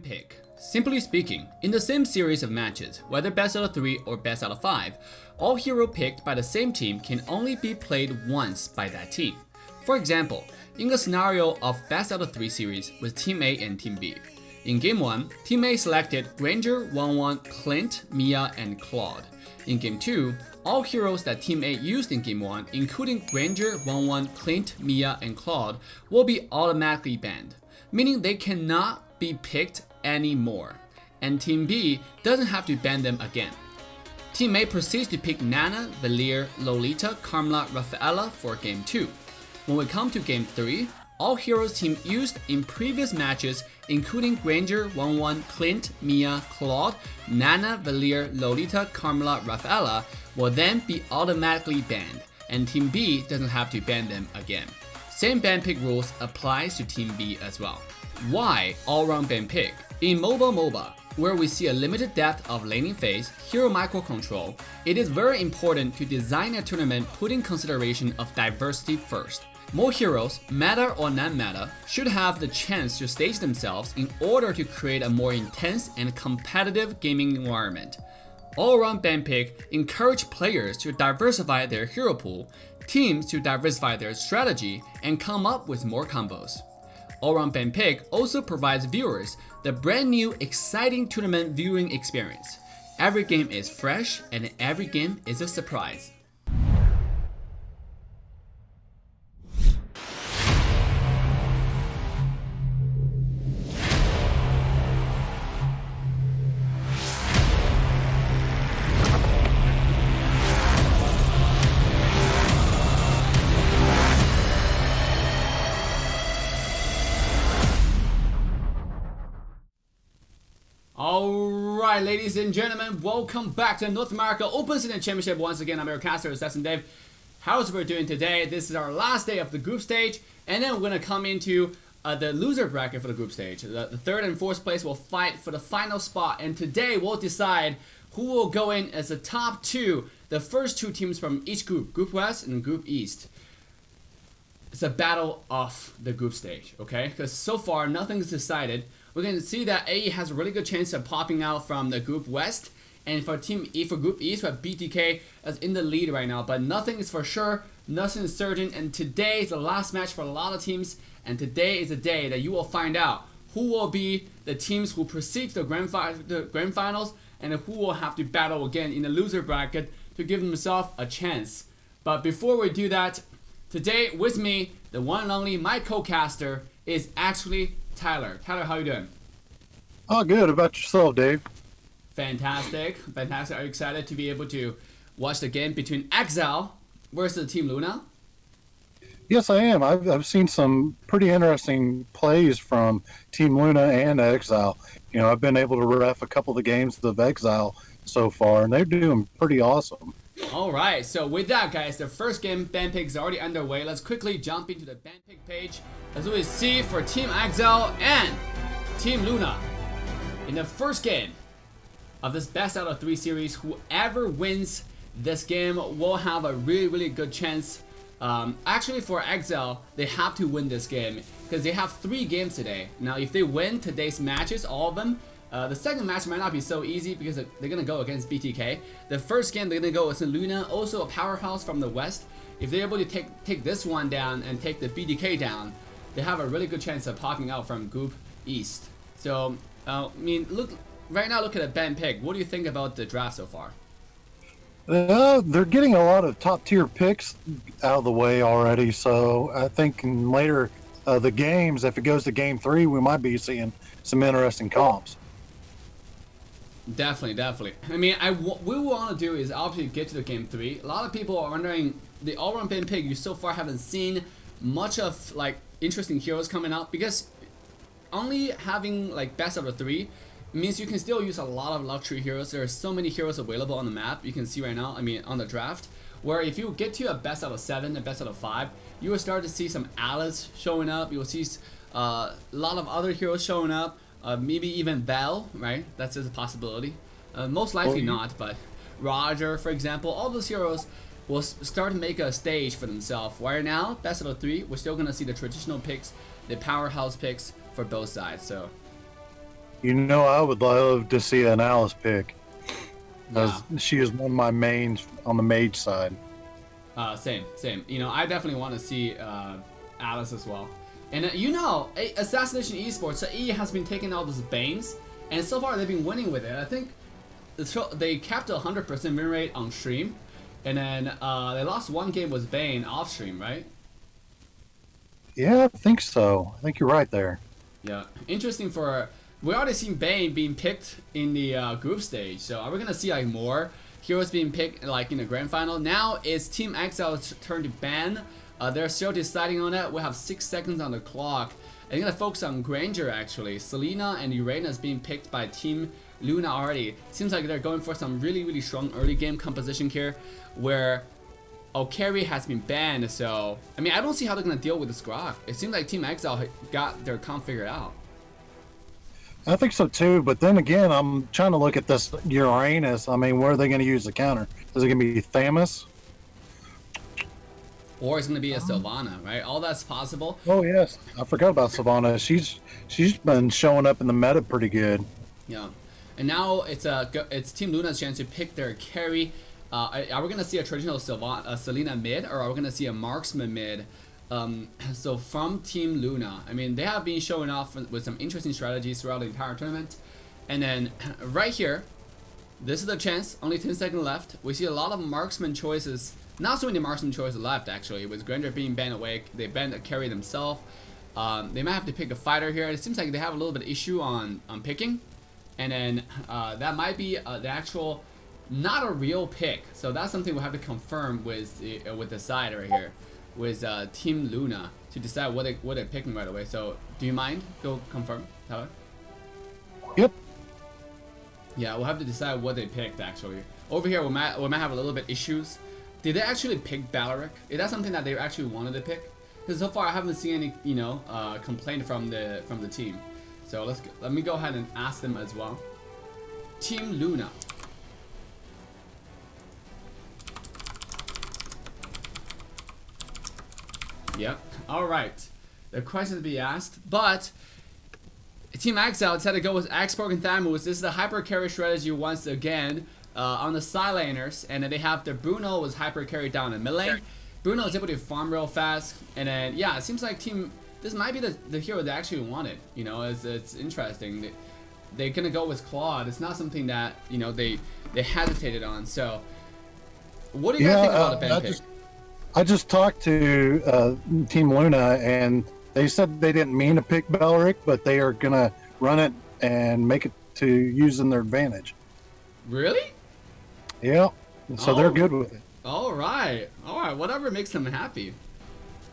band pick. Simply speaking, in the same series of matches, whether best out of 3 or best out of 5, all hero picked by the same team can only be played once by that team. For example, in a scenario of best out of 3 series with Team A and Team B. In Game 1, Team A selected Granger, 1-1, Clint, Mia, and Claude. In Game 2, all heroes that Team A used in Game 1, including Granger, 1-1, Clint, Mia, and Claude, will be automatically banned, meaning they cannot be picked anymore, and Team B doesn't have to ban them again. Team A proceeds to pick Nana, Valier, Lolita, Carmela, Rafaela for Game 2. When we come to Game 3, all heroes team used in previous matches, including Granger, 1-1, Clint, Mia, Claude, Nana, Valier, Lolita, Carmela, Rafaela, will then be automatically banned, and Team B doesn't have to ban them again. Same ban pick rules applies to Team B as well. Why all-round ban pick? In MOBA, where we see a limited depth of laning phase, hero microcontrol, it is very important to design a tournament putting consideration of diversity first. More heroes, meta or non-meta, should have the chance to stage themselves in order to create a more intense and competitive gaming environment. All-around ban pick encourage players to diversify their hero pool, teams to diversify their strategy, and come up with more combos. All-round ban pick also provides viewers the brand new exciting tournament viewing experience. Every game is fresh and every game is a surprise. Alright, ladies and gentlemen, welcome back to the North America Open Season Championship. Once again, I'm your caster, Assassin Dave. How's we doing today? This is our last day of the group stage, and then we're going to come into the loser bracket for the group stage. The third and fourth place will fight for the final spot, and today we'll decide who will go in as the top two, the first two teams from each group, Group West and Group East. It's a battle of the group stage, okay? Because so far, nothing's decided. We're going to see that AE has a really good chance of popping out from the Group West. And for Team E, for Group East, we have bTk as in the lead right now. But nothing is for sure, nothing is certain. And today is the last match for a lot of teams. And today is the day that you will find out who will be the teams who proceed to the grand finals, and who will have to battle again in the loser bracket to give themselves a chance. But before we do that, today with me, the one and only, my co-caster, is actually Tyler. Tyler, how you doing? Oh, good. How about yourself, Dave? Fantastic. Fantastic. Are you excited to be able to watch the game between Exile versus Team Luna? Yes, I am. I've seen some pretty interesting plays from Team Luna and Exile. You know, I've been able to ref a couple of the games of Exile so far, and they're doing pretty awesome. All right, so with that, guys, the first game ban pick is already underway. Let's quickly jump into the ban pick page as we see for Team Exile and Team Luna. In the first game of this best out of 3 series, whoever wins this game will have a really good chance. Actually, for Exile, they have to win this game because they have 3 games today. Now, if they win today's matches, all of them, the second match might not be so easy because they're going to go against bTk. The first game, they're going to go with Luna, also a powerhouse from the West. If they're able to take this one down and take the bTk down, they have a really good chance of popping out from Group East. So, I mean, look at the ban pick. What do you think about the draft so far? They're getting a lot of top-tier picks out of the way already, so I think in later the games, if it goes to Game 3, we might be seeing some interesting comps. Definitely. I mean, what we want to do is obviously get to the Game 3. A lot of people are wondering, the all-round ban pick, you so far haven't seen much of like interesting heroes coming out, because only having like best out of 3 means you can still use a lot of luxury heroes. There are so many heroes available on the map. You can see right now, I mean, on the draft, where if you get to a best out of 7 and best out of 5, you will start to see some Alice showing up. You will see a lot of other heroes showing up. Maybe even Val, right? That's just a possibility. Most likely not, but Roger, for example, all those heroes will start to make a stage for themselves. Right now, best out of 3, we're still going to see the traditional picks, the powerhouse picks for both sides. So You know, I would love to see an Alice pick, because Yeah. she is one of my mains on the mage side. Same. You know, I definitely want to see Alice as well. And you know, Assassination Esports, so E has been taking all those Banes, and so far they've been winning with it. I think they capped a 100% win rate on stream, and then they lost one game with Bane off stream, right? Yeah, I think so. I think you're right there. Yeah, interesting. We already seen Bane being picked in the group stage, so are we gonna see like more heroes being picked like in the grand final? Now it's Team Exile's turn to ban. They're still deciding on that. We have 6 seconds on the clock. I'm gonna focus on Granger actually. Selena and Uranus being picked by Team Luna already. Seems like they're going for some really strong early game composition here, where Carry has been banned. So I mean, I don't see how they're gonna deal with the Scrog. It seems like Team Exile got their comp figured out. I think so too, but then again, I'm trying to look at this Uranus. I mean, where are they going to use the counter? Is it going to be Thamus? Or it's gonna be a Sylvana, right? All that's possible. Oh yes, I forgot about Sylvana. She's been showing up in the meta pretty good. Yeah, and now it's Team Luna's chance to pick their carry. Are we gonna see a traditional Selena mid, or are we gonna see a marksman mid? So from Team Luna, I mean, they have been showing off with some interesting strategies throughout the entire tournament. And then right here, this is the chance. Only 10 seconds left. We see a lot of marksman choices. Not so many marksman choices left actually. With Granger being banned away, they banned a carry themselves. They might have to pick a fighter here. It seems like they have a little bit of issue on picking. And then that might be the actual, not a real pick. So that's something we'll have to confirm with the side right here, with Team Luna, to decide what they're picking right away. So do you mind? Go confirm, Tyler. Yep. Yeah, we'll have to decide what they picked actually. Over here, we might have a little bit issues. Did they actually pick Balaric? Is that something that they actually wanted to pick? Because so far I haven't seen any, complaint from the team. So let me go ahead and ask them as well. Team Luna. Yep. All right. The question to be asked, but Team Exile decided to go with Axborg and Thamus. This is the hyper carry strategy once again on the side laners, and then they have the Bruno was hyper carried down in mid lane. Bruno is able to farm real fast, and then yeah, it seems like this might be the hero they actually wanted. You know, it's interesting. They're gonna go with Claude. It's not something that they hesitated on. So, what do you guys think about the ban pick? I just talked to Team Luna, and they said they didn't mean to pick Balric, but they are gonna run it and make it to use in their advantage. Really? Yeah. So they're good with it. All right. Whatever makes them happy.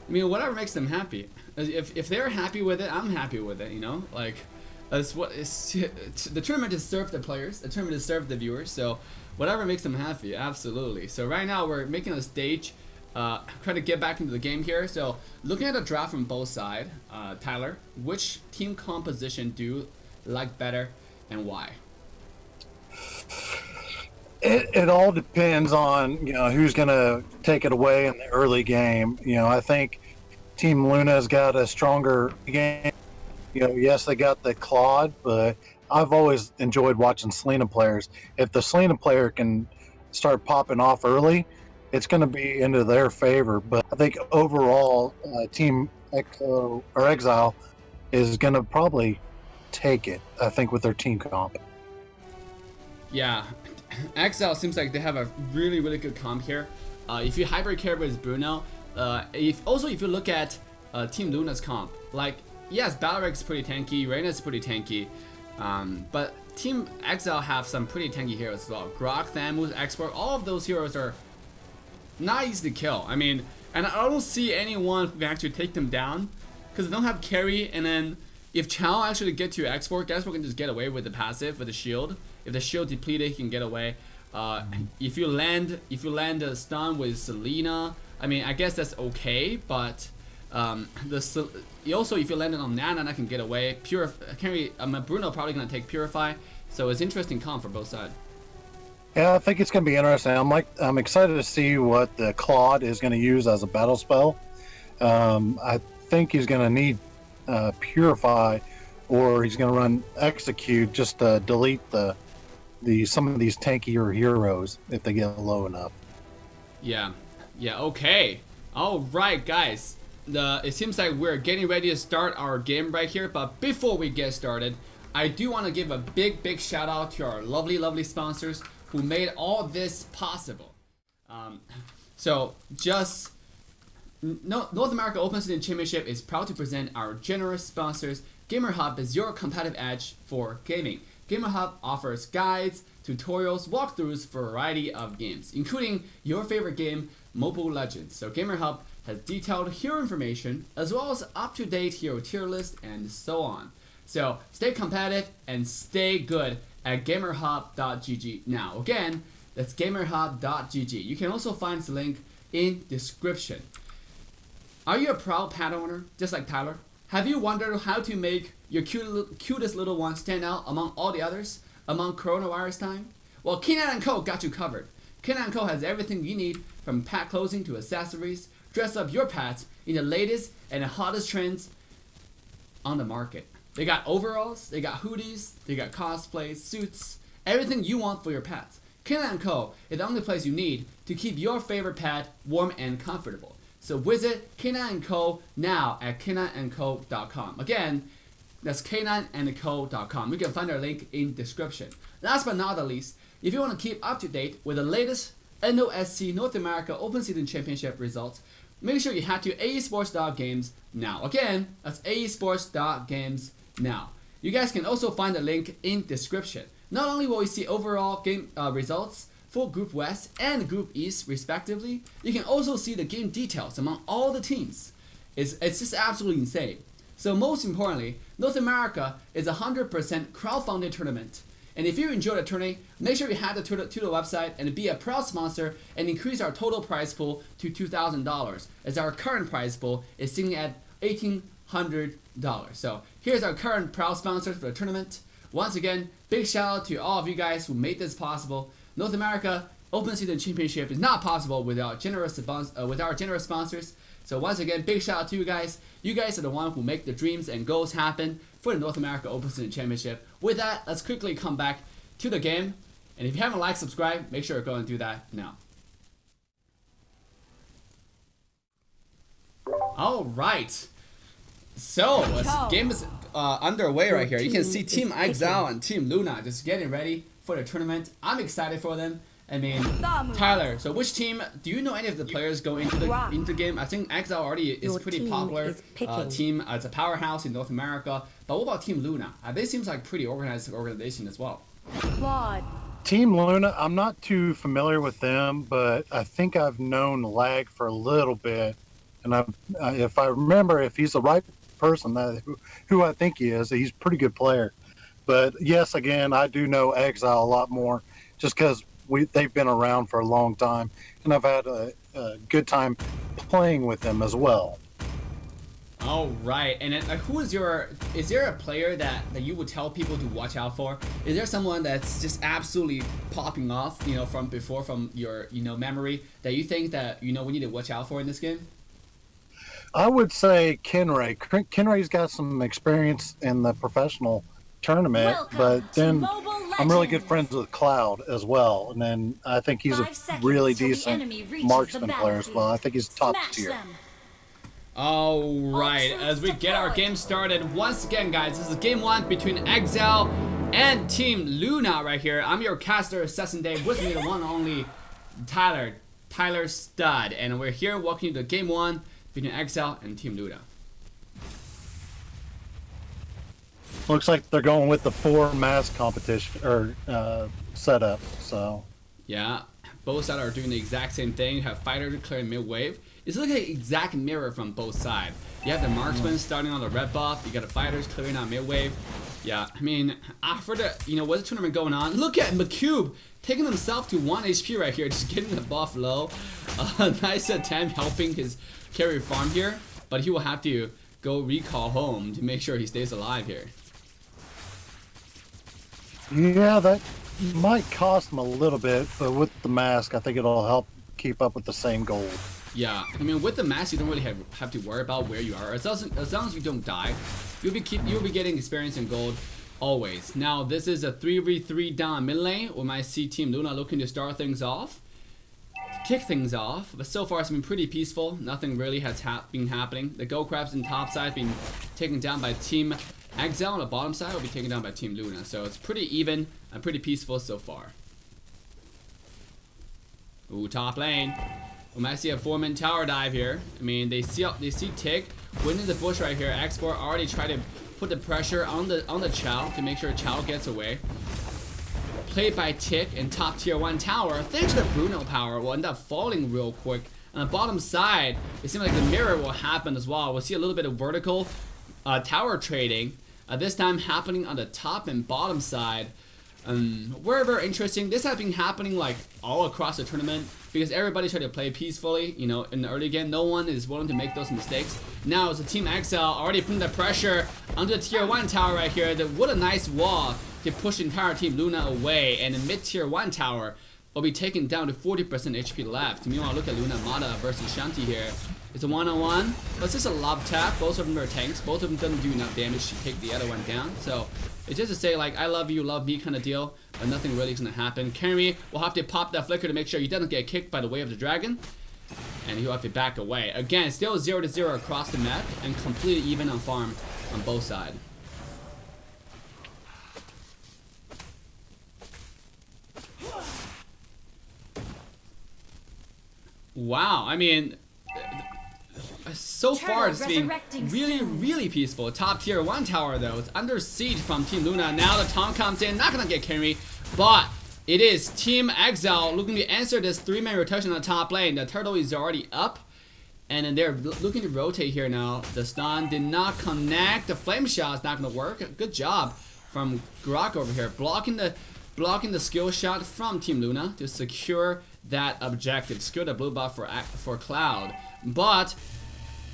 I mean, whatever makes them happy. If they're happy with it, I'm happy with it. You know, like that's what the tournament is served the players. The tournament is served the viewers. So whatever makes them happy, absolutely. So right now we're making a stage. Try to get back into the game here. So looking at the draft from both sides, Tyler, which team composition do you like better and why? It all depends on who's going to take it away in the early game. I think Team Luna's got a stronger game. Yes, they got the Claude, but I've always enjoyed watching Selena players. If the Selena player can start popping off early, it's going to be into their favor. But I think overall, Team Exile is going to probably take it, I think, with their team comp. Yeah, Exile seems like they have a really good comp here. If you hyper carry with Bruno, if you look at Team Luna's comp, like yes, Balaric's pretty tanky, Reyna's pretty tanky, but Team Exile have some pretty tanky heroes as well. Grok, Thamus, Export, all of those heroes are not easy to kill. I mean, and I don't see anyone who can actually take them down because they don't have carry. And then if Chow actually get to Export can just get away with the passive with the shield. If the shield depleted, he can get away. If you land a stun with Selena, I mean, I guess that's okay. But also if you land it on Nana, I can get away. Bruno probably gonna take Purify. So it's interesting comp for both sides. Yeah, I think it's going to be interesting. I'm excited to see what the Claude is going to use as a battle spell. I think he's going to need Purify or he's going to run execute just to delete some of these tankier heroes if they get low enough. Yeah, okay. All right, guys. It seems like we're getting ready to start our game right here, but before we get started, I do want to give a big shout out to our lovely sponsors who made all this possible. North America Open Season Championship is proud to present our generous sponsors. Gamerhub is your competitive edge for gaming. Gamerhub offers guides, tutorials, walkthroughs for a variety of games, including your favorite game, Mobile Legends. So Gamerhub has detailed hero information, as well as up-to-date hero tier list, and so on. So stay competitive and stay good at gamerhub.gg. Now, again, that's gamerhub.gg. You can also find the link in description. Are you a proud pet owner, just like Tyler? Have you wondered how to make your cutest little one stand out among all the others among coronavirus time? Well, K9 & Co. got you covered. K9 & Co. has everything you need, from pet clothing to accessories. Dress up your pets in the latest and the hottest trends on the market. They got overalls, they got hoodies, they got cosplays, suits, everything you want for your pets. K9 & Co. is the only place you need to keep your favorite pet warm and comfortable. So visit K9 & Co. now at k9andco.com. Again, that's k9andco.com. You can find our link in description. Last but not the least, if you want to keep up to date with the latest NOSC North America Open Season Championship results, make sure you head to aesports.games now. Again, that's aesports.games now. You guys can also find the link in description. Not only will you see overall game results for Group West and Group East respectively, you can also see the game details among all the teams. It's just absolutely insane. So most importantly, North America is a 100% crowdfunded tournament. And if you enjoy the tournament, make sure you head to the website and be a proud sponsor and increase our total prize pool to $2,000, as our current prize pool is sitting at $1,800. So here's our current proud sponsors for the tournament. Once again, big shout out to all of you guys who made this possible. North America Open Season Championship is not possible without our generous sponsors. So once again, big shout out to you guys. You guys are the ones who make the dreams and goals happen for the North America Open Season Championship. With that, let's quickly come back to the game. And if you haven't liked, subscribe, make sure to go and do that now. All right. So, this game is underway right here. You can see Team Exile and Team Luna just getting ready for the tournament. I'm excited for them. I mean, Tyler, so which team, do you know any of the players go into the game? I think Exile already is pretty popular team. It's a powerhouse in North America. But what about Team Luna? They seems like pretty organized organization as well. Team Luna, I'm not too familiar with them, but I think I've known Lag for a little bit. And if I remember, if he's the right person, who I think he is, he's a pretty good player. But yes, again, I do know Exile a lot more just because they've been around for a long time, and I've had a good time playing with them as well. All right, and then, is there a player that you would tell people to watch out for? Is there someone that's just absolutely popping off, from before, from your, memory, that you think that, we need to watch out for in this game? I would say Kenray. Kenray's got some experience in the professional tournament, but then I'm really good friends with Cloud as well, and then I think he's a really decent marksman player as well. I think he's top tier. All right, as we get our game started, once again, guys, this is game one between Exile and Team Luna right here. I'm your caster, Assassin Dave. With me, the one and only Tyler Stud, and we're here walking to game one between Exile and Team Luna. Looks like they're going with the 4 mass competition or setup. So yeah, both sides are doing the exact same thing. You have fighter declaring mid wave. It's like an exact mirror from both sides. You have the marksman starting on the red buff. You got the fighters clearing out mid wave. Yeah, I mean, after the what's the tournament going on? Look at McCube taking himself to 1 HP right here, just getting the buff low. Nice attempt helping his carry farm here, but he will have to go recall home to make sure he stays alive here. Yeah, that might cost him a little bit, but with the mask, I think it'll help keep up with the same gold. Yeah, I mean, with the mask, you don't really have to worry about where you are. As long as you don't die, you'll be getting experience and gold always. Now this is a 3v3 down mid lane. We might see Team Luna looking to start things off, kick things off, but so far it's been pretty peaceful. Nothing really has been happening. The gold crabs in top side being taken down by Team Exile, on the bottom side will be taken down by Team Luna. So it's pretty even and pretty peaceful so far. Ooh, top lane. We might see a 4-man tower dive here. I mean, they see Tick winning the bush right here. Export already tried to put the pressure on the Chow to make sure Chow gets away. Played by Tick in top tier 1 tower. Thanks to the Bruno power, will end up falling real quick. On the bottom side, it seems like the mirror will happen as well. We'll see a little bit of vertical tower trading. This time happening on the top and bottom side. Very interesting. This has been happening like all across the tournament because everybody's trying to play peacefully. You know, in the early game, no one is willing to make those mistakes. Now, as a Team Exile already putting the pressure onto the tier 1 tower right here. What a nice wall to push the entire Team Luna away, and the mid tier 1 tower will be taken down to 40% HP left. Meanwhile, look at Luna Mata versus Shanti here. It's a 1-on-1, but it's just a lob tap. Both of them are tanks. Both of them doesn't do enough damage to take the other one down. So it's just to say, like, I love you, love me kind of deal, but nothing really is going to happen. Kenry will have to pop that flicker to make sure he doesn't get kicked by the Way of the Dragon, and he'll have to back away. Again, still 0-0 across the map and completely even on farm on both sides. Wow, I mean, so far it's been really peaceful. Top tier 1 tower though, it's under siege from Team Luna. Now the taunt comes in, not gonna get Kenry, but it is Team Exile looking to answer this 3-man rotation on the top lane. The turtle is already up, and then they're looking to rotate here now. The stun did not connect. The flame shot is not gonna work. Good job from Grok over here, blocking the skill shot from Team Luna to secure that objective. Secure the blue buff for Cloud, but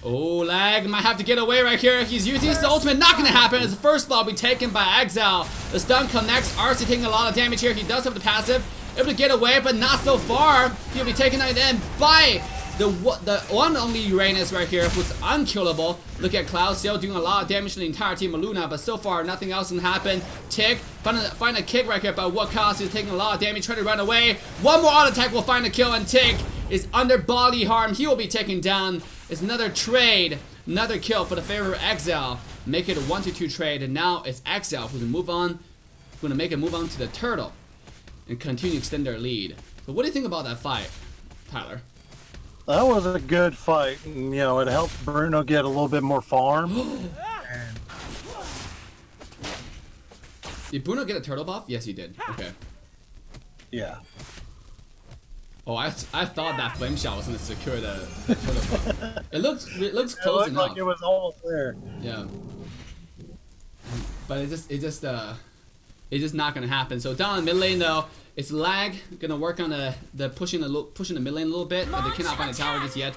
oh, lag might have to get away right here. He's using his ultimate, not gonna happen. His first blow will be taken by Exile. The stun connects. RC taking a lot of damage here. He does have the passive, able to get away, but not so far. He'll be taken out then by the one only Uranus right here, who's unkillable. Look at Cloud still doing a lot of damage to the entire team of Luna, but so far nothing else can happen. Tick find a kick right here, but what cost? He's taking a lot of damage, trying to run away. One more auto attack will find a kill, and Tick is under body harm. He will be taken down. It's another trade, another kill for the favor of Exile. Make it a 1-2 trade, and now it's Exile who's gonna make a move on to the turtle and continue to extend their lead. So what do you think about that fight, Tyler? That was a good fight, and you know, it helped Bruno get a little bit more farm. Did Bruno get a turtle buff? Yes, he did. Okay. Yeah. Oh, I thought that flame shot was gonna secure the turtle buff. It looks close enough. Like it was almost there. Yeah. But it's just not gonna happen. So down in mid lane though, it's lag. Gonna work on the pushing the mid lane a little bit, but they cannot find a tower just yet.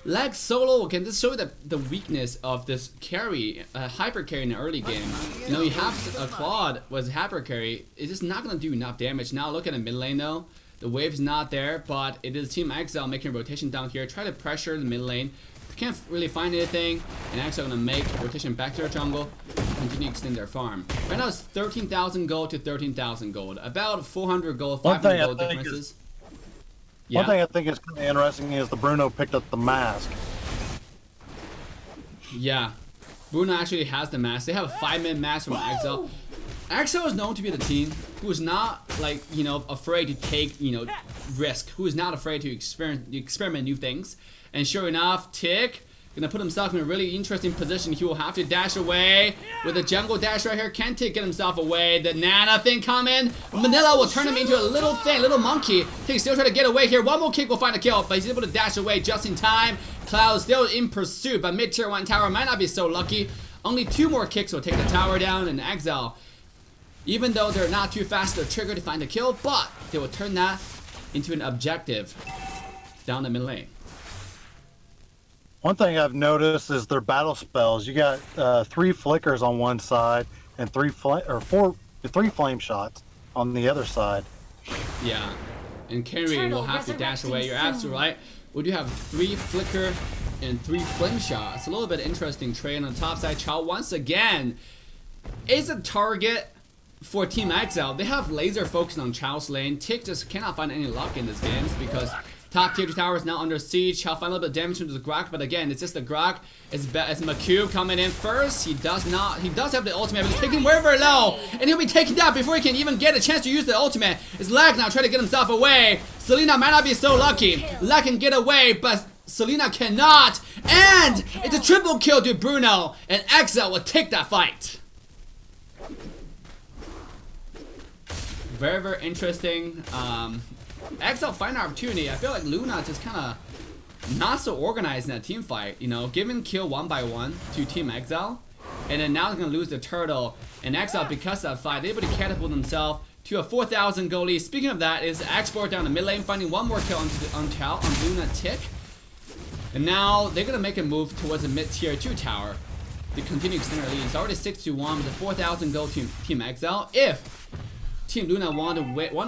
Lag solo can just show you the weakness of this carry, hyper carry in the early game. You know, you have a Claude was hyper carry. It's just not gonna do enough damage. Now look at the mid lane though. The wave's not there, but it is Team Exile making a rotation down here. Try to pressure the mid lane. Can't really find anything, and Exile gonna make rotation back to their jungle, continue to extend their farm. Right now it's 13,000 gold to 13,000 gold, about 400 gold, 500 gold differences. One thing I think is kind of interesting is the Bruno picked up the mask. Yeah, Bruno actually has the mask. They have a 5-man mask from Exile. Exile is known to be the team who is not, like, you know, afraid to take, you know, risk. Who is not afraid to experiment new things. And sure enough, Tick gonna put himself in a really interesting position. He will have to dash away with a jungle dash right here. Can Tick get himself away? The Nana thing coming. Manila will turn him into a little thing, little monkey. Tick still trying to get away here. One more kick will find a kill, but he's able to dash away just in time. Cloud still in pursuit, but mid tier 1 tower might not be so lucky. Only 2 more kicks will take the tower down, and Exile, even though they're not too fast, they're triggered to find a kill, but they will turn that into an objective down the mid lane. One thing I've noticed is their battle spells. You got 3 flickers on one side and 3 flame shots on the other side. Yeah, and Kenry will have to dash away. You're absolutely right. We do have 3 flicker and 3 flame shots. A little bit interesting trade on the top side. Chao once again is a target for Team Exile. They have laser focused on Chao's lane. Tick just cannot find any luck in this game because top tier 2 tower is now under siege. Chao find a little bit of damage into the Grok, but again, it's just the Grok. It's McCube coming in first. He does have the ultimate, but he's taking way very low, and he'll be taken down before he can even get a chance to use the ultimate. It's Lag now trying to get himself away. Selena might not be so lucky. Lag can get away, but Selena cannot. And it's a triple kill to Bruno, and Exile will take that fight. Very, very interesting. Exile find an opportunity. I feel like Luna just kind of not so organized in that team fight. You know, giving kill 1 by 1 to Team Exile, and then now they're gonna lose the turtle. And Exile, because of that fight, they're able to catapult themselves to a 4,000 goal lead. Speaking of that, is Export down the mid lane, finding one more kill on Luna Tick. And now they're gonna make a move towards the mid tier 2 tower to continue extending their lead. It's already 6-1 with a 4,000 goal to Team Exile. If Team Luna want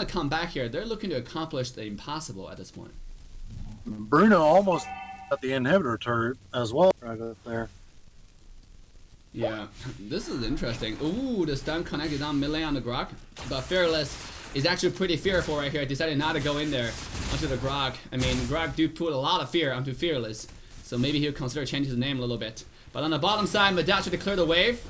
to come back here, they're looking to accomplish the impossible at this point. Bruno almost at the inhibitor turret as well, right up there. Yeah, this is interesting. Ooh, the stun connected on mid lane on the Grok, but Fearless is actually pretty fearful right here. Decided not to go in there onto the Grok. I mean, Grok do put a lot of fear onto Fearless, so maybe he'll consider changing his name a little bit. But on the bottom side, Madachi to clear the wave,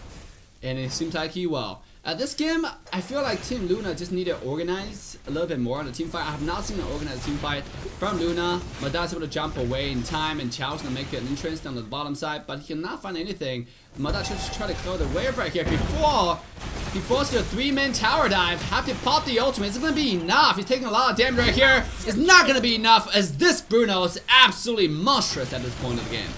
and it seems like he will. This game, I feel like Team Luna just need to organize a little bit more on the team fight. I have not seen an organized team fight from Luna. Mada's able to jump away in time, and Chao's gonna make an entrance down the bottom side, but he cannot find anything. Mada should try to clear the wave right here before he forces a 3-man tower dive. Have to pop the ultimate. Is it gonna be enough? He's taking a lot of damage right here. It's not gonna be enough, as this Bruno is absolutely monstrous at this point of the game.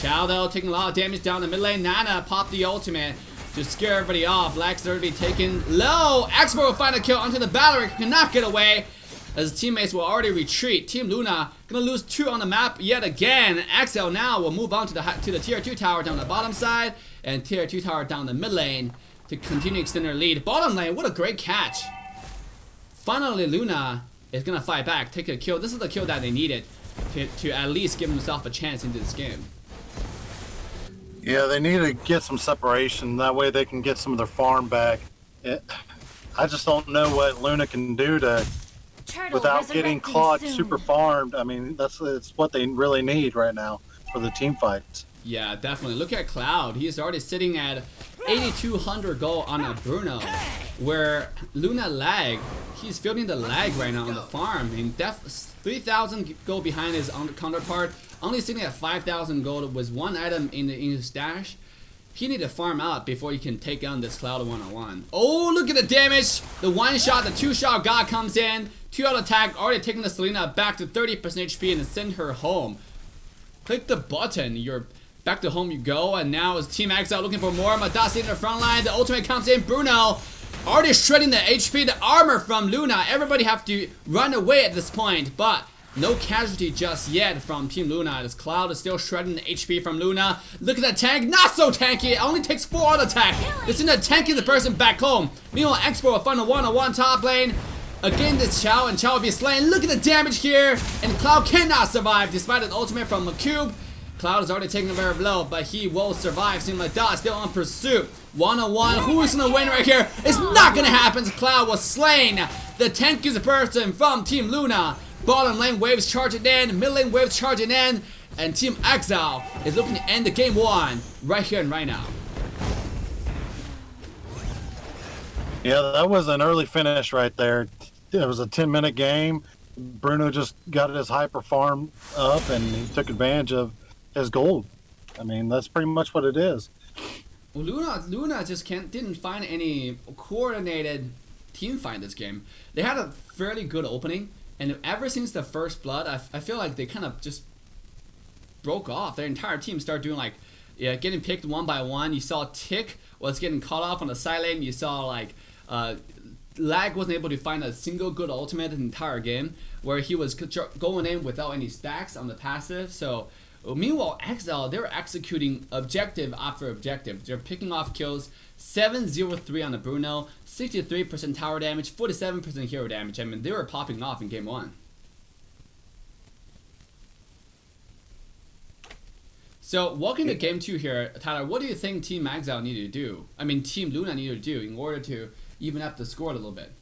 Chao though taking a lot of damage down the mid lane. Nana popped the ultimate to scare everybody off. Lax will be taken low. Expert will find a kill onto the Baloric, cannot get away as his teammates will already retreat. Team Luna gonna lose 2 on the map yet again. Exile now will move on to the tier 2 tower down the bottom side, and tier 2 tower down the mid lane to continue extending their lead. Bottom lane, what a great catch. Finally, Luna is gonna fight back, take a kill. This is the kill that they needed to at least give themselves a chance into this game. Yeah, they need to get some separation. That way they can get some of their farm back. I just don't know what Luna can do to, without getting Claude super farmed. I mean, it's what they really need right now for the team fights. Yeah, definitely. Look at Cloud. He is already sitting at 8,200 gold on a Bruno, where Luna lag. He's feeling the lag right now on the farm. I mean, 3,000 gold behind his counterpart. Only sitting at 5,000 gold with 1 item in his stash. He need to farm out before he can take on this Cloud one-on-one. Oh, look at the damage! The 1-shot, the 2-shot God comes in. 2-out attack, already taking the Selena back to 30% HP and send her home. Click the button. You're back to home you go. And now is Team Exile looking for more. Madasi in the front line. The ultimate comes in. Bruno already shredding the HP, the armor from Luna. Everybody have to run away at this point, but no casualty just yet from Team Luna. This Cloud is still shredding the HP from Luna. Look at that tank. Not so tanky. It only takes 4 on attack. It's in the tanky the person back home. Meanwhile, Expo will find a 1-on-1 top lane. Again, this Chao, and Chao will be slain. Look at the damage here. And Cloud cannot survive despite an ultimate from McCube. Cloud is already taking a very blow, but he will survive. Seems like Dot still on pursuit. 1-on-1. Who is going to win right here? It's not going to happen. Cloud was slain. The tankiest person from Team Luna. Bottom lane waves charging in, mid lane waves charging in, and Team Exile is looking to end the game 1 right here and right now. Yeah, that was an early finish right there. It was a 10-minute game. Bruno just got his hyper farm up, and he took advantage of his gold. I mean, that's pretty much what it is. Well, Luna just didn't find any coordinated team fight this game. They had a fairly good opening. And ever since the first blood, I feel like they kind of just broke off. Their entire team started doing like, getting picked 1 by 1. You saw Tick was getting caught off on the side lane. You saw like, Lag wasn't able to find a single good ultimate in the entire game, where he was going in without any stacks on the passive. So meanwhile, Exile, they're executing objective after objective. They're picking off kills. 703 on the Bruno, 63% tower damage, 47% hero damage. I mean, they were popping off in game 1. So walking to game 2 here, Tyler, what do you think Team Exile needed to do? I mean, Team Luna needed to do in order to even up the score a little bit?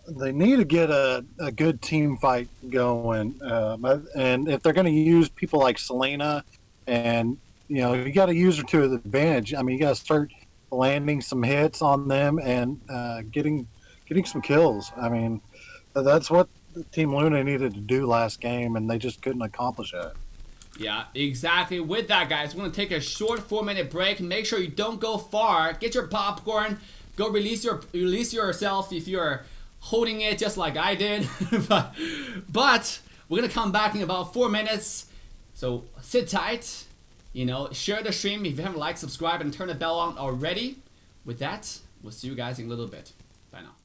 They need to get a good team fight going, and if they're going to use people like Selena, and you got to use her to the advantage. I mean, you got to start landing some hits on them and getting some kills. I mean, that's what Team Luna needed to do last game, and they just couldn't accomplish it. Yeah, exactly. With that, guys, we're going to take a short 4-minute break. Make sure you don't go far. Get your popcorn. Go release yourself if you're holding it just like I did. but we're going to come back in about 4 minutes. So sit tight. Share the stream if you haven't liked, subscribe, and turn the bell on already. With that, we'll see you guys in a little bit. Bye now.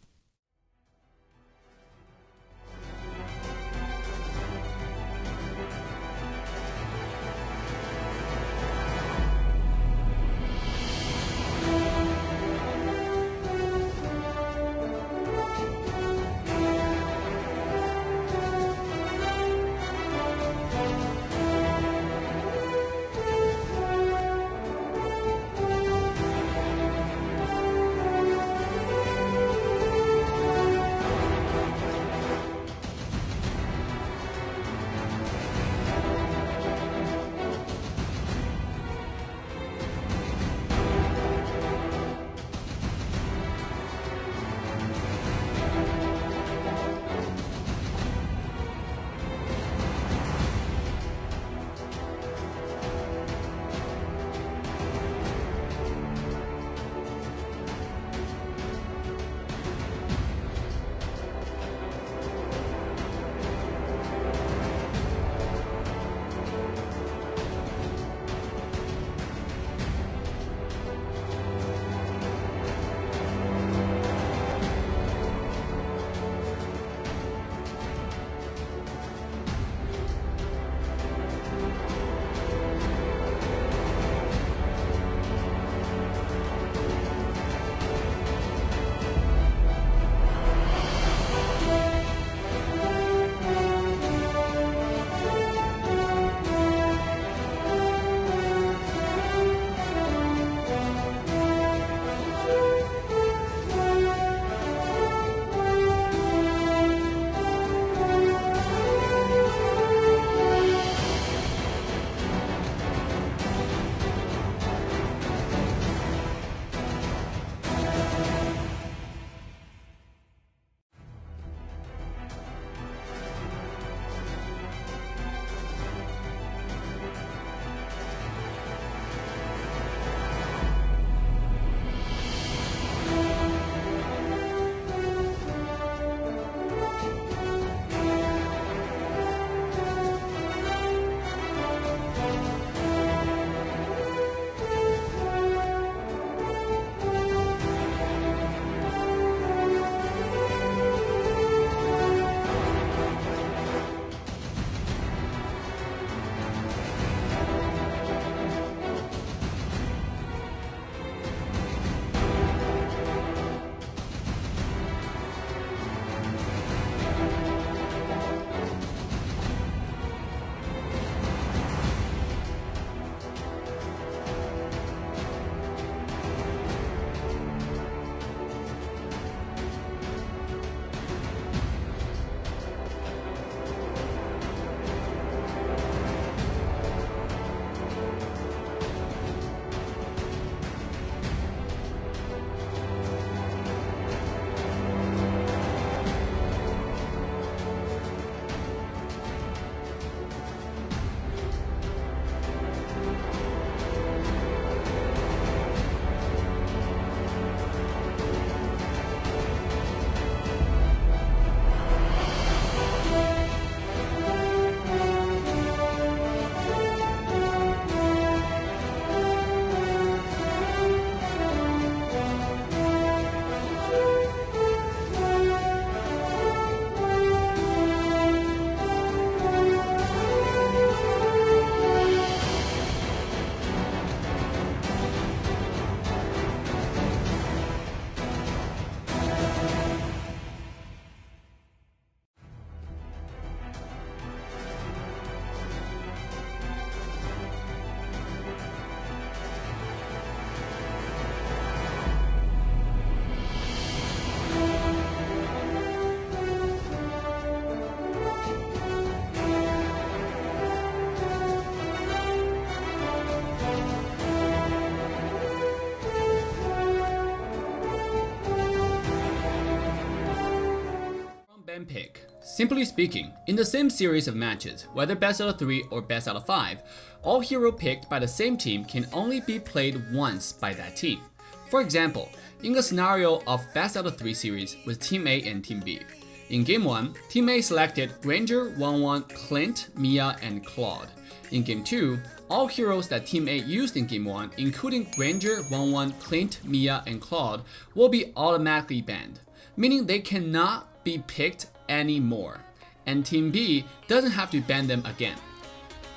ban pick. Simply speaking, in the same series of matches, whether best out of 3 or best out of 5, all hero picked by the same team can only be played once by that team. For example, in a scenario of best out of 3 series with Team A and Team B. In Game 1, Team A selected Granger, 1-1, Clint, Mia, and Claude. In Game 2, all heroes that Team A used in Game 1, including Granger, 1-1, Clint, Mia, and Claude, will be automatically banned, meaning they cannot be picked anymore, and Team B doesn't have to ban them again.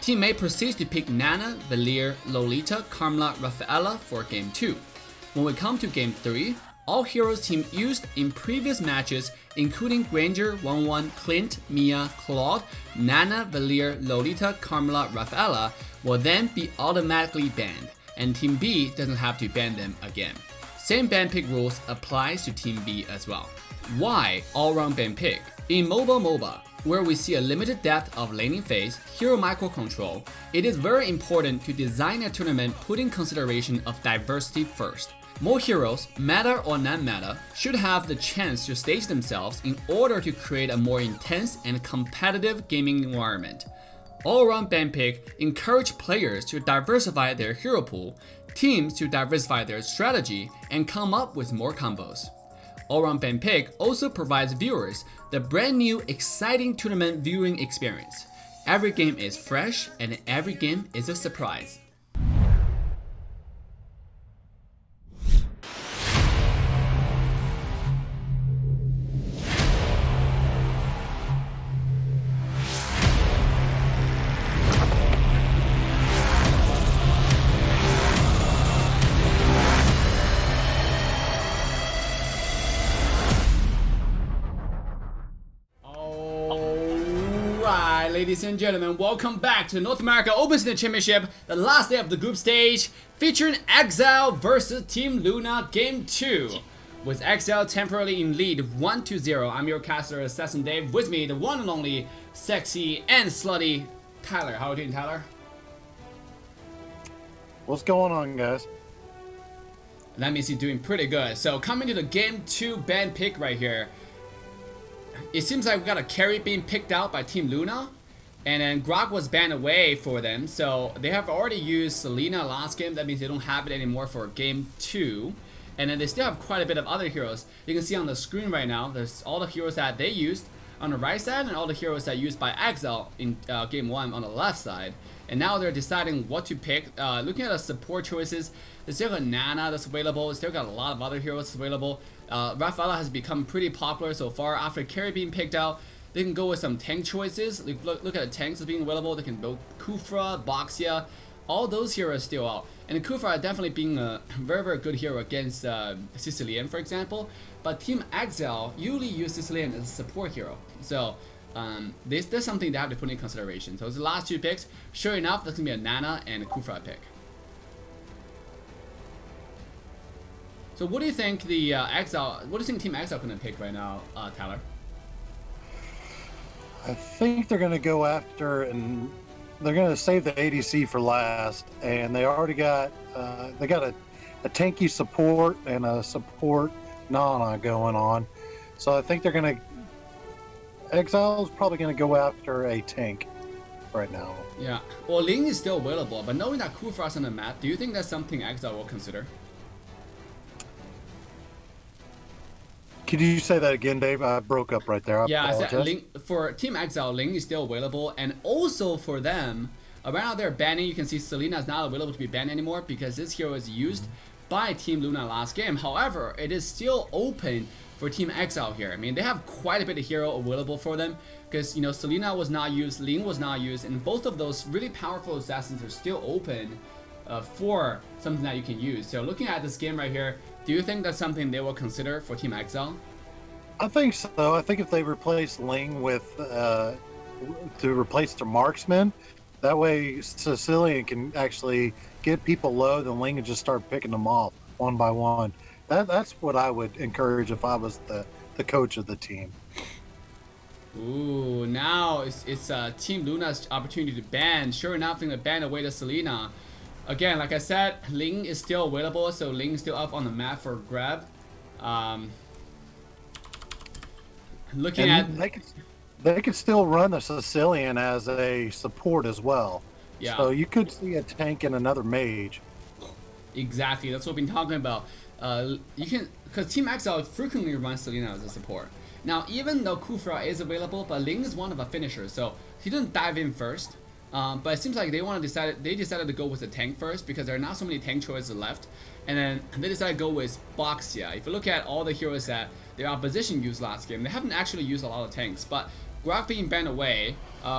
Team A proceeds to pick Nana, Valier, Lolita, Carmela, Rafaela for Game 2. When we come to Game 3, all heroes team used in previous matches, including Granger, 1-1, Clint, Mia, Claude, Nana, Valier, Lolita, Carmela, Rafaela, will then be automatically banned, and Team B doesn't have to ban them again. Same ban pick rules applies to Team B as well. Why all-round ban pick? In mobile MOBA, where we see a limited depth of laning phase, hero microcontrol, it is very important to design a tournament putting consideration of diversity first. More heroes, meta or non-meta, should have the chance to stage themselves in order to create a more intense and competitive gaming environment. All-around ban pick encourage players to diversify their hero pool, teams to diversify their strategy, and come up with more combos. All-round ban pick also provides viewers the brand new exciting tournament viewing experience. Every game is fresh and every game is a surprise. Ladies and gentlemen, welcome back to North America Open City Championship, the last day of the group stage, featuring Exile versus Team Luna Game 2. With Exile temporarily in lead 1-0, I'm your caster, Assassin Dave. With me, the one and only sexy and slutty Tyler. How are you doing, Tyler? What's going on, guys? That means he's doing pretty good. So coming to the Game 2 ban pick right here, it seems like we got a carry being picked out by Team Luna. And then Grog was banned away for them, so they have already used Selena last game. That means they don't have it anymore for Game 2. And then they still have quite a bit of other heroes. You can see on the screen right now, there's all the heroes that they used on the right side and all the heroes that used by Exile in Game 1 on the left side. And now they're deciding what to pick. Looking at the support choices, they still got Nana that's available. They still got a lot of other heroes available. Rafaela has become pretty popular so far. After carry being picked out, they can go with some tank choices. Look at the tanks that's being available. They can build Kufra, Boxia. All those heroes still out. And Kufra definitely being a very, very good hero against Sicilian, for example. But Team Exile usually use Sicilian as a support hero. So there's something they have to put in consideration. So it's the last two picks. Sure enough, that's going to be a Nana and a Kufra pick. So what do you think the Exile, what do you think Team Exile going to pick right now, Tyler? I think they're going to go after, and they're going to save the ADC for last. And they already got, they got a tanky support and a support Nana going on. So I think they're going to, Exile's probably going to go after a tank right now. Yeah, well, Ling is still available, but knowing that Kufra's on the map, do you think that's something Exile will consider? Could you say that again, Dave? I broke up right there. I said Ling, for Team Exile, Ling is still available, and also for them, right now they're banning. You can see Selena is not available to be banned anymore because this hero is used by Team Luna last game. However, it is still open for Team Exile here. I mean, they have quite a bit of hero available for them because, you know, Selena was not used, Ling was not used, and both of those really powerful assassins are still open for something that you can use. So looking at this game right here, do you think that's something they will consider for Team Exile? I think so. I think if they replace Ling with to replace their marksman, that way Sicilian can actually get people low, then Ling can just start picking them off one by one. That's what I would encourage if I was the coach of the team. Ooh, now it's Team Luna's opportunity to ban. Sure enough, they're gonna ban away to Selena. Again, like I said, Ling is still available, so Ling is still up on the map for grab. Looking And at they could still run the Sicilian as a support as well. yeah. So you could see a tank and another mage. Exactly, that's what we've been talking about. You can, because Team Exile frequently runs Selena as a support. Now, even though Kufra is available, but Ling is one of the finishers, so he didn't dive in first. But it seems like they decided to go with the tank first because there are not so many tank choices left, and then they decided to go with Boxia. If you look at all the heroes that their opposition used last game, they haven't actually used a lot of tanks, but Grok being banned away,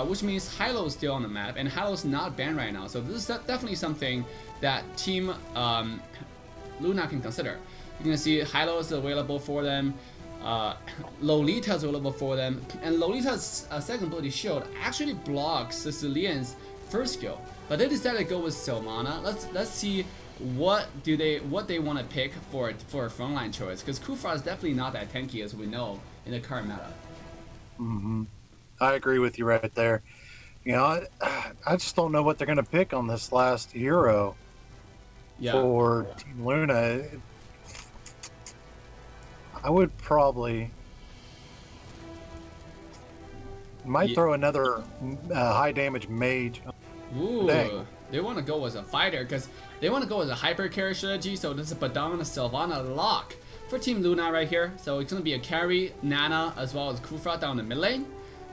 which means Hylo is still on the map, and Hylo's not banned right now, so this is definitely something that Team Luna can consider. You can see Hylo is available for them, Lolita is available for them, and Lolita's second ability shield actually blocks Sicilian's first skill, but they decided to go with Sylvana. Let's see what they want to pick for a frontline choice, because Kufra is definitely not that tanky as we know in the current meta. I agree with you right there. You know, I just don't know what they're going to pick on this last hero for Team Luna. I would probably throw another high damage mage. Ooh, they want to go as a fighter because they want to go as a hyper carry strategy. So this is Badang Sylvana lock for Team Luna right here. So it's gonna be a carry, Nana as well as Kufra down the mid lane,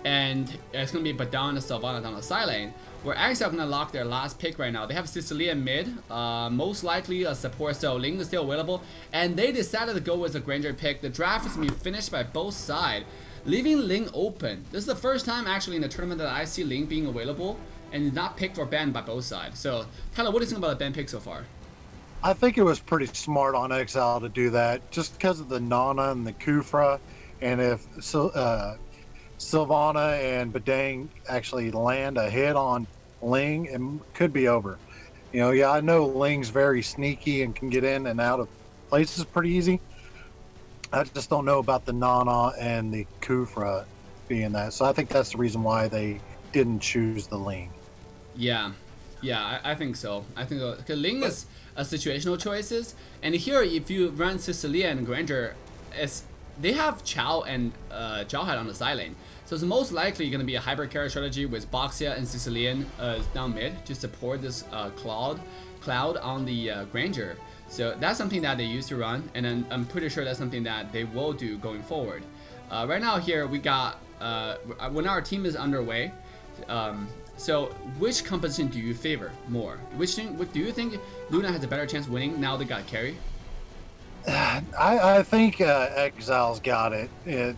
and it's gonna be Badang and Sylvana down the side lane. Where Exile gonna lock their last pick right now. They have Sicilian mid, most likely a support, so Ling is still available, and they decided to go with a Granger pick. The draft is gonna be finished by both sides, leaving Ling open. This is the first time actually in the tournament that I see Ling being available and not picked or banned by both sides. So, Tyler, what do you think about the ban pick so far? I think it was pretty smart on Exile to do that, just because of the Nana and the Kufra, and if Sylvana and Badang actually land a hit on Ling, it could be over. You know, I know Ling's very sneaky and can get in and out of places pretty easy. I just don't know about the Nana and the Kufra being that. So I think that's the reason why they didn't choose the Ling. Yeah, I think so. I think because Ling is a situational choices, and here if you run Sicilian and Granger, they have Chow and Jawhead on the side lane. So it's most likely going to be a hyper carry strategy with Boxia and Sicilian down mid to support this cloud on the Granger. So that's something that they used to run, and then I'm pretty sure that's something that they will do going forward. Right now here we got, when our team is underway, so which composition do you favor more? What do you think Luna has a better chance winning now they got carry? I think Exile's got it,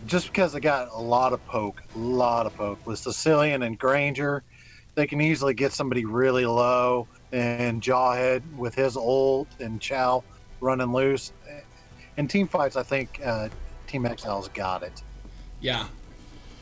just because they got a lot of poke. With Sicilian and Granger, they can easily get somebody really low, and Jawhead with his ult and Chow running loose. In team fights, I think Team Exile's got it. Yeah.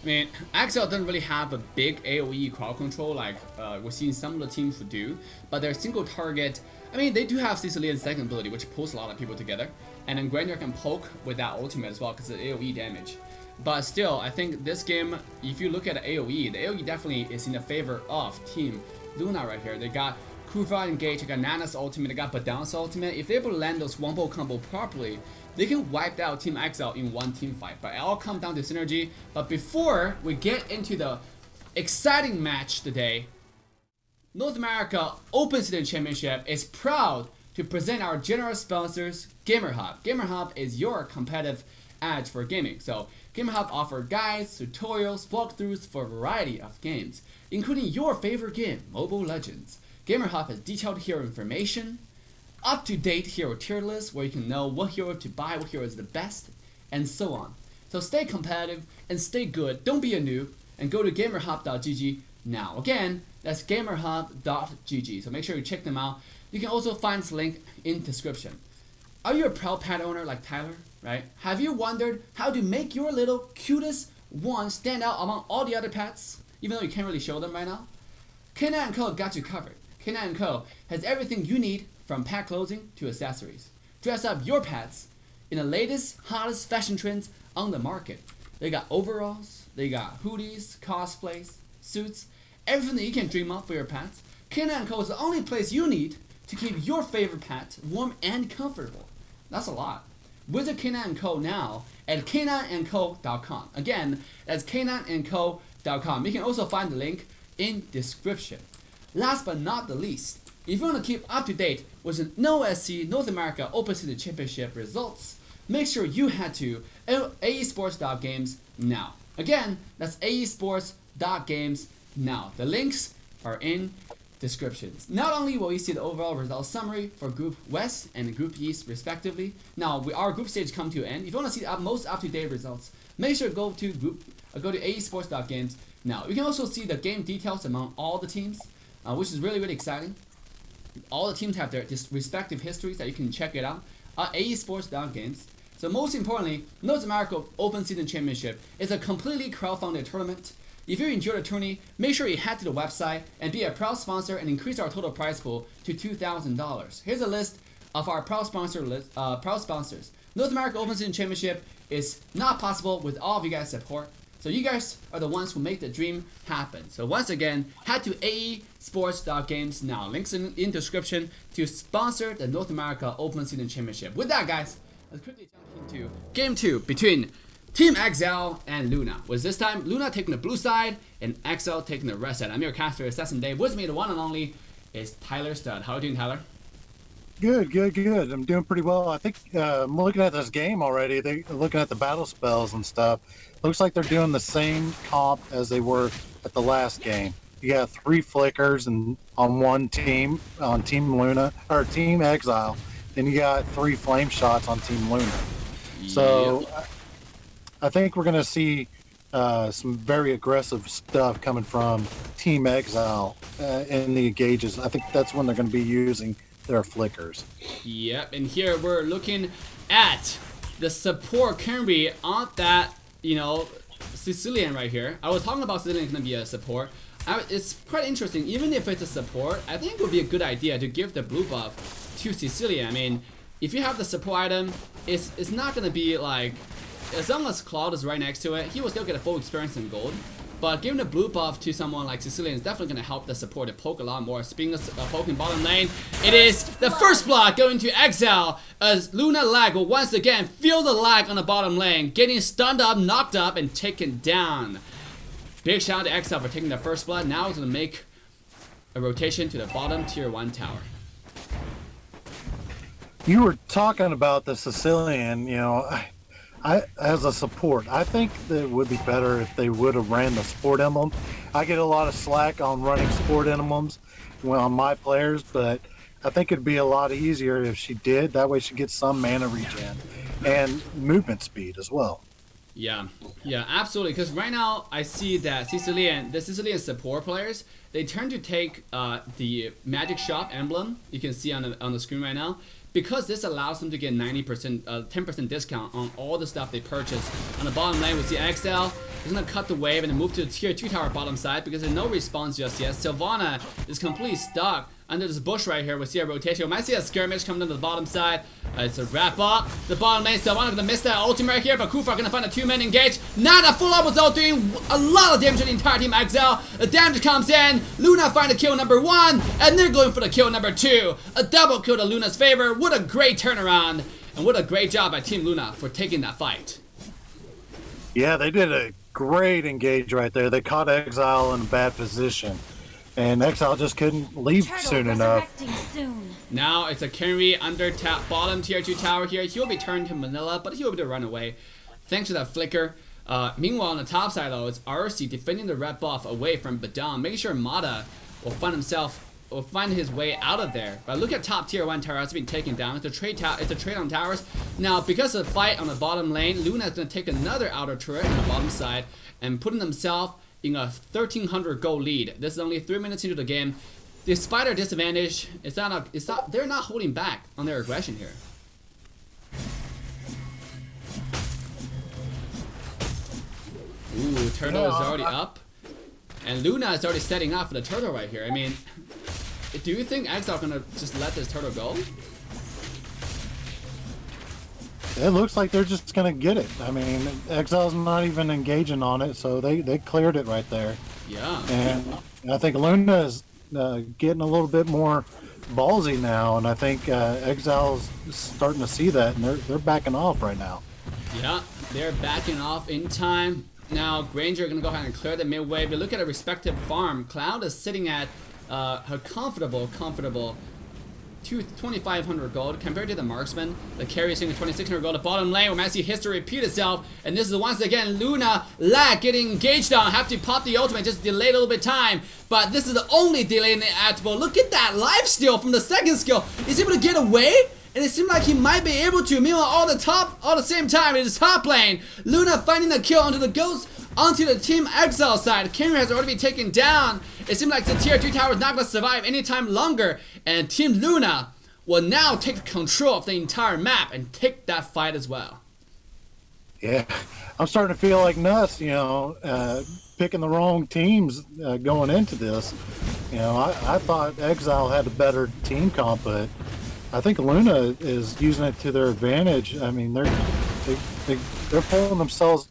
I mean, Exile doesn't really have a big AoE crowd control like we're seeing some of the teams would do, but their single target, I mean, they do have Sicilian's second ability, which pulls a lot of people together, and then Granger can poke with that ultimate as well because of AoE damage. But still, I think this game, if you look at the AoE definitely is in the favor of Team Luna right here. They got Kufra engaged, they got Nana's ultimate, they got Badang's ultimate. If they're able to land those wombo combo properly, they can wipe out Team Exile in one team fight. But it all comes down to synergy. But before we get into the exciting match today, North America Open Season Championship is proud to present our generous sponsors, Gamerhub. Gamerhub is your competitive edge for gaming. So Gamerhub offers guides, tutorials, walkthroughs for a variety of games, including your favorite game, Mobile Legends. Gamerhub has detailed hero information, up-to-date hero tier lists where you can know what hero to buy, what hero is the best, and so on. So stay competitive and stay good. Don't be a noob, and go to gamerhub.gg now. Again, that's gamerhub.gg. So make sure you check them out. You can also find this link in description. Are you a proud pet owner like Tyler, right? Have you wondered how to make your little cutest one stand out among all the other pets, even though you can't really show them right now? K9 & Co. got you covered. K9 & Co. has everything you need from pet clothing to accessories. Dress up your pets in the latest, hottest fashion trends on the market. They got overalls, they got hoodies, cosplays, suits, everything that you can dream of for your pets. K9 & Co. is the only place you need to keep your favorite pet warm and comfortable. That's a lot. Visit K9 & Co. now at k9andco.com. Again, that's k9andco.com. You can also find the link in description. Last but not the least, if you want to keep up to date with the NOSC North America Open Season Championship results, make sure you head to aesports.games now. Again, that's aesports.games now. The links are in descriptions. Not only will you see the overall result summary for Group West and Group East respectively. Now, our group stage come to an end. If you want to see the most up-to-date results, make sure to go to aesports.games now. You can also see the game details among all the teams, which is really exciting. All the teams have their respective histories that you can check it out at aesports.games. So most importantly, North America Open Season Championship is a completely crowdfunded tournament. If you enjoy the tourney, make sure you head to the website and be a proud sponsor and increase our total prize pool to $2,000. Here's a list of our proud sponsors. North America Open Season Championship is not possible with all of you guys' support. So you guys are the ones who make the dream happen. So once again, head to aesports.games now. Links in description to sponsor the North America Open Season Championship. With that, guys, let's quickly jump into Game 2 between Team Exile and Luna. Was this time Luna taking the blue side and Exile taking the red side. I'm your caster, Assassin Dave. With me, the one and only, is Tyler Stud. How are you doing, Tyler? Good. I'm doing pretty well. I think I'm looking at this game already. They're looking at the battle spells and stuff. Looks like they're doing the same comp as they were at the last game. You got 3 flickers and on one team, on Team Luna, or Team Exile. Then you got 3 flame shots on Team Luna. So I think we're going to see some very aggressive stuff coming from Team Exile in the engages. I think that's when they're going to be using their flickers. Yep, and here we're looking at the support Kenry on that, Sicilian right here. I was talking about Sicilian going to be a support. It's quite interesting. Even if it's a support, I think it would be a good idea to give the blue buff to Sicilian. I mean, if you have the support item, it's not going to be like, as long as Cloud is right next to it, he will still get a full experience in gold. But giving the blue buff to someone like Sicilian is definitely going to help the support to poke a lot more. Speaking of poking bottom lane, it is the first block going to Exile as Luna lag will once again feel the lag on the bottom lane, getting stunned up, knocked up, and taken down. Big shout out to Exile for taking the first blood. Now it's going to make a rotation to the bottom tier 1 tower. You were talking about the Sicilian, I, as a support, I think that it would be better if they would have ran the support emblem. I get a lot of slack on running support emblems on my players, but I think it'd be a lot easier if she did. That way she gets some mana regen and movement speed as well. Yeah, absolutely. Because right now I see that the Sicilian support players, they tend to take the Magic Shop emblem. You can see on the screen right now. Because this allows them to get 10% discount on all the stuff they purchase. On the bottom lane, we see Exile is going to cut the wave and then move to the tier 2 tower bottom side because there's no response just yet. Sylvana is completely stuck under this bush right here. We see a rotation. We might see a skirmish coming down to the bottom side. It's a wrap up. The bottom lane, Sylvana going to miss that ultimate right here, but Kufa going to find a 2-man engage. Not a full up result, doing a lot of damage to the entire team Exile. The damage comes in. Luna find a kill number 1, and they're going for the kill number 2. A double kill to Luna's favor. What a great turnaround, and what a great job by Team Luna for taking that fight. Yeah, they did a great engage right there. They caught Exile in a bad position, and Exile just couldn't leave soon enough. Now it's a Kenry under bottom tier 2 tower here. He will be turned to Manila, but he will be able to run away thanks to that flicker. Meanwhile, on the top side though, it's RC defending the red buff away from Badam, making sure Mata will find his way out of there. But look at top tier 1 tower that's been taken down. It's a trade on towers. Now, because of the fight on the bottom lane, Luna is going to take another outer turret on the bottom side and putting themselves in a 1,300 gold lead. This is only 3 minutes into the game. Despite their disadvantage, they're not holding back on their aggression here. Ooh, turtle is already up. And Luna is already setting up for the turtle right here. I mean, do you think Exile is going to just let this turtle go? It looks like they're just going to get it. I mean, Exile's not even engaging on it, so they cleared it right there. Yeah. And I think Luna is getting a little bit more ballsy now, and I think Exile's starting to see that, and they're backing off right now. Yeah, they're backing off in time. Now, Granger gonna go ahead and clear the mid wave. But look at a respective farm. Cloud is sitting at her comfortable 2,500 gold compared to the marksman. The carry is sitting at 2,600 gold. The bottom lane, we're gonna see history repeat itself. And this is once again Luna lag getting engaged on. Have to pop the ultimate, just delay a little bit time. But this is the only delay in the actable. Look at that lifesteal from the second skill. He's able to get away. And it seemed like he might be able to. Meanwhile, all the same time, it is top lane. Luna finding the kill onto the ghost, onto the Team Exile side. Kenry has already been taken down. It seemed like the tier 3 tower is not going to survive anytime longer. And Team Luna will now take control of the entire map and take that fight as well. Yeah, I'm starting to feel like NOSC, picking the wrong teams going into this. I thought Exile had a better team comp, but I think Luna is using it to their advantage. I mean, they're pulling themselves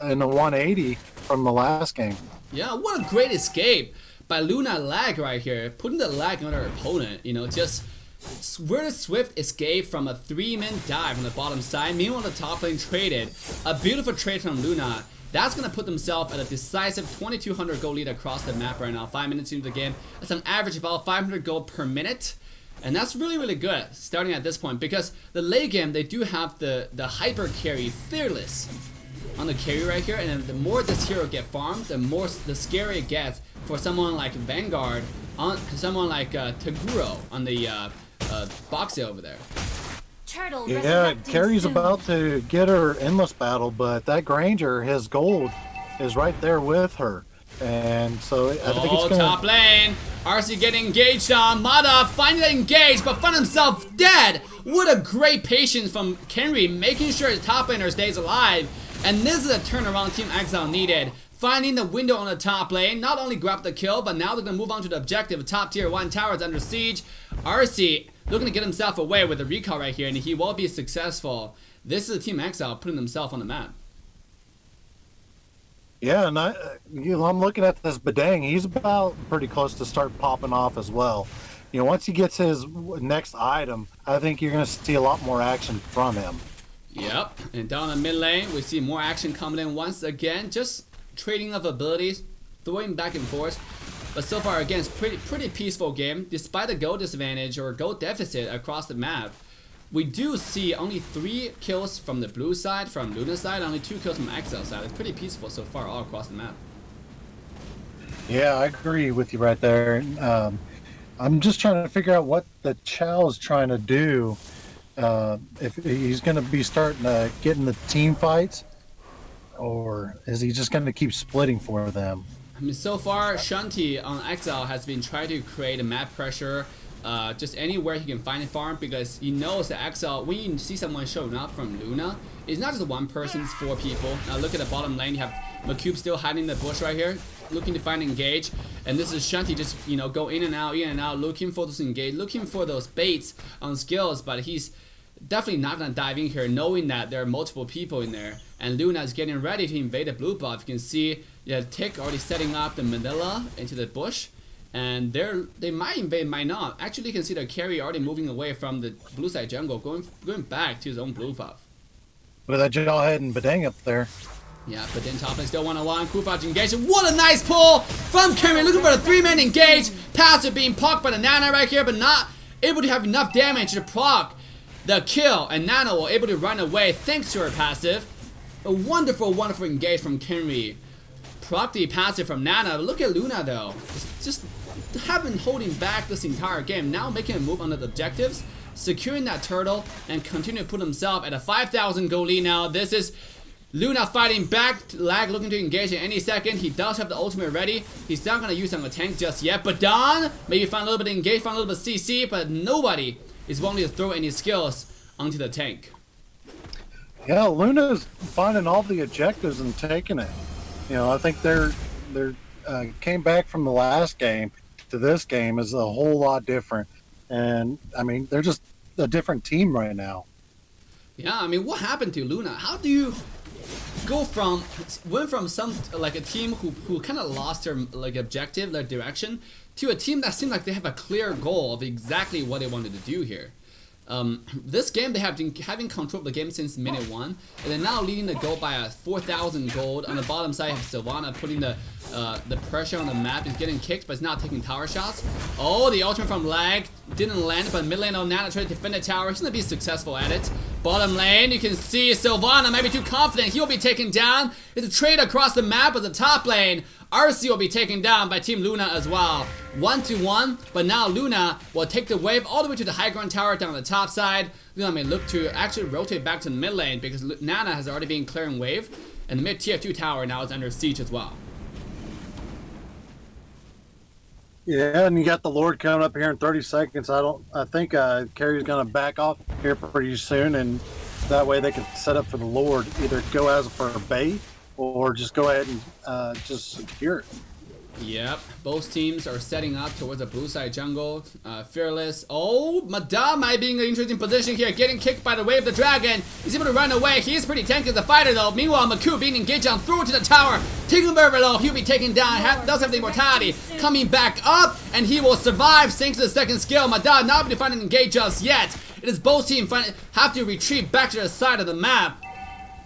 in a 180 from the last game. Yeah, what a great escape by Luna lag right here, putting the lag on her opponent. Just very swift escape from a 3-man dive on the bottom side. Meanwhile, the top lane traded a beautiful trade from Luna. That's going to put themselves at a decisive 2,200 gold lead across the map right now. 5 minutes into the game. That's an average of about 500 gold per minute. And that's really, really good starting at this point, because the late game, they do have the hyper carry Fearless on the carry right here. And the more this hero get farmed, the scarier it gets for someone like Vanguard, someone like Taguro on the Boxy over there. Yeah, Carrie's about to get her endless battle, but that Granger, his gold, is right there with her. And so I think it's gonna... top lane. RC getting engaged on. Mada finally engaged, but found himself dead. What a great patience from Kenry, making sure the top laner stays alive. And this is a turnaround Team Exile needed. Finding the window on the top lane. Not only grab the kill, but now they're going to move on to the objective. Top tier 1 tower is under siege. RC looking to get himself away with the recall right here, and he will be successful. This is a Team Exile putting themselves on the map. Yeah, and I'm looking at this Bedang. He's about pretty close to start popping off as well. Once he gets his next item, I think you're going to see a lot more action from him. Yep, and down the mid lane, we see more action coming in once again. Just trading of abilities, throwing back and forth. But so far, again, it's pretty peaceful game. Despite the gold disadvantage or gold deficit across the map, we do see only 3 kills from the blue side, from Luna's side, only 2 kills from Exile side. It's pretty peaceful so far all across the map. Yeah, I agree with you right there. I'm just trying to figure out what the Chow's trying to do. If he's going to be starting to get in the team fights, or is he just going to keep splitting for them? I mean, so far, Shanti on Exile has been trying to create a map pressure. Just anywhere he can find a farm, because he knows that Exile, when you see someone showing up from Luna, it's not just one person, it's 4 people. Now look at the bottom lane, you have Makube still hiding in the bush right here, looking to find engage. And this is Shanti just, go in and out, looking for those engage, looking for those baits on skills, but he's definitely not going to dive in here knowing that there are multiple people in there. And Luna is getting ready to invade the blue buff. You can see Tick already setting up the Manila into the bush. And they might invade, might not. Actually, you can see the carry already moving away from the blue side jungle, going back to his own blue buff. Look at that Jawhead and Bedang up there. Yeah, but then top lane still 1-on-1. Kufaj engaged. What a nice pull from Carry, looking for a 3-man engage. Passive being procced by the Nana right here, but not able to have enough damage to proc the kill. And Nana will able to run away thanks to her passive. A wonderful, wonderful engage from Kenry. Proc the passive from Nana. Look at Luna though. Just have been holding back this entire game. Now making a move on the objectives, securing that turtle, and continue to put himself at a 5,000 gold lead now. This is Luna fighting back. Lag looking to engage in any second. He does have the ultimate ready. He's not going to use on the tank just yet. But Don maybe find a little bit of engage, find a little bit of CC, but nobody is willing to throw any skills onto the tank. Yeah, Luna's finding all the objectives and taking it. I think they're came back from the last game to this game is a whole lot different. And I mean, they're just a different team right now. Yeah, I mean, what happened to Luna? How do you went from some like a team who kind of lost their objective, their direction, to a team that seemed like they have a clear goal of exactly what they wanted to do here. This game, they have been having control of the game since minute 1, and they're now leading the goal by 4,000 gold. On the bottom side, you have Sylvana putting the pressure on the map. He's getting kicked, but he's not taking tower shots. Oh, the ultimate from Lag didn't land, but mid lane Nana tried to defend the tower. He's gonna be successful at it. Bottom lane, you can see Sylvana might be too confident. He will be taken down. It's a trade across the map with the top lane. RC will be taken down by Team Luna as well. 1-1, but now Luna will take the wave all the way to the high ground tower down the top side. Luna may look to actually rotate back to the mid lane because Nana has already been clearing wave, and the mid tier 2 tower now is under siege as well. Yeah, and you got the Lord coming up here in 30 seconds. I think Carrie's going to back off here pretty soon, and that way they can set up for the Lord. Either go as for a bait or just go ahead and just secure it. Yep, both teams are setting up towards the blue side jungle. Fearless. Oh, Madame might be in an interesting position here, getting kicked by the wave of the dragon. He's able to run away. He is pretty tanky as a fighter though. Meanwhile, Maku being engaged on through to the tower. Taking him very low. He'll be taken down. Does have the immortality. Coming back up, and he will survive thanks to the second skill. Madame not able to find an engage just yet. It is both teams have to retreat back to the side of the map.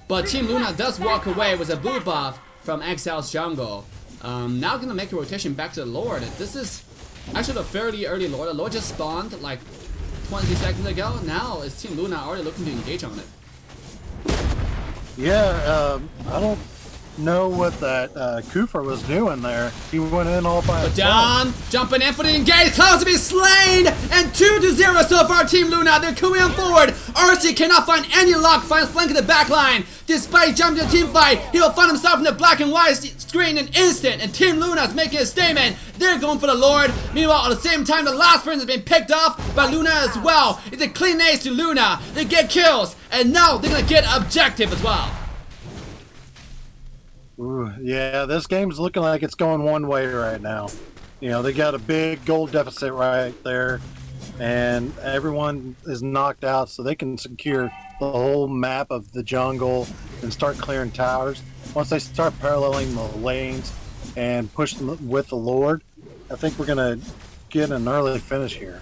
But Team Luna does walk away with a blue buff from Exile's jungle. Now gonna make a rotation back to the Lord. This is actually a fairly early Lord. The Lord just spawned like 20 seconds ago. Now is Team Luna already looking to engage on it. Yeah, I don't know what that Kufra was doing there. He went in all by himself. Down, jumping in for the engage, close to be slain, and 2-0 so far. Team Luna, they're coming on forward. RC cannot find any luck, flanking the back line. Despite jumping to the team fight, he will find himself in the black and white screen in an instant, and Team Luna is making a statement. They're going for the Lord. Meanwhile, at the same time, the last person has been picked off by Luna as well. It's a clean ace to Luna. They get kills, and now they're gonna get objective as well. Ooh, yeah, this game's looking like it's going one way right now. You know, they got a big gold deficit right there, and everyone is knocked out, so they can secure the whole map of the jungle and start clearing towers. Once they start paralleling the lanes and push them with the Lord, I think we're going to get an early finish here.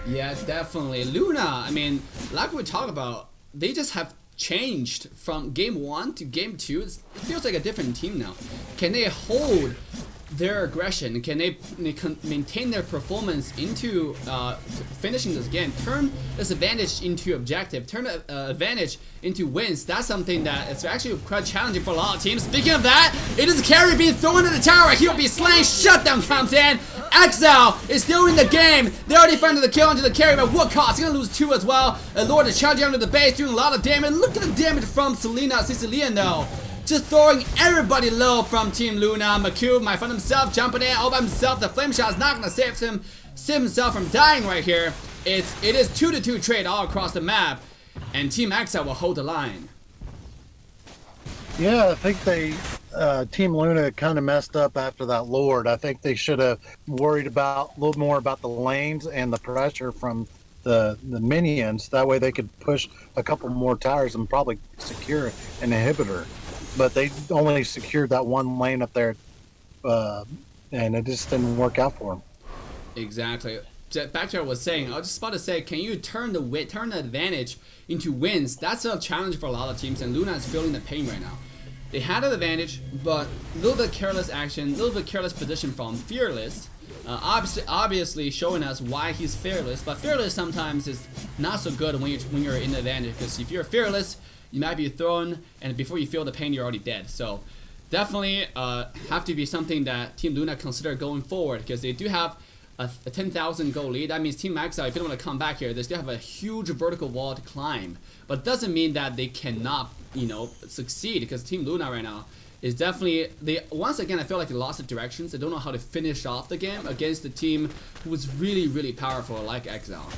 Yeah, definitely. Luna, I mean, like we talked about, they just have changed from game 1 to game 2. It feels like a different team now. Can they hold their aggression? Can they maintain their performance into finishing this game? Turn this advantage into objective. Turn advantage into wins. That's something that is actually quite challenging for a lot of teams. Speaking of that, it is Carry being thrown in the tower. He'll be slain. Shutdown comes in. Exile is still in the game. They already found the kill onto the Carry, but what cost? He's gonna lose 2 as well. Lord is charging under the base, doing a lot of damage. Look at the damage from Selena Sicilian though. Just throwing everybody low from Team Luna. Maku might find himself jumping in all by himself. The flame shot is not gonna save himself from dying right here. It is 2-2 trade all across the map, and Team Exile will hold the line. Yeah, I think Team Luna kind of messed up after that Lord. I think they should have worried about a little more about the lanes and the pressure from the minions. That way they could push a couple more towers and probably secure an inhibitor. But they only secured that one lane up there, and it just didn't work out for them. Exactly. Back to what I was saying, I was just about to say, can you turn the advantage into wins? That's a challenge for a lot of teams, and Luna is feeling the pain right now. They had an advantage, but a little bit careless action, a little bit careless position from Fearless. Obviously showing us why he's fearless, but fearless sometimes is not so good when you're in the advantage, because if you're fearless, you might be thrown, and before you feel the pain, you're already dead. So definitely have to be something that Team Luna consider going forward, because they do have a 10,000 goal lead. That means Team Exile, if they don't want to come back here, they still have a huge vertical wall to climb. But it doesn't mean that they cannot, succeed, because Team Luna right now is definitely, once again, I feel like they lost the directions. They don't know how to finish off the game against the team who was really, really powerful, like Exile.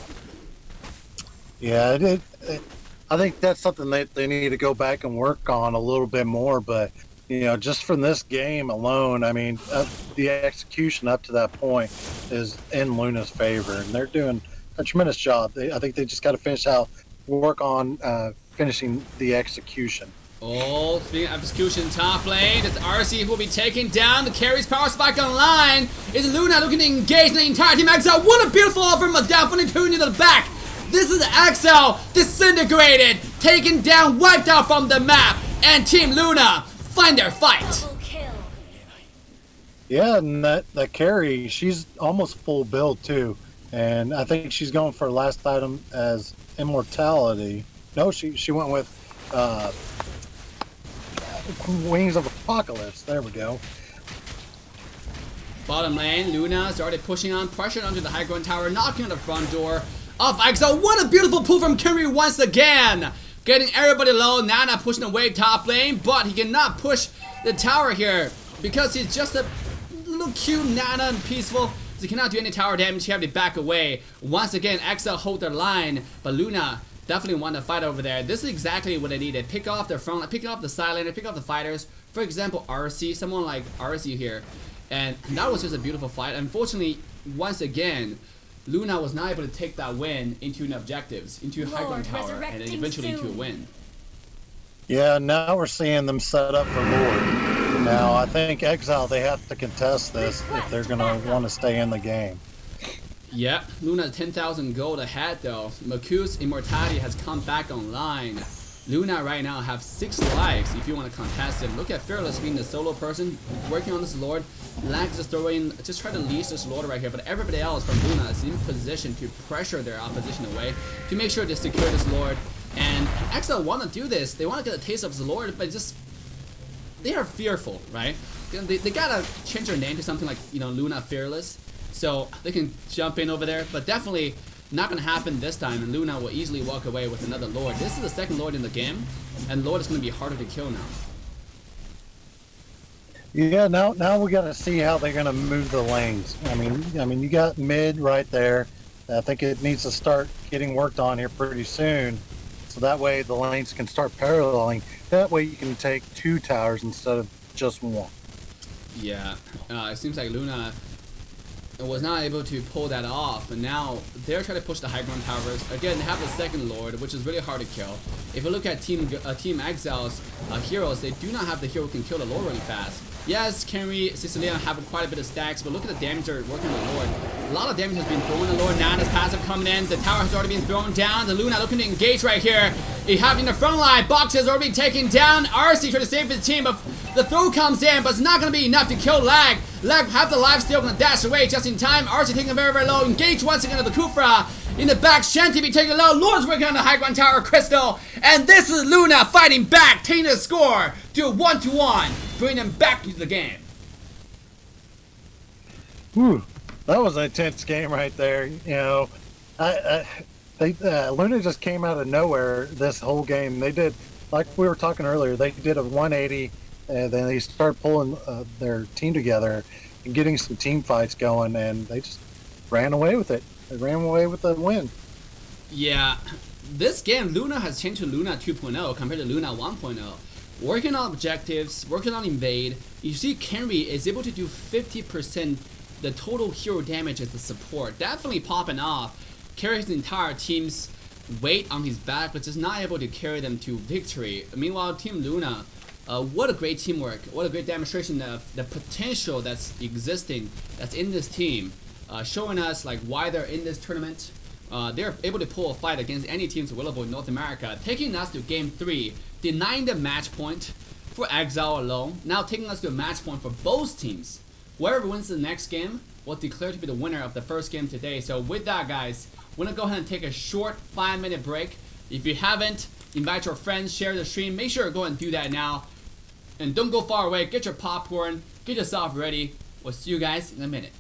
Yeah, I think that's something that they need to go back and work on a little bit more, but just from this game alone, I mean, the execution up to that point is in Luna's favor, and they're doing a tremendous job. I think they just got to work on finishing the execution. Oh, speaking of execution, top lane, it's RC who will be taking down the carry's power spike online. Is Luna looking to engage the entire team Exile? What a beautiful offer from a down 22 into the back. This is Exile disintegrated, taken down, wiped out from the map, and Team Luna find their fight. Yeah, and that carry, she's almost full build too. And I think she's going for last item as Immortality. No, she went with Wings of Apocalypse. There we go. Bottom lane, Luna started pushing on, pressure onto the high ground tower, knocking on the front door of Exile. What a beautiful pull from Kerry once again. Getting everybody low, Nana pushing away top lane, but he cannot push the tower here because he's just a little cute Nana and peaceful. So he cannot do any tower damage, he have to back away. Once again, Exile hold their line, but Luna definitely won the fight over there. This is exactly what they needed. Pick off their front, pick off the side laner, pick off the fighters. For example, RC, someone like RC here. And that was just a beautiful fight. Unfortunately, once again, Luna was not able to take that win into an objectives, into high ground tower, and then eventually into a win. Yeah, now we're seeing them set up for Lord. Now, I think Exile, they have to contest this if they're going to want to stay in the game. Yep, Luna 10,000 gold ahead though. Maku's Immortality has come back online. Luna right now have 6 lives if you want to contest him. Look at Fearless being the solo person, working on this Lord. Lax just throwing, just try to leash this Lord right here, but everybody else from Luna is in position to pressure their opposition away, to make sure to secure this Lord. And Exile want to do this, they want to get a taste of this Lord, but just, they are fearful, right? They gotta change their name to something like, you know, Luna Fearless, so they can jump in over there, but definitely not gonna happen this time, and Luna will easily walk away with another Lord. This is the second Lord in the game, and Lord is gonna be harder to kill now. Yeah, now we got to see how they're going to move the lanes. I mean, you got mid right there. I think it needs to start getting worked on here pretty soon, so that way the lanes can start paralleling. That way you can take 2 towers instead of just 1. Yeah, it seems like Luna was not able to pull that off, and now they're trying to push the high ground towers. Again, they have the second Lord, which is really hard to kill. If you look at Team Exile's heroes, they do not have the hero who can kill the Lord really fast. Yes, Kenry, Sicilian have quite a bit of stacks, but look at the damage they're working on the Lord. A lot of damage has been thrown on the Lord. Nana's passive coming in. The tower has already been thrown down. The Luna looking to engage right here. You have in the front line. Box has already been taken down. RC trying to save his team, but the throw comes in, but it's not going to be enough to kill Lag. Lag have the life steal, going to dash away just in time. RC taking a very, very low. Engage once again with the Kufra. In the back, Shanty be taking low. Lord's working on the high ground tower, Crystal. And this is Luna fighting back, taking the score to a 1-1, bringing them back into the game. Whew, that was an intense game right there. You know, Luna just came out of nowhere this whole game. They did, like we were talking earlier, they did a 180, and then they started pulling their team together and getting some team fights going, and they just ran away with it. They ran away with the win. Yeah, this game, Luna has changed to Luna 2.0 compared to Luna 1.0. Working on objectives, working on invade. You see Kenry is able to do 50% the total hero damage as the support. Definitely popping off. Carries the entire team's weight on his back, but just not able to carry them to victory. Meanwhile, Team Luna, what a great teamwork. What a great demonstration of the potential that's existing, that's in this team. Showing us like why they're in this tournament. They're able to pull a fight against any teams available in North America, taking us to Game 3, denying the match point for Exile alone, now taking us to a match point for both teams. Whoever wins the next game will declare to be the winner of the first game today. So with that, guys, we're gonna go ahead and take a short 5-minute break. If you haven't, invite your friends, share the stream. Make sure to go and do that now. And don't go far away. Get your popcorn, get yourself ready. We'll see you guys in a minute.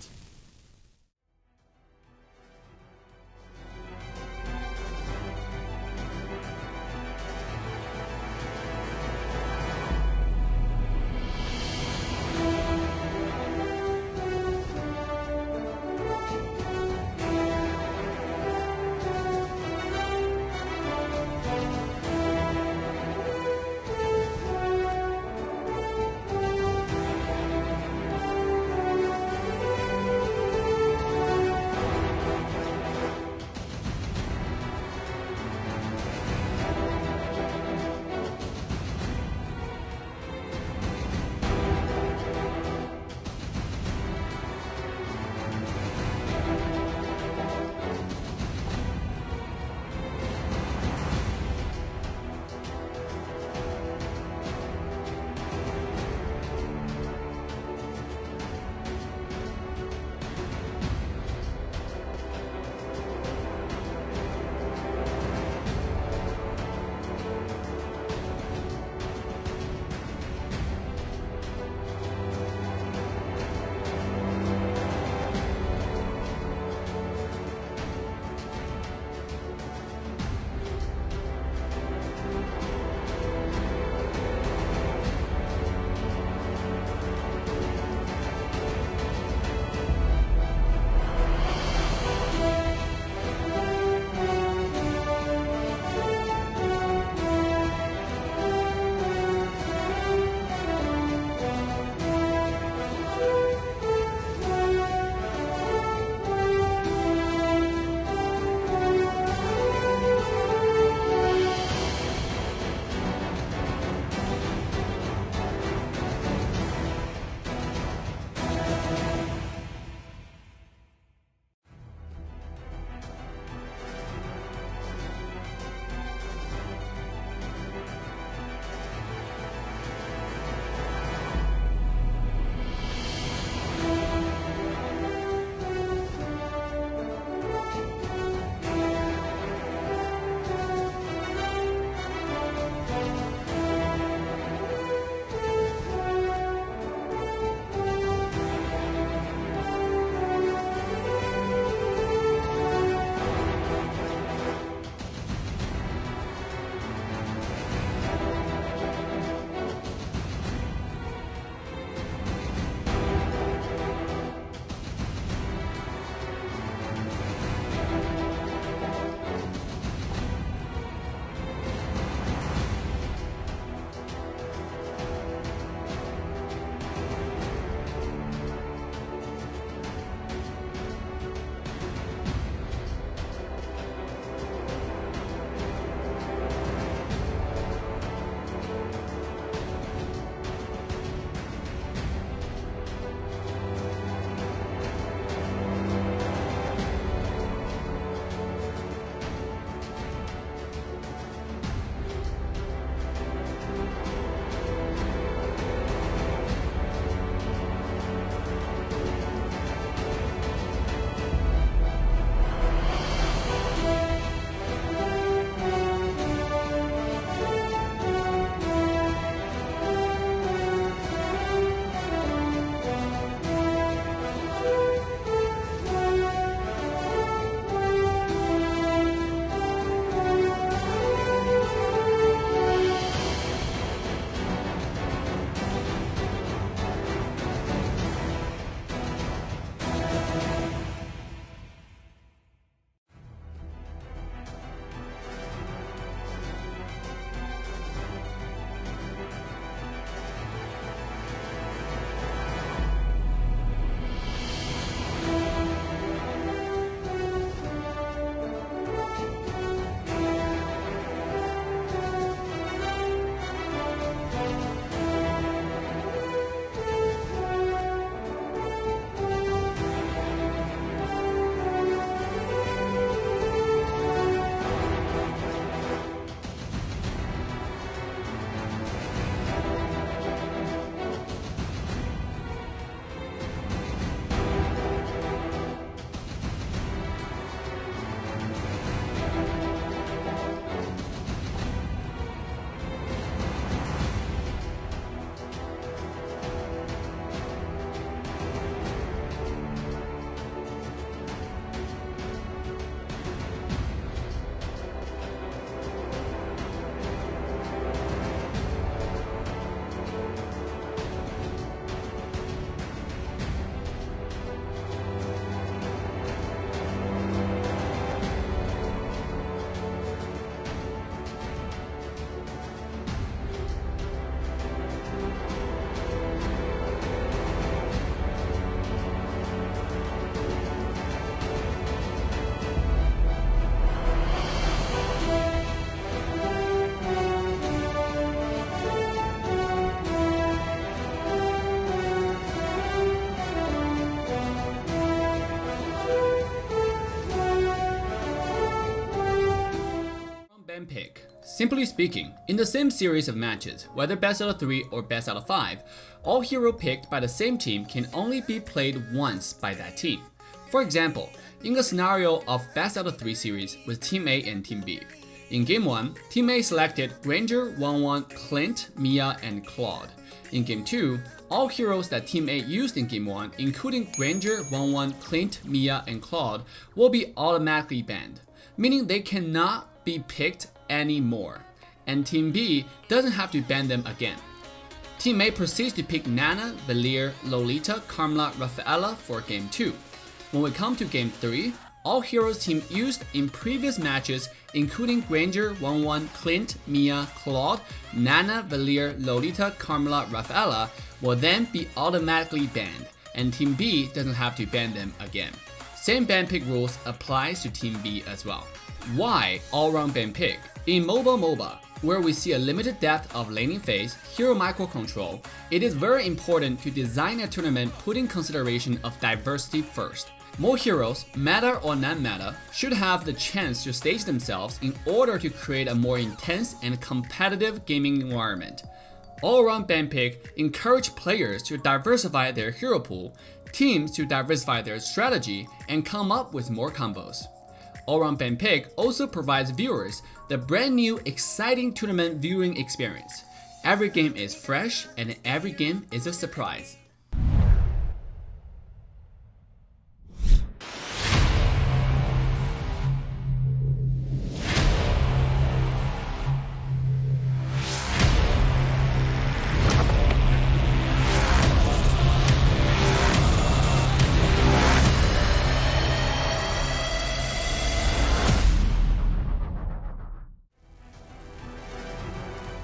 ban pick. Simply speaking, in the same series of matches, whether best out of 3 or best out of 5, all hero picked by the same team can only be played once by that team. For example, in the scenario of best out of 3 series with Team A and Team B. In Game 1, Team A selected Granger, 1-1, Clint, Mia, and Claude. In Game 2, all heroes that Team A used in Game 1, including Granger, 1-1, Clint, Mia, and Claude, will be automatically banned, meaning they cannot be picked anymore, and Team B doesn't have to ban them again. Team A proceeds to pick Nana, Valier, Lolita, Carmela, Rafaela for Game 2. When we come to Game 3, all heroes team used in previous matches, including Granger, 1-1, Clint, Mia, Claude, Nana, Valier, Lolita, Carmela, Rafaela, will then be automatically banned, and Team B doesn't have to ban them again. Same ban pick rules applies to Team B as well. Why all-round ban pick? In MOBA, where we see a limited depth of laning phase, hero microcontrol, it is very important to design a tournament putting consideration of diversity first. More heroes, meta or non-meta, should have the chance to stage themselves in order to create a more intense and competitive gaming environment. All-around ban pick encourage players to diversify their hero pool, teams to diversify their strategy, and come up with more combos. All-round ban pick also provides viewers the brand new exciting tournament viewing experience. Every game is fresh and every game is a surprise.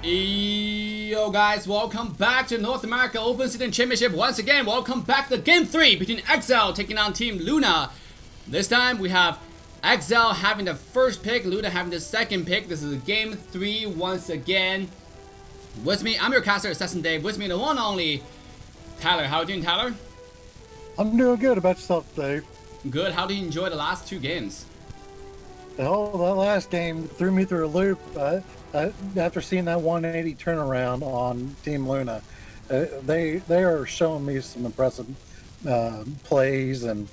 Yo guys, welcome back to North America Open Season Championship once again. Welcome back to Game 3 between Exile taking on Team Luna. This time we have Exile having the first pick, Luna having the second pick. This is Game 3 once again. With me, I'm your caster, Assassin Dave. With me, the one and only Tyler. How are you doing, Tyler? I'm doing good. About yourself, Dave? Good. How did you enjoy the last 2 games? Oh, that last game threw me through a loop. After seeing that 180 turnaround on Team Luna, they are showing me some impressive plays and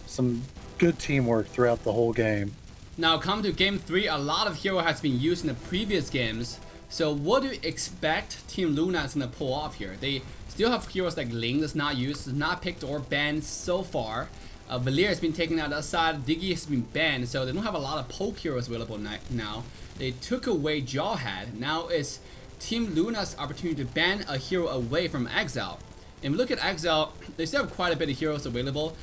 some good teamwork throughout the whole game. Now, come to Game 3, a lot of hero has been used in the previous games. So what do you expect Team Luna is going to pull off here? They still have heroes like Ling that's not used, is not picked or banned so far. Valier has been taken out outside, Diggy has been banned, so they don't have a lot of poke heroes available now. They took away Jawhead. Now it's Team Luna's opportunity to ban a hero away from Exile. And we look at Exile, they still have quite a bit of heroes available.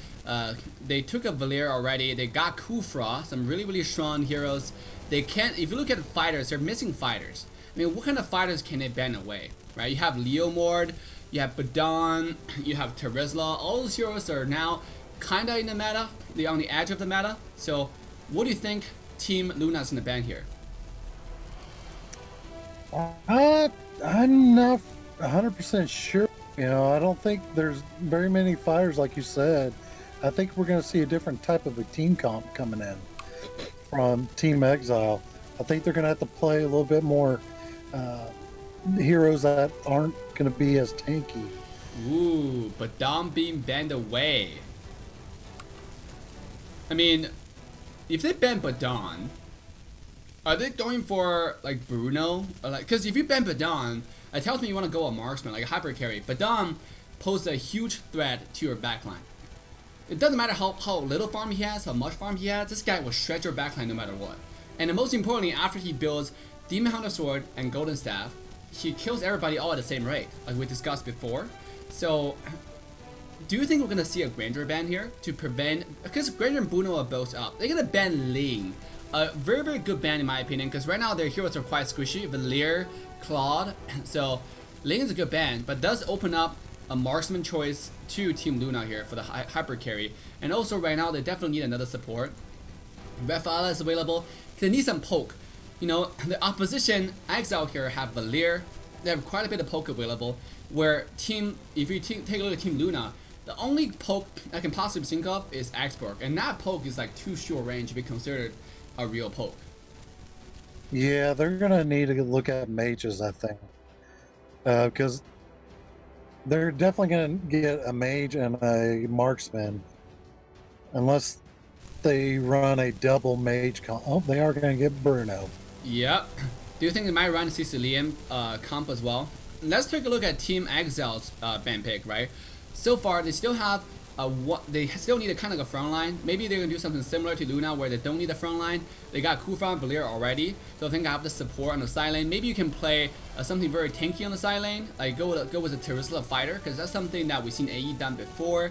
They took a Valier already, they got Kufra, some really strong heroes. They can't, if you look at fighters, they're missing fighters. I mean, what kind of fighters can they ban away, right? You have Leomord, you have Badon, you have Terizla. All those heroes are now kinda in the meta, they're on the edge of the meta. So what do you think Team Luna's gonna ban here? I'm not 100% sure. You know, I don't think there's very many fighters like you said. I think we're going to see a different type of a team comp coming in from Team Exile. I think they're going to have to play a little bit more heroes that aren't going to be as tanky. Ooh, Badon being banned away. I mean, if they ban Badon, are they going for like Bruno? Because if you ban Badon, it tells me you want to go a marksman, like a hyper carry. Badon poses a huge threat to your backline. It doesn't matter how little farm he has, how much farm he has, this guy will shred your backline no matter what. And most importantly, after he builds Demon Hunter Sword and Golden Staff, he kills everybody all at the same rate, like we discussed before. So, do you think we're going to see a Granger ban here to prevent, because Granger and Bruno are both up, they're going to ban Ling. A very good ban in my opinion, because right now their heroes are quite squishy. Valier, Claude, so Ling is a good ban, but does open up a marksman choice to Team Luna here for the hyper carry. And also right now they definitely need another support. Rafaela is available. They need some poke. You know, the opposition Exile here have Valier. They have quite a bit of poke available. Where if you take a look at Team Luna, the only poke I can possibly think of is Axborg, and that poke is like too short range to be considered a real poke. Yeah, they're gonna need to look at mages, I think, because they're definitely gonna get a mage and a marksman, unless they run a double mage comp. Oh, they are gonna get Bruno. Yep. Do you think they might run Sicilian comp as well? Let's take a look at Team Exile's ban pick, right? So far, they still have they still need a kind of a front line. Maybe they're gonna do something similar to Luna, where they don't need a front line. They got Kufra and Valir already, so I think I have the support on the side lane. Maybe you can play something very tanky on the side lane, like go with a Terizla fighter, because that's something that we've seen AE done before.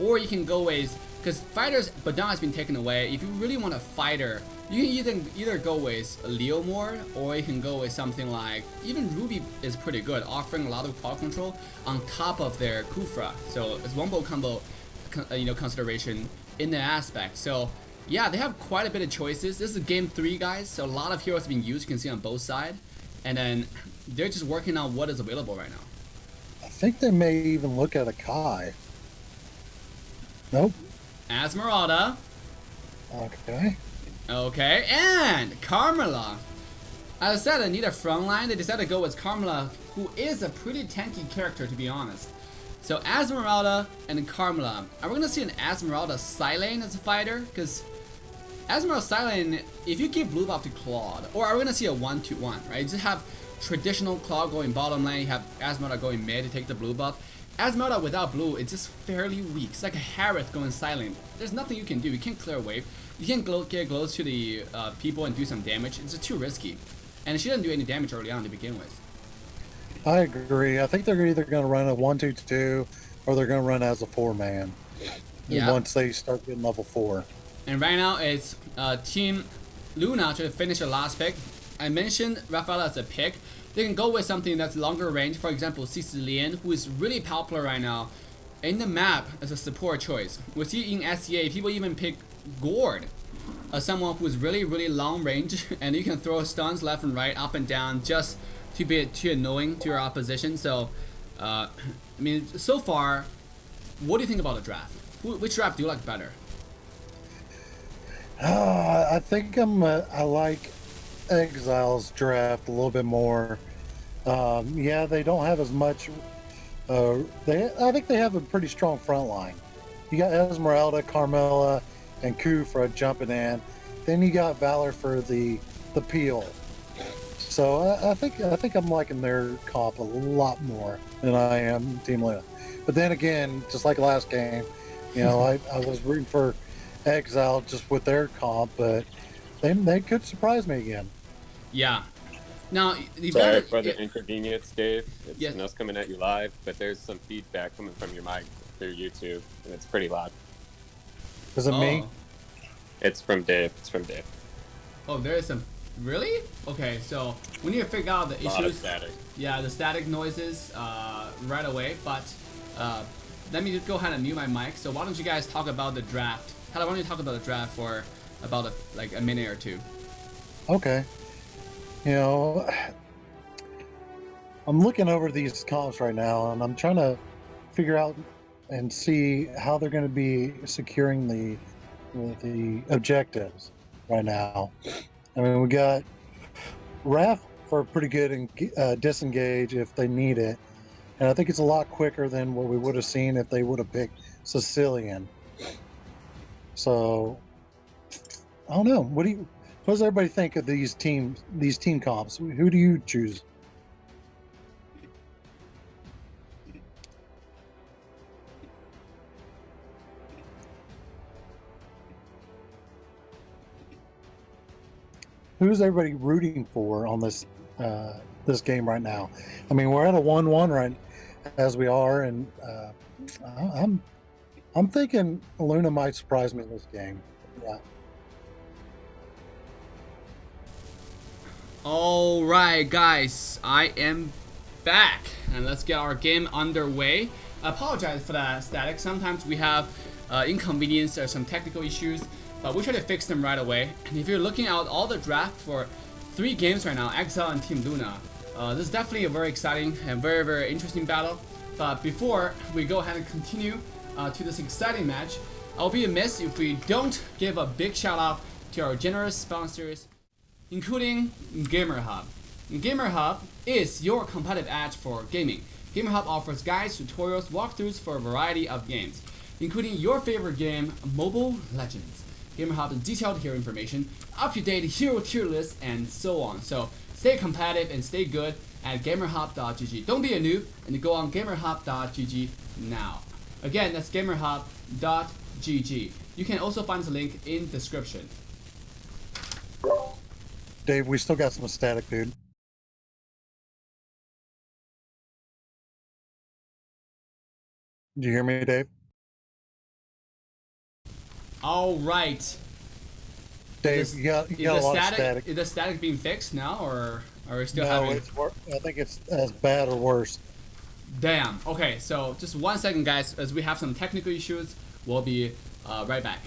Or you can go with, because fighters, Badon has been taken away. If you really want a fighter, you can either go with a Leo more, or you can go with something like, even Ruby is pretty good, offering a lot of power control on top of their Kufra. So it's wombo combo, consideration in that aspect. So yeah, they have quite a bit of choices. This is game 3, guys, so a lot of heroes have been used. You can see on both sides, and then they're just working on what is available right now. I think they may even look at a Kai. Nope. Esmeralda. Okay. Okay, and Carmela. As I said, I need a front line. They decided to go with Carmela, who is a pretty tanky character, to be honest. So Esmeralda and Carmela. Are we gonna see an Esmeralda side lane as a fighter? Because Esmeralda side lane, if you give blue buff to Claude, or are we gonna see a 1-2-1, right? You just have traditional Claude going bottom lane, you have Esmeralda going mid to take the blue buff. Esmeralda without blue, it's just fairly weak. It's like a Harith going silent. There's nothing you can do. You can't clear a wave. You can't get close to the people and do some damage. It's just too risky. And she doesn't do any damage early on to begin with. I agree. I think they're either going to run a 1-2-2 or they're going to run as a 4-man. Yeah. Once they start getting level 4. And right now it's Team Luna to finish the last pick. I mentioned Rafaela as a pick. They can go with something that's longer range. For example, Sicilian, who is really popular right now in the map as a support choice. We see in SEA, people even pick Gord as someone who is really, really long range, and you can throw stuns left and right, up and down, just to be too annoying to your opposition. So, I mean, so far, what do you think about the draft? Which draft do you like better? I think I like Exile's draft a little bit more. Yeah, they don't have as much. I think they have a pretty strong front line. You got Esmeralda, Carmela, and Kufra jumping in. Then you got Valor for the peel. So I think I'm liking their comp a lot more than I am Team Luna. But then again, just like last game, I was rooting for Exile just with their comp, but they could surprise me again. Yeah. Now, sorry for the inconvenience, Dave. It's NOSC coming at you live, but there's some feedback coming from your mic through YouTube, and it's pretty loud. Is it me? It's from Dave. It's from Dave. Oh, there is some. Really? Okay, so we need to figure out the issues. A lot of static. Yeah, the static noises right away. But let me just go ahead and mute my mic. So why don't you guys talk about the draft? Why don't you talk about the draft for about a minute or two? Okay. I'm looking over these comps right now, and I'm trying to figure out and see how they're going to be securing the objectives right now. I mean, we got Raph for pretty good and disengage if they need it, and I think it's a lot quicker than what we would have seen if they would have picked Sicilian. So I don't know. What does everybody think of these team comps? Who do you choose? Who's everybody rooting for on this game right now? I mean, we're at a 1-1 right as we are, and I'm thinking Luna might surprise me in this game. Yeah. All right, guys, I am back, and let's get our game underway. I apologize for that static. Sometimes we have inconvenience or some technical issues, but we try to fix them right away. And if you're looking at all the draft for 3 games right now, Exile and Team Luna, this is definitely a very exciting and very, very interesting battle. But before we go ahead and continue to this exciting match, I'll be amiss if we don't give a big shout out to our generous sponsors. including Gamerhub. Gamerhub is your competitive edge for gaming. Gamerhub offers guides, tutorials, walkthroughs for a variety of games, including your favorite game, Mobile Legends. Gamerhub's detailed hero information, up-to-date hero tier lists, and so on. So stay competitive and stay good at gamerhub.gg. Don't be a noob and go on gamerhub.gg now. Again, that's gamerhub.gg. You can also find the link in description. Dave, we still got some static, dude. Do you hear me, Dave? All right. Dave, you got a lot of static. Is the static being fixed now, or are we still no, having? I think it's as bad or worse. Damn. Okay, so just 1 second, guys, as we have some technical issues. We'll be right back.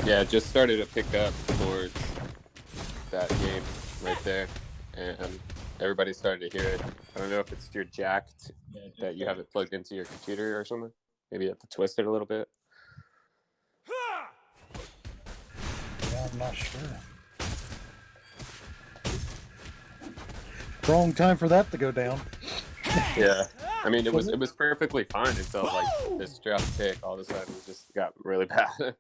Yeah, it just started to pick up towards that game right there, and everybody started to hear it. I don't know if it's your jack that you have it plugged into your computer or something. Maybe you have to twist it a little bit. Yeah, I'm not sure. Wrong time for that to go down. Yeah, I mean it was perfectly fine until like this drop pick. All of a sudden, it just got really bad.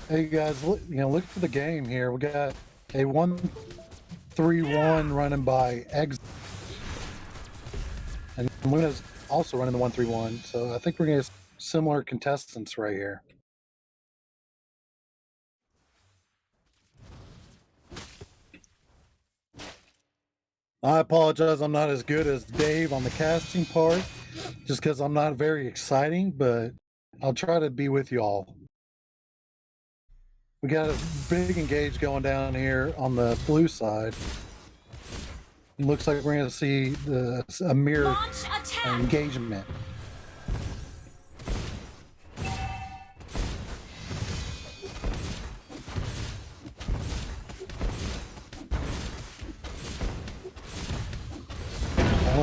Hey guys, look for the game here. We got a 1-3-1 running by Exile, and Luna's also running the 1-3-1. So I think we're gonna get similar contestants right here. I apologize, I'm not as good as Dave on the casting part, just because I'm not very exciting, but I'll try to be with you all. We got a big engage going down here on the blue side. It looks like we're going to see a mirror engagement.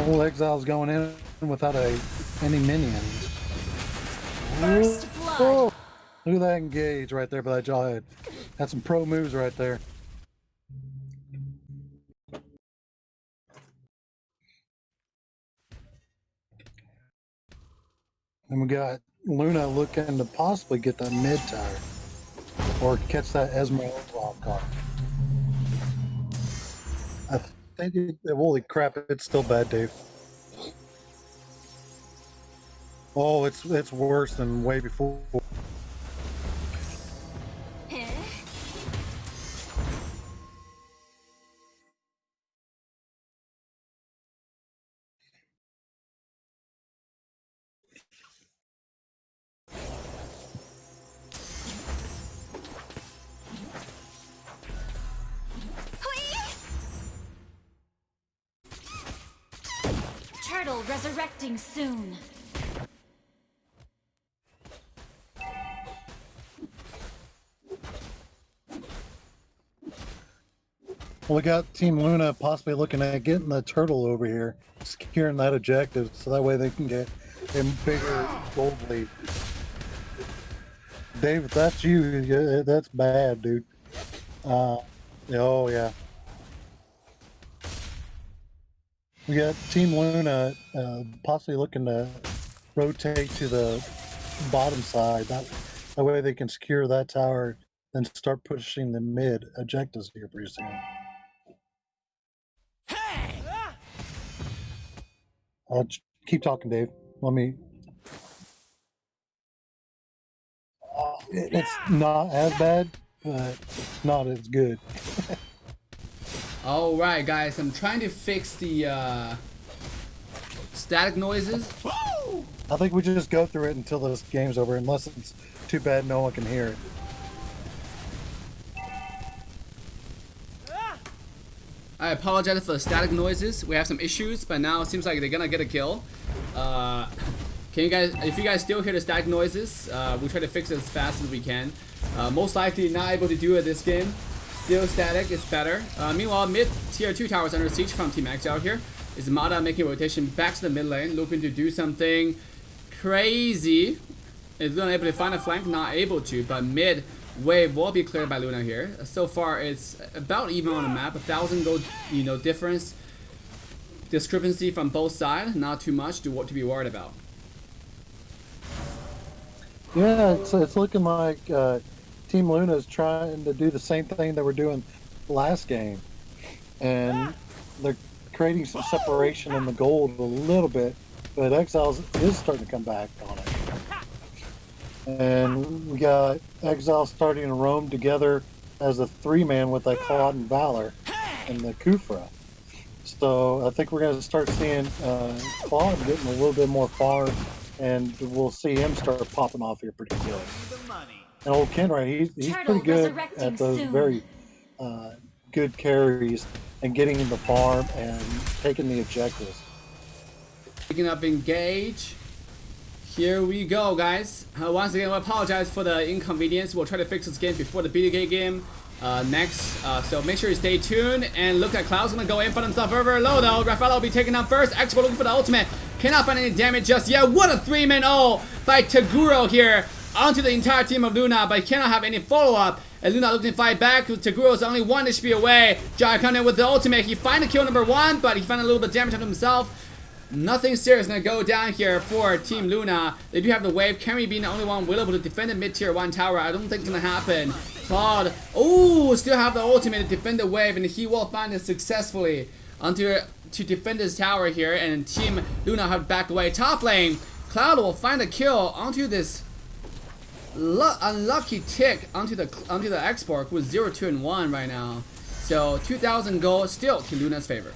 Whole Exile's going in without any minions. First blood. Oh, look at that engage right there by that jawhead. That's some pro moves right there. And we got Luna looking to possibly get that mid tower or catch that Esmeralda lock off. I think holy crap, it's still bad, Dave. Oh, it's worse than way before. Turtle resurrecting soon. Well, we got Team Luna possibly looking at getting the turtle over here, securing that objective, so that way they can get a bigger gold lead. Dave, if that's you, that's bad, dude. Oh yeah. We got Team Luna possibly looking to rotate to the bottom side. That way they can secure that tower and start pushing the mid objectives here pretty soon. Keep talking, Dave. Let me. It's not as bad, but it's not as good. All right, guys, I'm trying to fix the static noises. I think we just go through it until this game's over, unless it's too bad no one can hear it. I apologize for the static noises. We have some issues, but now it seems like they're gonna get a kill. Can you guys, if you guys still hear the static noises, we'll try to fix it as fast as we can. Most likely not able to do it this game. Still static, it's better. Meanwhile, mid tier 2 towers under siege from Team Exile here. Is Mada making rotation back to the mid lane, looking to do something crazy. Is Luna able to find a flank? Not able to, but mid wave will be cleared by Luna here. So far, it's about even on the map. 1,000 gold, difference, discrepancy from both sides. Not too much to be worried about. Yeah, it's looking like Team Luna is trying to do the same thing they were doing last game, and they're creating some separation in the gold a little bit, but Exile is starting to come back on it. And we got Exile starting to roam together as a 3-man with that Claude and Valor and the Kufra. So I think we're going to start seeing Claude getting a little bit more far, and we'll see him start popping off here pretty quick. And old Kenray, he's pretty good at those very good carries and getting in the farm and taking the objectives. Picking up engage. Here we go, guys. Once again, I apologize for the inconvenience. We'll try to fix this game before the bTk game next. So make sure you stay tuned and look at Cloud's gonna go in for himself over low though. Rafael will be taken out first. Expo looking for the ultimate. Cannot find any damage just yet. What a 3-man ult by Taguro here onto the entire team of Luna, but he cannot have any follow-up. And Luna looking to fight back. Taguro's only 1 HP away. Jai coming in with the ultimate. He finally killed number 1, but he found a little bit of damage on himself. Nothing serious gonna go down here for Team Luna. They do have the wave. Kenry being the only one able to defend the mid-tier 1 tower. I don't think it's gonna happen. Claude, still have the ultimate to defend the wave, and he will find it successfully to defend this tower here. And Team Luna have backed away. Top lane, Cloud will find a kill onto this unlucky tick onto the export with 0, 2, and 1 right now. So 2,000 gold still to Luna's favor.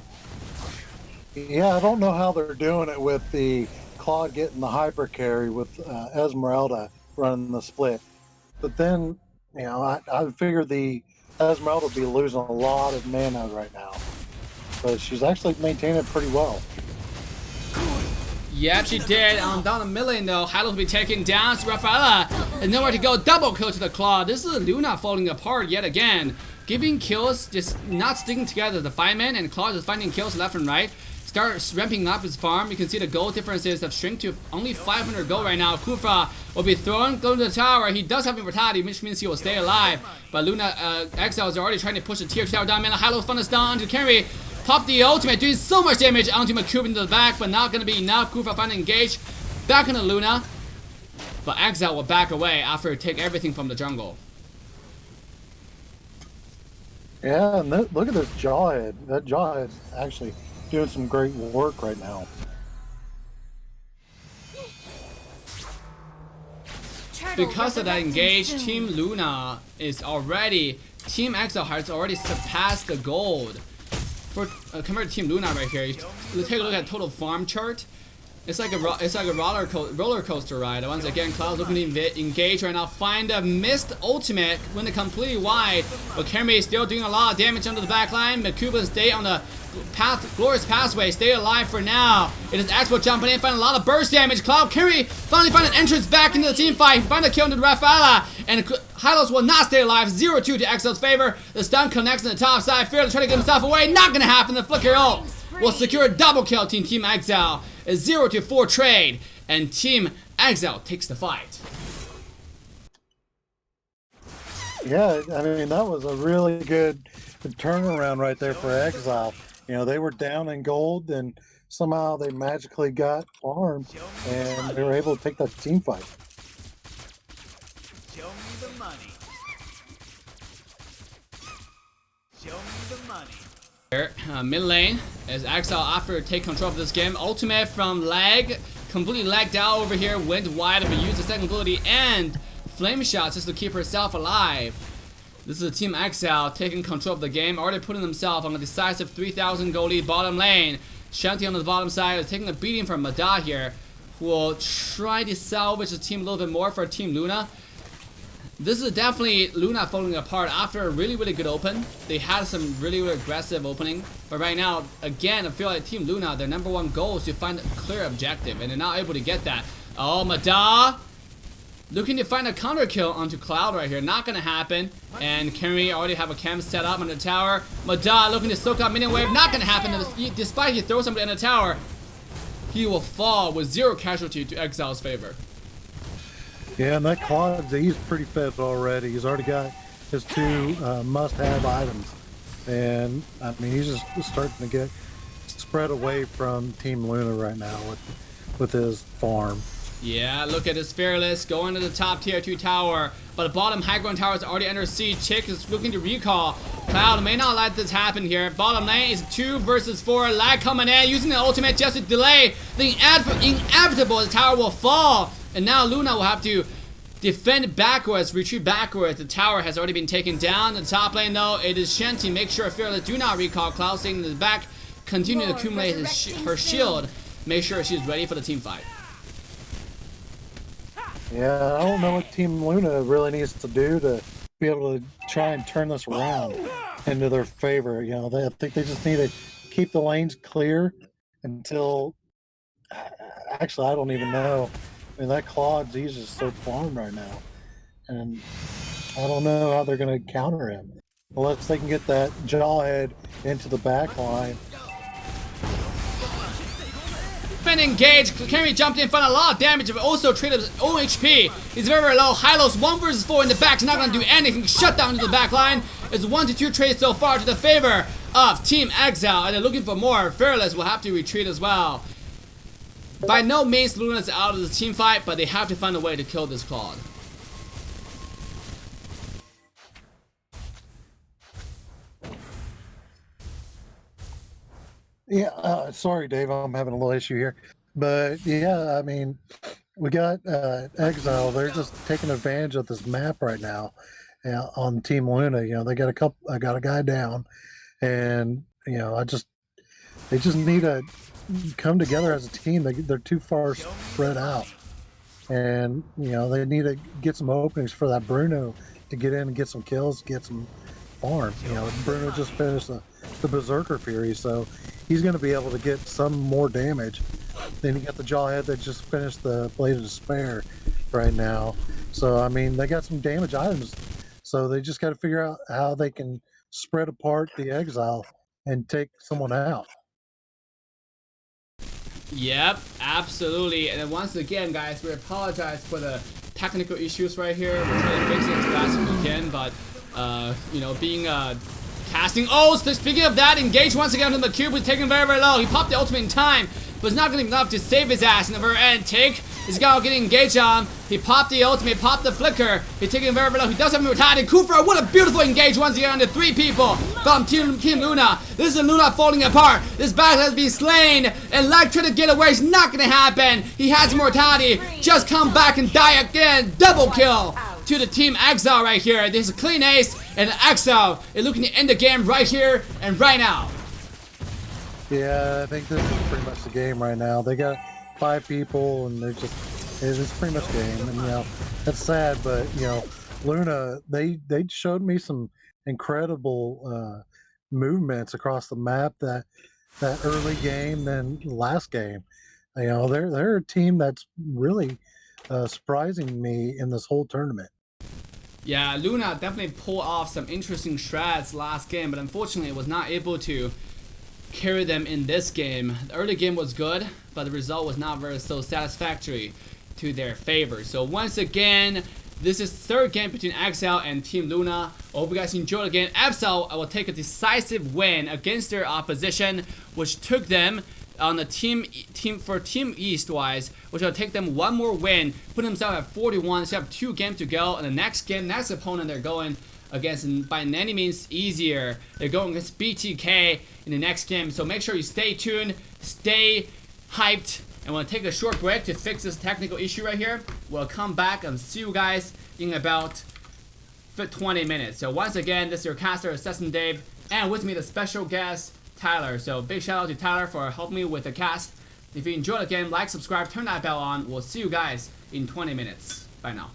Yeah, I don't know how they're doing it with the Claude getting the hyper carry with Esmeralda running the split. But then, I figure the Esmeralda will be losing a lot of mana right now. But she's actually maintaining it pretty well. Yep, she did. Down a million though. Hylos will be taken down. So Rafaela and nowhere to go. Double kill to the Claw. This is Luna falling apart yet again. Giving kills, just not sticking together. The 5-man and Claw is finding kills left and right. Starts ramping up his farm. You can see the gold differences have shrunk to only 500 gold right now. Kufra will be thrown, go to the tower. He does have immortality, which means he will stay alive. But Luna, Exile is already trying to push the tier 2 tower down. Man, Hylos Thunder down to Kenry. Pop the ultimate, doing so much damage onto McCube into the back, but not going to be enough. Kufra finally engaged. Back into Luna. But Exile will back away after take everything from the jungle. Yeah, and look at this Jawhead. That Jawhead's actually doing some great work right now. because of that engage, Team Luna is already, Team Exile has already surpassed the gold. For compared to Team Luna right here, you take a look at total farm chart. It's like a roller coaster ride. Once again, Cloud's looking to engage right now. Find a missed ultimate when it completely wide, but Kermit is still doing a lot of damage under the back line. Makuba stay on the glorious pathway, stay alive for now. It is Expo jumping in, finding a lot of burst damage. Cloud Kermit finally find an entrance back into the team fight. Find a kill into Rafala, and Hylos will not stay alive. 0-2 to Exile's favor. The stun connects on the top side. Fearless trying to get himself away. Not gonna happen. The flicker ult will secure a double kill. Team Exile. A 0-4 trade, and Team Exile takes the fight. Yeah, I mean, that was a really good turnaround right there for Exile. You know, they were down in gold, and somehow they magically got farmed, and they were able to take that team fight. Show me the money. Show me the money. Here, mid lane, as Exile after take control of this game. Ultimate from lag, completely lagged out over here, went wide, but used the second ability and flame shots just to keep herself alive. This is Team Exile taking control of the game, already putting themselves on a decisive 3,000 gold lead bottom lane. Shanti on the bottom side is taking a beating from Mada here, who will try to salvage the team a little bit more for Team Luna. This is definitely Luna falling apart after a really good open. They had some really aggressive opening, but right now, again, I feel like Team Luna, their #1 goal is to find a clear objective, and they're not able to get that. Oh, Mada looking to find a counter kill onto Cloud right here. Not gonna happen. And Kerry already have a cam set up on the tower. Mada looking to soak up minion wave. Not gonna happen. Despite he throws somebody in the tower, he will fall with 0 casualty to Exile's favor. Yeah, and that Claude, he's pretty fit already. He's already got his 2 must-have items. And, I mean, he's just starting to get spread away from Team Luna right now with his farm. Yeah, look at this Fearless going to the top tier 2 tower. But the bottom high ground tower is already under siege. Chick is looking to recall. Cloud may not let this happen here. Bottom lane is 2 versus 4. Lag coming in, using the ultimate just to delay the inevitable. The tower will fall. And now Luna will have to defend backwards, retreat backwards. The tower has already been taken down. The top lane though, it is Shanti. Make sure Fearless do not recall. Cloud staying in the back. Continue to accumulate her shield. Make sure she's ready for the team fight. Yeah, I don't know what Team Luna really needs to do to be able to try and turn this around into their favor. You know, I think they just need to keep the lanes clear until... Actually, I don't even know. I mean, that Claude's, he's just so farmed right now. And I don't know how they're going to counter him. Unless they can get that Jawhead into the back line. Been engaged. Kerry jumped in, found a lot of damage, but also traded his OHP. He's very low. Hylos 1 versus 4 in the back. He's not going to do anything. Shut down to the back line. It's 1-2 trades so far to the favor of Team Exile. And they're looking for more. Fearless will have to retreat as well. By no means Luna's out of the team fight, but they have to find a way to kill this Claude. Yeah, sorry, Dave, I'm having a little issue here. But yeah, I mean, we got Exile. They're just taking advantage of this map right now on Team Luna. You know, they got I got a guy down, and you know, they just need to come together as a team. They're too far spread out, and you know, they need to get some openings for that Bruno to get in and get some kills, get some farm. You know, Bruno just finished the Berserker Fury, so he's going to be able to get some more damage. Then you got the Jawhead that just finished the Blade of Despair right now. So, I mean, they got some damage items. So they just got to figure out how they can spread apart the Exile and take someone out. Yep, absolutely. And then once again, guys, we apologize for the technical issues right here. We're trying to fix it as fast as we can, but, you know, being casting. Oh, speaking of that, engage once again with the cube. He's taking very low. He popped the ultimate in time, but it's not going to be enough to save his ass in the very end. Take He's got getting engaged on. He popped the ultimate, popped the flicker. He's taking very low. He does have mortality. Kufra, what a beautiful engage once again on the 3 people from Team Luna. This is Luna falling apart. This battle has been slain. And like trying to get away is not gonna happen. He has mortality. Just come back and die again. Double kill to the Team Exile right here. This is a clean ace, and Exile is looking to end the game right here and right now. Yeah, I think this is pretty much the game right now. They got 5 people, and they're just, it's pretty much game. And, you know, that's sad, but, you know, Luna, they showed me some incredible movements across the map that early game than last game. You know, they're a team that's really surprising me in this whole tournament. Yeah, Luna definitely pulled off some interesting strats last game, but unfortunately was not able to carry them in this game. The early game was good, but the result was not so satisfactory to their favor. So once again, this is the 3rd game between Exile and Team Luna. I hope you guys enjoyed again. Exile will take a decisive win against their opposition, which took them on the Team East wise, which will take them 1 more win, put themselves at 41. So they have 2 games to go, and the next opponent they're going against, by any means easier. They're going against bTk in the next game. So make sure you stay tuned, stay hyped, and we'll take a short break to fix this technical issue right here. We'll come back and see you guys in about 20 minutes. So once again, this is your caster, Assassin Dave, and with me the special guest, Tyler. So big shout out to Tyler for helping me with the cast. If you enjoyed the game, like, subscribe, turn that bell on. We'll see you guys in 20 minutes. Bye now.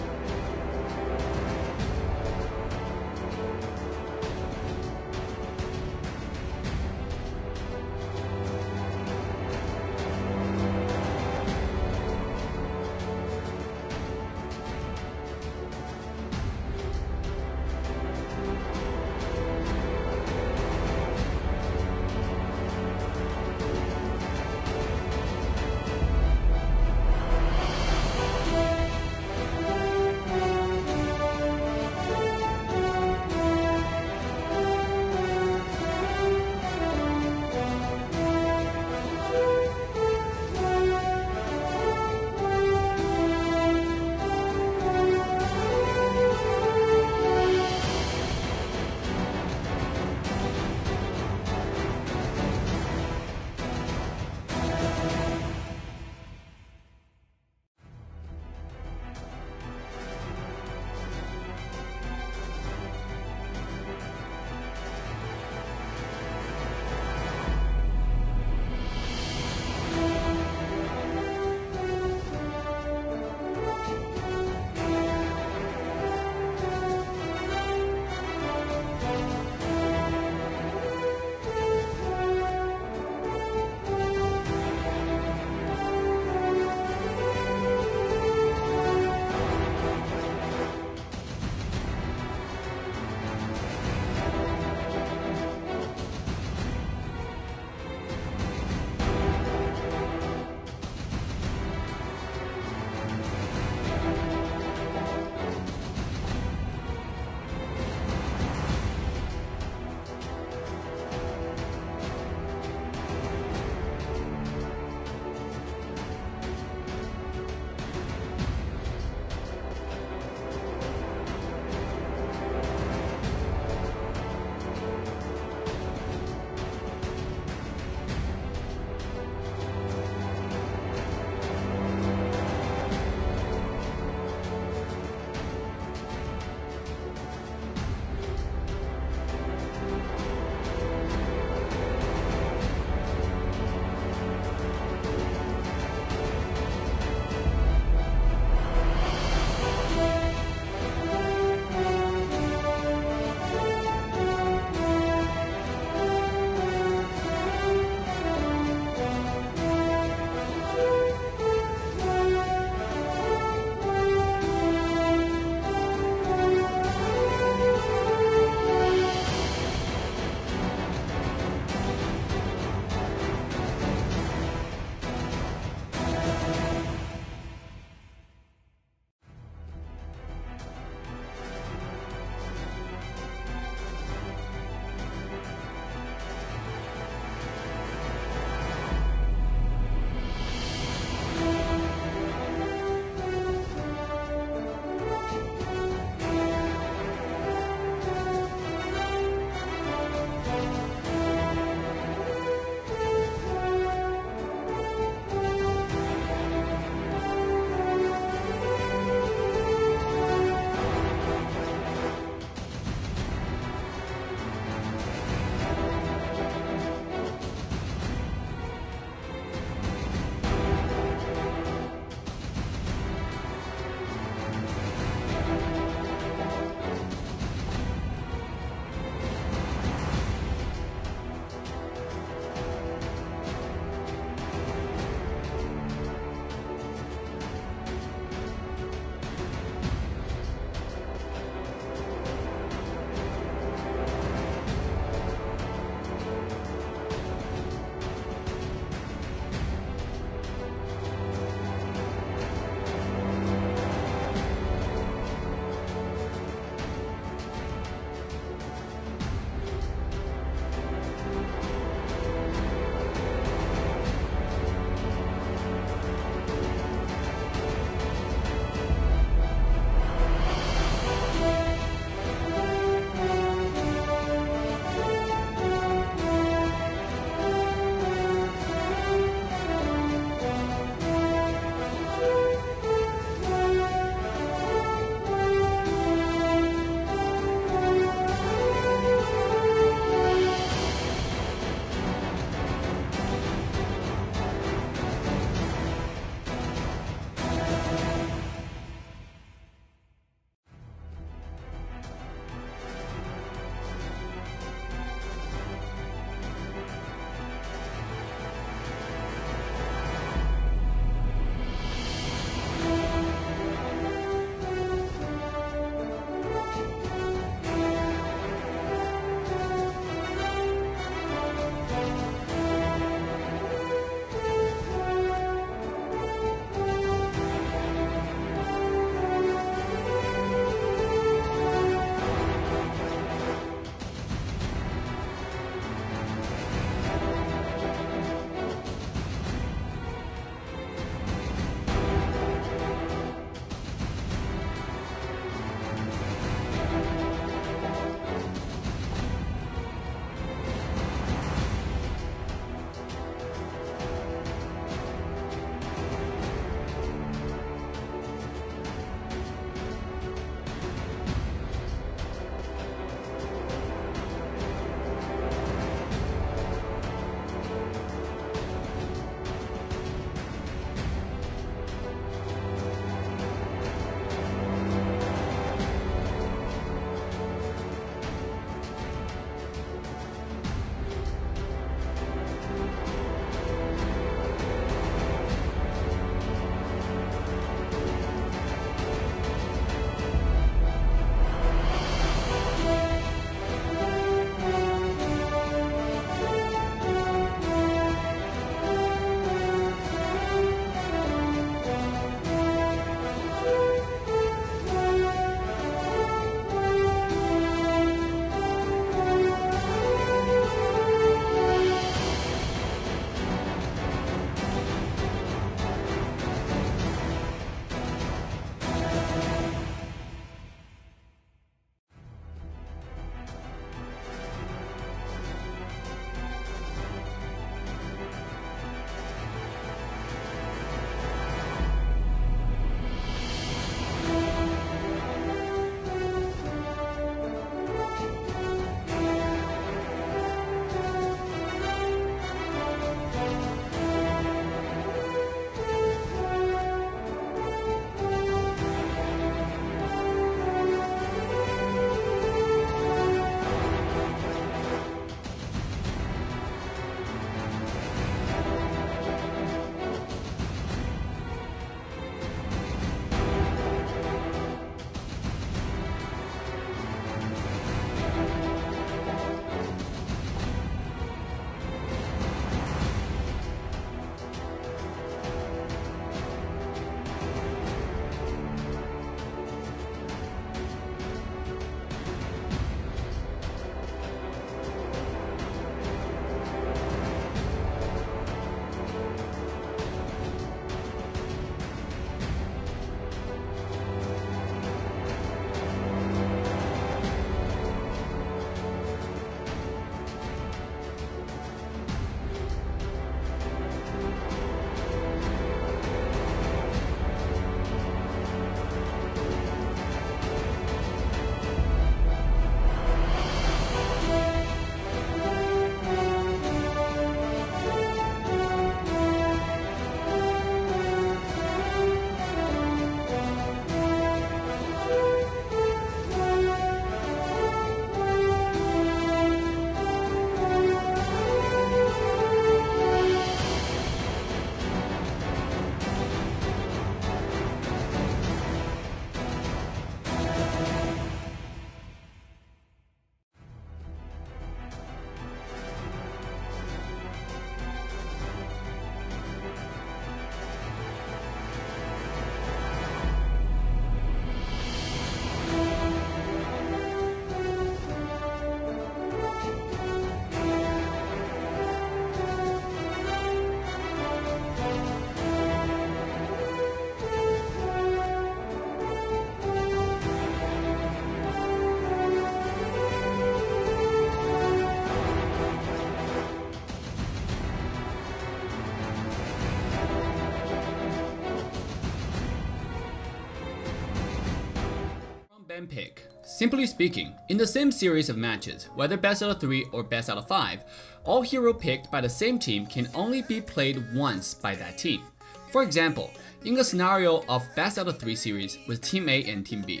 ban pick. Simply speaking, in the same series of matches, whether best out of 3 or best out of 5, all hero picked by the same team can only be played once by that team. For example, in the scenario of best out of 3 series with Team A and Team B.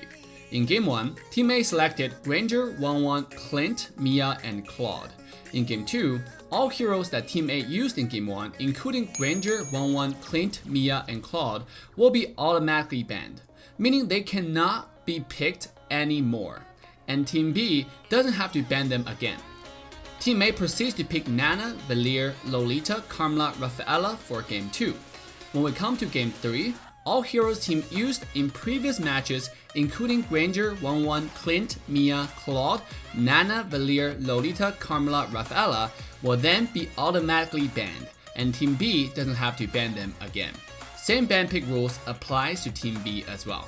In Game 1, Team A selected Granger, 1-1, Clint, Mia, and Claude. In Game 2, all heroes that Team A used in Game 1, including Granger, 1-1, Clint, Mia, and Claude, will be automatically banned, meaning they cannot be picked anymore, and Team B doesn't have to ban them again. Team A proceeds to pick Nana, Valir, Lolita, Carmela, Rafaela for Game 2. When we come to Game 3, all heroes team used in previous matches, including Granger, 1-1, Clint, Mia, Claude, Nana, Valir, Lolita, Carmela, Rafaela, will then be automatically banned, and Team B doesn't have to ban them again. Same ban pick rules applies to Team B as well.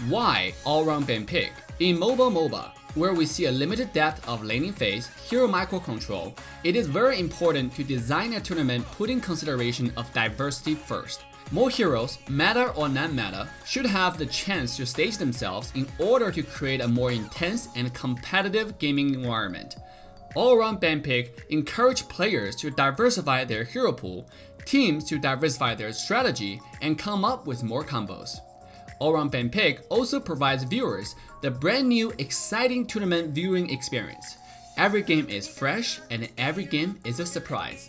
Why all-round ban pick? In mobile MOBA, where we see a limited depth of laning phase, hero microcontrol, it is very important to design a tournament putting consideration of diversity first. More heroes, meta or non-meta, should have the chance to stage themselves in order to create a more intense and competitive gaming environment. All-around ban pick encourage players to diversify their hero pool, teams to diversify their strategy, and come up with more combos. All-round ban pick also provides viewers the brand new exciting tournament viewing experience. Every game is fresh and every game is a surprise.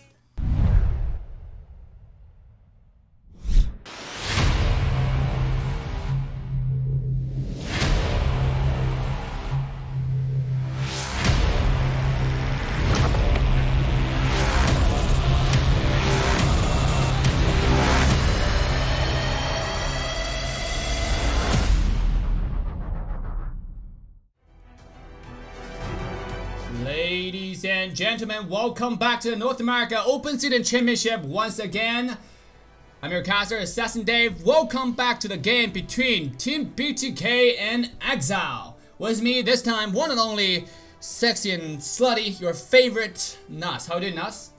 Ladies and gentlemen, welcome back to the North America Open Season Championship once again. I'm your caster, Assassin Dave. Welcome back to the game between Team bTk and Exile. With me this time, one and only, sexy and slutty, your favorite NOSC. How are you doing, NOSC?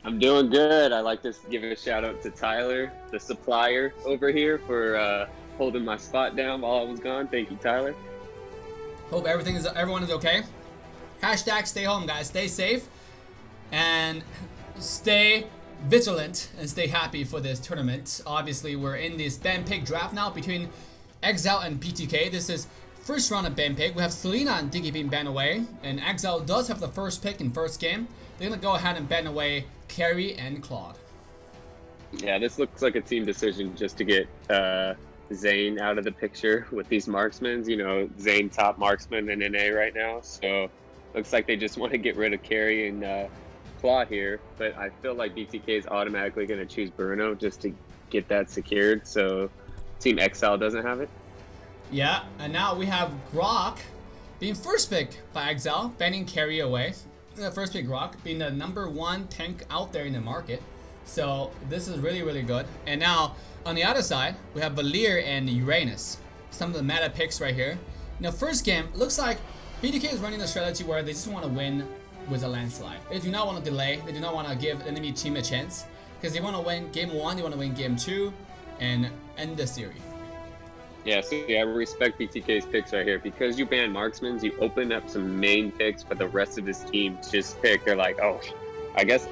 I'm doing good. I'd like to give a shout out to Tyler, the supplier over here, for holding my spot down while I was gone. Thank you, Tyler. Hope everyone is okay. Hashtag stay home, guys. Stay safe and stay vigilant and stay happy for this tournament. Obviously, we're in this ban pick draft now between Exile and bTk. This is first round of ban pick. We have Selena and Diggy being banned away, and Exile does have the first pick in first game. They're gonna go ahead and ban away Carrie and Claude. Yeah, this looks like a team decision just to get Zane out of the picture with these marksmen. You know, Zane top marksman in NA right now, so looks like they just want to get rid of Carrie and Claude here, but I feel like bTk is automatically going to choose Bruno just to get that secured, so Team Exile doesn't have it. Yeah, and now we have Grok being first pick by Exile, banning Carrie away. The first pick Grok being the #1 tank out there in the market, so this is really, really good. And now on the other side, we have Valir and Uranus, some of the meta picks right here. In the first game, looks like bTk is running the strategy where they just want to win with a landslide. They do not want to delay. They do not want to give the enemy team a chance because they want to win game 1, they want to win game 2, and end the series. Yeah, so yeah, I respect bTk's picks right here. Because you ban marksmen, you open up some main picks for the rest of his team to just pick. They're like, oh, I guess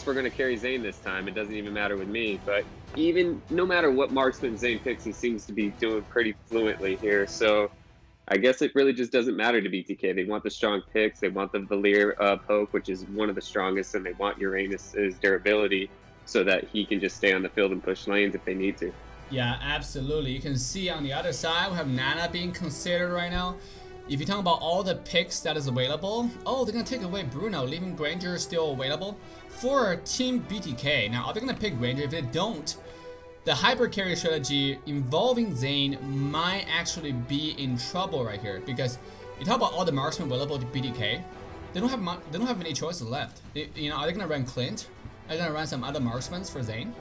we're going to carry Zane this time. It doesn't even matter with me. But even no matter what marksman Zane picks, he seems to be doing pretty fluently here. So I guess it really just doesn't matter to bTk. They want the strong picks. They want the Valir poke, which is one of the strongest, and they want Uranus's durability so that he can just stay on the field and push lanes if they need to. Yeah, absolutely. You can see on the other side, we have Nana being considered right now. If you talk about all the picks that is available, oh, they're going to take away Bruno, leaving Granger still available for Team bTk. Now, are they going to pick Granger? If they don't, the hyper carry strategy involving Zane might actually be in trouble right here, because you talk about all the marksmen available to bTk, they don't have many choices left. You know, are they gonna run Clint? Are they gonna run some other marksmen for Zane?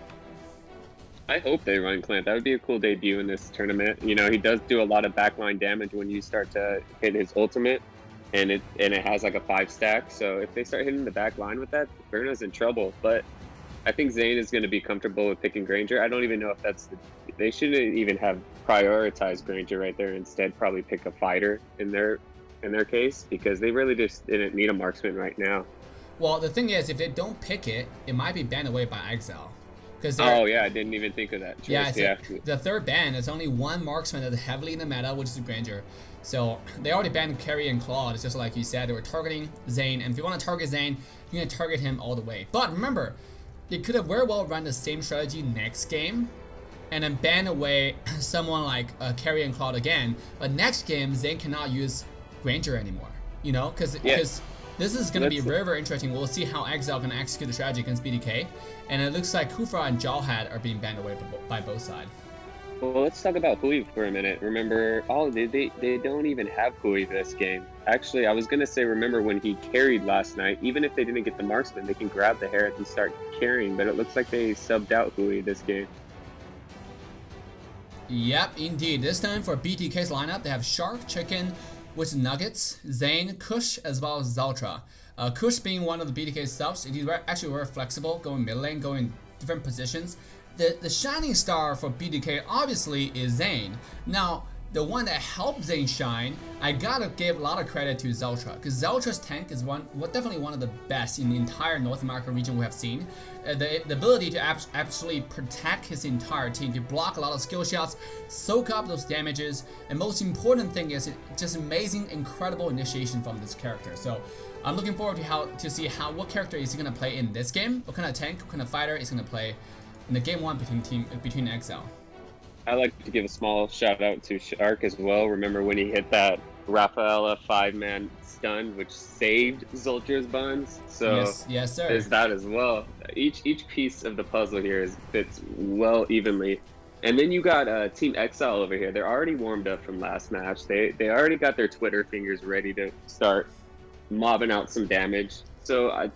I hope they run Clint. That would be a cool debut in this tournament. You know, he does do a lot of backline damage when you start to hit his ultimate, and it has like a 5-stack. So if they start hitting the back line with that, Bruno's in trouble. But I think Zane is going to be comfortable with picking Granger. I don't even know if they shouldn't even have prioritize Granger right there. Instead, probably pick a fighter in their case, because they really just didn't need a marksman right now. Well, the thing is, if they don't pick it, it might be banned away by Exile. Oh yeah, I didn't even think of that choice. Yeah, the third ban is only one marksman that's heavily in the meta, which is Granger. So they already banned Carry and Claw. It's just like you said, they were targeting Zane, and if you want to target Zane, you're gonna target him all the way. But remember, they could have very well run the same strategy next game, and then ban away someone like Carry and Claw again. But next game, Zane cannot use Granger anymore. You know, because this is going to be very, very interesting. We'll see how Exile can execute the strategy against bTk. And it looks like Kufra and Jawhead are being banned away by both sides. Well, let's talk about Hui for a minute. Remember, they don't even have Hui this game. Actually, I was going to say, remember when he carried last night, even if they didn't get the marksman, they can grab the Herrick and start carrying. But it looks like they subbed out Hui this game. Yep, indeed. This time for bTk's lineup, they have Shark, Chicken, with Nuggets, Zane, Kush, as well as Zaltra. Kush being one of the bTk subs, he's actually very flexible, going mid lane, going different positions. The shining star for bTk obviously is Zane. Now, the one that helped Zane shine, I gotta give a lot of credit to Zaltra, because Zaltra's tank is definitely one of the best in the entire North America region we have seen. The ability to absolutely protect his entire team, to block a lot of skill shots, soak up those damages, and most important thing is just amazing, incredible initiation from this character. So I'm looking forward to see what character is he gonna play in this game, what kind of tank, what kind of fighter is gonna play in the game one between Exile. I like to give a small shout out to Shark as well. Remember when he hit that Rafaela 5-man stun, which saved Zoltra's buns? So yes, sir. There's that as well. Each piece of the puzzle here fits well evenly. And then you got Team Exile over here. They're already warmed up from last match. They already got their Twitter fingers ready to start mobbing out some damage. So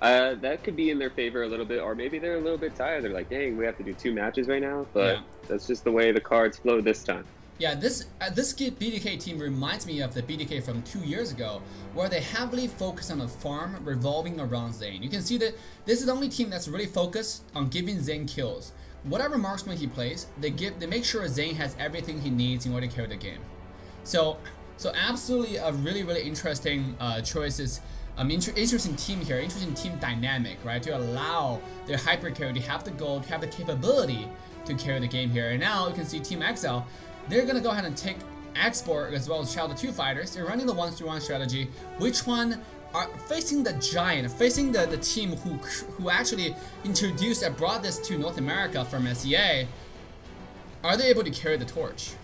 that could be in their favor a little bit, or maybe they're a little bit tired. They're like, dang, we have to do 2 matches right now, but that's just the way the cards flow this time. Yeah, this bTk team reminds me of the bTk from 2 years ago, where they heavily focus on the farm revolving around Zane. You can see that this is the only team that's really focused on giving Zane kills. Whatever marksman he plays, they make sure Zane has everything he needs in order to carry the game. So absolutely a really, really interesting choices. Interesting team here, interesting team dynamic, right? To allow their hyper carry to have the goal, to have the capability to carry the game here. And now you can see Team Exile, they're gonna go ahead and take Export as well as Child of 2 fighters. They're running the 1-3-1 strategy. Which one are facing the giant, facing the team who actually introduced and brought this to North America from SEA? Are they able to carry the torch?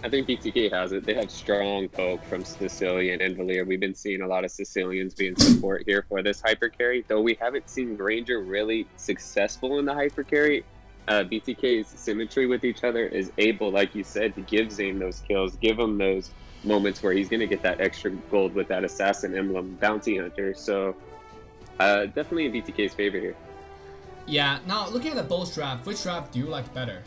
I think bTk has it. They have strong poke from Sicilian and Valir. We've been seeing a lot of Sicilians being support here for this hyper carry, though we haven't seen Granger really successful in the hyper carry. bTk's symmetry with each other is able, like you said, to give Zane those kills, give him those moments where he's going to get that extra gold with that assassin emblem bounty hunter. So definitely in bTk's favor here. Yeah, now looking at the both draft, which draft do you like better?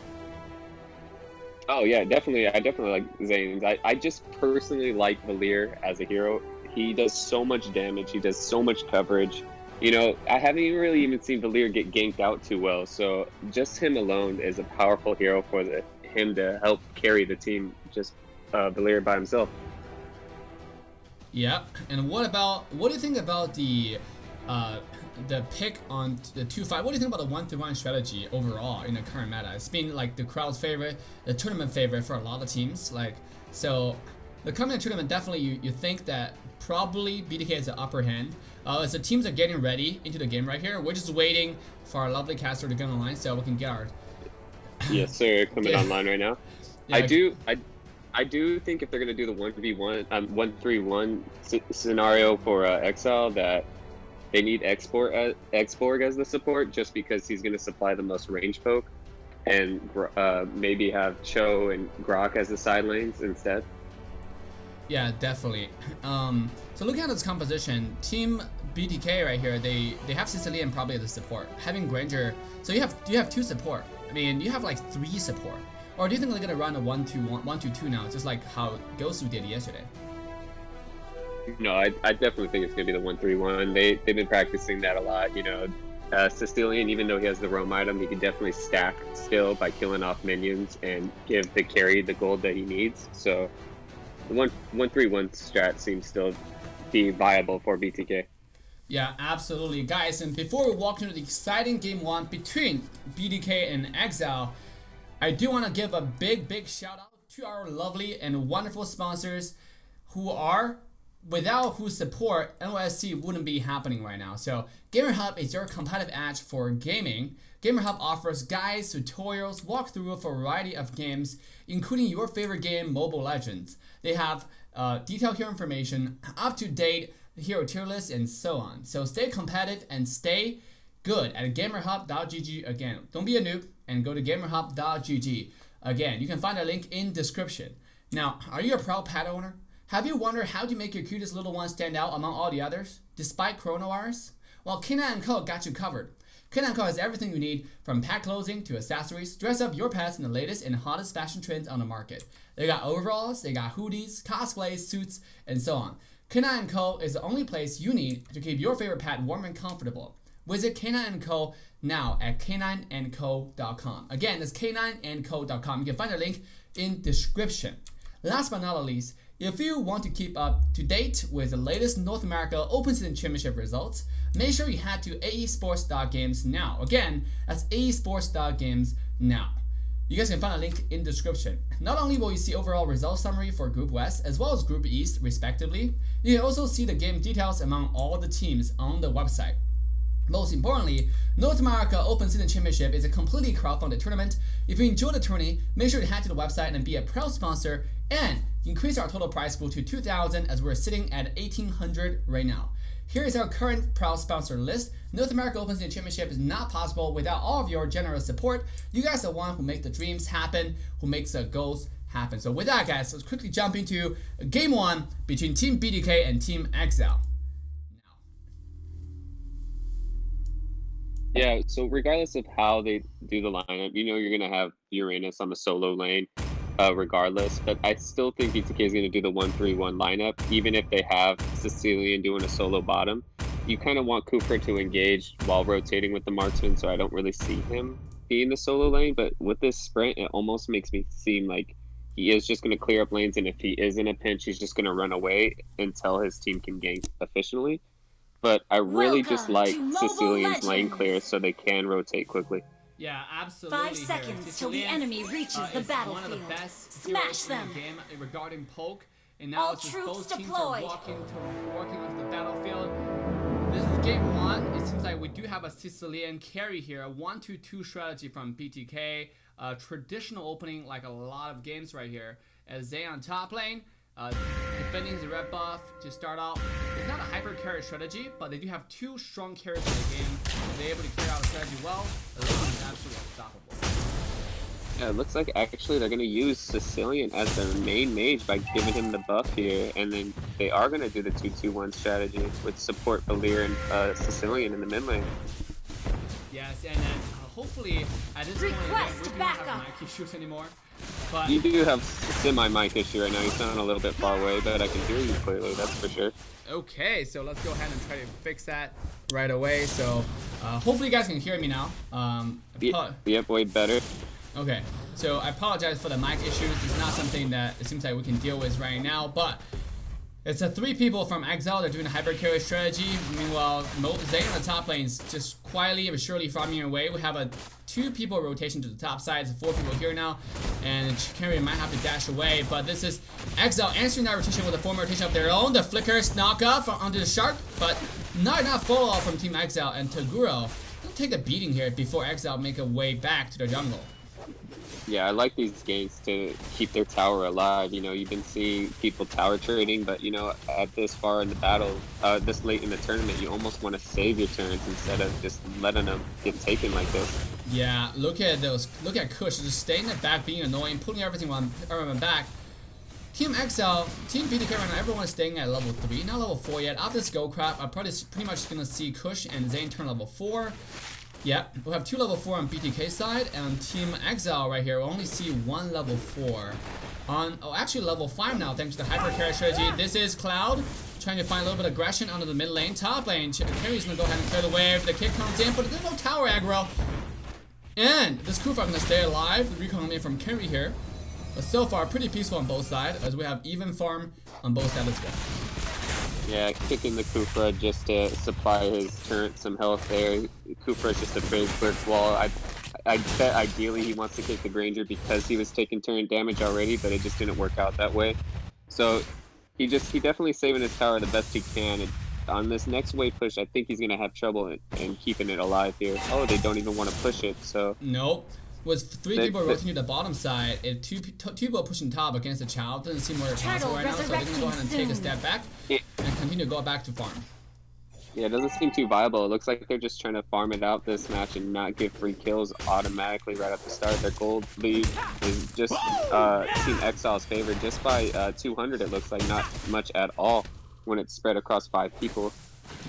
Oh yeah, definitely. I definitely like Zane's. I just personally like Valir as a hero. He does so much damage. He does so much coverage. You know, I haven't really even seen Valir get ganked out too well. So just him alone is a powerful hero for him to help carry the team. Just Valir by himself. Yeah, and what do you think about the pick on the 2-5? What do you think about the 1-3-1 strategy overall in the current meta? It's been like the crowd's favorite, the tournament favorite for a lot of teams. So the coming tournament, definitely you think that probably bTk has the upper hand. As the teams are getting ready into the game right here, we're just waiting for our lovely caster to get online so we can get our yes sir, coming online right now. Yeah. I do think if they're going to do the 1v1 1-3-1 scenario for Exile, that they need Exborg as the support, just because he's going to supply the most range poke, and maybe have Cho and Grok as the side lanes instead. Yeah, definitely. So looking at this composition, Team bTk right here, they have Sicilian probably as a support. Having Granger, so you have 2 support. I mean, you have like 3 support. Or do you think they're gonna run a 1-2-2 now, just like how Gosu did yesterday? No, I definitely think it's gonna be the 1-3-1. They've been practicing that a lot. You know, Sicilian, even though he has the roam item, he can definitely stack still by killing off minions and give the carry the gold that he needs. So the 1-3-1 strat seems still be viable for bTk. Yeah, absolutely, guys. And before we walk into the exciting game 1 between bTk and Exile, I do want to give a big shout out to our lovely and wonderful sponsors without whose support NOSC wouldn't be happening right now. So Gamerhub is your competitive edge for gaming. Gamerhub offers guides, tutorials, walkthrough for a variety of games, including your favorite game, Mobile Legends. They have detailed hero information, up-to-date hero tier lists, and so on. So stay competitive and stay good at gamerhub.gg. Again, don't be a noob and go to gamerhub.gg. Again, you can find a link in description. Now, are you a proud pet owner? Have you wondered how to make your cutest little one stand out among all the others, despite coronavirus? Well, K9 & Co. got you covered. K9 & Co. has everything you need, from pet clothing to accessories. Dress up your pets in the latest and hottest fashion trends on the market. They got overalls, they got hoodies, cosplays, suits, and so on. K9 & Co. is the only place you need to keep your favorite pet warm and comfortable. Visit K9 & Co. now at k9andco.com. Again, that's k9andco.com. You can find the link in description. Last but not least, if you want to keep up to date with the latest North America Open Season Championship results, make sure you head to aesports.games now. Again, that's aesports.games now. You guys can find a link in description. Not only will you see overall result summary for Group West as well as Group East respectively, you can also see the game details among all the teams on the website. Most importantly, North America Open Season Championship is a completely crowdfunded tournament. If you enjoy the tourney, make sure to head to the website and be a proud sponsor and increase our total prize pool to $2,000 as we're sitting at $1,800 right now. Here is our current proud sponsor list. North America Open Season Championship is not possible without all of your generous support. You guys are the one who make the dreams happen, who makes the goals happen. So with that, guys, let's quickly jump into game 1 between Team bTk and Team Exile. Yeah, so regardless of how they do the lineup, you know you're going to have Uranus on the solo lane regardless, but I still think bTk is going to do the 1-3-1 lineup, even if they have Sicilian doing a solo bottom. You kind of want Cooper to engage while rotating with the marksman, so I don't really see him being the solo lane, but with this sprint, it almost makes me seem like he is just going to clear up lanes, and if he is in a pinch, he's just going to run away until his team can gank efficiently. But I really just like Sicilian's lane clear so they can rotate quickly. Yeah, absolutely. 5 seconds till the enemy reaches the battlefield. One of the best Smash them. in the game regarding poke, and now All it's just troops both teams deployed. are working onto the battlefield. This is game 1. It seems like we do have a Sicilian carry here, a 1-2-2 strategy from bTk. Traditional opening like a lot of games right here. As Zay on top lane. Defending his red buff to start out. It's not a hyper carry strategy, but they do have 2 strong carries in the game. They're able to carry out the strategy well. The team is absolutely unstoppable. Yeah, it looks like actually they're going to use Sicilian as their main mage by giving him the buff here, and then they are going to do the 2-2-1 strategy with support Valir and Sicilian in the mid lane. Yes, and then hopefully at this point we do not have mic issues anymore. But you do have semi-mic issue right now. You sound a little bit far away, but I can hear you clearly, that's for sure. Okay, so let's go ahead and try to fix that right away. So hopefully you guys can hear me now. Yep, way better. Okay, so I apologize for the mic issues. It's not something that it seems like we can deal with right now, but it's 3 people from Exile. They're doing a hybrid carry strategy. Meanwhile, Zay on the top lane is just quietly but surely farming away. We have a 2 people rotation to the top side. It's 4 people here now, and carry might have to dash away. But this is Exile answering that rotation with a form rotation of their own. The flickers knock off onto the shark, but not enough follow off from Team Exile, and Toguro will take a beating here before Exile make a way back to the jungle. Yeah, I like these games to keep their tower alive. You know, you've been seeing people tower trading, but you know, at this far in the battle, this late in the tournament, you almost want to save your turns instead of just letting them get taken like this. Yeah, look at those. Look at Kush just staying in the back, being annoying, putting everything on back. Team Exile, Team bTk right now, everyone is staying at level 3, not level 4 yet. After this go crap, I'm probably pretty much gonna see Kush and Zane turn level 4. Yep, we'll have 2 level 4 on bTk side, and Team Exile right here will only see 1 level 4. Actually level 5 now thanks to the hyper carry strategy. This is Cloud. trying to find a little bit of aggression onto the mid lane. Top lane, Carry's gonna go ahead and clear the wave. The kick comes in, but there's no tower aggro. And this Kufa gonna stay alive. The recon coming in from Carry here. But so far, pretty peaceful on both sides, as we have even farm on both sides as well. Yeah, kicking the Kufra just to supply his turret some health there. Kufra is just a big brick wall. I bet ideally he wants to kick the Granger because he was taking turret damage already, but it just didn't work out that way. So he definitely saving his tower the best he can. And on this next wave push, I think he's gonna have trouble in keeping it alive here. Oh, they don't even want to push it. So nope. With 3 people rotating to the bottom side, and two people pushing top against the Chow, doesn't seem very possible right now, so they're gonna go ahead and take a step back and continue to go back to farm. Yeah, it doesn't seem too viable. It looks like they're just trying to farm it out this match and not give free kills automatically right at the start. Their gold lead is just Team Exile's favor just by 200. It looks like not much at all when it's spread across 5 people.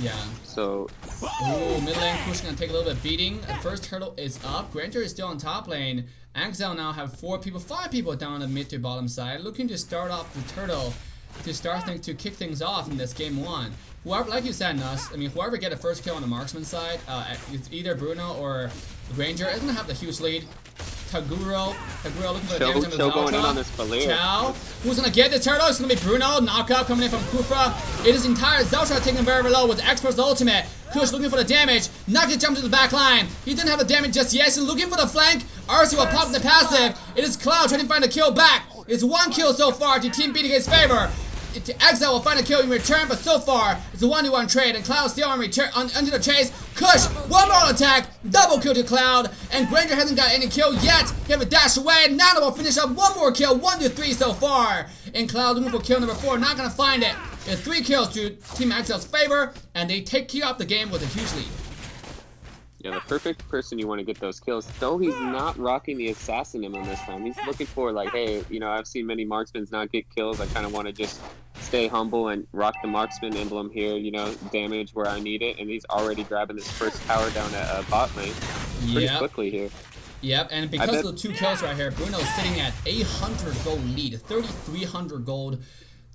Yeah. So. Ooh, mid lane push gonna take a little bit of beating. The first turtle is up. Granger is still on top lane. Exile now have 5 people down the mid to bottom side, looking to start off the turtle to start things to kick things off in this game 1. Whoever, like you said, NOSC, I mean, whoever get a first kill on the marksman side, it's either Bruno or Granger, is gonna have the huge lead. Taguro looking for the damage on the going in on this Valir. Chow, who's gonna get the turtle? It's gonna be Bruno. Knockout coming in from Kufra. It is entire Zeltra taking very low with Expert's ultimate. Kush looking for the damage. Not gonna jump to the back line. He didn't have the damage just yet. He's looking for the flank. RC will pop the passive. It is Cloud trying to find a kill back. It's 1 kill so far to Team bTk's favor. Exile will find a kill in return, but so far it's a 1-to-1 trade, and Cloud still on return into the chase. Kush, 1 more attack, double kill to Cloud, and Granger hasn't got any kill yet. He have a dash away. Now they will finish up 1 more kill, 1-to-3 so far. And Cloud looking for kill number 4, not gonna find it. It's 3 kills to Team Exile's favor, and they kick off the game with a huge lead. Yeah, the perfect person you want to get those kills. Though he's not rocking the assassin emblem this time. He's looking for like, hey, you know, I've seen many marksmen not get kills. I kind of want to just stay humble and rock the marksman emblem here, you know, damage where I need it. And he's already grabbing this first tower down at bot lane pretty quickly here. Yep, and because of the 2 kills right here, Bruno's sitting at 800 gold lead, 3,300 gold.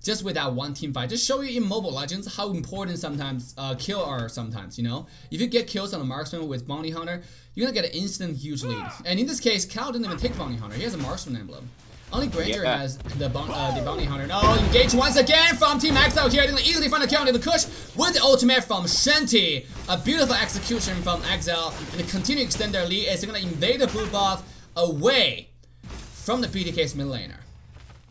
Just with that 1 team fight, just show you in Mobile Legends how important sometimes kill are sometimes, you know? If you get kills on a marksman with Bounty Hunter, you're gonna get an instant huge lead. And in this case, Cal didn't even take Bounty Hunter, he has a marksman emblem. Only Granger has the Bounty Hunter. No, engage once again from Team Exile here. They're gonna easily find a kill on the Kush with the ultimate from Shanty. A beautiful execution from Exile, and they continue to extend their lead as they're gonna invade the blue buff away from the bTk's mid laner.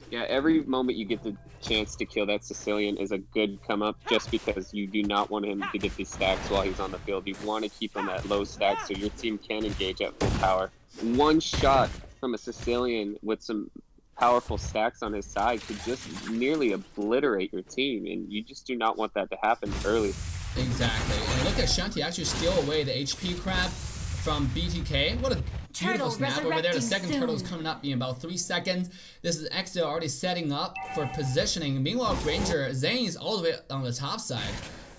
Yeah, every moment you get the chance to kill that Sicilian is a good come up, just because you do not want him to get these stacks while he's on the field. You want to keep him at low stacks so your team can engage at full power. 1 shot from a Sicilian with some powerful stacks on his side could just nearly obliterate your team, and you just do not want that to happen early. Exactly. And look at Shanti actually steal away the HP crab from bTk. What a beautiful snap over there. The second turtle is coming up in about 3 seconds. This is Exile already setting up for positioning. Meanwhile, Granger, Zane is all the way on the top side.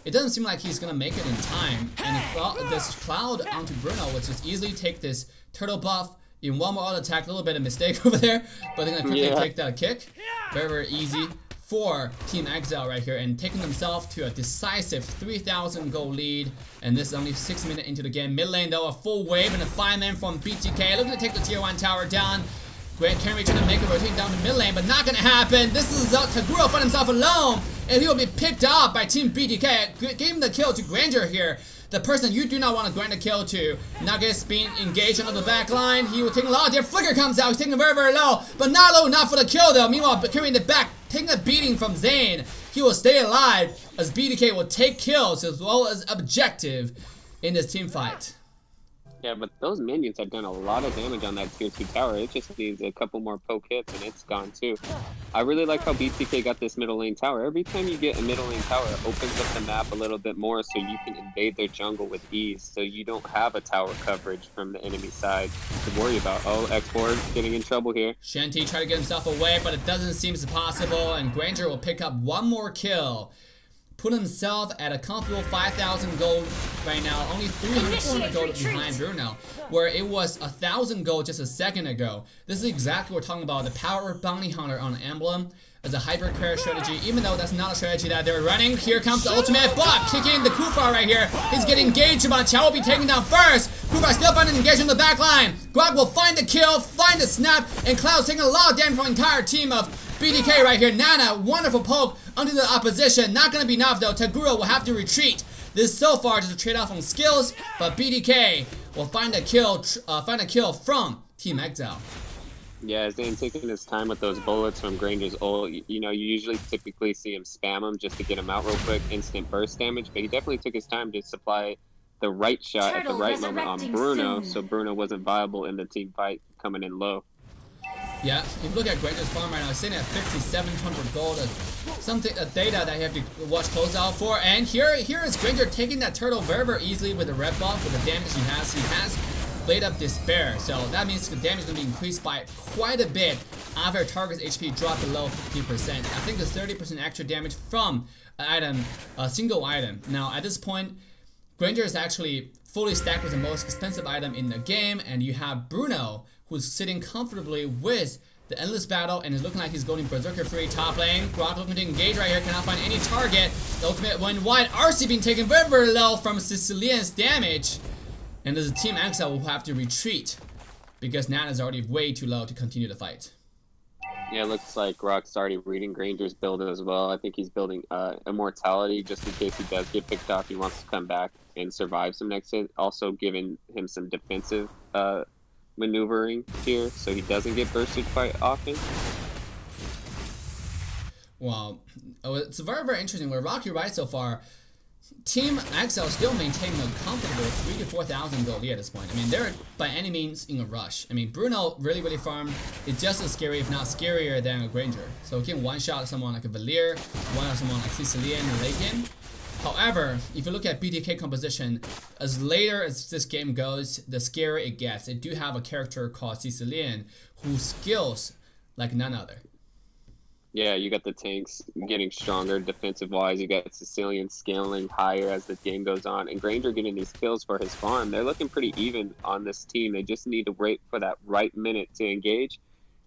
It doesn't seem like he's gonna make it in time. And this Cloud onto Bruno, which just easily take this turtle buff in 1 more auto attack. A little bit of mistake over there, but they're gonna quickly take that kick. Very easy for Team Exile right here, and taking themselves to a decisive 3,000 gold lead. And this is only 6 minutes into the game. Mid lane though, a full wave and a 5-man from bTk looking to take the tier 1 tower down. Grant Henry trying to make a rotate down to mid lane, but not gonna happen. This is Taguro find himself alone, and he will be picked up by Team bTk. Giving the kill to Granger here. The person you do not want to grant a kill to. Nugget's being engaged onto the back line. He will take a lot. Their flicker comes out. He's taking very low, but not low enough for the kill though. Meanwhile, carrying the back, taking a beating from Zane. He will stay alive as bTk will take kills as well as objective in this team fight. Yeah, but those minions have done a lot of damage on that tier 2 tower. It just needs a couple more poke hits and it's gone too. I really like how bTk got this middle lane tower. Every time you get a middle lane tower, it opens up the map a little bit more so you can invade their jungle with ease. So you don't have a tower coverage from the enemy side to worry about. Oh, X4 getting in trouble here. Shanti trying to get himself away, but it doesn't seem possible, and Granger will pick up 1 more kill. Put himself at a comfortable 5,000 gold right now, only 300 gold behind Bruno, where it was 1,000 gold just a second ago. This is exactly what we're talking about, the power of Bounty Hunter on Emblem. as a hyper carry strategy, even though that's not a strategy that they're running. Here comes the ultimate, but kicking the Kufar right here. He's getting engaged, but Chao will be taken down first. Kufar still finding engagement in the back line. Grog will find the kill, find the snap, and Cloud's taking a lot of damage from the entire team of bTk right here. Nana, wonderful poke onto the opposition. Not gonna be enough though. Taguro will have to retreat. This so far just a trade-off on skills, but bTk will find a kill from Team Exile. Yeah, Zane taking his time with those bullets from Granger's ult. You know, you usually typically see him spam them just to get him out real quick, instant burst damage, but he definitely took his time to supply the right shot at the right moment on Bruno, so Bruno wasn't viable in the team fight coming in low. Yeah, if you look at Granger's farm right now, it's sitting at 5,700 gold. A data that you have to watch close out for. And here is Granger taking that turtle very easily with the red buff, with the damage he has. He has Blade of Despair, so that means the damage is going to be increased by quite a bit after target's HP drop below 50%. I think there's 30% extra damage from an item, a single item. Now at this point, Granger is actually fully stacked with the most expensive item in the game, and you have Bruno, who's sitting comfortably with the Endless Battle, and is looking like he's going Berserker free top lane. Grok looking to engage right here, cannot find any target. The ultimate went wide. RC being taken very low from Sicilian's damage. And there's a Team Exile will have to retreat because Nana's already way too low to continue the fight. Yeah, it looks like Rock's already reading Granger's build as well. I think he's building Immortality just in case he does get picked off. He wants to come back and survive some next hit. Also giving him some defensive maneuvering here so he doesn't get bursted quite often. Wow. It's very interesting. Where Rock, you're right so far. Team Exile still maintaining a comfortable 3,000 to 4,000 gold lead at this point. I mean, they're by any means in a rush. I mean, Bruno really farmed. It's just as scary, if not scarier, than a Granger. So he can one-shot someone like a Valir, one-shot someone like Sicilian and late game. However, if you look at bTk composition, as later as this game goes, the scarier it gets. They do have a character called Sicilian who skills like none other. Yeah, you got the tanks getting stronger defensive-wise. You got Sicilian scaling higher as the game goes on. And Granger getting these kills for his farm. They're looking pretty even on this team. They just need to wait for that right minute to engage.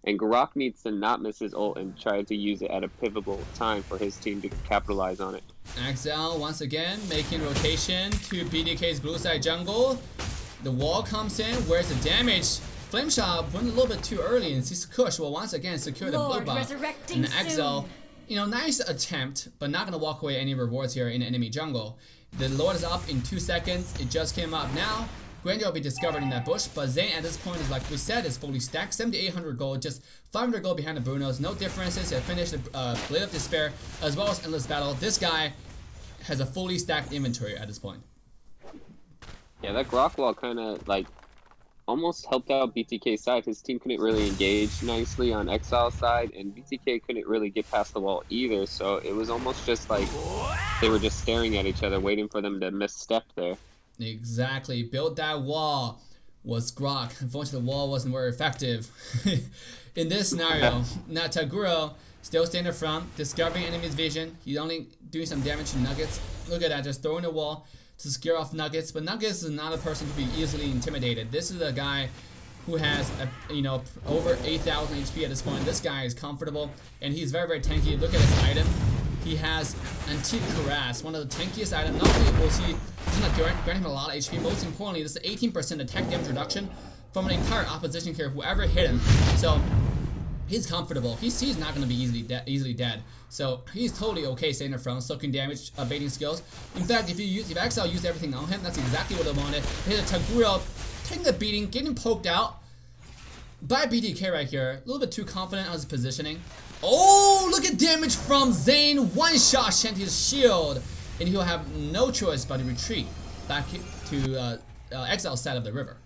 And Garok needs to not miss his ult and try to use it at a pivotal time for his team to capitalize on it. Exile, once again, making rotation to bTk's blue side jungle. The wall comes in. Where's the damage? Flame Shot went a little bit too early, and Kush will once again secure the blue buff. And Exile, you know, nice attempt, but not gonna walk away any rewards here in enemy jungle. The Lord is up in 2 seconds. It just came up now. Granger will be discovered in that bush, but Zane at this point is, like we said, is fully stacked. 7,800 gold, just 500 gold behind the Brunos. No differences. He finished the Blade of Despair as well as Endless Battle. This guy has a fully stacked inventory at this point. Yeah, that Grok wall kind of like almost helped out bTk's side. His team couldn't really engage nicely on Exile's side, and bTk couldn't really get past the wall either, so it was almost just like they were just staring at each other, waiting for them to misstep there. Exactly. Build that wall was Grok. Unfortunately, the wall wasn't very effective. In this scenario, now Taguro still staying in the front, discovering enemy's vision. He's only doing some damage to Nuggets. Look at that, just throwing the wall to scare off Nuggets, but Nuggets is not a person to be easily intimidated. This is a guy who has over 8,000 HP at this point. This guy is comfortable, and he's very tanky. Look at his item. He has Antique Cuirass, one of the tankiest items. Not only will he grant him a lot of HP, most importantly, this is 18% attack damage reduction from an entire opposition carrier, whoever hit him. So he's comfortable. He's not going to be easily dead. So he's totally okay staying in the front, soaking damage, baiting skills. In fact, if Exile used everything on him, that's exactly what they wanted. Hit a Taguro, taking the beating, getting poked out by bTk right here. A little bit too confident on his positioning. Oh, look at damage from Zane. One shot Shanty's shield, and he'll have no choice but to retreat back to Exile's side of the river.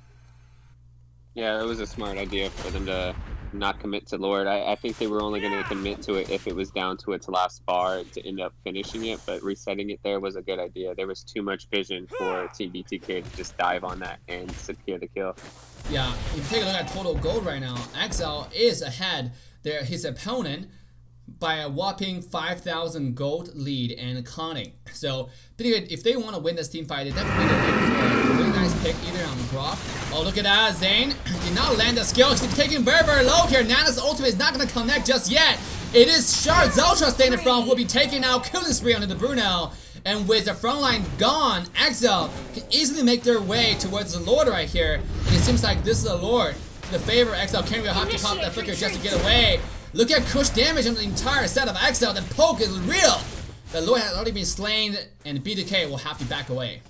Yeah, it was a smart idea for them to not commit to Lord. I think they were only going to commit to it if it was down to its last bar to end up finishing it, but resetting it there was a good idea. There was too much vision for Team bTk to just dive on that and secure the kill. Yeah, if you take a look at total gold right now, Exile is ahead there his opponent by a whopping 5,000 gold lead and counting. So if they want to win this team fight, they definitely need to pick a really nice pick, either here on Grok. Oh, look at that. Zane did not land the skill. He's taking very, very low here. Nana's ultimate is not going to connect just yet. It is Shard Zeltra staying in front, who will be taking out killing spree onto the Bruno. And with the front line gone, Exile can easily make their way towards the Lord right here. And it seems like this is the Lord. The favor Exile Kenry will have to pop that flicker just to get away. Look at Kush damage on the entire set of Exile. The poke is real. The Lord has already been slain, and bTk will have to back away.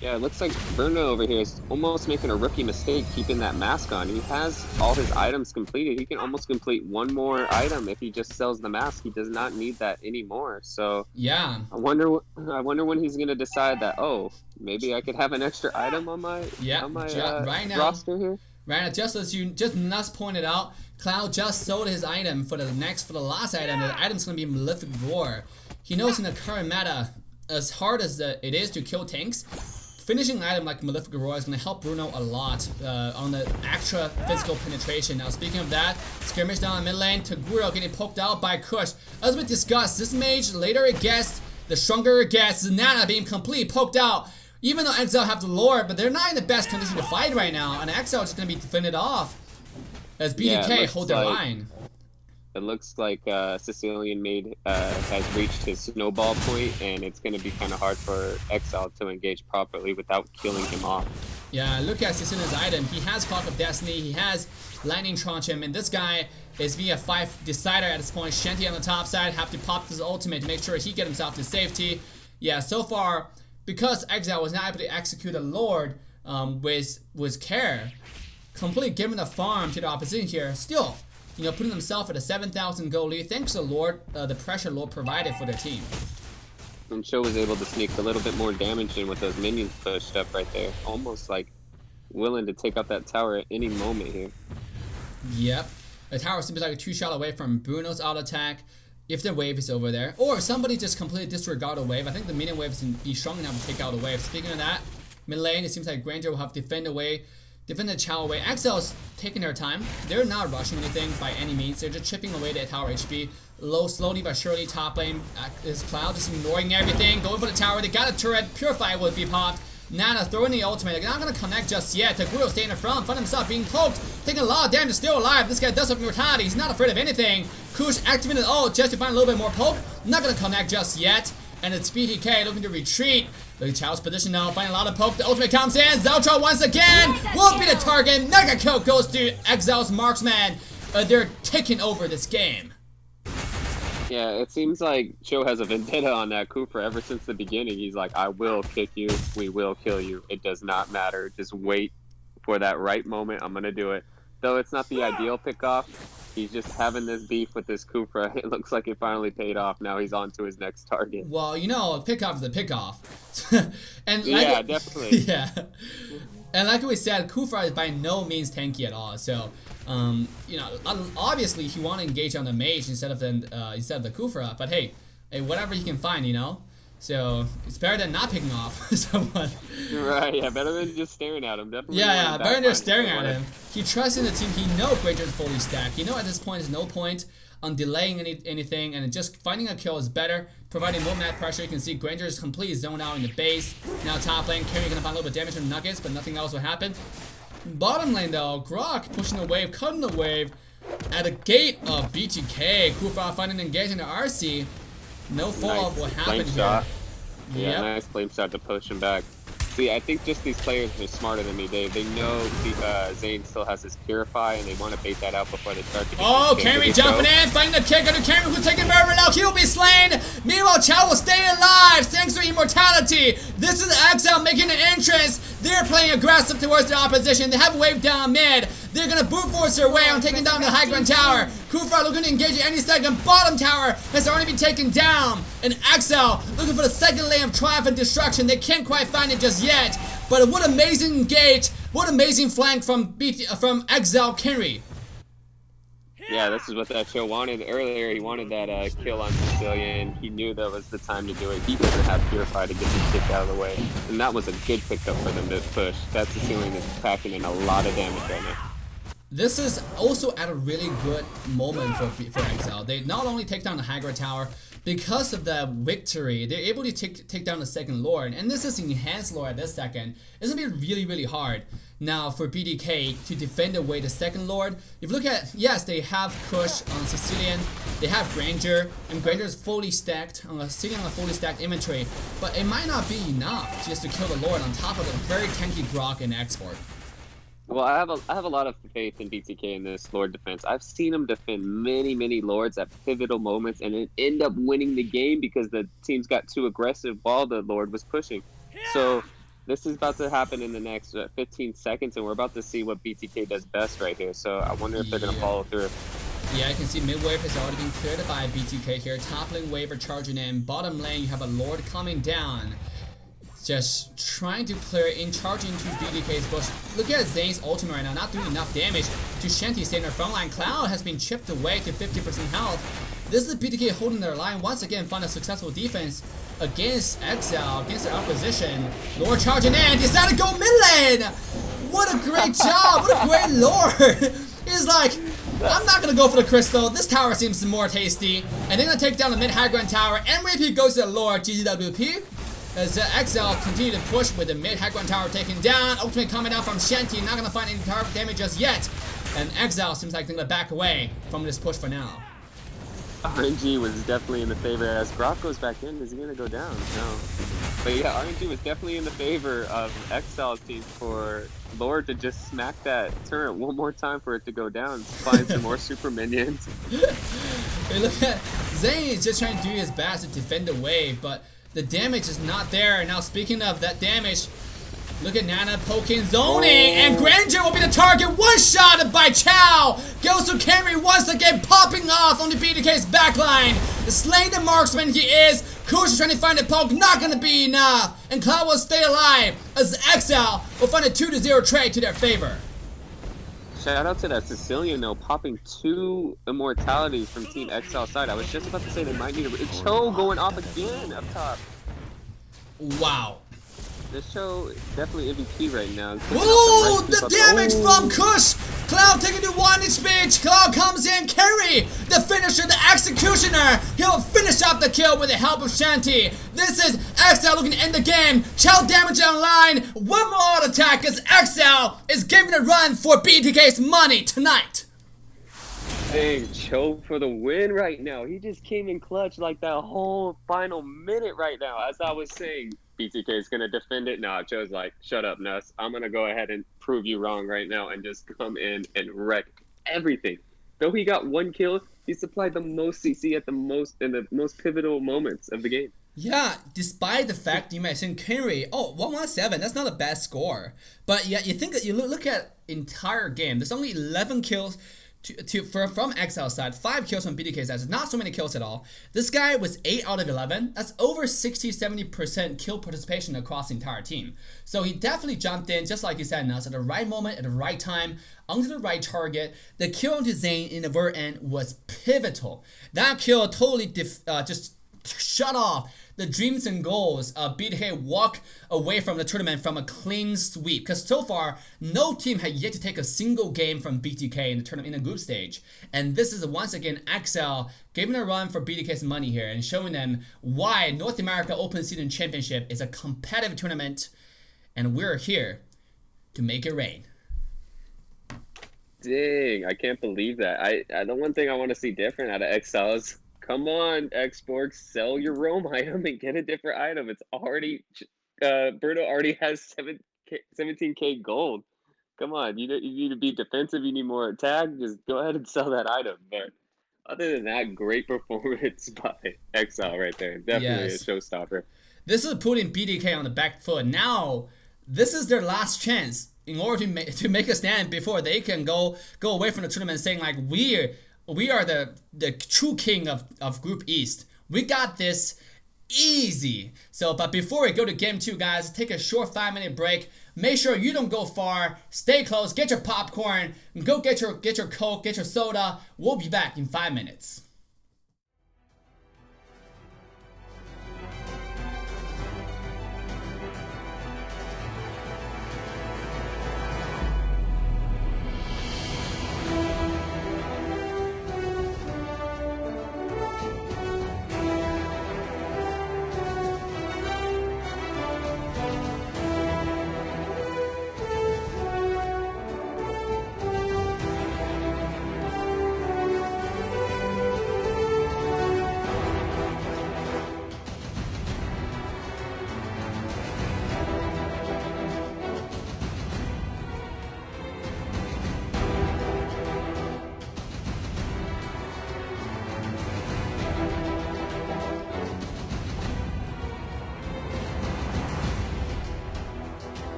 Yeah, it looks like Bruno over here is almost making a rookie mistake keeping that mask on. He has all his items completed. He can almost complete one more item if he just sells the mask. He does not need that anymore. So yeah, I wonder when he's gonna decide that. Oh, maybe I could have an extra item on my right now, roster here. Right now, just as you Nuss pointed out, Cloud just sold his item for the last item. The item's gonna be Malefic Roar. He knows in the current meta, as hard as it is to kill tanks, finishing an item like Malefic Roar is going to help Bruno a lot on the extra physical penetration. Now, speaking of that, skirmish down the mid lane, Toguro getting poked out by Kush. As we discussed, this mage, later it gets, the stronger it gets, Nana being completely poked out. Even though Exile have the lore, but they're not in the best condition to fight right now, and Exile is just going to be defended off as bTk hold their line. It looks like Sicilian Maid has reached his snowball point, and it's going to be kind of hard for Exile to engage properly without killing him off. Yeah, look at Sicilian's item. He has Clock of Destiny, he has Lightning Truncheon, and this guy is being a 5 decider at this point. Shanty on the top side have to pop his ultimate to make sure he gets himself to safety. Yeah, so far, because Exile was not able to execute a Lord with care, completely giving the farm to the opposition here, still, you know, putting themselves at a 7,000 goal lead thanks to the Lord, the pressure Lord provided for their team. And Cho was able to sneak a little bit more damage in with those minions pushed up right there. Almost like willing to take out that tower at any moment here. Yep. The tower seems like a 2-shot away from Bruno's auto attack if the wave is over there. Or if somebody just completely disregard a wave. I think the minion wave is be strong enough to take out a wave. Speaking of that, mid lane, it seems like Granger will have to defend the Chow away. Exile's taking their time. They're not rushing anything by any means. They're just chipping away their tower HP. Slowly but surely, top lane is Cloud just ignoring everything. Going for the tower. They got a turret. Purify will be popped. Nana throwing the ultimate. They're not going to connect just yet. Toguro staying in the front. Find himself being poked. Taking a lot of damage. Still alive. This guy does have mortality. He's not afraid of anything. Kush activating the ult just to find a little bit more poke. Not going to connect just yet. And it's bTk looking to retreat. Look at Chow's position now, finding a lot of poke. The ultimate comes in. Zeltra once again will be the target. Mega kill goes to Exile's marksman. They're taking over this game. Yeah, it seems like Cho has a vendetta on that Kufra ever since the beginning. He's like, I will kick you. We will kill you. It does not matter. Just wait for that right moment. I'm going to do it. Though it's not the ideal pickoff. He's just having this beef with this Kufra. It looks like it finally paid off. Now he's on to his next target. Well, you know, a pickoff is a pickoff. And yeah, definitely. Yeah. And like we said, Kufra is by no means tanky at all. So, you know, obviously he want to engage on the mage instead of the Kufra. But hey, whatever he can find, you know. So it's better than not picking off someone. Right, yeah, better than just staring at him. Definitely. Yeah, better than just staring at him. He trusts in the team. He knows Granger's fully stacked. He knows at this point there's no point on delaying anything, and just finding a kill is better, providing more map pressure. You can see Granger is completely zoned out in the base. Now top lane, Kerry gonna find a little bit of damage from Nuggets, but nothing else will happen. Bottom lane though, Grok pushing the wave, cutting the wave at the gate of bTk. Kufra finding engaging the RC. No follow-up will happen here. Yeah, nice flame shot to push him back. See, I think just these players are smarter than me. They know Zane still has his Purify, and they want to bait that out before they start to get Camry jumping in, finding the kick under Camry, who's taking very low. He will be slain. Meanwhile, Chow will stay alive thanks to immortality. This is Exile making an entrance. They're playing aggressive towards the opposition. They have a wave down mid. They're going to brute force their way on taking down the high ground tower. Kufra looking to engage at any second. Bottom tower has already been taken down. And Exile looking for the second lane of triumph and destruction. They can't quite find it just yet. But what amazing engage. What amazing flank from Exile Kenry. Yeah, this is what that show wanted earlier. He wanted that kill on Sicilian. He knew that was the time to do it. He doesn't have Purify to get this kick out of the way. And that was a good pickup for them to push. That Sicilian is packing in a lot of damage right now. This is also at a really good moment for Exile. They not only take down the high ground tower, because of the victory, they're able to take down the second Lord. And this is enhanced Lord at this second. It's gonna be really, really hard now for bTk to defend away the second Lord. If you look at, yes, they have Kush on Sicilian, they have Granger, and Granger is fully stacked, sitting on a fully stacked inventory, but it might not be enough just to kill the Lord on top of the very tanky Grok and export. Well, I have a lot of faith in bTk in this Lord defense. I've seen him defend many Lords at pivotal moments and it end up winning the game because the teams got too aggressive while the Lord was pushing. So this is about to happen in the next 15 seconds, and we're about to see what bTk does best right here. So I wonder if they're going to follow through. Yeah, I can see mid wave has already been cleared by bTk here. Top lane wave are charging in. Bottom lane, you have a Lord coming down. Just trying to clear in, charging to bTk's bush. Look at Zane's ultimate right now, not doing enough damage to Shanty staying in their front line. Cloud has been chipped away to 50% health. This is bTk holding their line. Once again, find a successful defense against Exile, against their opposition. Lord charging in, decided to go mid lane. What a great job, what a great Lord. He's like, I'm not gonna go for the crystal. This tower seems more tasty. And they're gonna take down the mid high ground tower. MVP goes to the Lord, GGWP. As Exile continue to push with the mid high ground tower taken down. Ultimate coming down from Shanty, not gonna find any tower damage just yet. And Exile seems like they're gonna back away from this push for now. RNG was definitely in the favor. As Grok goes back in, is he gonna go down? No. But yeah, RNG was definitely in the favor of Exile's team for Lord to just smack that turret one more time for it to go down. Find some more super minions. Hey, look at Zane is just trying to do his best to defend the wave, but the damage is not there. Now speaking of that damage, look at Nana poking, zoning, and Granger will be the target. One-shotted by Chow. Goes to Camry once again, popping off on the bTk's backline. Slaying the marksman he is. Kush is trying to find a poke, not gonna be enough. And Cloud will stay alive as Exile will find a 2-0 trade to their favor. Shout out to that Sicilian though, popping 2 immortalities from Team Exile side. I was just about to say they might need a Cho going off again up top. Wow. This show definitely MVP right now. Ooh, the damage from Kush! Cloud taking the 1 HP. Cloud comes in, carry the finisher, the executioner. He'll finish off the kill with the help of Shanty. This is Exile looking to end the game. Chow damage online. One more auto attack as Exile is giving a run for bTk's money tonight. Dang, Cho for the win right now. He just came in clutch like that whole final minute right now. As I was saying, bTk is going to defend it. Nah, Cho's like, shut up, Nuss. I'm going to go ahead and prove you wrong right now and just come in and wreck everything. Though he got 1 kill, he supplied the most CC at in the most pivotal moments of the game. Yeah, despite the fact you might think Kenry, 117, that's not a bad score. But yeah, you think that you look at entire game, there's only 11 kills from Exile side, 5 kills from bTk side, so not so many kills at all. This guy was 8 out of 11. That's over 60-70% kill participation across the entire team. So he definitely jumped in, just like you said, Nuss, at the right moment, at the right time, onto the right target. The kill onto Zane in the very end was pivotal. That kill totally just shut off the dreams and goals of bTk walk away from the tournament from a clean sweep, because so far no team had yet to take a single game from bTk in the tournament in the group stage. And this is once again Exile giving a run for bTk's money here and showing them why North America Open Season Championship is a competitive tournament, and we're here to make it rain. Dang, I can't believe that. The one thing I want to see different out of Exile is, come on, Xborg, sell your roam item and get a different item. It's already, Bruno already has 17k gold. Come on, you need to be defensive, you need more attack, just go ahead and sell that item. But other than that, great performance by Exile right there. Definitely a showstopper. This is putting bTk on the back foot. Now, this is their last chance in order to make a stand before they can go away from the tournament saying like, we are the true king of Group East. We got this easy. So, but before we go to game 2, guys, take a short 5-minute break. Make sure you don't go far. Stay close. Get your popcorn. Go get your Coke. Get your soda. We'll be back in 5 minutes.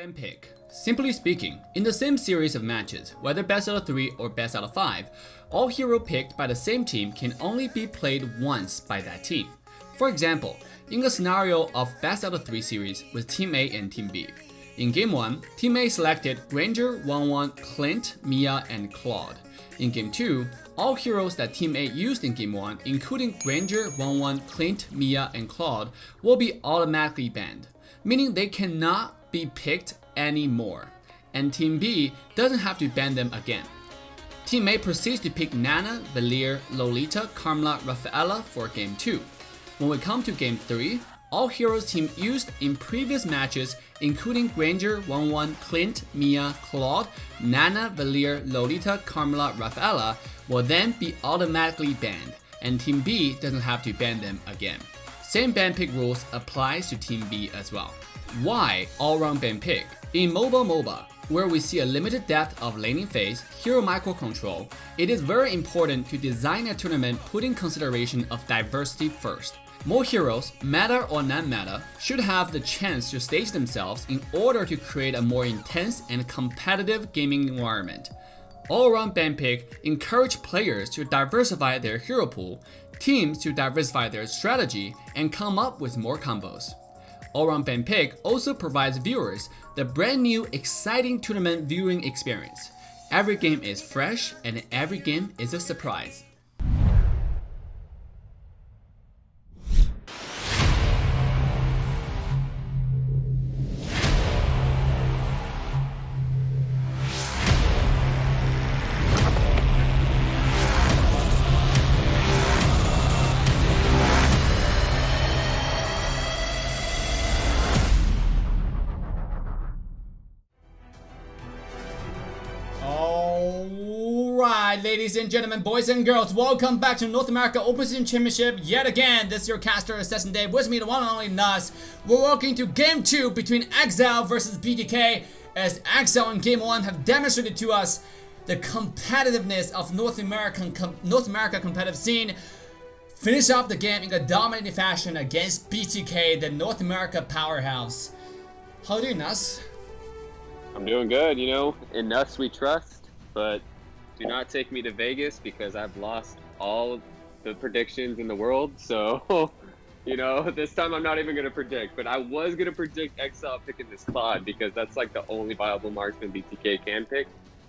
ban pick. Simply speaking, in the same series of matches, whether best out of 3 or best out of 5, all hero picked by the same team can only be played once by that team. For example, in a scenario of best out of 3 series with Team A and Team B. In Game 1, Team A selected Granger, 1-1, Clint, Mia, and Claude. In Game 2, all heroes that Team A used in Game 1, including Granger, 1-1, Clint, Mia, and Claude, will be automatically banned, meaning they cannot be picked anymore, and Team B doesn't have to ban them again. Team A proceeds to pick Nana, Valier, Lolita, Carmela, Rafaela for Game 2. When we come to Game 3, all heroes team used in previous matches, including Granger, 1-1, Clint, Mia, Claude, Nana, Valier, Lolita, Carmela, Rafaela, will then be automatically banned, and Team B doesn't have to ban them again. Same ban pick rules applies to Team B as well. Why all-round ban pick? In MOBA, where we see a limited depth of laning phase, hero microcontrol, it is very important to design a tournament putting consideration of diversity first. More heroes, meta or non-meta, should have the chance to stage themselves in order to create a more intense and competitive gaming environment. All-around ban pick encourage players to diversify their hero pool, teams to diversify their strategy, and come up with more combos. All-round ban pick also provides viewers the brand new exciting tournament viewing experience. Every game is fresh and every game is a surprise. Alright, ladies and gentlemen, boys and girls, welcome back to North America Open Season Championship yet again. This is your caster, Assassin Dave, with me, the one and only NOSC. We're walking to Game 2 between Exile versus bTk, as Exile in Game 1 have demonstrated to us the competitiveness of North America competitive scene. Finish off the game in a dominating fashion against bTk, the North America powerhouse. How are you, NOSC? I'm doing good, you know. In NOSC we trust, but do not take me to Vegas because I've lost all the predictions in the world. So, you know, this time I'm not even going to predict, but I was going to predict Exile picking this Claude because that's like the only viable marksman bTk can pick.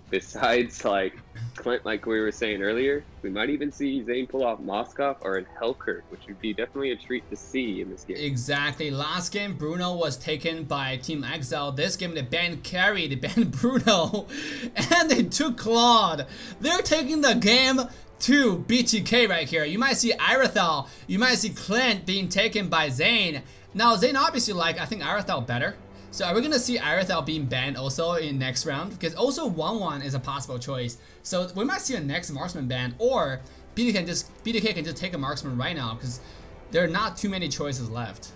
Besides, like, Clint, like we were saying earlier, we might even see Zane pull off Moskov or an Hellkirk, which would be definitely a treat to see in this game. Exactly. Last game, Bruno was taken by Team Exile. This game, they banned Carry, they banned Bruno, and they took Claude. They're taking the game to bTk right here. You might see Irithel, you might see Clint being taken by Zane. Now, Zane obviously I think Irithel better. So are we going to see Irithel being banned also in next round? Because also 1-1 is a possible choice. So we might see a next marksman ban, or bTk can just take a marksman right now because there are not too many choices left.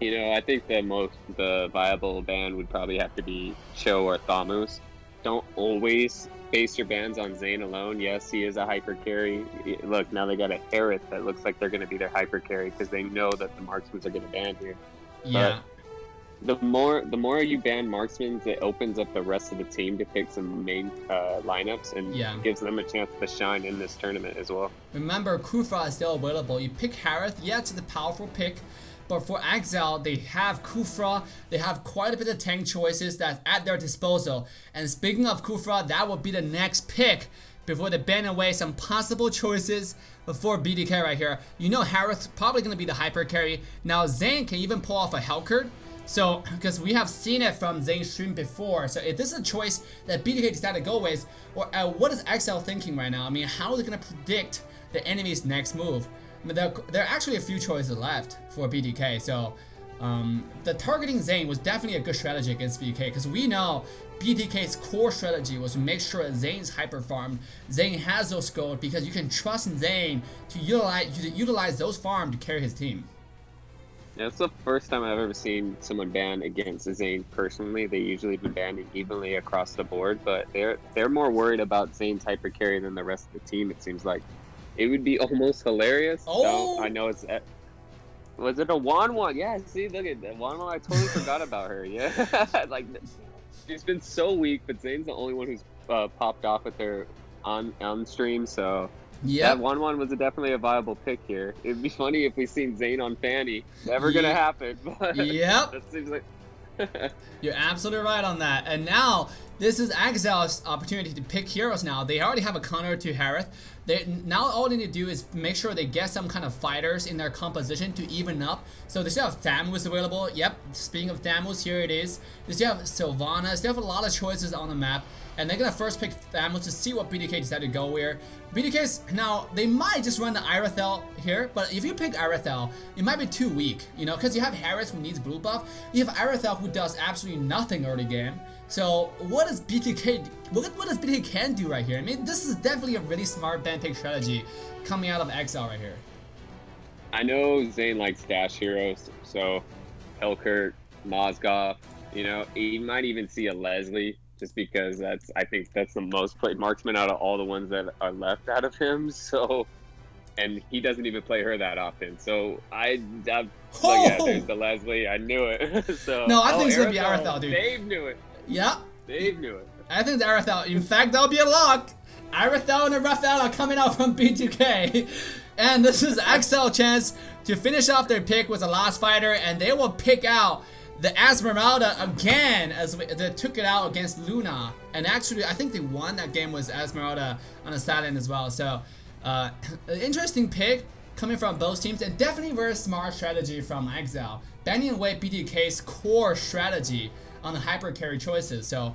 You know, I think the viable ban would probably have to be Cho or Thamus. Don't always base your bans on Zane alone. Yes, he is a hyper carry. Look, now they got a Harith that looks like they're going to be their hyper carry because they know that the marksmen are going to ban here. Yeah. But the more you ban marksmen, it opens up the rest of the team to pick some main lineups and gives them a chance to shine in this tournament as well. Remember, Kufra is still available. You pick Harith, yeah, it's a powerful pick, but for Exile, they have Kufra, they have quite a bit of tank choices that's at their disposal. And speaking of Kufra, that will be the next pick before they ban away some possible choices before bTk right here. You know Harith probably going to be the hyper carry. Now Zane can even pull off a Hellkirk. So, because we have seen it from Zane's stream before, so if this is a choice that bTk decided to go with, or what is Exile thinking right now? I mean, how are they going to predict the enemy's next move? I mean, there are actually a few choices left for bTk, so the targeting Zane was definitely a good strategy against bTk, because we know bTk's core strategy was to make sure that Zane's hyper farmed. Zane has those gold because you can trust in Zane to utilize those farms to carry his team. Yeah, it's the first time I've ever seen someone ban against Zane personally. They usually been banning evenly across the board, but they're more worried about Zane's hyper carry than the rest of the team, it seems like. It would be almost hilarious. Oh! So I know it's Was it a Wan? Yeah, see, look at that. Wan, I totally forgot about her. Yeah. Like, she's been so weak, but Zane's the only one who's popped off with her on stream, so Yeah. that 1-1 was definitely a viable pick here. It'd be funny if we seen Zane on Fanny. Never gonna happen, but Yep. that seems like You're absolutely right on that. And now, this is Exile's opportunity to pick heroes now. They already have a counter to Harith. Now all they need to do is make sure they get some kind of fighters in their composition to even up. So they still have Thamus available. Yep, speaking of Thamus, here it is. They still have Sylvana. They still have a lot of choices on the map. And they're gonna first pick Thamus to see what bTk decided to go where. bTk's, now, they might just run the Irithel here, but if you pick Irithel, it might be too weak, you know, because you have Harith who needs blue buff, you have Irithel who does absolutely nothing early game. So what does bTk, what does bTk can do right here? I mean, this is definitely a really smart ban pick strategy coming out of Exile right here. I know Zane likes dash heroes, so Helkert, Mozgov, you know, he might even see a Leslie. Just because I think that's the most played marksman out of all the ones that are left out of him. So, and he doesn't even play her that often. So yeah, there's the Leslie. I knew it. So no, I think it's gonna be Irithel, dude. Dave knew it. Yeah. Dave knew it. I think the Irithel. In fact, that'll be a lock. Irithel and a Raphael are coming out from bTk. And this is Exile chance to finish off their pick with the last fighter, and they will pick out the Esmeralda again as they took it out against Luna. And actually, I think they won that game with Esmeralda on the side end as well. So, an interesting pick coming from both teams, and definitely very smart strategy from Exile, banning away bTk's core strategy on the hyper carry choices. So,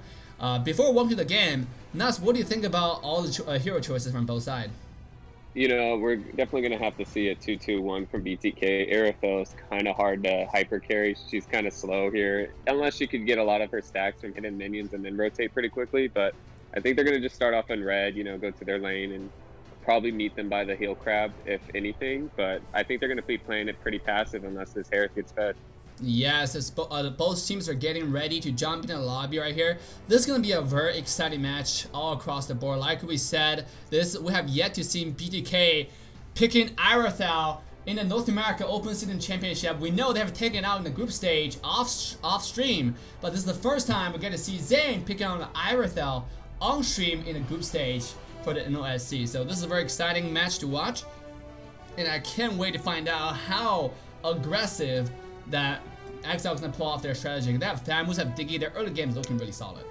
before walking through the game, Nuss, what do you think about all the hero choices from both sides? You know, we're definitely going to have to see a 2-2-1 from bTk. Irithel is kind of hard to hyper carry. She's kind of slow here, unless she could get a lot of her stacks from hidden minions and then rotate pretty quickly. But I think they're going to just start off in red, you know, go to their lane and probably meet them by the heal crab, if anything. But I think they're going to be playing it pretty passive unless this Harith gets fed. Yes, both teams are getting ready to jump into the lobby right here. This is going to be a very exciting match all across the board. Like we said, we have yet to see bTk picking Irithel in the North America Open Season Championship. We know they have taken it out in the group stage off stream, but this is the first time we get to see Zane picking on Irithel on stream in the group stage for the NOSC. So this is a very exciting match to watch, and I can't wait to find out how aggressive that Exile is going to pull off their strategy. They have Thamus, have Diggy. Their early game is looking really solid.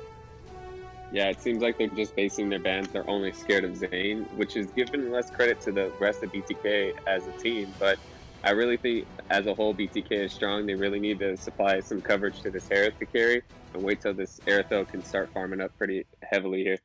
Yeah, it seems like they're just basing their bans. They're only scared of Zane, which is giving less credit to the rest of bTk as a team. But I really think, as a whole, bTk is strong. They really need to supply some coverage to this Harith to carry and wait till this Irithel can start farming up pretty heavily here.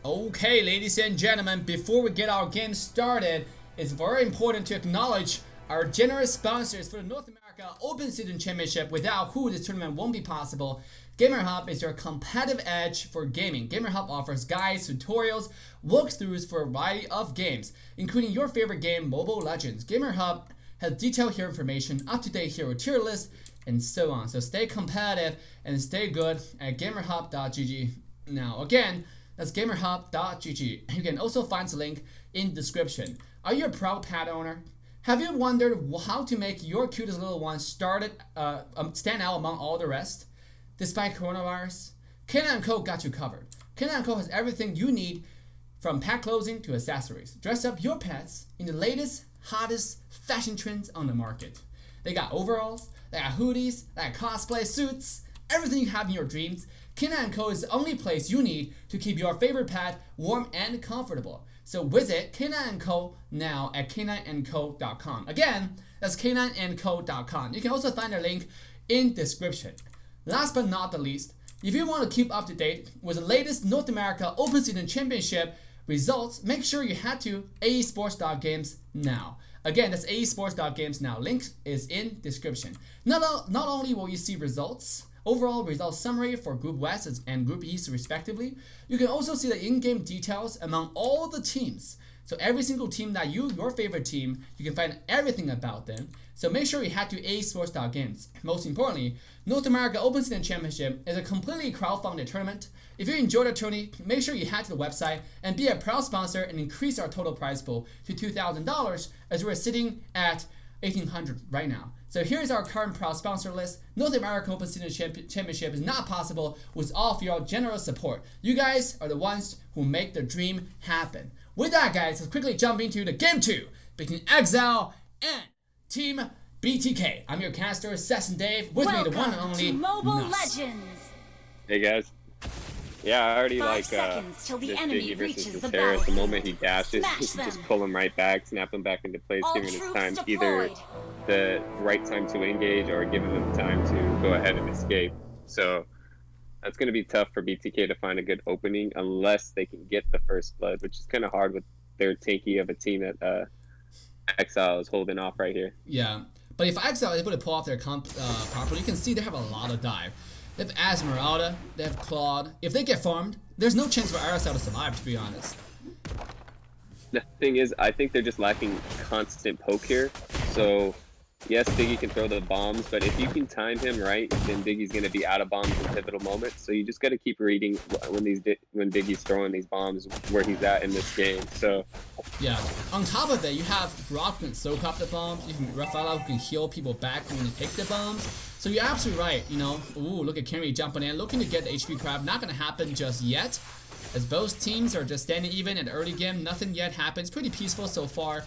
Okay, ladies and gentlemen, before we get our game started, it's very important to acknowledge our generous sponsors for the North America Open Season Championship, without who this tournament won't be possible. Gamerhub is your competitive edge for gaming. Gamerhub offers guides, tutorials, walkthroughs for a variety of games, including your favorite game, Mobile Legends. Gamerhub has detailed hero information, up-to-date hero tier lists, and so on. So stay competitive and stay good at gamerhub.gg. Now, again, that's gamerhub.gg. You can also find the link in the description. Are you a proud pet owner? Have you wondered how to make your cutest little one stand out among all the rest? Despite coronavirus, K9 & Co got you covered. K9 & Co has everything you need, from pet clothing to accessories. Dress up your pets in the latest, hottest fashion trends on the market. They got overalls, they got hoodies, they got cosplay suits, everything you have in your dreams. K9 & Co is the only place you need to keep your favorite pet warm and comfortable. So visit K9 & Co now at k9andco.com. Again, that's k9andco.com. You can also find a link in description. Last but not the least, if you want to keep up to date with the latest North America Open Season Championship results, make sure you head to aesports.games now. Again, that's aesports.games now. Link is in description. Not only will you see results, overall results summary for Group West and Group East respectively, you can also see the in-game details among all the teams. So every single team that your favorite team, you can find everything about them. So make sure you head to asports.games. Most importantly, North America Open Season Championship is a completely crowdfunded tournament. If you enjoyed the tourney, make sure you head to the website and be a proud sponsor and increase our total prize pool to $2,000 as we're sitting at $1,800 right now. So here's our current proud sponsor list. North American Open Season Championship is not possible with all of your generous support. You guys are the ones who make the dream happen. With that, guys, let's quickly jump into the game 2 between Exile and Team bTk. I'm your caster, Assassin Dave. With me, the one and only to Mobile NOSC. Legends. Hey guys. Yeah, I already 5 like seconds till the this enemy Diggy reaches versus the the Terrorist. The battlefield. moment he dashes, Smash you can just them. pull him right back, snap him back into place, All giving his troops time either deployed. the right time to engage or giving him time to go ahead and escape. So that's going to be tough for bTk to find a good opening unless they can get the first blood, which is kind of hard with their tanky of a team that Exile is holding off right here. Yeah, but if Exile is able to pull off their comp properly, you can see they have a lot of dive. They have Esmeralda, they have Claude. If they get farmed, there's no chance for Exile to survive, to be honest. The thing is, I think they're just lacking constant poke here. So, yes, Diggy can throw the bombs, but if you can time him right, then Diggy's going to be out of bombs in pivotal moments. So you just got to keep reading when Diggy's throwing these bombs where he's at in this game. So, Yeah. On top of it, you have Brock who can soak up the bombs. You can Rafaela who can heal people back when you pick the bombs. So you're absolutely right. You know, ooh, look at Kenry jumping in, looking to get the HP crab. Not going to happen just yet, as both teams are just standing even in the early game. Nothing yet happens. Pretty peaceful so far.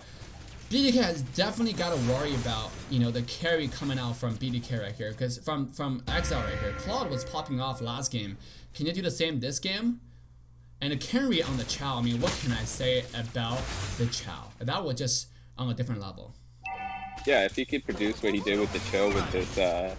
bTk has definitely got to worry about, you know, the carry coming out from bTk right here, because from Exile right here, Claude was popping off last game. Can you do the same this game? And the carry on the Chow, I mean, what can I say about the Chow? That was just on a different level. yeah, if he could produce what he did with the Cho with this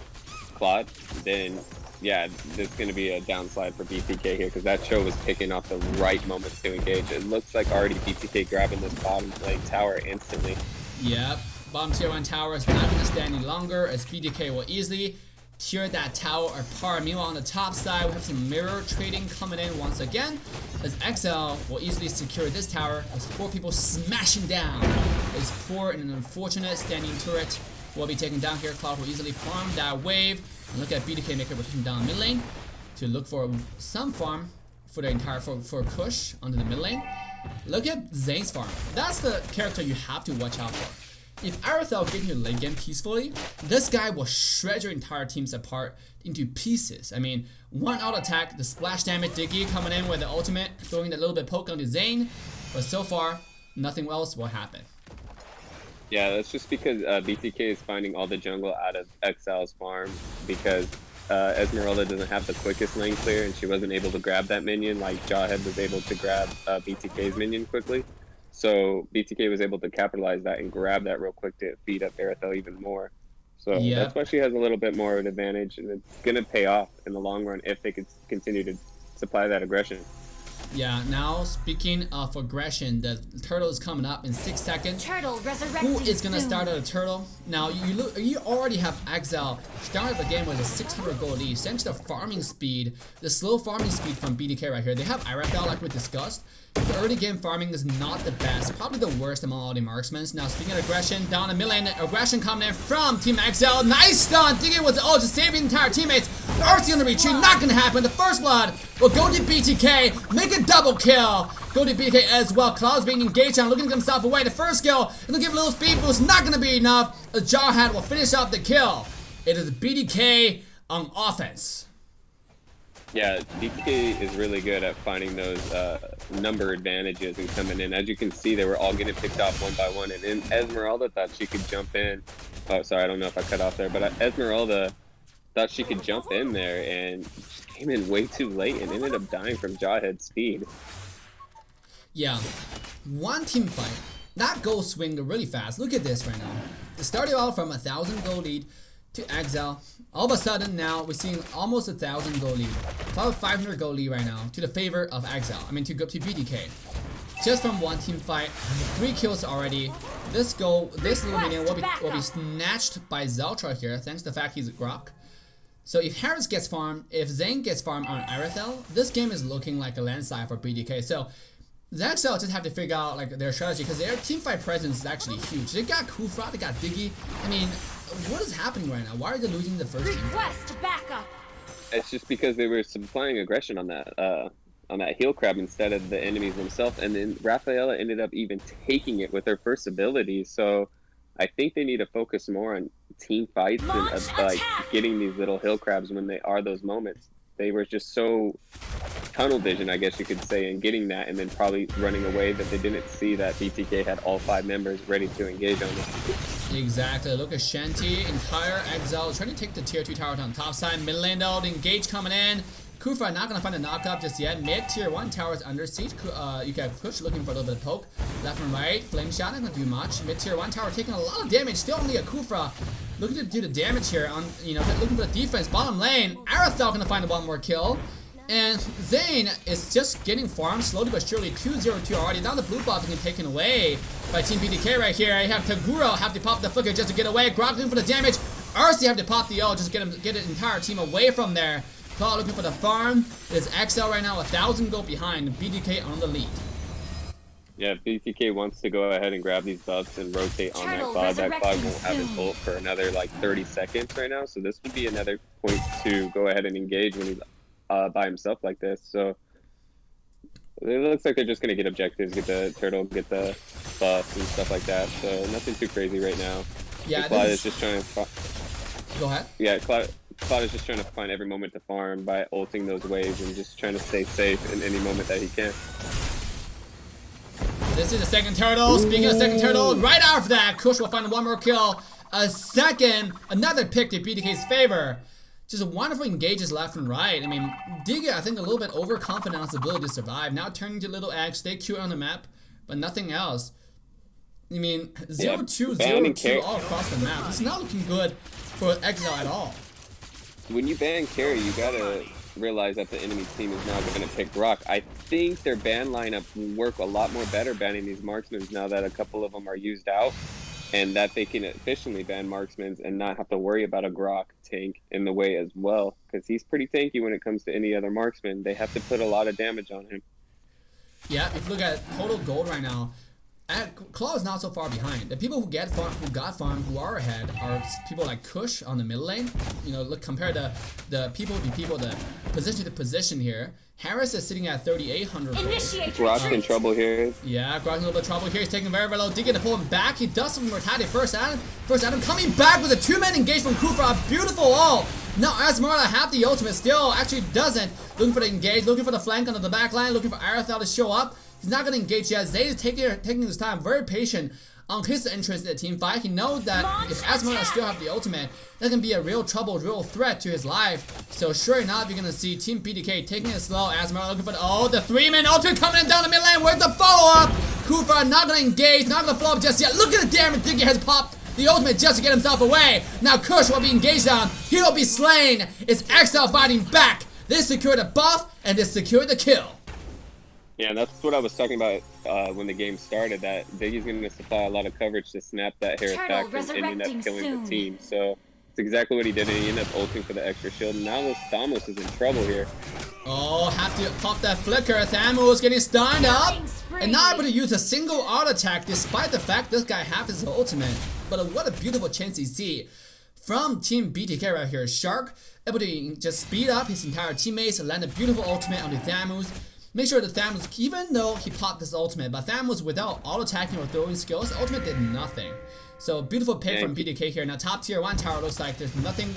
Claude, then yeah, there's going to be a downslide for bTk here because that Cho was picking off the right moments to engage. It looks like already bTk grabbing this bottom lane tower instantly. Yep, bottom tier 1 tower is not going to stand any longer as bTk will easily tear that tower apart. Meanwhile, on the top side, we have some mirror trading coming in once again as Exile will easily secure this tower as 4 people smashing down. As poor and unfortunate standing turret will be taken down here. Cloud will easily farm that wave. And look at bTk maker taking down mid lane to look for some farm for the entire for Kush onto the mid lane. Look at Zane's farm. That's the character you have to watch out for. If Arathel gets into the late game peacefully, this guy will shred your entire teams apart into pieces. I mean, one auto attack, the splash damage, Diggy coming in with the ultimate, throwing a little bit poke onto Zane, but so far, nothing else will happen. Yeah, that's just because bTk is finding all the jungle out of Exile's farm because Esmeralda doesn't have the quickest lane clear and she wasn't able to grab that minion like Jawhead was able to grab bTk's minion quickly. So bTk was able to capitalize that and grab that real quick to beat up Arathel even more. So that's why she has a little bit more of an advantage, and it's going to pay off in the long run if they could continue to supply that aggression. Yeah, now speaking of aggression, the turtle is coming up in 6 seconds. Turtle resurrecting Who is gonna soon. start a turtle? Now you already have Exile started the game with a 600 gold lead. Thanks to the farming speed, the slow farming speed from bTk right here. They have Arathel like we discussed. The early game farming is not the best, probably the worst among all the marksmen. Now speaking of aggression, down the mid lane, aggression coming in from Team Exile. Nice stun! Diggy was to save his entire teammates. RC on the retreat, not gonna happen. The first blood will go to bTk, make a double kill. Go to bTk as well. Cloud's being engaged on, looking to get himself away. The first kill, and they'll give a little speed boost, not gonna be enough. A Jawhead will finish off the kill. It is bTk on offense. Yeah, bTk is really good at finding those number advantages and coming in. As you can see, they were all getting picked off one by one, and then Esmeralda thought she could jump in. Oh, sorry, I don't know if I cut off there, but Esmeralda thought she could jump in there and just came in way too late and ended up dying from Jawhead's speed. Yeah, one team fight. That goal swinged really fast. Look at this right now. It started out from 1,000 gold lead to Exile. All of a sudden now we're seeing almost 1,000 gold lead. About 500 gold lead right now to the favor of Exile. I mean to bTk. Just from one team fight, 3 kills already. This little minion will be snatched by Zeltra here, thanks to the fact he's a Grok. So if Harris gets farmed, if Zane gets farmed on Arathel, this game is looking like a landslide for bTk. So The Exile just have to figure out like their strategy because their team fight presence is actually huge. They got Kufra, they got Diggy. I mean, what is happening right now? Why are they losing the first team? Request backup. It's just because they were supplying aggression on that heel crab instead of the enemies themselves, and then Rafaela ended up even taking it with her first ability. So I think they need to focus more on team fights and like getting these little hill crabs when they are those moments. They were just so tunnel vision, I guess you could say, and getting that and then probably running away that they didn't see that bTk had all 5 members ready to engage on it. Exactly. Look at Shanty, entire Exile trying to take the tier 2 tower on top side. Mid lane though, the engage coming in. Kufra not gonna find a knockup just yet. Mid tier 1 tower is under siege. You can push looking for a little bit of poke. Left and right, flame shot not gonna do much. Mid tier 1 tower taking a lot of damage. Still only a Kufra looking to do the damage here on looking for the defense. Bottom lane, Arathel gonna find one more kill. And Zane is just getting farmed slowly but surely. 2-0-2 already. Now the blue buff being taken away by Team bTk right here. You have Taguro have to pop the flicker just to get away. Grog looking for the damage. RC have to pop the ult just to get an entire team away from there. Claw looking for the farm. It's Exile right now 1,000 gold behind. bTk on the lead. Yeah, bTk wants to go ahead and grab these buffs and rotate on that Cloud. That Cloud won't have his ult for another like 30 seconds right now. So this would be another point to go ahead and engage when he's by himself like this. So it looks like they're just going to get objectives, get the turtle, get the buffs and stuff like that. So nothing too crazy right now. Yeah, Cloud is just trying to... Go ahead. Yeah, Cloud is just trying to find every moment to farm by ulting those waves and just trying to stay safe in any moment that he can. This is the second turtle. Speaking of second turtle, right after that, Kush will find one more kill. Another pick to bTk's favor. Just wonderful engages left and right. I mean, Digga, I think a little bit overconfident on his ability to survive. Now turning to little X, stay cute on the map, but nothing else. I mean, 0-2, 0-2 all across the map. It's not looking good for Exile at all. When you ban carry, you gotta realize that the enemy team is now going to pick Rock. I think their ban lineup will work a lot more better banning these marksmen now that a couple of them are used out, and that they can efficiently ban marksmen and not have to worry about a Grok tank in the way as well, because he's pretty tanky when it comes to any other marksman. They have to put a lot of damage on him. Yeah, if you look at total gold right now, Claw is not so far behind. The people who got farmed, who are ahead, are people like Kush on the middle lane. You know, look, compare the position to position here. Harris is sitting at 3,800 gold. Grok's in trouble here. Yeah, Grok's in a little bit of trouble here. He's taking very, very low. Digging to pull him back. He does some mortality first. Adam coming back with a 2-man engage from Kufra. Beautiful ult. Now Asmarla have the ultimate, still actually doesn't. Looking for the engage, looking for the flank onto the back line, looking for Arathel to show up. He's not going to engage yet. Zay is taking his time, very patient on his entrance in the team fight. He knows that if Asmarla still have the ultimate, that can be a real trouble, real threat to his life. So sure enough, you're going to see Team bTk taking it slow. Asmarla looking for the 3-man ultimate coming in down the mid lane. Where's the follow-up? Kufra not going to engage, not going to follow up just yet. Look at the damage Diggy has popped the ultimate just to get himself away. Now Kush will be engaged on. He'll be slain. It's Exile fighting back. They secured the buff and they secured the kill. Yeah, that's what I was talking about when the game started, that Diggy's going to supply a lot of coverage to snap that hair attack and end up killing the team. So it's exactly what he did, and he ended up ulting for the extra shield. And now Thamos is in trouble here. Oh, have to pop that flicker. Thamos getting stunned up and not able to use a single auto attack despite the fact this guy has his ultimate. But what a beautiful chance you see from Team bTk right here. Shark able to just speed up his entire teammates, land a beautiful ultimate on the Thamos. Make sure that Thamos, even though he popped this ultimate, but Thamos without auto-attacking or throwing skills, the ultimate did nothing. So beautiful pick from bTk here. Now top tier 1 tower looks like there's nothing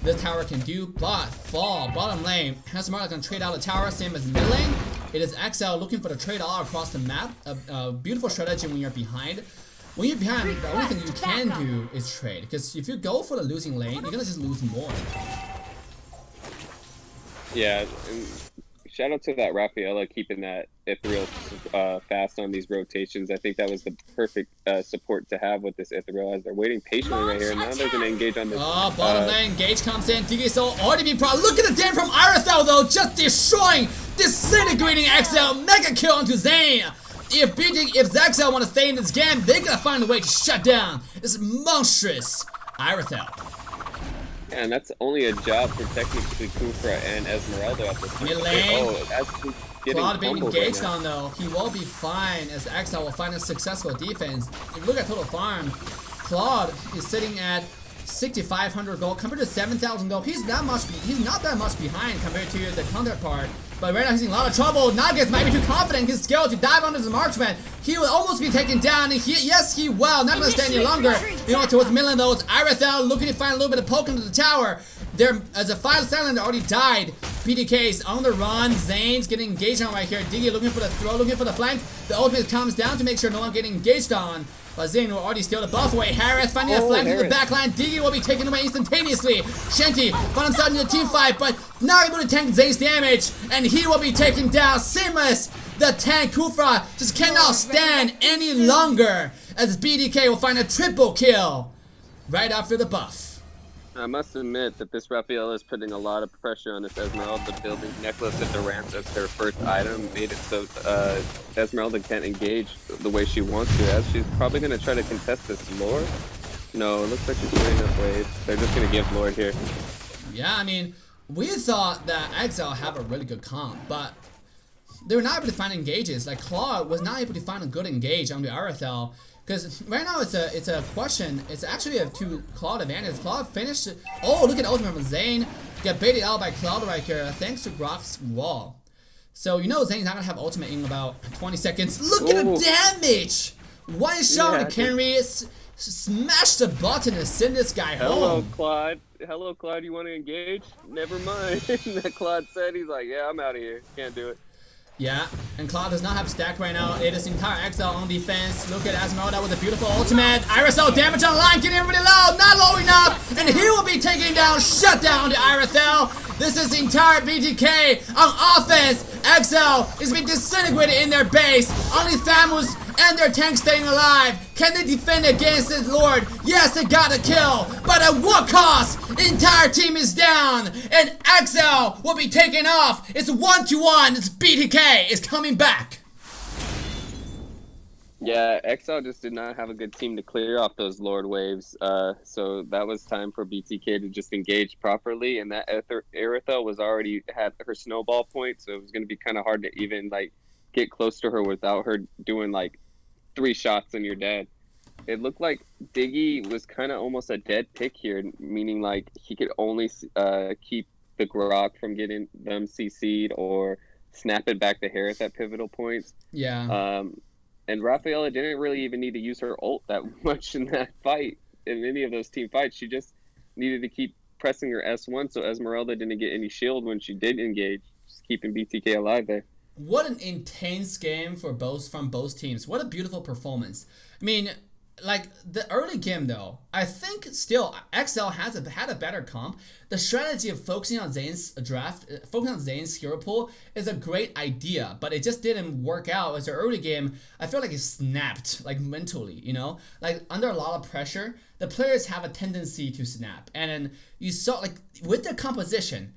this tower can do but fall. Bottom lane, Asmarla gonna trade out the tower, same as mid lane. It is Exile looking for the trade all across the map. A beautiful strategy when you're behind. When you're behind, the only thing you can do is trade, because if you go for the losing lane, you're gonna just lose more. Yeah, and shout out to that Rafaela keeping that Ethereal fast on these rotations. I think that was the perfect support to have with this Ethereal as they're waiting patiently right here. Now they're going to engage on this. Oh, bottom lane, engage comes in. DK Soul already being proud. Look at the damage from Arathel though, just destroying, disintegrating Exile. Mega kill onto Zane. If Exile want to stay in this game, they're going to find a way to shut down this monstrous Arathel. Yeah, and that's only a job for technically Kufra and Esmeralda at this point. Mid lane. Oh, getting Claude being pummeled engaged right now. on though, he will be fine as Exile will find a successful defense. If you look at total farm, Claude is sitting at 6,500 gold compared to 7,000 gold. He's not that much behind compared to the counterpart. But right now he's in a lot of trouble. Nuggets might be too confident in his skill to dive onto the marksman. He will almost be taken down. And yes, he will. Not gonna stay any longer. You know, towards middle of those. Irithel looking to find a little bit of poke into the tower. There, as a final silent already died. bTk is on the run. Zane's getting engaged on right here. Diggy looking for the throw, looking for the flank. The ultimate comes down to make sure no one getting engaged on. But Zane will already steal the buff away. Harris finding a flank in the backline. Diggy will be taken away instantaneously. Shanty found himself in the team fight, but not able to tank Zane's damage. And he will be taken down. Seamless. The tank Kufra just cannot stand any longer as bTk will find a triple kill right after the buff. I must admit that this Raphael is putting a lot of pressure on this Esmeralda. Building Necklace of Durant as her first item made it so Esmeralda can't engage the way she wants to, as she's probably going to try to contest this Lord. No, it looks like she's putting up waves. They're just going to give Lord here. Yeah, I mean, we thought that Exile have a really good comp, but they were not able to find engages. Like Claude was not able to find a good engage on the Arethel. Because right now it's a question. It's actually a two Claude advantage. Claude finished. Oh, look at ultimate from Zane. Get baited out by Claude right here thanks to Grok's wall. So you know Zane's not gonna have ultimate in about 20 seconds. Look at the damage. One shot on the Kenry. Smash the button and send this guy home. Claude. Hello, Claude. You want to engage? Never mind. That Claude said. He's like, yeah, I'm out of here. Can't do it. Yeah, and Claude does not have stack right now. It is entire Exile on defense. Look at Esmeralda with a beautiful ultimate. Irithel damage on line, getting everybody low, not low enough, and he will be taking down, shut down the Irithel. This is the entire bTk on offense. Exile is being disintegrated in their base. Only Thamus and their tank staying alive. Can they defend against this Lord? Yes, they got a kill, but at what cost? The entire team is down, and Exile will be taken off. It's 1-1. It's bTk is coming back. Yeah, Exile just did not have a good team to clear off those Lord waves, so that was time for bTk to just engage properly, and that Irithel was already had her snowball point, so it was going to be kind of hard to even like get close to her without her doing like 3 shots and you're dead. It looked like Diggy was kind of almost a dead pick here, meaning like he could only keep the Grok from getting them CC'd or snap it back to Harris at pivotal points. Yeah. And Rafaela didn't really even need to use her ult that much in that fight, in any of those team fights. She just needed to keep pressing her S1 so Esmeralda didn't get any shield when she did engage, just keeping bTk alive there. What an intense game from both teams. What a beautiful performance. I mean, like the early game though, I think still Exile had a better comp. The strategy of focusing on Zane's draft, focusing on Zane's hero pool is a great idea, but it just didn't work out. As the early game, I feel like it snapped, like mentally, you know, like under a lot of pressure, the players have a tendency to snap, and then you saw like with the composition.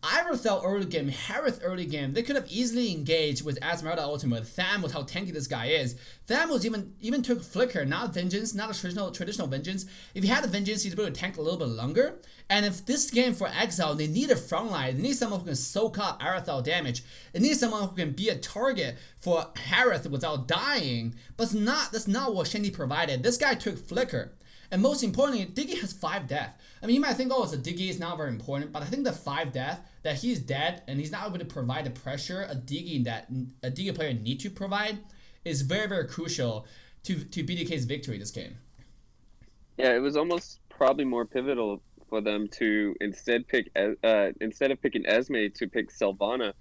Irithel early game, Harith early game, they could have easily engaged with Esmeralda ultimate. Tham with how tanky this guy is. Tham was even took Flicker, not Vengeance, not a traditional Vengeance. If he had a Vengeance, he's able to tank a little bit longer. And if this game for Exile, they need a frontline. They need someone who can soak up Irithel damage. They need someone who can be a target for Harith without dying. But that's not what Shandy provided. This guy took Flicker. And most importantly, Diggy has 5 death. I mean, you might think, oh, it's a Diggy, it's not very important, but I think the 5 death, that he's dead and he's not able to provide the pressure a Diggy player need to provide is very, very crucial to bTk's victory this game. Yeah, it was almost probably more pivotal for them to instead of picking Esme, to pick Sylvana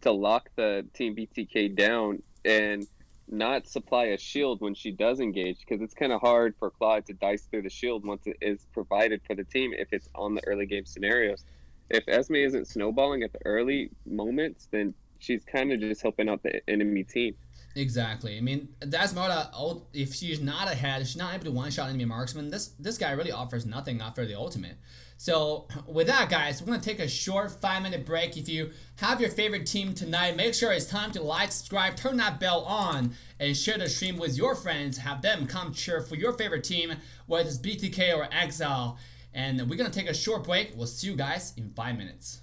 to lock the team bTk down and not supply a shield when she does engage, because it's kind of hard for Claude to dice through the shield once it is provided for the team if it's on the early game scenarios. If Esme isn't snowballing at the early moments, then she's kind of just helping out the enemy team. Exactly. I mean, that's Esmeralda, if she's not ahead, if she's not able to one-shot enemy marksman, this guy really offers nothing after the ultimate. So with that, guys, we're going to take a short 5-minute break. If you have your favorite team tonight, make sure it's time to like, subscribe, turn that bell on, and share the stream with your friends. Have them come cheer for your favorite team, whether it's bTk or Exile. And we're going to take a short break. We'll see you guys in 5 minutes.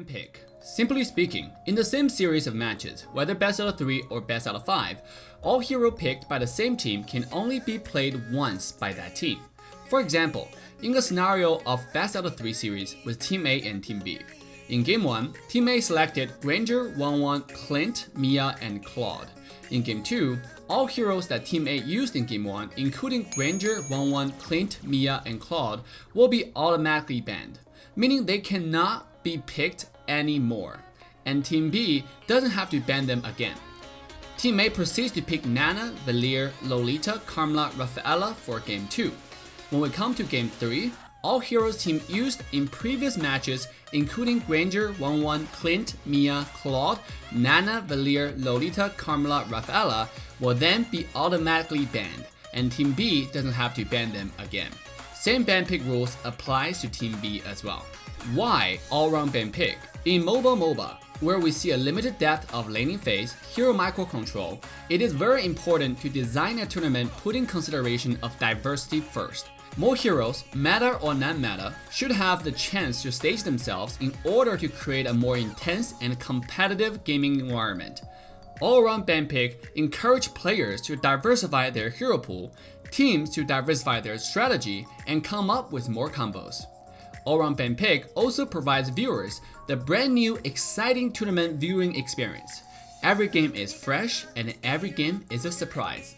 pick. Simply speaking, in the same series of matches, whether best out of 3 or best out of 5, all hero picked by the same team can only be played once by that team. For example, in a scenario of best out of 3 series with Team A and Team B. In Game 1, Team A selected Granger, 1-1, Clint, Mia, and Claude. In Game 2, all heroes that Team A used in Game 1, including Granger, 1-1, Clint, Mia, and Claude, will be automatically banned, meaning they cannot be picked anymore, and Team B doesn't have to ban them again. Team A proceeds to pick Nana, Valier, Lolita, Carmela, Rafaela for Game 2. When we come to Game 3, all heroes team used in previous matches, including Granger, 1-1, Clint, Mia, Claude, Nana, Valier, Lolita, Carmela, Rafaela, will then be automatically banned, and Team B doesn't have to ban them again. Same ban pick rules applies to Team B as well. Why all-round ban pick? In MOBA, where we see a limited depth of laning phase, hero microcontrol, it is very important to design a tournament putting consideration of diversity first. More heroes, meta or non-meta, should have the chance to stage themselves in order to create a more intense and competitive gaming environment. All-around ban pick encourage players to diversify their hero pool, teams to diversify their strategy, and come up with more combos. All-round ban pick also provides viewers the brand new exciting tournament viewing experience. Every game is fresh and every game is a surprise.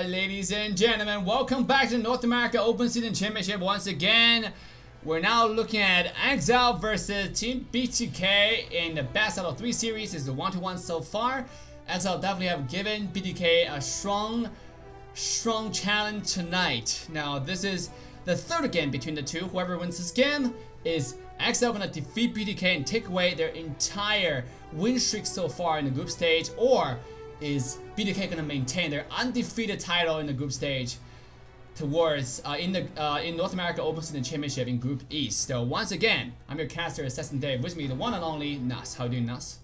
Ladies and gentlemen, welcome back to the North America Open Season Championship once again. We're now looking at Exile versus Team bTk in the best out of 3 series. It's the 1-1 so far. Exile definitely have given bTk a strong challenge tonight. Now this is the third game between the two. Whoever wins this game is Exile gonna defeat bTk and take away their entire win streak so far in the group stage, or is bTk gonna maintain their undefeated title in the group stage towards in North America Open Season Championship in Group East. So once again, I'm your caster, Assassin Dave. With me, the one and only NOSC. How you doing, NOSC?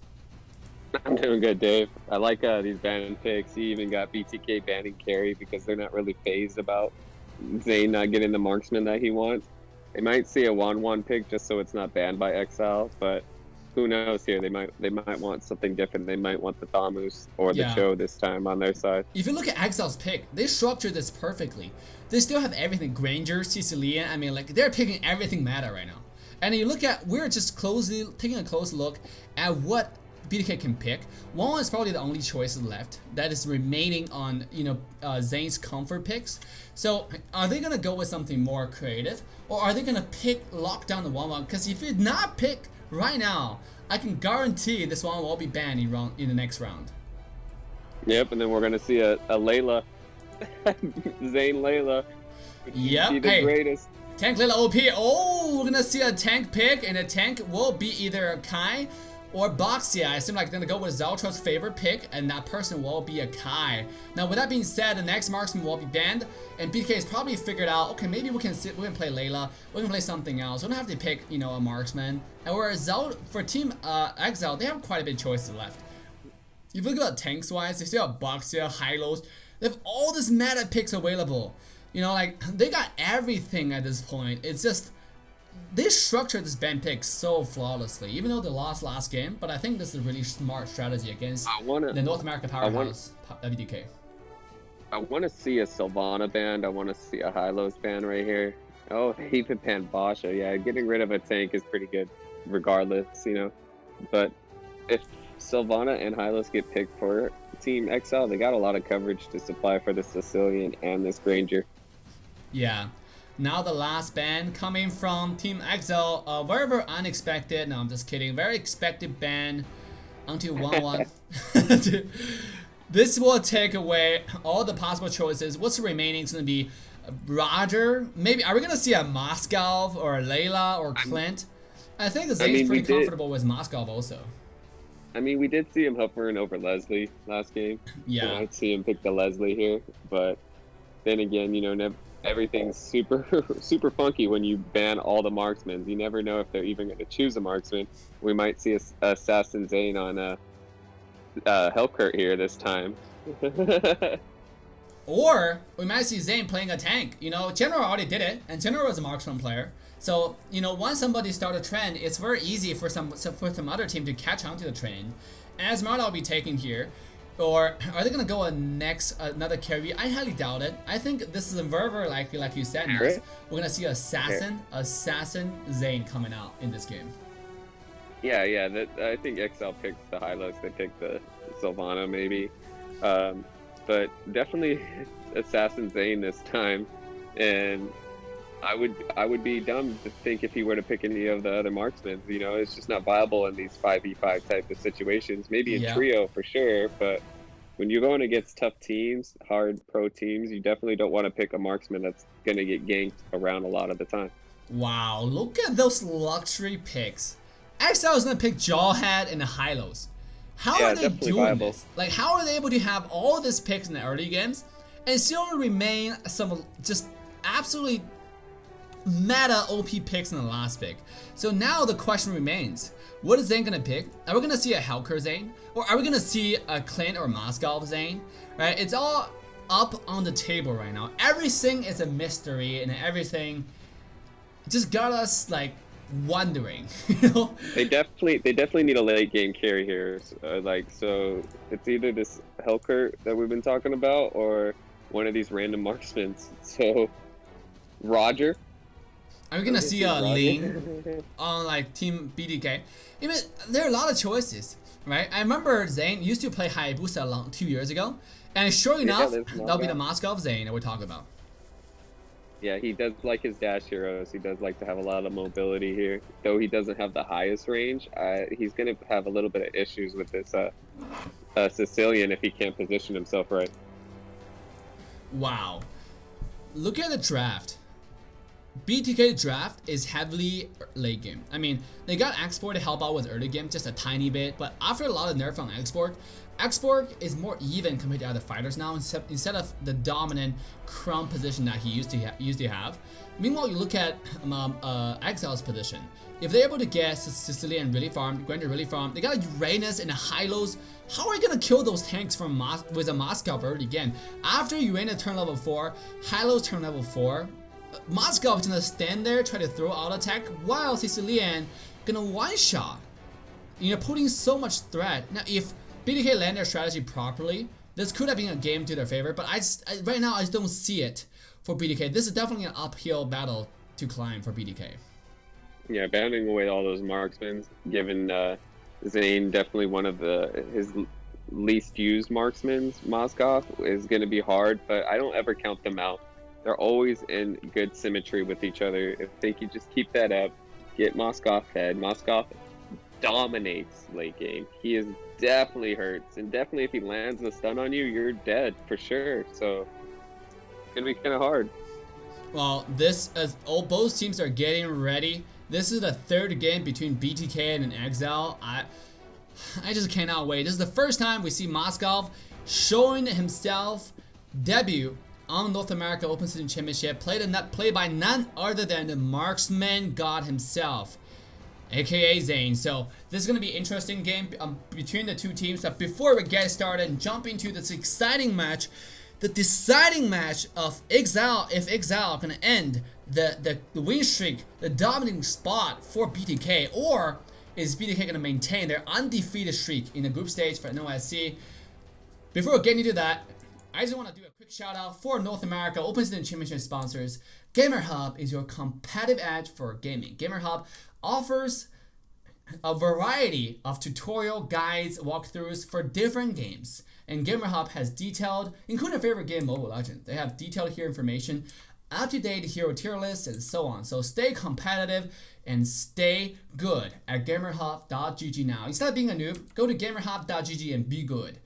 I'm doing good, Dave. I like these ban picks. He even got bTk banning carry because they're not really phased about Zane not getting the marksman that he wants. They might see a 1-1 pick just so it's not banned by Exile, but who knows here? They might want something different. They might want the Thamus or the Cho this time on their side. If you look at Exile's pick, they structured this perfectly. They still have everything. Granger, Cecilia, I mean, like, they're picking everything meta right now. And you look at, we're just taking a close look at what bTk can pick. 1-1 is probably the only choice left that is remaining on, Zane's comfort picks. So are they gonna go with something more creative, or are they gonna lock down the 1-1? Because if you not pick right now, I can guarantee this one will be banned in the next round. Yep, and then we're gonna see a Layla, Zane Layla. Yep, the greatest. Tank Layla OP. Oh, we're gonna see a tank pick, and the tank will be either a Kai or Boxia. I seem like they're gonna go with Zaltra's favorite pick, and that person will be a Kai. Now, with that being said, the next marksman will be banned, and bTk has probably figured out, okay, maybe we can play Layla, we can play something else. We don't have to pick, a marksman. And whereas for Team Exile, they have quite a bit of choices left. If you look at tanks wise, they still have Boxia, Hylos. They have all this meta picks available. They got everything at this point. It's just they structured this ban pick so flawlessly, even though they lost last game. But I think this is a really smart strategy against the North America powerhouse bTk. I want to see a Sylvana band. I want to see a Hylos band right here. Oh, they even banned Basha. Yeah, getting rid of a tank is pretty good regardless, But if Sylvana and Hylos get picked for Team Exile, they got a lot of coverage to supply for the Sicilian and this Granger. Yeah. Now the last ban coming from Team Exile, very unexpected. No, I'm just kidding. Very expected ban until 1-1. This will take away all the possible choices. What's remaining is going to be Roger. Maybe, are we going to see a Moskov or a Layla or Clint? I think Zane's pretty comfortable with Moskov also. I mean, we did see him hovering over Leslie last game. Yeah. I might see him pick the Leslie here, but then again, everything's super super funky when you ban all the marksmen. You never know if they're even going to choose a marksman. We might see a Assassin Zane on Hellkurt here this time. Or we might see Zane playing a tank. General already did it, and General was a marksman player. So, once somebody starts a trend, it's very easy for some other team to catch on to the trend. And Esmeralda will be taken here. Or are they going to go another carry? I highly doubt it. I think this is very likely, like you said, Ness. We're going to see Assassin Zane coming out in this game. Yeah. I think Exile picks the Hylos. They pick the Sylvana, maybe. But definitely Assassin Zane this time. And I would be dumb to think if he were to pick any of the other marksmen. It's just not viable in these 5v5 type of situations. Maybe in trio for sure, but when you're going against tough teams, hard pro teams, you definitely don't want to pick a marksman that's going to get ganked around a lot of the time. Wow, look at those luxury picks. Exile is going to pick Jawhead and the Hylos. How are they doing this? Like, how are they able to have all these picks in the early games and still remain some just absolutely meta OP picks in the last pick? So now the question remains, what is Zane gonna pick? Are we gonna see a Hellkurt Zane? Or are we gonna see a Clint or Moskov Zane? Right? It's all up on the table right now. Everything is a mystery, and everything just got us like wondering. They definitely need a late game carry here. So it's either this Hellkurt that we've been talking about or one of these random marksmen. So Roger. Are we gonna see a lean on like Team bTk? Even there are a lot of choices, right? I remember Zane used to play Hayabusa 2 years ago, and sure enough, that'll be the Moskov Zane that we're talking about. Yeah, he does like his dash heroes. He does like to have a lot of mobility here, though he doesn't have the highest range. He's gonna have a little bit of issues with this Sicilian if he can't position himself right. Wow, look at the draft. bTK draft is heavily late game. I mean, they got Export to help out with early game just a tiny bit, but after a lot of nerf on Export is more even compared to other fighters now instead of the dominant crumb position that he used to have. Meanwhile, you look at Exile's position. If they're able to get Sicilian really farmed, Grander really farmed, they got Uranus and Hylos. How are you gonna kill those tanks with a Moskov early game? After Uranus turn level 4, Hylos turn level 4, Moskov is gonna stand there, try to throw out attack, while Sicilian gonna one-shot. Putting so much threat. Now, if bTk land their strategy properly, this could have been a game to their favor, but right now I just don't see it for bTk. This is definitely an uphill battle to climb for bTk. Yeah, banning away all those marksmen, given Zane definitely one of his least used marksmen, Moskov, is going to be hard, but I don't ever count them out. They're always in good symmetry with each other. If they could just keep that up, get Moskov fed. Moskov dominates late game. He is definitely hurts, and definitely if he lands a stun on you, you're dead for sure. So it's gonna be kind of hard. Well, both teams are getting ready. This is the third game between bTk and Exile. I just cannot wait. This is the first time we see Moskov showing himself debut on North America Open Season Championship, played by none other than the marksman god himself, aka Zane. So this is going to be an interesting game between the two teams. But before we get started and jump into this exciting match, the deciding match of Exile, if Exile can end the win streak, the dominating spot for bTk, or is bTk going to maintain their undefeated streak in the group stage for NOSC? Before getting into that, I just want to do a quick shout out for North America Open Season Championship sponsors. Gamerhub is your competitive edge for gaming. Gamerhub offers a variety of tutorial guides, walkthroughs for different games. And Gamerhub has detailed, including your favorite game, Mobile Legends. They have detailed hero information, up-to-date hero tier lists, and so on. So stay competitive and stay good at gamerhub.gg now. Instead of being a noob, go to gamerhub.gg and be good.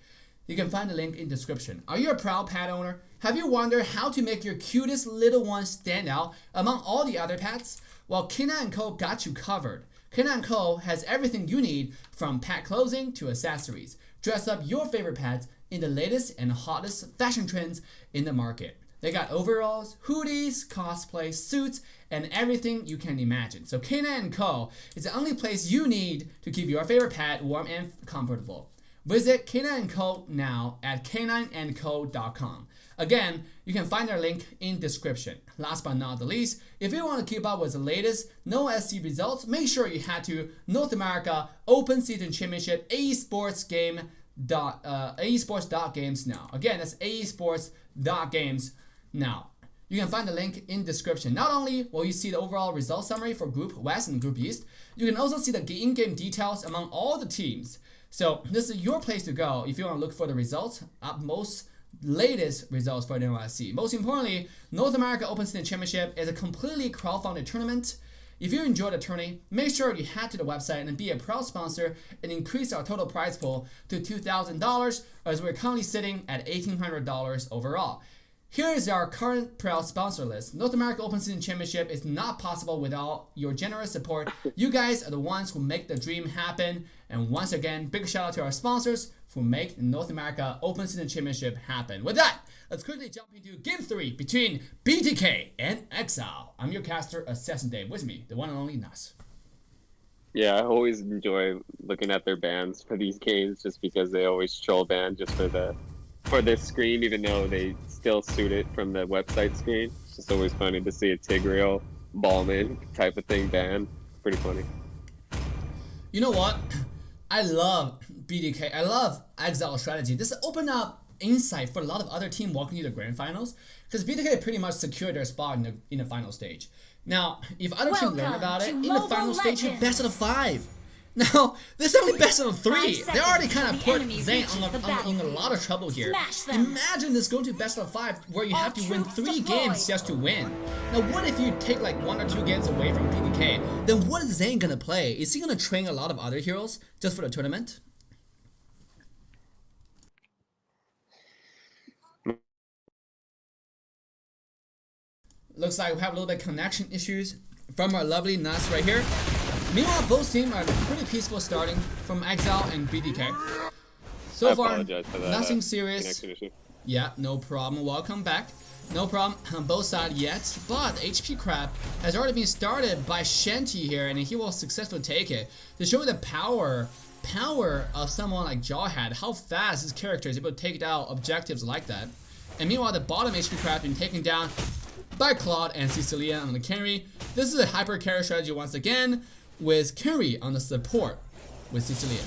You can find the link in the description. Are you a proud pet owner? Have you wondered how to make your cutest little one stand out among all the other pets? Well, Kina & Co got you covered. K9 Co. has everything you need from pet clothing to accessories. Dress up your favorite pets in the latest and hottest fashion trends in the market. They got overalls, hoodies, cosplay, suits, and everything you can imagine. So K9 Co. is the only place you need to keep your favorite pet warm and comfortable. Visit K9 Co. now at k9andco.com. Again, you can find their link in description. Last but not the least, if you want to keep up with the latest NOSC results, make sure you head to North America Open Season Championship aesports.games now. Again, that's aesports.games now. You can find the link in description. Not only will you see the overall result summary for Group West and Group East, you can also see the in-game details among all the teams. So this is your place to go if you want to look for the results, most latest results for the NOSC. Most importantly, North America Open Season Championship is a completely crowdfunded tournament. If you enjoy the tourney, make sure you head to the website and be a proud sponsor and increase our total prize pool to $2,000, as we're currently sitting at $1,800 overall. Here is our current proud sponsor list. North America Open Season Championship is not possible without your generous support. You guys are the ones who make the dream happen. And once again, big shout out to our sponsors who make the North America Open Season Championship happen. With that, let's quickly jump into Game 3 between bTk and Exile. I'm your caster, Assassin Dave. With me, the one and only NOSC. Yeah, I always enjoy looking at their bans for these games just because they always troll ban just for this screen, even though they still suit it from the website screen. It's just always funny to see a Tigreal, Ballman type of thing banned. Pretty funny. You know what? I love bTk. I love Exile strategy. This opened up insight for a lot of other teams walking to the grand finals, because bTk pretty much secured their spot in the final stage. Now, if other teams learn about it, in the final stage, you best out of 5. Now, this is only best of 3. They already kind of put Zane in a lot of trouble here. Imagine this going to best of 5 where you have to win 3 games just to win. Now, what if you take like 1 or 2 games away from bTk? Then what is Zane gonna play? Is he gonna train a lot of other heroes just for the tournament? Looks like we have a little bit of connection issues from our lovely NOSC right here. Meanwhile, both teams are pretty peaceful starting from Exile and bTk. So far, nothing serious. Yeah, no problem. Welcome back. No problem on both sides yet, but HP crap has already been started by Shanty here, and he will successfully take it to show the power of someone like Jawhead, how fast his character is able to take out objectives like that. And meanwhile, the bottom HP crap being taken down by Claude and Cecilia on the carry. This is a hyper carry strategy once again, with carry on the support with Cecilia.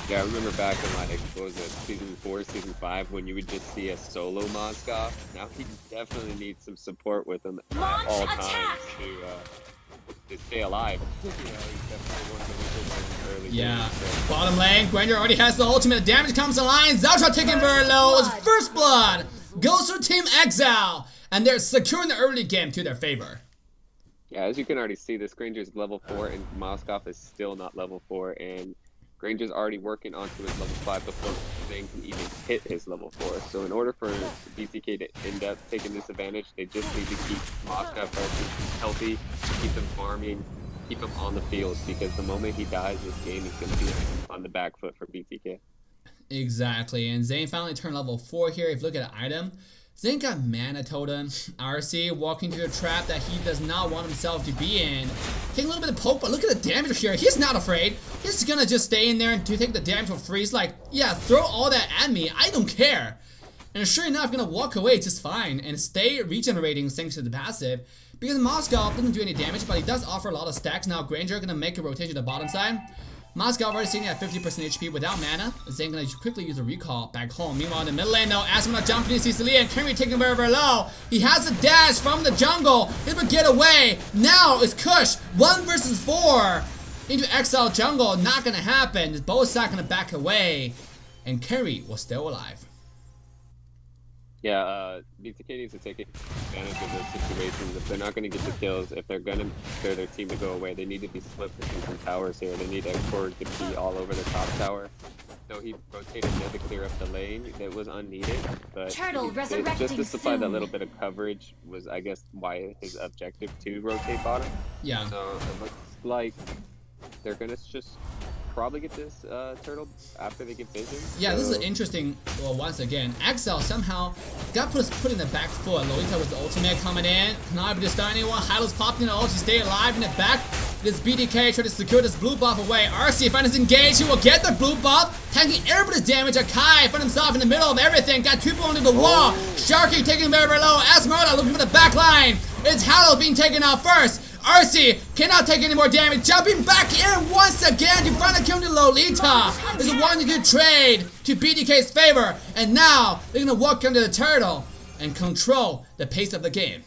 Yeah, I remember back in like, what was it, season 4, season 5, when you would just see a solo Moskov. Now he definitely needs some support with him at all times to stay alive. You know, he's definitely one of the weaker ones early Yeah, games, so. bottom lane, Granger already has the ultimate. Damage comes to line. Zaltra taking very low. It's first blood goes to Team Exile, and they're securing the early game to their favor. Yeah, as you can already see, this Granger's level 4 and Moskov is still not level 4, and Granger's already working onto his level 5 before Zane can even hit his level 4. So in order for bTk to end up taking this advantage, they just need to keep Moskov healthy, keep him farming, keep him on the field, because the moment he dies, this game is going to be on the back foot for bTk. Exactly, and Zane finally turned level 4 here. If you look at the item, Zane got Mana Totem, RC walking to a trap that he does not want himself to be in. Taking a little bit of poke, but look at the damage here. He's not afraid. He's gonna just stay in there and to take the damage for free. He's like, yeah, throw all that at me. I don't care. And sure enough, gonna walk away just fine and stay regenerating thanks to the passive. Because Moskov doesn't do any damage, but he does offer a lot of stacks. Now Granger gonna make a rotation to the bottom side. Moskov already sitting at 50% HP without mana. Zane gonna quickly use a recall back home. Meanwhile, in the mid lane though, Asmana jumping in Cecilia and Kenry taking very, very low. He has a dash from the jungle. He will get away. Now it's Kush 1 versus 4 into Exile jungle. Not gonna happen. Both sides gonna back away, and Kenry was still alive. Yeah, bTk needs to take advantage of those situations. If they're not going to get the kills, if they're going to clear their team to go away, they need to be split between some towers here. They need Forward to be all over the top tower. So he rotated mid to clear up the lane. That was unneeded, but just to supply that little bit of coverage was, I guess, why his objective to rotate bottom. Yeah. So like they're gonna just probably get this turtle after they get vision. Yeah, this is interesting. Well, once again, Exile somehow got put in the back foot. Lolita with the ultimate coming in. Not able to stun anyone. Hylo's popping in the ult to stay alive in the back. This bTk trying to secure this blue buff away. RC finds engaged. He will get the blue buff, tanking everybody's damage. Akai found himself in the middle of everything. Got triple onto the wall. Sharky taking very, very low. Esmeralda looking for the back line. It's Hylo being taken out first. RC cannot take any more damage, jumping back in once again to find a kill to Lolita. Is wanting to trade to bTk's favor, and now they're gonna walk under the turtle and control the pace of the game.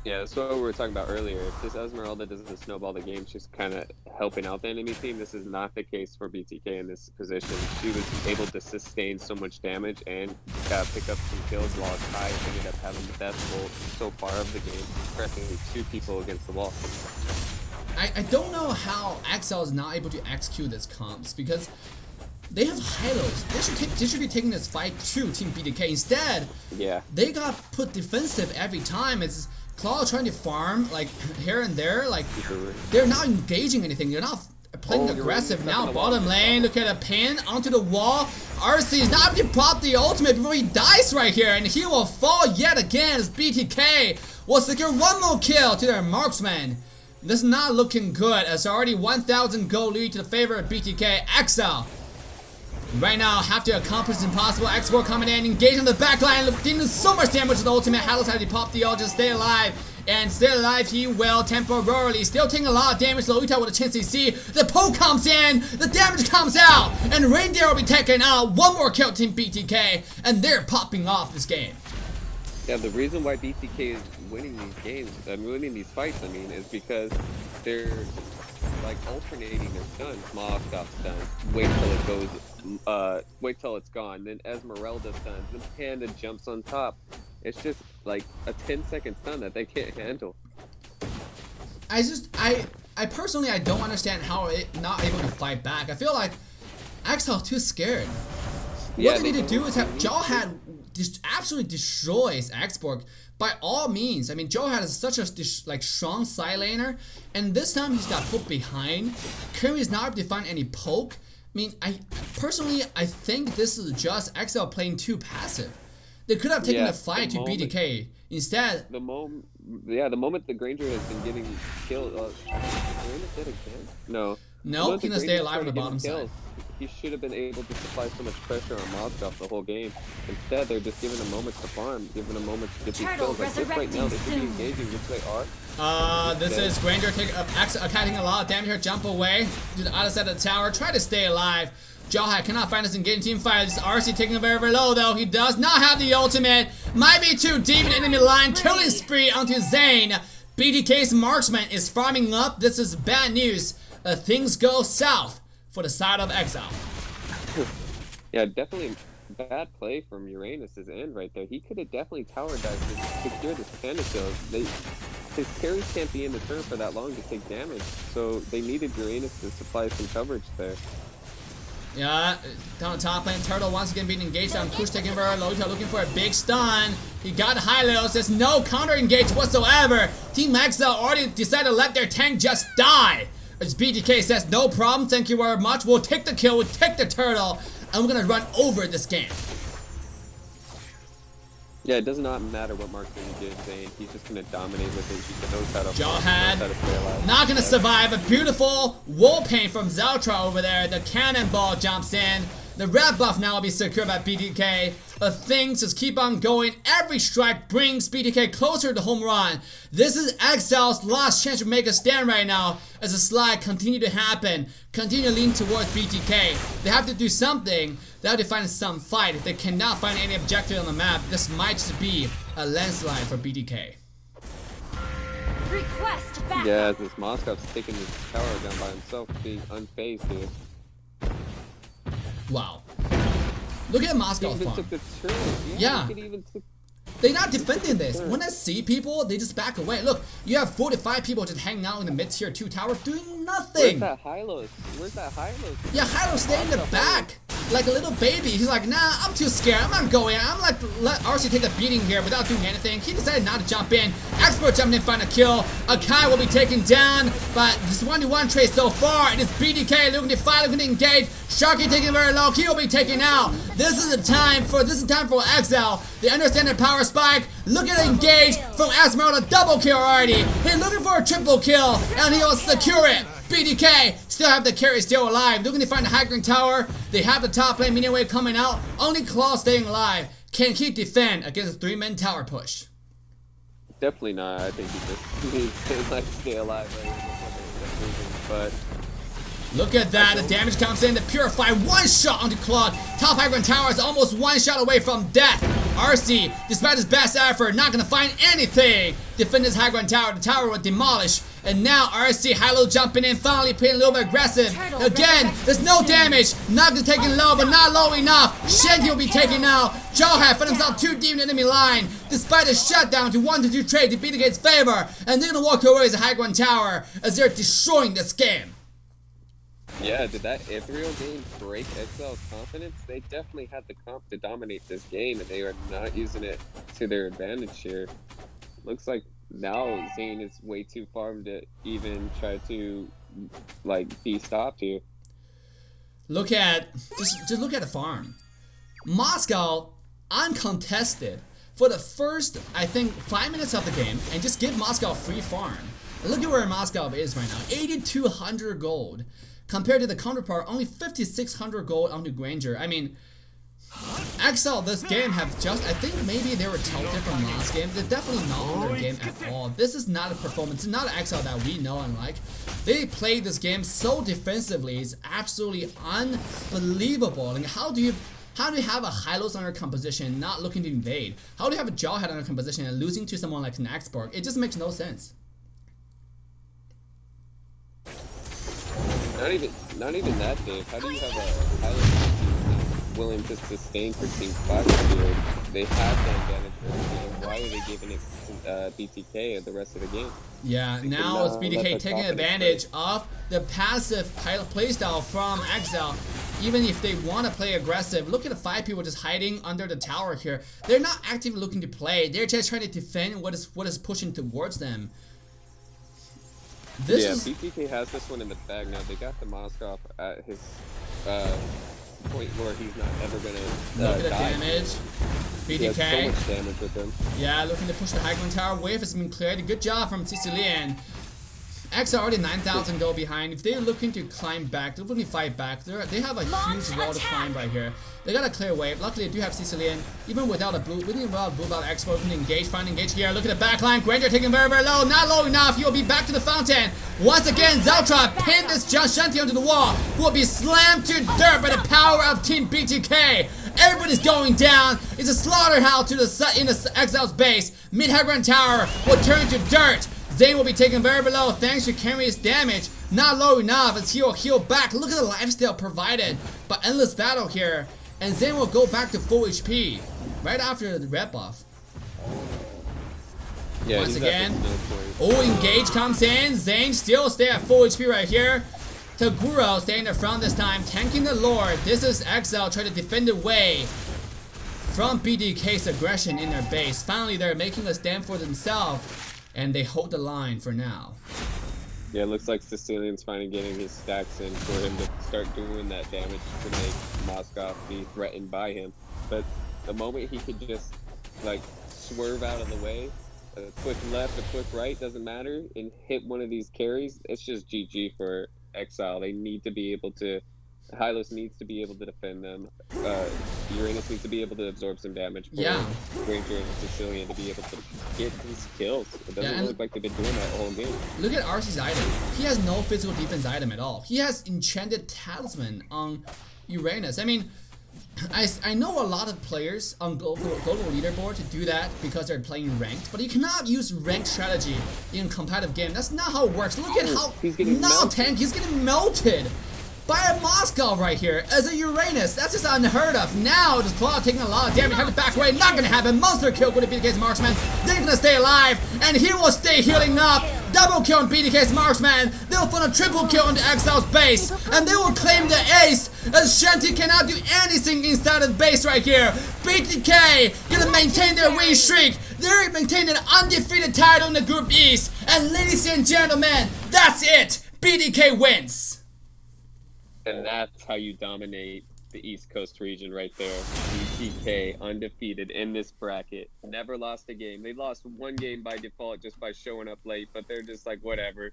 Yeah, that's what we were talking about earlier. If this Esmeralda doesn't snowball the game, she's kind of helping out the enemy team. This is not the case for bTk in this position. She was able to sustain so much damage and pick up some kills while Kai ended up having the best ult so far of the game, pressing 2 people against the wall. I don't know how Exile is not able to execute this comps because they have Hylos. They should be taking this fight to Team bTk. Instead, yeah, they got put defensive every time. It's Claw trying to farm like here and there, like they're not engaging anything. They're not playing aggressive now. Bottom lane, look at a pin onto the wall. RC is not able to pop the ultimate before he dies right here, and he will fall yet again as bTk will secure one more kill to their marksman. This is not looking good as already 1,000 gold lead to the favor of bTk. Exile right now have to accomplish the impossible. Export coming in, engaging on the backline, dealing so much damage with the ultimate. Hylos had to pop the ult, just stay alive. And stay alive he will temporarily. Still taking a lot of damage. Lolita with a chance to see. The poke comes in, the damage comes out, and Reindeer will be taken out. One more kill Team bTk, and they're popping off this game. Yeah, the reason why bTk is winning these games, winning these fights, I mean, is because they're like alternating their stuns. Moskov stuns, wait till it goes, wait till it's gone, then Esmeralda stuns, then Panda jumps on top. It's just like a 10-second stun that they can't handle. I personally, I don't understand how it not able to fight back. I feel like Exile too scared. Yeah, what they need to do is have Jawhead just absolutely destroys Export by all means. I mean, Jawhead is such a strong side laner, and this time he's got put behind. Curry is not able to find any poke. I mean, I think this is just Exile playing too passive. They could have taken a fight to bTk. Instead, the moment the Granger has been getting killed, Granger dead again? No, he's gonna stay alive on the bottom side. He should have been able to supply so much pressure on Moskov the whole game. Instead, they're just giving him moments to farm, giving him moments to get these kills. Like this right now, they should be engaging, which they are. This is Granger taking a lot of damage here. Jump away to the other side of the tower. Try to stay alive. Jawhead cannot find us engaging team fight. This RC taking very, very low though. He does not have the ultimate. Might be too deep in enemy line. Killing spree onto Zane. bTk's marksman is farming up. This is bad news. Things go south for the side of Exile. Yeah, definitely bad play from Uranus's end right there. He could have definitely tower dived to secure this Panda kill. His carries can't be in the turret for that long to take damage, so they needed Uranus to supply some coverage there. Yeah, down the top lane, Turtle once again being engaged on push taking over. Lolita looking for a big stun. He got Hylos. There's no counter engage whatsoever. Team Exile already decided to let their tank just die. As bTk says, no problem, thank you very much. We'll take the kill, we'll take the turtle, and we're gonna run over this game. Yeah, it does not matter what marksman he gives Zane. He's just gonna dominate with it. He knows how to Jawhead not gonna survive. A beautiful wall paint from Zeltra over there. The cannonball jumps in. The red buff now will be secured by bTk. Things just keep on going. Every strike brings bTk closer to home run. This is Exile's last chance to make a stand right now as the slide continue to happen. Continue to lean towards bTk. They have to do something. They have to find some fight. If they cannot find any objective on the map, this might just be a landslide for bTk. Request backup. Yeah, this Moskov's taking this tower down by himself, being unfazed here. Wow. Look at Moscow farm. Yeah. They're not defending this. When I see people, they just back away. Look, you have 45 people just hanging out in the mid-tier 2 tower doing nothing. Where's that Hylos? Yeah, Hylos stay in the back. like a little baby. He's like, nah, I'm too scared. I'm not going. I'm like, let RC take a beating here without doing anything. He decided not to jump in. Expert jumped in, find a kill. Akai will be taken down, but this 1v1 trade so far. It is bTk looking to fight, looking to engage. Sharky taking very low. He will be taken out. This is the time for Exile. They understand the power spike. Look at the engage from Esmeralda, double kill already. He's looking for a triple kill, and he will secure it. bTk still have the carry still alive. Looking to find the high ground tower. They have the top lane minion wave coming out. Only Claw staying alive. Can he defend against a 3-man tower push? Definitely not. I think he just needs to like stay alive. But look at that. The damage comes in. The Purify, one shot onto Claude. Top high ground tower is almost one shot away from death. RC, despite his best effort, not gonna find anything. Defend his high ground tower. The tower will demolish. And now RC Hilo jumping in, finally playing a little bit aggressive. Again, there's no damage. Not taking low, but not low enough. Shanty will be taken out. Jawhead found himself too deep in the enemy line. Despite a shutdown to 1-2 trade to bTk's favor. And they're gonna walk away as a high ground tower as they're destroying this game. yeah, did that Ethereal game break Exile's confidence? They definitely had the comp to dominate this game, and they are not using it to their advantage here. Looks like now Zane is way too far to even try to like be stopped here. Look at just look at the farm. Moscow uncontested for the first, I think, 5 minutes of the game, and just give Moscow a free farm. Look at where Moscow is right now. 8,200 gold. Compared to the counterpart, only 5,600 gold onto Granger. I mean, Exile this game have just, I think maybe they were tilted from last game. They're definitely not on their game at all. This is not a performance. It's not an Exile that we know and like. They played this game so defensively. It's absolutely unbelievable. Like, how do you have a Hylos on your composition not looking to invade? How do you have a Jawhead on your composition and losing to someone like Naxborg? It just makes no sense. Not even that, Dave. How do you have a Hylos willing to sustain for Team 5 field? They have the advantage for the game. Why are they giving it to bTk the rest of the game? Yeah, now it's bTk taking advantage of the passive playstyle from Exile. Even if they want to play aggressive, look at the 5 people just hiding under the tower here. They're not actively looking to play. They're just trying to defend what is pushing towards them. bTk has this one in the bag now. They got the Moskov at his point where he's not ever gonna look at the die. damage. bTk. So much damage with him. Yeah, looking to push the high ground tower. Wave has been cleared. Good job from Sicilian. Exile already 9,000 go behind. If they're looking to climb back, they're looking to fight back. They have a huge wall to climb right here. They got a clear wave. Luckily, they do have Sicilian. Even without a blue belt export, can engage, find engage here. Look at the backline. Granger taking very, very low. Not low enough. He will be back to the fountain. Once again, Zeltra pinned this Shanty onto the wall. Will be slammed to dirt by the power of Team bTk. Everybody's going down. It's a slaughterhouse to in the Exile's base. Mid high ground tower will turn to dirt. Zane will be taken very below thanks to carrying his damage. Not low enough as he will heal back. Look at the lifesteal provided by Endless Battle here. And Zane will go back to full HP right after the red buff. Yeah, once again, engage comes in. Zane still stay at full HP right here. Taguro staying in the front this time, tanking the Lord. This is Exile trying to defend away from bTk's aggression in their base. Finally, they're making a stand for themselves. And they hold the line for now. Yeah, it looks like Sicilian's finally getting his stacks in for him to start doing that damage to make Moskov be threatened by him. But the moment he could just like swerve out of the way, a quick left, a quick right, doesn't matter, and hit one of these carries, it's just GG for Exile. They need to be able to, Hylos needs to be able to defend them. Uranus needs to be able to absorb some damage for Granger and Sicilian to be able to get these kills. It doesn't look like they've been doing that the whole game. Look at RC's item. He has no physical defense item at all. He has Enchanted Talisman on Uranus. I mean, I know a lot of players on global leaderboard to do that because they're playing ranked, but you cannot use ranked strategy in a competitive game. That's not how it works. Look at how he's getting melted. He's getting melted. by a Moscow right here as a Uranus. That's just unheard of. Now this Claw taking a lot of damage on the back way. Not gonna happen. Monster kill with the bTk's marksman. They're gonna stay alive, and he will stay healing up. Double kill on bTk's marksman. They'll find a triple kill on the Exile's base, and they will claim the ace as Shanty cannot do anything inside of the base right here. bTk gonna maintain their win streak. They're maintaining an undefeated title in the Group East. And ladies and gentlemen, that's it. bTk wins. And that's how you dominate the East Coast region right there. bTk undefeated in this bracket. Never lost a game. They lost one game by default just by showing up late, but they're just like, whatever.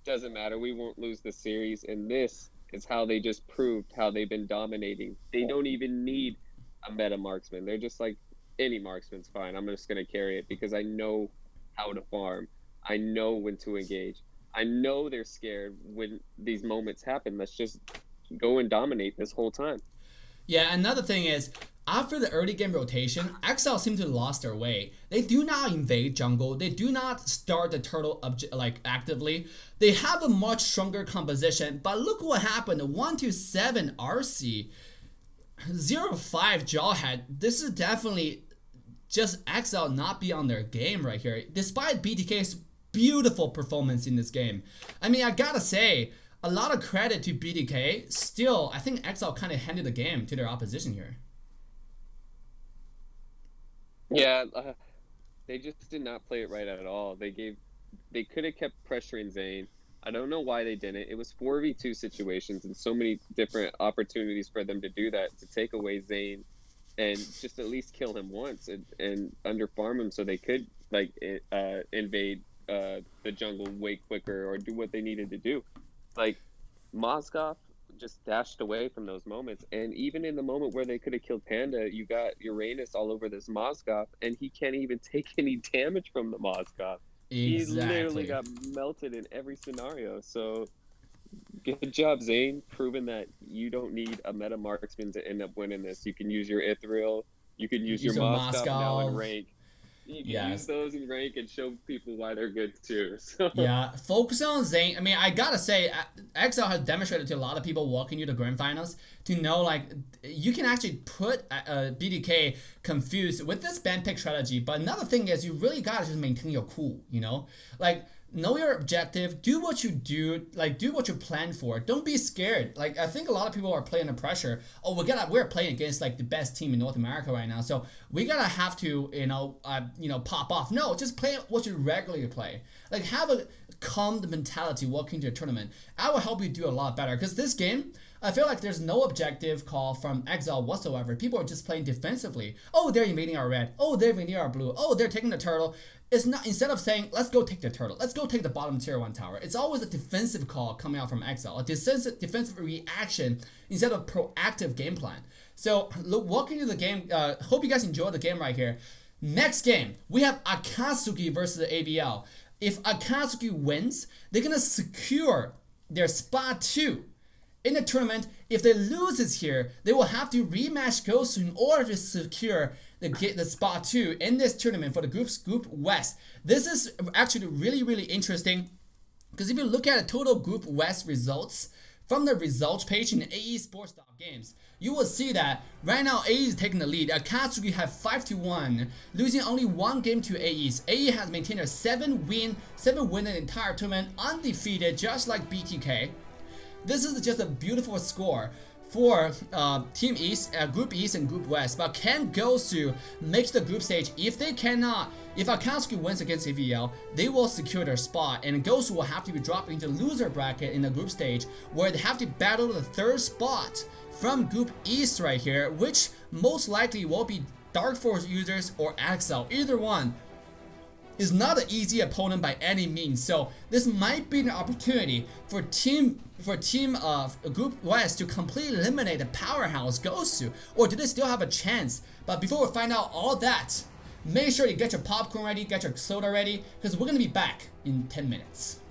Doesn't matter. We won't lose the series. And this is how they just proved how they've been dominating. They don't even need a meta marksman. They're just like, any marksman's fine. I'm just going to carry it because I know how to farm. I know when to engage. I know they're scared when these moments happen. Let's just go and dominate this whole time. Yeah, another thing is, after the early game rotation, Exile seems to have lost their way. They do not invade jungle. They do not start the turtle actively. They have a much stronger composition, but look what happened. 127 RC, 0-5 Jawhead. This is definitely just Exile not be on their game right here, despite bTk's beautiful performance in this game. I mean, I gotta say, a lot of credit to bTk. Still, I think Exile kind of handed the game to their opposition here. Yeah, they just did not play it right at all. They could have kept pressuring Zane. I don't know why they didn't. It was 4v2 situations and so many different opportunities for them to do that, to take away Zane and just at least kill him once and underfarm him so they could like invade the jungle way quicker or do what they needed to do. Like, Moskov just dashed away from those moments, and even in the moment where they could have killed Panda, you got Uranus all over this Moskov, and he can't even take any damage from the Moskov. Exactly. He literally got melted in every scenario. So good job, Zane, proving that you don't need a meta marksman to end up winning this. You can use your Ethereal, you can use your Moskov now in rank. You can use those in rank and show people why they're good too. So. Yeah, focus on Zane. I mean, I gotta say, Exile has demonstrated to a lot of people walking into the grand finals to know, like, you can actually put bTk confused with this ban pick strategy. But another thing is, you really gotta just maintain your cool, you know? Like, know your objective, do what you do, like, do what you plan for. Don't be scared. Like, I think a lot of people are playing under pressure. Oh, we're playing against, like, the best team in North America right now, so we gotta have to, you know, pop off. No, just play what you regularly play. Like, have a calm mentality walking into a tournament. I will help you do a lot better, because this game, I feel like there's no objective call from Exile whatsoever. People are just playing defensively. Oh, they're invading our red. Oh, they're invading our blue. Oh, they're taking the turtle. It's not, instead of saying, let's go take the turtle, let's go take the bottom tier 1 tower, it's always a defensive call coming out from Exile, a defensive reaction instead of proactive game plan. So, walking into the game, hope you guys enjoy the game right here. Next game, we have Akasuki versus the AVL. If Akasuki wins, they're going to secure their spot 2 in the tournament. If they loses here, they will have to rematch Gosu in order to secure the spot 2 in this tournament for the Group West. This is actually really, really interesting, because if you look at the total Group West results from the results page in AE Sports Games, you will see that right now AE is taking the lead. Akatsuki have 5-1, losing only 1 game to AE's. AE has maintained a 7 win in the entire tournament, undefeated, just like bTk. This is just a beautiful score for Team East, Group East and Group West. But can Gosu make the group stage? If they cannot, if Akasuki wins against AVL, they will secure their spot, and Gosu will have to be dropped into loser bracket in the group stage, where they have to battle the 3rd spot from Group East right here, which most likely will be Dark Force users or Exile. Either one is not an easy opponent by any means, so this might be an opportunity for Team Group West to completely eliminate the powerhouse Gosu, or do they still have a chance? But before we find out all that, make sure you get your popcorn ready, get your soda ready, because we're gonna be back in 10 minutes.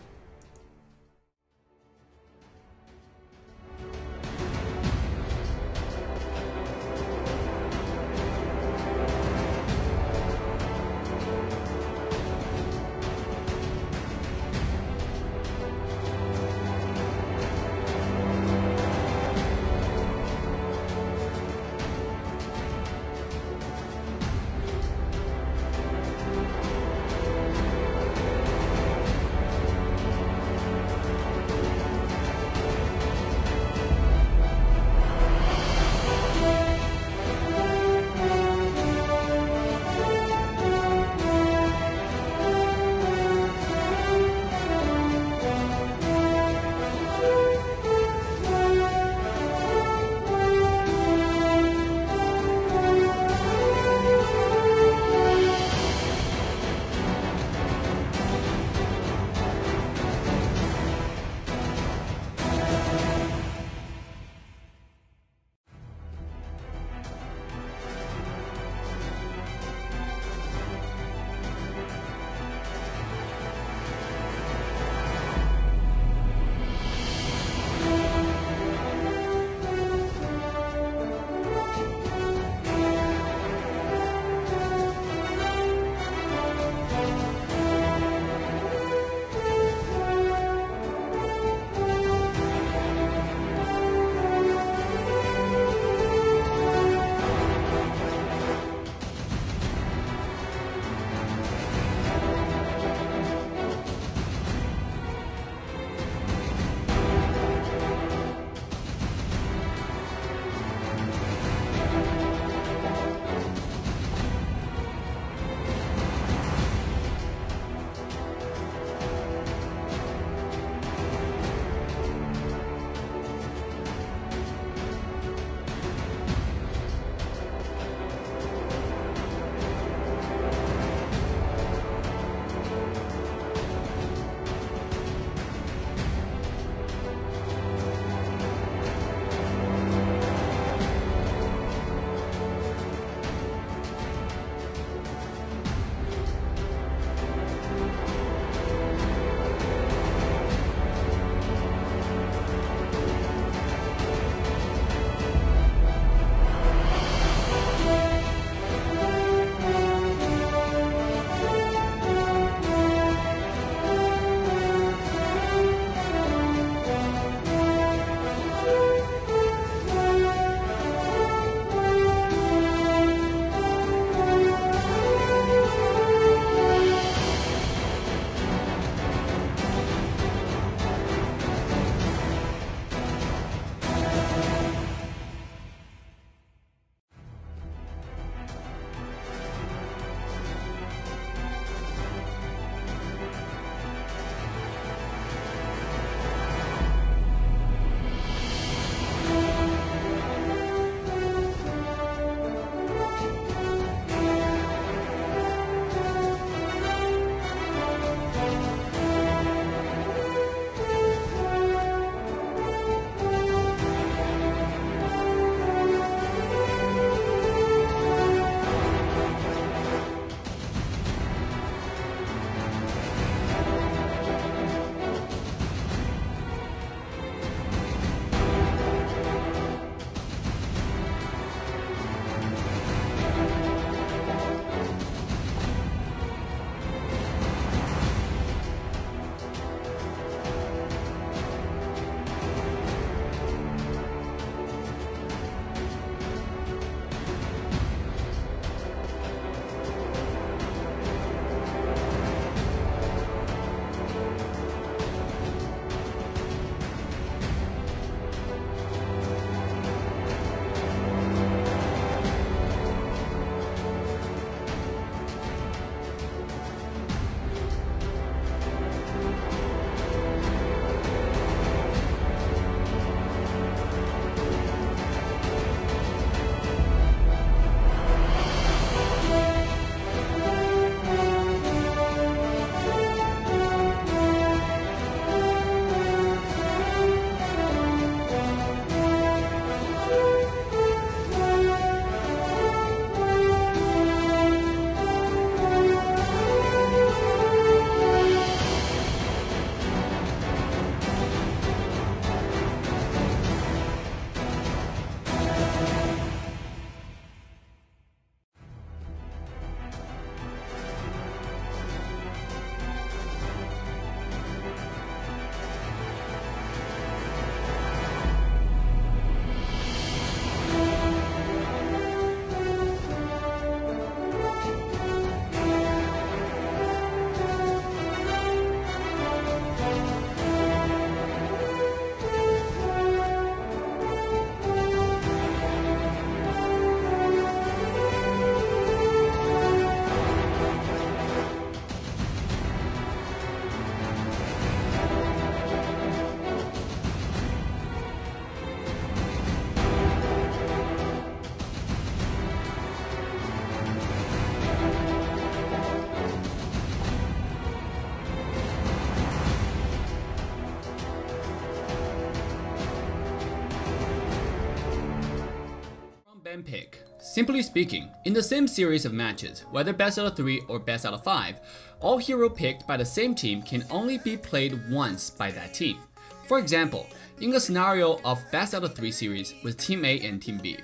ban pick. Simply speaking, in the same series of matches, whether best out of 3 or best out of 5, all hero picked by the same team can only be played once by that team. For example, in the scenario of best out of 3 series with Team A and Team B.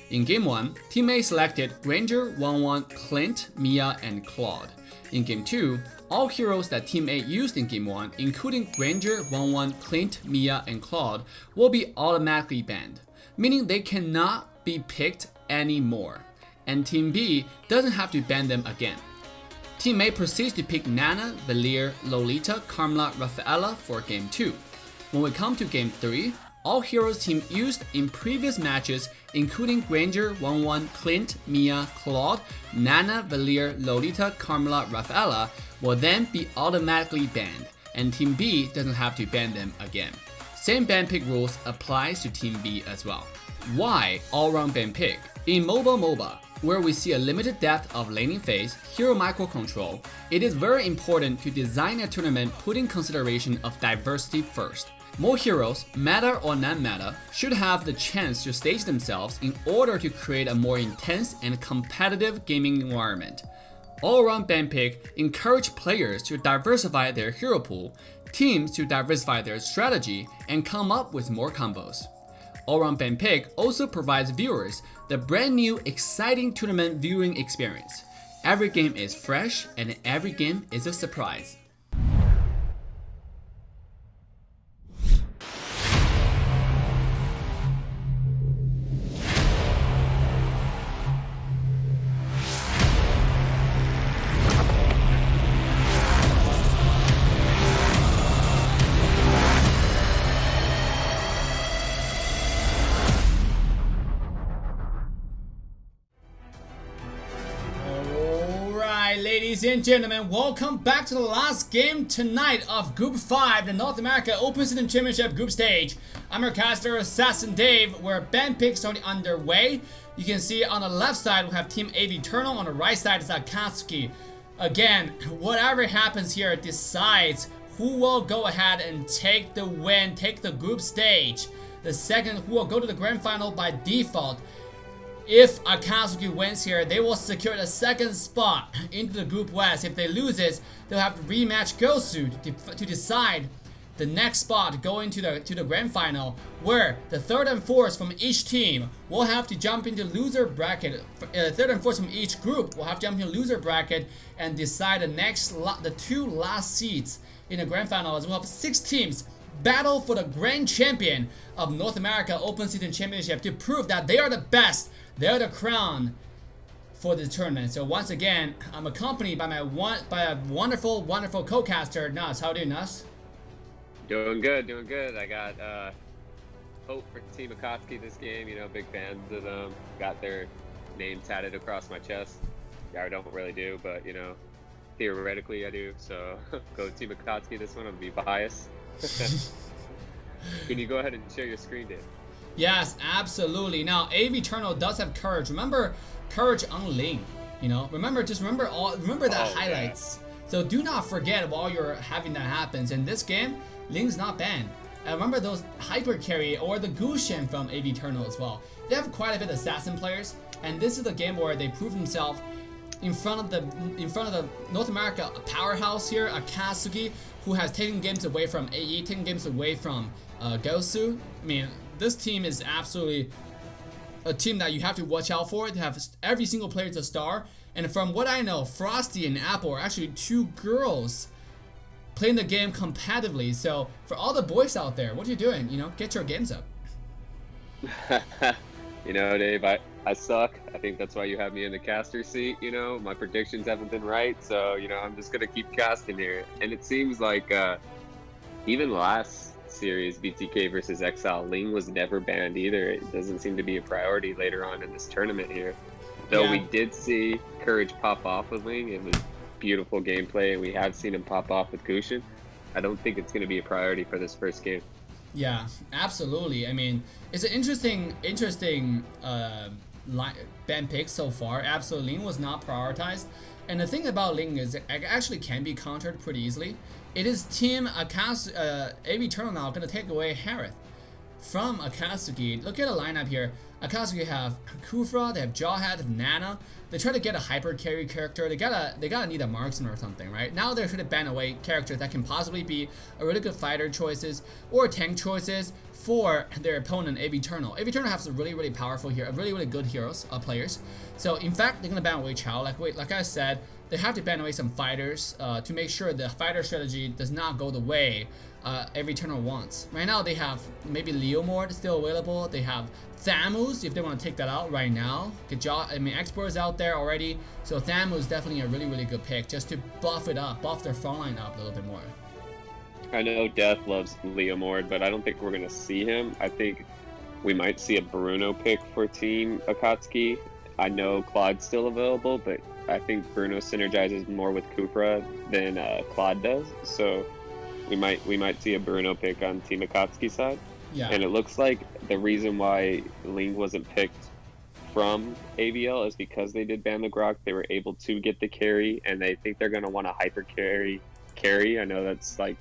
In Game 1, Team A selected Granger, 1-1, Clint, Mia, and Claude. In Game 2, all heroes that Team A used in Game 1, including Granger, 1-1, Clint, Mia, and Claude, will be automatically banned, meaning they cannot be picked anymore, and Team B doesn't have to ban them again. Team A proceeds to pick Nana, Valier, Lolita, Carmela, Rafaela for Game 2. When we come to Game 3, all heroes team used in previous matches, including Granger, 1-1, Clint, Mia, Claude, Nana, Valier, Lolita, Carmela, Rafaela, will then be automatically banned, and Team B doesn't have to ban them again. Same ban pick rules applies to Team B as well. Why all-round ban pick? In mobile MOBA, where we see a limited depth of laning phase, hero microcontrol, it is very important to design a tournament putting consideration of diversity first. More heroes, meta or non-meta, should have the chance to stage themselves in order to create a more intense and competitive gaming environment. All-around ban pick encourage players to diversify their hero pool, teams to diversify their strategy, and come up with more combos. All-round ban pick also provides viewers the brand new exciting tournament viewing experience. Every game is fresh and every game is a surprise. Ladies and gentlemen, welcome back to the last game tonight of Group 5, the North America Open Season Championship Group Stage. I'm your caster, Assassin Dave, where ban picks are underway. You can see on the left side we have Team AV Eternal, on the right side is Akasuki. Again, whatever happens here decides who will go ahead and take the win, take the group stage. The second who will go to the grand final by default. If Akasuki wins here, they will secure the second spot into the Group West. If they lose it, they'll have to rematch Gosu to decide the next spot going to the grand final, where the third and fourth from each team will have to jump into loser bracket. Third and fourth from each group will have to jump into loser bracket and decide the two last seeds in the grand final. As we'll have 6 teams battle for the grand champion of North America Open Season Championship to prove that they are the best. They're the crown for the tournament. So once again, I'm accompanied by a wonderful co-caster, Nas. How are you doing, Nas? Doing good, doing good. I got hope for Team Akasuki this game. You know, big fans of them. Got their name tatted across my chest. Yeah, I don't really do, but you know, theoretically I do. So go Team Akasuki this one. I'm gonna be biased. Can you go ahead and share your screen, Dave? Yes, absolutely. Now, AV Eternal does have courage. Remember courage on Ling. You know, remember that highlights. Yeah. So do not forget while you're having that happens. In this game, Ling's not banned. Remember those hyper carry or the Gushen from AV Eternal as well. They have quite a bit of assassin players, and this is the game where they prove themselves in front of the North America powerhouse here, Akasuki, who has taken games away from AE, taken games away from Gosu. I mean, this team is absolutely a team that you have to watch out for. They have every single player is a star. And from what I know, Frosty and Apple are actually 2 girls playing the game competitively. So for all the boys out there, what are you doing? You know, get your games up. You know, Dave, I suck. I think that's why you have me in the caster seat. You know, my predictions haven't been right. So, you know, I'm just going to keep casting here. And it seems like even last series, bTk versus Exile, Ling was never banned either. It doesn't seem to be a priority later on in this tournament here. Though we did see courage pop off with Ling. It was beautiful gameplay, and we have seen him pop off with Gushin. I don't think it's going to be a priority for this first game. Yeah, absolutely. I mean, it's an interesting ban pick so far. Absolutely, Ling was not prioritized. And the thing about Ling is it actually can be countered pretty easily. It is Team AV Eternal now going to take away Harith. from Akasuki. Look at the lineup here. Akasuki have Kufra, they have Jawhead, they have Nana. They try to get a hyper carry character. They gotta need a marksman or something, right? Now they're trying to ban away characters that can possibly be a really good fighter choices or tank choices for their opponent, Eternal. Eternal has some really powerful here, really good heroes, players. So in fact, they're gonna ban away Chao. Like I said, they have to ban away some fighters to make sure the fighter strategy does not go the way Eternal wants. Right now they have maybe Leomord still available. They have Thamus if they want to take that out right now. Export is out there already, so Thamus is definitely a really good pick just to buff it up, buff their front line up a little bit more. I know Death loves Leomord, but I don't think we're going to see him. I think we might see a Bruno pick for Team Akatsuki. I know Claude's still available, but I think Bruno synergizes more with Kufra than Claude does. So we might see a Bruno pick on Team Akatsuki side. Yeah. And it looks like the reason why Ling wasn't picked from AVL is because they did ban the Grok. They were able to get the carry, and they think they're going to want a hyper carry. I know that's like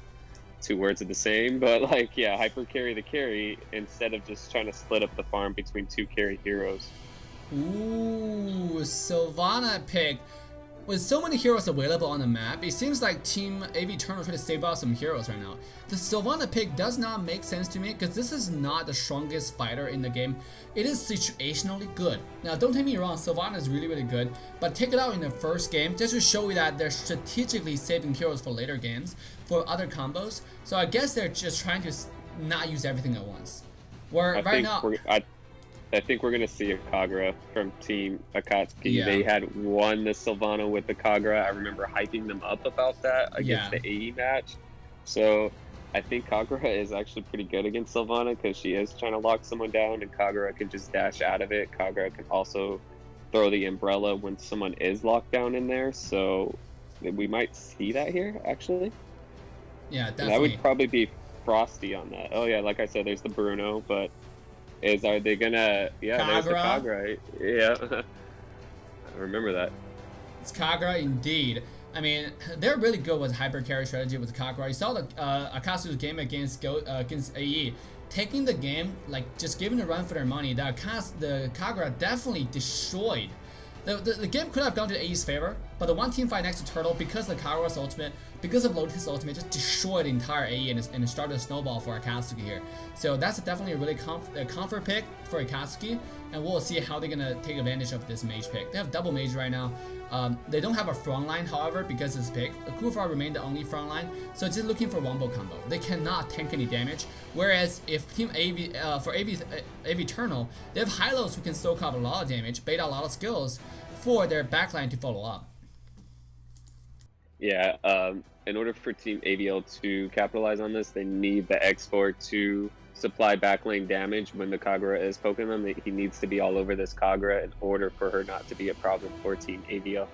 two words of the same, but like, yeah, hyper carry the carry instead of just trying to split up the farm between two carry heroes. Ooh, Sylvana pick. With so many heroes available on the map, it seems like Team Eternal trying to save out some heroes right now. The Sylvana pick does not make sense to me because this is not the strongest fighter in the game. It is situationally good. Now, don't take me wrong, Sylvana is really good, but take it out in the first game just to show you that they're strategically saving heroes for later games, for other combos. So I guess they're just trying to not use everything at once. I think we're going to see a Kagura from Team Akatsuki. Yeah. They had won the Sylvana with the Kagura. I remember hyping them up about that against the AE match. So I think Kagura is actually pretty good against Sylvana because she is trying to lock someone down, and Kagura can just dash out of it. Kagura can also throw the umbrella when someone is locked down in there. So we might see that here, actually. Yeah, definitely. And that would probably be Frosty on that. Oh, yeah, like I said, there's the Bruno, but... Are they gonna? Yeah, Kagura? There's the Kagura. Yeah, I remember that. It's Kagura indeed. I mean, they're really good with hyper carry strategy with Kagura. You saw the Akasu's game against AE, taking the game, like just giving a run for their money. The Kagura definitely destroyed. The game could have gone to AE's favor, but the one team fight next to Turtle, because of Kagura's ultimate, because of Lotus' ultimate, just destroyed the entire AE and it started a snowball for Akasuki here. So that's definitely a really comfort pick for Akasuki, and we'll see how they're gonna take advantage of this mage pick. They have double mage right now. They don't have a front line, however, because of this pick. Kufra remained the only front line, so it's just looking for wombo combo. They cannot tank any damage. Whereas if Team AV Eternal, they have Hylos who can soak up a lot of damage, bait out a lot of skills for their backline to follow up. Yeah, in order for Team AVL to capitalize on this, they need the X4 to supply backlane damage when the Kagura is poking them. He needs to be all over this Kagura in order for her not to be a problem for Team AVL.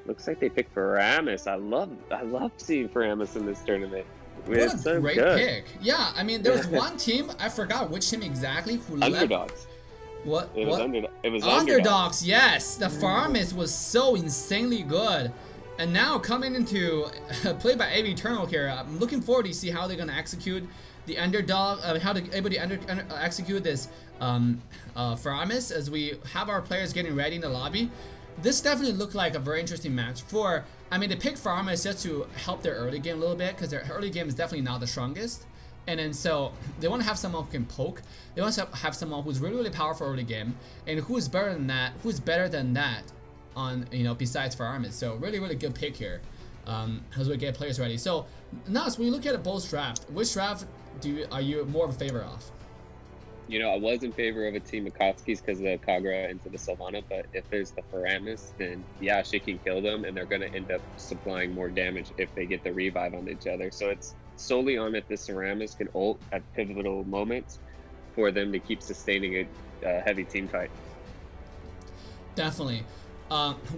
Looks like they picked Faramis. I love seeing Faramis in this tournament. What a great pick. Yeah, I mean, there was one team, I forgot which team exactly, who Underdogs. What? It was Underdogs, yes. The Faramis was so insanely good. And now coming into play by AV Eternal here, I'm looking forward to see how they're gonna execute the underdog, how they're able to execute this Faramis as we have our players getting ready in the lobby. This definitely looked like a very interesting match for, I mean, they picked Faramis just to help their early game a little bit because their early game is definitely not the strongest. And then so they want to have someone who can poke. They want to have someone who's really powerful early game, and who's better than that? Who's better than that? On, you know, besides Faramis. So really good pick here as we get players ready. So Nas, when you look at both draft, which draft are you more in favor of? You know, I was in favor of a Team Akatsuki's because of the Kagura into the Sylvana, but if there's the Faramis, then yeah, she can kill them, and they're going to end up supplying more damage if they get the revive on each other. So it's solely on if the Faramis can ult at pivotal moments for them to keep sustaining a heavy team fight. Definitely.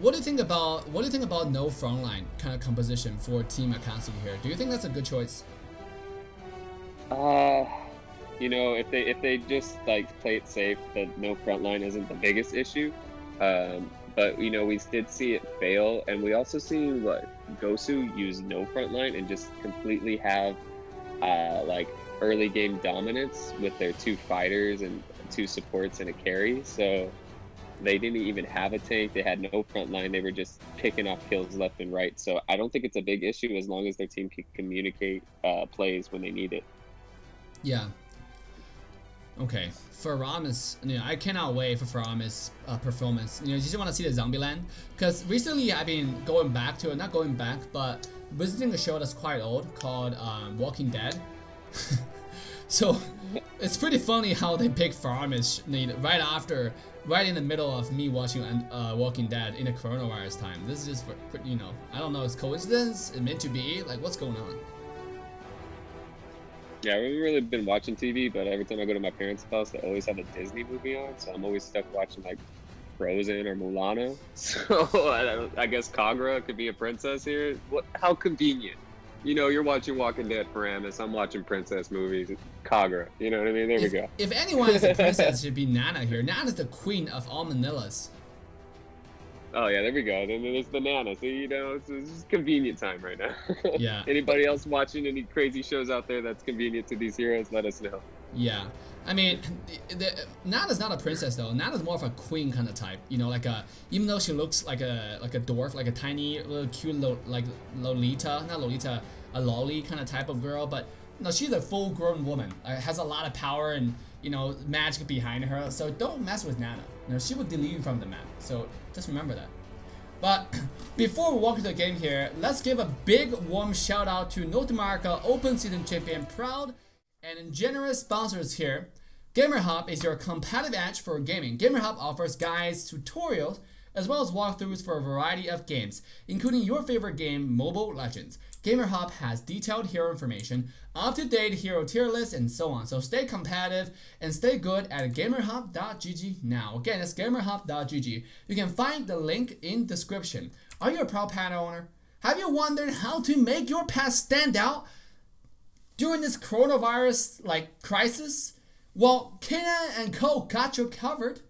What do you think about no frontline kind of composition for Team Akasuki here? Do you think that's a good choice? You know, if they just like play it safe, that no frontline isn't the biggest issue. But you know, we did see it fail, and we also see what Gosu use no frontline and just completely have like early game dominance with their 2 fighters and 2 supports and a carry. So they didn't even have a tank. They had no front line. They were just picking off kills left and right. So I don't think it's a big issue as long as their team can communicate plays when they need it. Yeah. Okay. For Rama's, I cannot wait for Rama's performance. You just want to see the Zombieland, because recently I've been going back to it, not going back, but visiting a show that's quite old called Walking Dead. So it's pretty funny how they pick Farmish right in the middle of me watching Walking Dead in the coronavirus time. This is just, I don't know, it's coincidence, it's meant to be, like what's going on? Yeah, I haven't really been watching TV, but every time I go to my parents' house, they always have a Disney movie on, so I'm always stuck watching like Frozen or Mulana. So I guess Kagra could be a princess here. How convenient. You're watching Walking Dead for Amos. I'm watching princess movies. Kagra. You know what I mean? There we go. If anyone is a princess, it should be Nana here. Nana's the queen of all Manillas. Oh yeah, there we go. Then there's the Nana. See, it's just convenient time right now. Yeah. Anybody else watching any crazy shows out there that's convenient to these heroes? Let us know. Yeah. I mean, Nana's not a princess though. Nana's more of a queen kind of type. Even though she looks like a dwarf, like a tiny little cute like Lolita, not Lolita, a lolly kind of type of girl. But no, she's a full-grown woman. Has a lot of power and magic behind her. So don't mess with Nana. She will delete you from the map. So just remember that. But before we walk into the game here, let's give a big warm shout out to North America Open Season Champion, proud and generous sponsors here. Gamerhub is your competitive edge for gaming. Gamerhub offers guides, tutorials, as well as walkthroughs for a variety of games, including your favorite game, Mobile Legends. Gamerhub has detailed hero information, up-to-date hero tier lists, and so on. So stay competitive and stay good at gamerhub.gg now. Again, it's gamerhub.gg. You can find the link in description. Are you a proud pet owner? Have you wondered how to make your pet stand out during this coronavirus crisis? Well, K9 & Co. got you covered.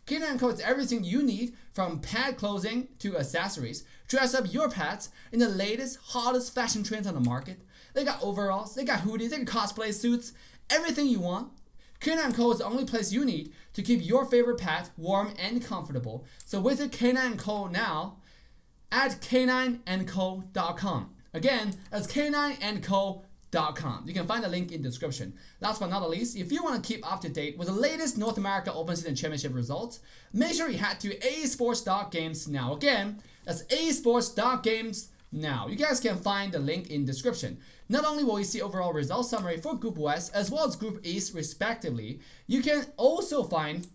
K9 & Co. is everything you need, from pet clothing to accessories. Dress up your pets in the latest, hottest fashion trends on the market. They got overalls, they got hoodies, they got cosplay suits, everything you want. K9 & Co. is the only place you need to keep your favorite pet warm and comfortable. So visit K9 & Co. now at k9andco.com. Again, that's k9andco.com. You can find the link in the description. Last but not least, if you want to keep up to date with the latest North America Open Season Championship results, make sure you head to aesports.games now. Again, that's aesports.games now. You guys can find the link in the description. Not only will you see overall results summary for Group West as well as Group East respectively, you can also find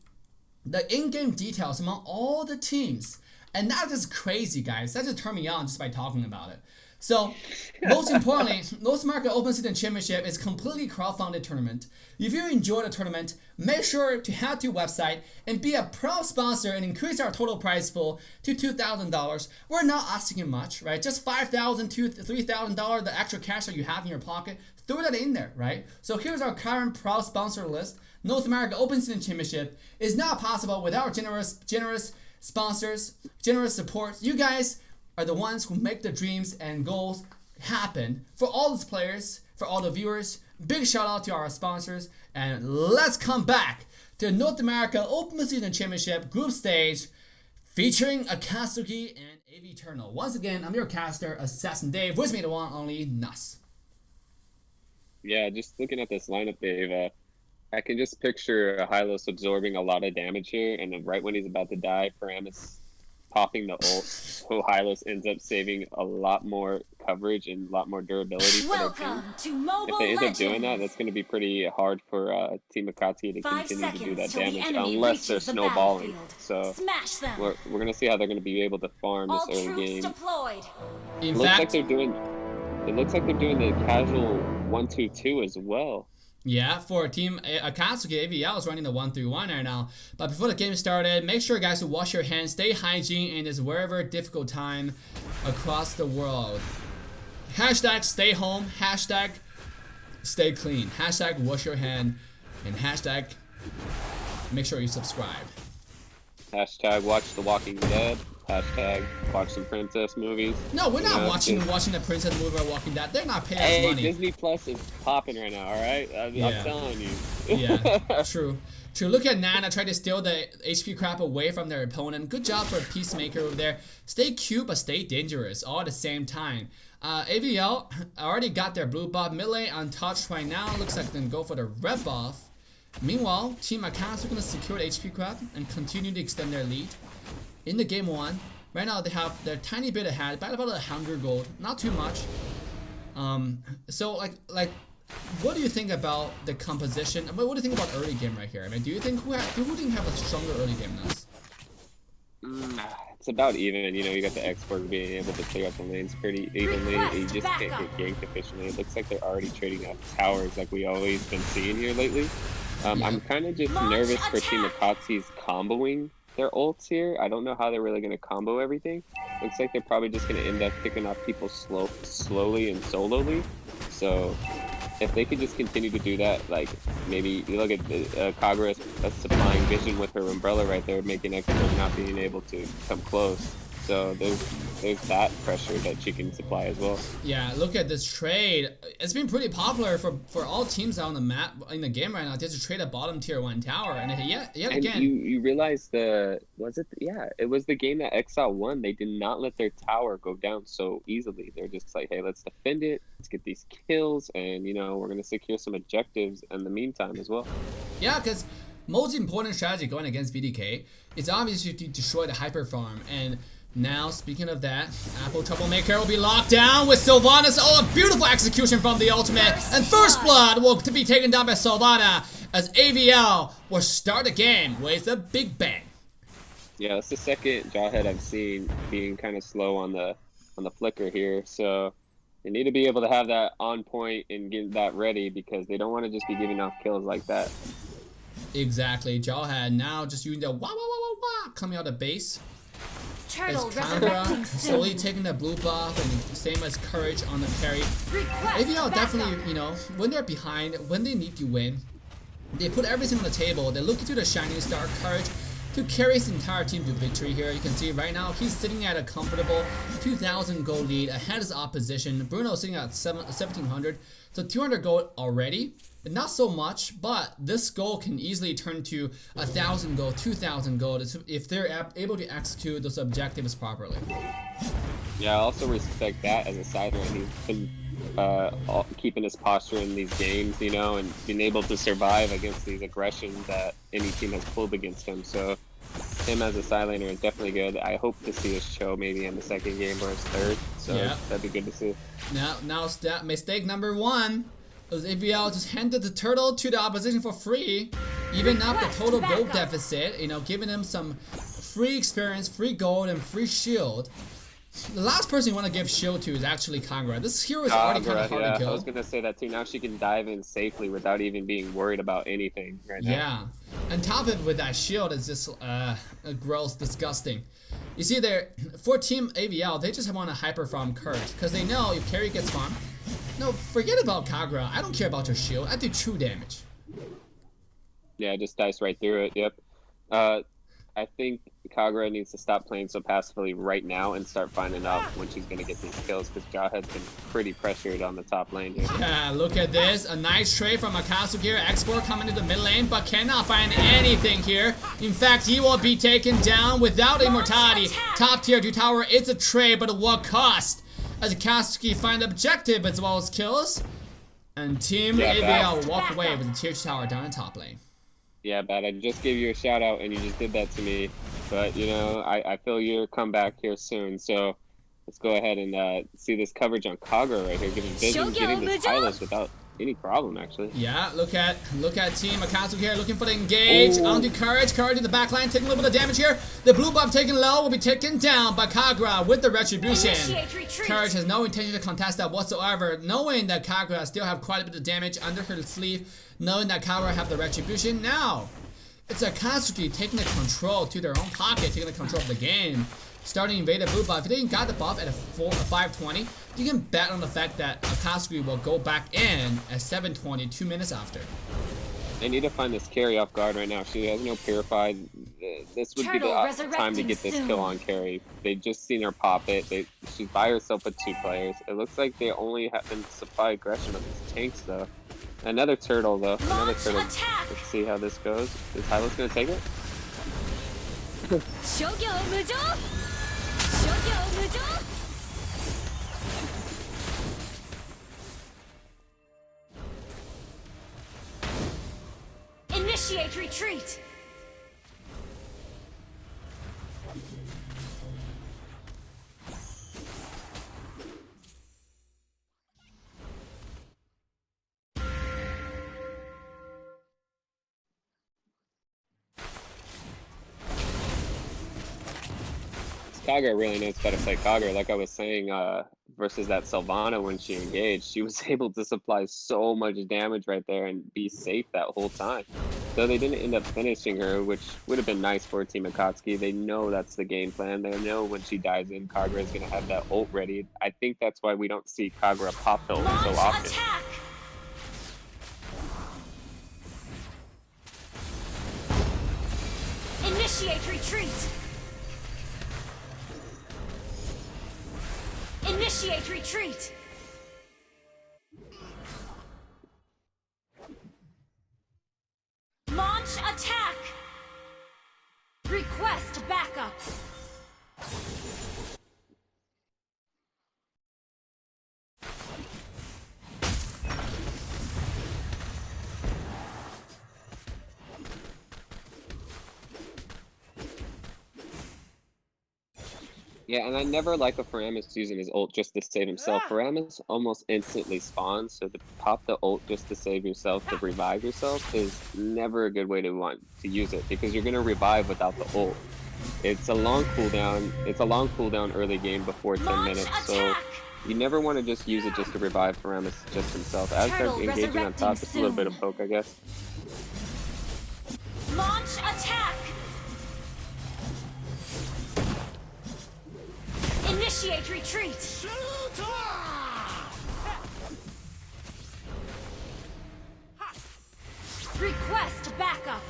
the in-game details among all the teams. And that is crazy, guys. That just turned me on just by talking about it. So, most importantly, North America Open Season Championship is a completely crowd-funded tournament. If you enjoy the tournament, make sure to head to the website and be a proud sponsor and increase our total prize pool to $2,000. We're not asking much, right? Just $5,000 to $3,000, the extra cash that you have in your pocket, throw that in there, right? So here's our current proud sponsor list. North America Open Season Championship is not possible without generous sponsors, generous support. You guys are the ones who make the dreams and goals happen for all these players, for all the viewers. Big shout out to our sponsors, and let's come back to North America Open Season Championship group stage featuring Akasuki and Eternal. Once again, I'm your caster, Assassin Dave. With me the one only NOSC. Yeah, just looking at this lineup, Dave, I can just picture Hylos absorbing a lot of damage here, and then right when he's about to die, Paramus popping the ult, so Hylos ends up saving a lot more coverage and a lot more durability for their team. Welcome to Mobile If they end up Legends. doing that, that's going to be pretty hard for Team Akatsuki to 5 continue to do that seconds till the damage enemy unless they're reaches the snowballing. battlefield. So Smash them. we're going to see how they're going to be able to farm All this early troops game. deployed. In It looks like fact, they're doing the casual 1-2-2 as well. yeah, for Team Akatsuki, AVL is running the 1-3-1 right now. But before the game started, make sure, guys, to wash your hands, stay hygiene in this wherever difficult time across the world. Hashtag stay home, hashtag stay clean, hashtag wash your hand, and hashtag make sure you subscribe. Hashtag watch The Walking Dead. Hashtag watch some princess movies. No, we're not Yeah, watching the princess movie or Walking Dead. They're not paying us Hey, money. Disney Plus is popping right now, alright? I'm telling you. Yeah, true. True. Look at Nana try to steal the HP crap away from their opponent. Good job for Peacemaker over there. Stay cute, but stay dangerous all at the same time. AVL already got their blue buff. Mid lane untouched right now. Looks like they're gonna go for the red buff. Meanwhile, Team Akasuki gonna secure the HP crap and continue to extend their lead. In the game 1, right now they have their tiny bit ahead, by about 100 gold. Not too much. So like. What do you think about the composition? What do you think about early game right here? I mean, do you think who have a stronger early game than us? It's about even. You know, you got the export being able to clear up the lanes pretty evenly. You just can't get ganked efficiently. It looks like they're already trading up towers like we always been seeing here lately. I'm kind of just nervous for Team Akatsuki's comboing their ults here. I don't know how they're really going to combo everything. Looks like they're probably just going to end up picking off people slowly and solely. So if they could just continue to do that, like maybe you look at Kagura supplying vision with her umbrella right there, making Expert not being able to come close. So there's that pressure that she can supply as well. Yeah, look at this trade. It's been pretty popular for all teams out on the map in the game right now. Just to trade a bottom tier 1 tower, and yet again. And you realize it was the game that Exile won. They did not let their tower go down so easily. They're just like, hey, let's defend it, let's get these kills, and we're gonna secure some objectives in the meantime as well. Yeah, because most important strategy going against bTk is obviously to destroy the hyper farm. And now, speaking of that, Apple Troublemaker will be locked down with Sylvanas. Oh, a beautiful execution from the ultimate. And First Blood will be taken down by Sylvana as AVL will start the game with a big bang. Yeah, that's the second Jawhead I've seen being kind of slow on the flicker here. So they need to be able to have that on point and get that ready because they don't want to just be giving off kills like that. Exactly. Jawhead now just using the wah wah wah wah wah coming out of base. Turtle As Kagura resurrecting slowly soon. taking the blue buff and same as Courage on the carry. AVL definitely, when they're behind, when they need to win, they put everything on the table. They look into the shining star Courage to carry his entire team to victory here. You can see right now he's sitting at a comfortable 2,000 gold lead ahead of his opposition. Bruno sitting at 1,700, so 200 gold already. Not so much, but this goal can easily turn to 1,000 gold, 2,000 gold if they're able to execute those objectives properly. Yeah, I also respect that as a sider. He's been keeping his posture in these games, and being able to survive against these aggressions that any team has pulled against him. So him as a side laner is definitely good. I hope to see us show maybe in the second game or his third. So yeah, that'd be good to see. Now mistake number 1. As AVL just handed the turtle to the opposition for free, even up the total gold deficit, giving them some free experience, free gold, and free shield. The last person you want to give shield to is actually Kagura. This hero is already kind of hard to kill. I was gonna say that too. Now she can dive in safely without even being worried about anything right now. Yeah, and top it with that shield is just gross, disgusting. You see there, for Team AVL, they just want to hyper farm Courage because they know if carry gets farmed, no, forget about Kagura. I don't care about your shield. I do true damage. Yeah, just dice right through it. Yep. I think Kagura needs to stop playing so passively right now and start finding out when she's going to get these kills because Jawhead's been pretty pressured on the top lane here. Yeah, look at this. A nice trade from Akasuki here. Export coming to the mid lane, but cannot find anything here. In fact, he will be taken down without immortality. Top tier 2 tower, it's a trade, but at what cost? As Akasuki find objective as well as kills. And Team AVL will walk away with the tier 2 tower down in top lane. Yeah, Bad. I just gave you a shout out and you just did that to me. But, I feel your comeback here soon. So let's go ahead and see this coverage on Kagura right here. Giving vision, getting this Hylos without any problem, actually. Yeah, look at Team Akasuki here looking for the engage onto Courage. Courage in the back line taking a little bit of damage here. The blue buff taken low will be taken down by Kagura with the retribution. Courage has no intention to contest that whatsoever, knowing that Kagura still have quite a bit of damage under her sleeve, knowing that Kagura have the retribution. Now, it's Akasuki taking the control to their own pocket, taking the control of the game. Starting invade the blue buff. If they didn't got the buff at a 520, you can bet on the fact that Akasuki will go back in at 720 2 minutes after. They need to find this carry off guard right now. She has no purified. This would be the time to get this kill on carry. They just seen her pop it. She's by herself with 2 players. It looks like they only have to supply aggression of these tanks though. Another turtle though. Another turtle. Let's see how this goes. Is Hylos gonna take it? Initiate retreat! Kagura really knows how to play Kagura. Like I was saying, versus that Sylvana when she engaged, she was able to supply so much damage right there and be safe that whole time. So they didn't end up finishing her, which would have been nice for Team Akatsuki. They know that's the game plan. They know when she dies in, Kagura is going to have that ult ready. I think that's why we don't see Kagura pop the ult so often. Attack! Initiate retreat! Initiate retreat! Launch attack! Request backup! Yeah, and I never like a Faramis using his ult just to save himself. Faramis almost instantly spawns, so to pop the ult just to save yourself, to revive yourself, is never a good way to want to use it, because you're going to revive without the ult. It's a long cooldown. It's a long cooldown early game before 10 minutes, so you never want to just use it just to revive Faramis just himself. As they're engaging on top, just a little bit of poke, I guess. Launch attack! Initiate retreat! Request backup!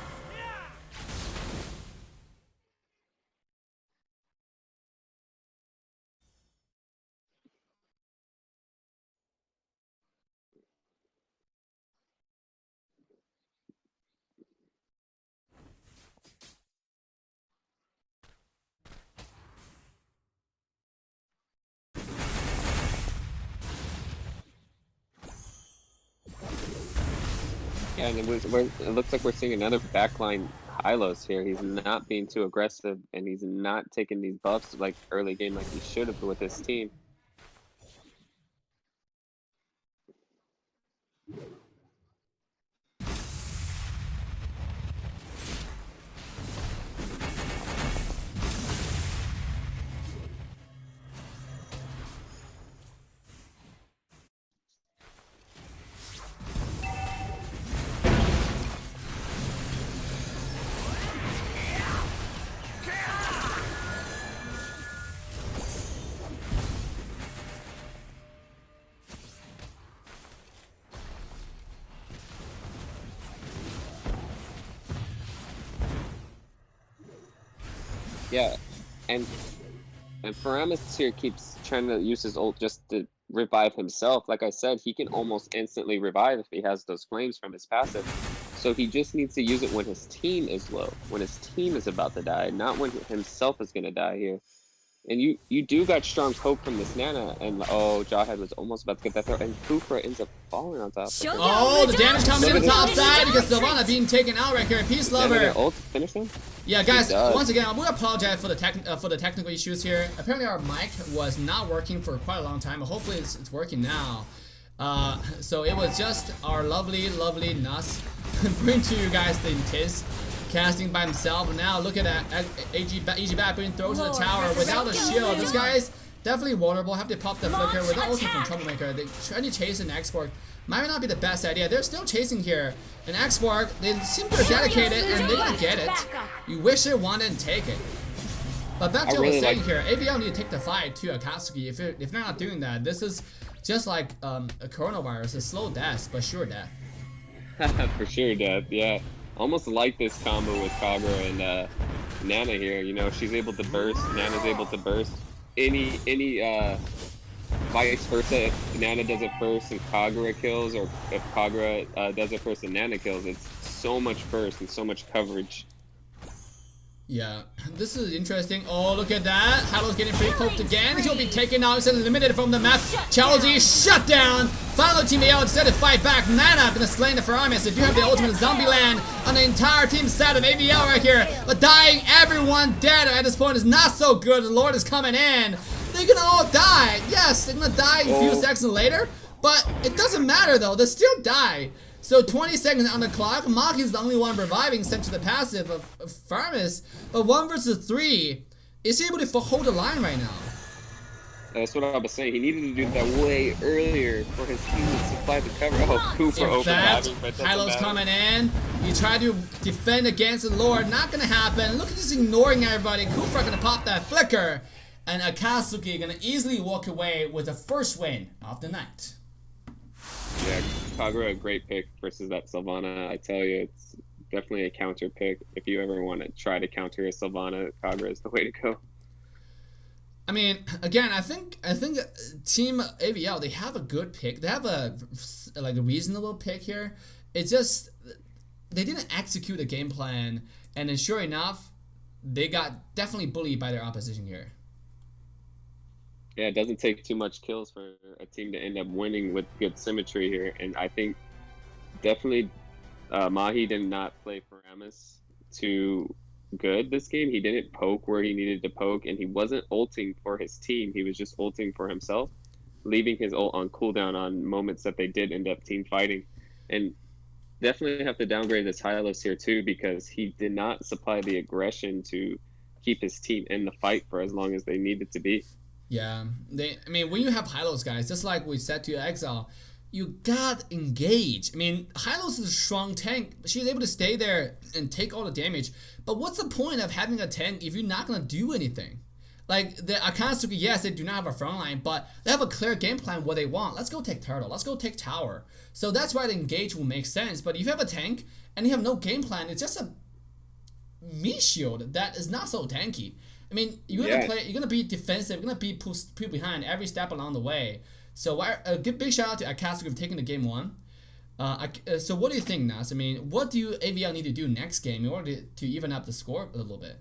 Yeah, and it looks like we're seeing another backline Hylos here. He's not being too aggressive, and he's not taking these buffs like early game like he should have with his team. Yeah, and Faramis here keeps trying to use his ult just to revive himself. Like I said, he can almost instantly revive if he has those flames from his passive. So he just needs to use it when his team is low, when his team is about to die, not when himself is going to die here. And you do got strong poke from this Nana, and oh, Jawhead was almost about to get that throw, and Kufra ends up falling on top. Oh, the damage coming in the top side because Sylvana being taken out right here. Peace Lover. Ult finish him? Yeah, guys, once again, we apologize for the technical issues here. Apparently our mic was not working for quite a long time. Hopefully it's working now. So it was just our lovely NOSC bring to you guys the Kiss casting by himself. Now look at that, AG Bat being thrown to the tower without a shield. This guy is definitely vulnerable. Have to pop the flicker without ulti from Troublemaker. They trying to chase an export. Might not be the best idea. They're still chasing here. An export, they seem to dedicate it and they're gonna get it. You wish they wanted and take it. But back to what I was saying here, ABL need to take the fight to Akasuki. If they're not doing that, this is just like a coronavirus, a slow death, but sure death. For sure, Dad. Yeah, almost like this combo with Kagura and Nana here. You know, she's able to burst. Nana's able to burst. Any vice versa. If Nana does it first and Kagura kills, or if Kagura does it first and Nana kills, it's so much burst and so much coverage. Yeah, this is interesting. Oh, look at that. Halo's getting free poked again. He'll be taken out. He's eliminated from the map. Chaozi shut down. Final team AL instead to fight back. Nana gonna slay the Faramis. If you have the ultimate zombie land on the entire team set of AVL right here. But dying, everyone dead at this point is not so good. The Lord is coming in. They're gonna all die. Yes, they're gonna die a few seconds later. But it doesn't matter though. They still die. So 20 seconds on the clock. Maki's the only one reviving sent to the passive of Faramis. But 1 versus 3. Is he able to hold the line right now? That's what I was saying. He needed to do that way earlier for his team to supply the cover. Oh, Cooper In open fact, but Hylo's coming in. He tried to defend against the Lord. Not gonna happen. Look at this ignoring everybody. Cooper gonna pop that flicker. And Akasuki gonna easily walk away with the first win of the night. Yeah, Kagura, a great pick versus that Sylvana. I tell you, it's definitely a counter pick. If you ever want to try to counter a Sylvana, Kagura is the way to go. I mean, again, I think Team AVL, they have a good pick. They have a reasonable pick here. It's just they didn't execute the game plan, and then sure enough, they got definitely bullied by their opposition here. Yeah, it doesn't take too much kills for a team to end up winning with good symmetry here. And I think definitely Mahi did not play Faramis too good this game. He didn't poke where he needed to poke, and he wasn't ulting for his team. He was just ulting for himself, leaving his ult on cooldown on moments that they did end up team fighting. And definitely have to downgrade this Hylos here too, because he did not supply the aggression to keep his team in the fight for as long as they needed to be. Yeah, I mean, when you have Hylos, guys, just like we said to Exile, you got engage. I mean, Hylos is a strong tank. She's able to stay there and take all the damage. But what's the point of having a tank if you're not gonna do anything? Like the Akasuki, yes, they do not have a front line, but they have a clear game plan what they want. Let's go take turtle. Let's go take tower. So that's why the engage will make sense. But if you have a tank and you have no game plan, it's just a meat shield that is not so tanky. I mean, you're gonna be defensive. You're gonna be put behind every step along the way. So a big shout out to Akasuki for taking the game 1. So what do you think, Nas? I mean, what do AVL need to do next game in order to even up the score a little bit?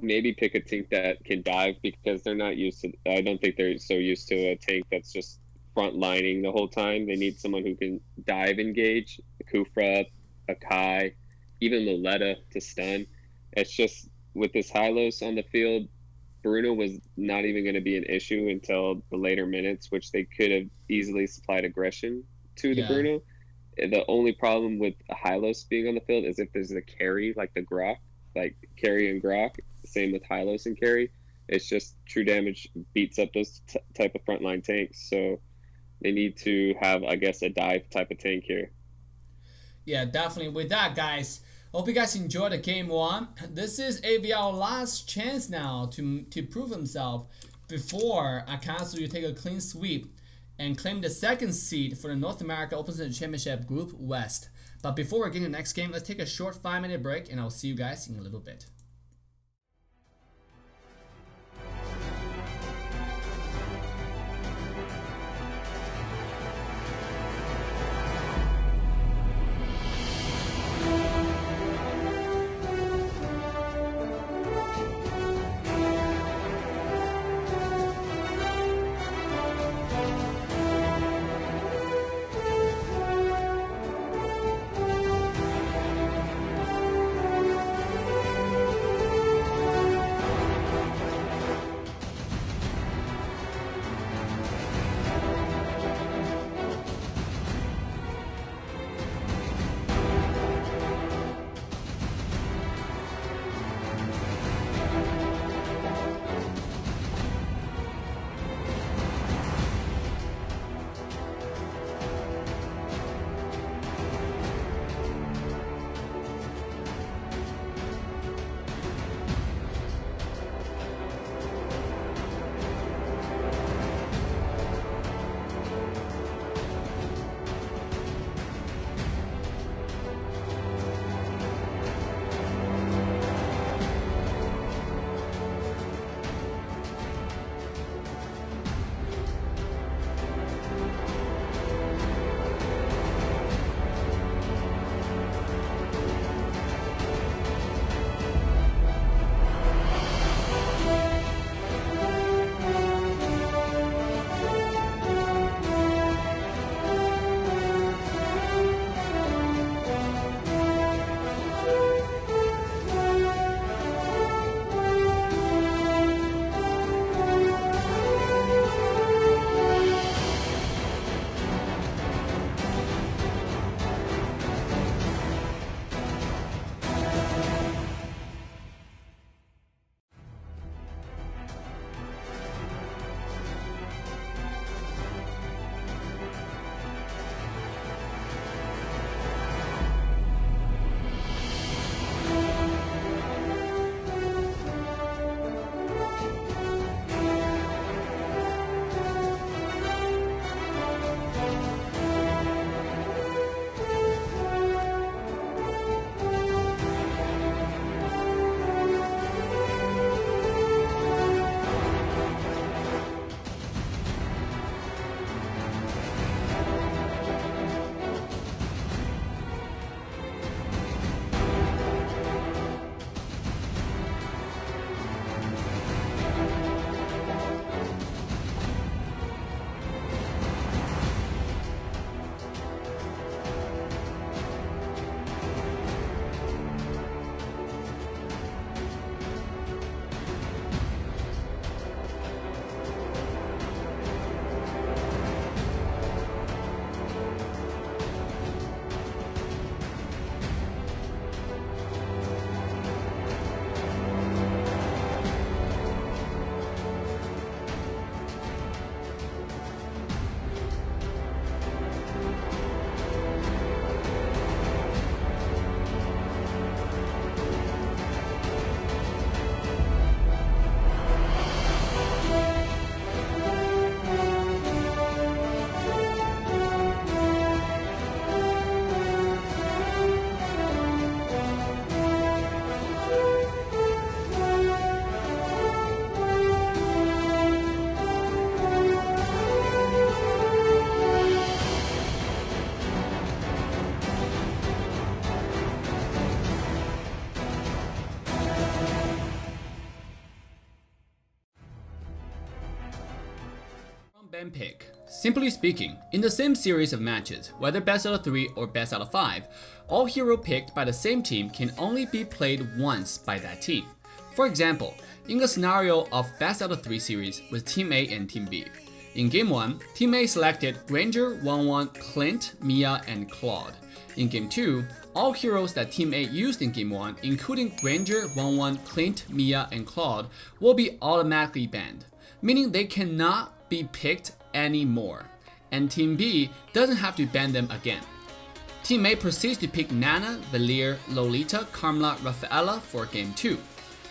Maybe pick a tank that can dive, because they're not used to. I don't think they're so used to a tank that's just front lining the whole time. They need someone who can dive engage. Kufra, Akai, even Loletta to stun. It's just, with this Hylos on the field, Bruno was not even going to be an issue until the later minutes, which they could have easily supplied aggression to the Bruno. The only problem with Hylos being on the field is if there's a carry, like the Grok, like carry and Grok, same with Hylos and carry. It's just true damage beats up those type of frontline tanks. So they need to have, I guess, a dive type of tank here. Yeah, definitely. With that, guys, hope you guys enjoyed the game 1. This is AVL's last chance now to prove himself before Akasuki take a clean sweep and claim the 2nd seed for the North America Open Championship Group West. But before we get to the next game, let's take a short 5-minute break, and I'll see you guys in a little bit. ban pick. Simply speaking, in the same series of matches, whether best out of 3 or best out of 5, all hero picked by the same team can only be played once by that team. For example, in a scenario of best out of 3 series with Team A and Team B. In Game 1, Team A selected Granger, 1-1, Clint, Mia, and Claude. In Game 2, all heroes that Team A used in Game 1, including Granger, 1-1, Clint, Mia, and Claude, will be automatically banned, meaning they cannot be picked anymore, and Team B doesn't have to ban them again. Team A proceeds to pick Nana, Valier, Lolita, Carmela, Rafaela for Game 2.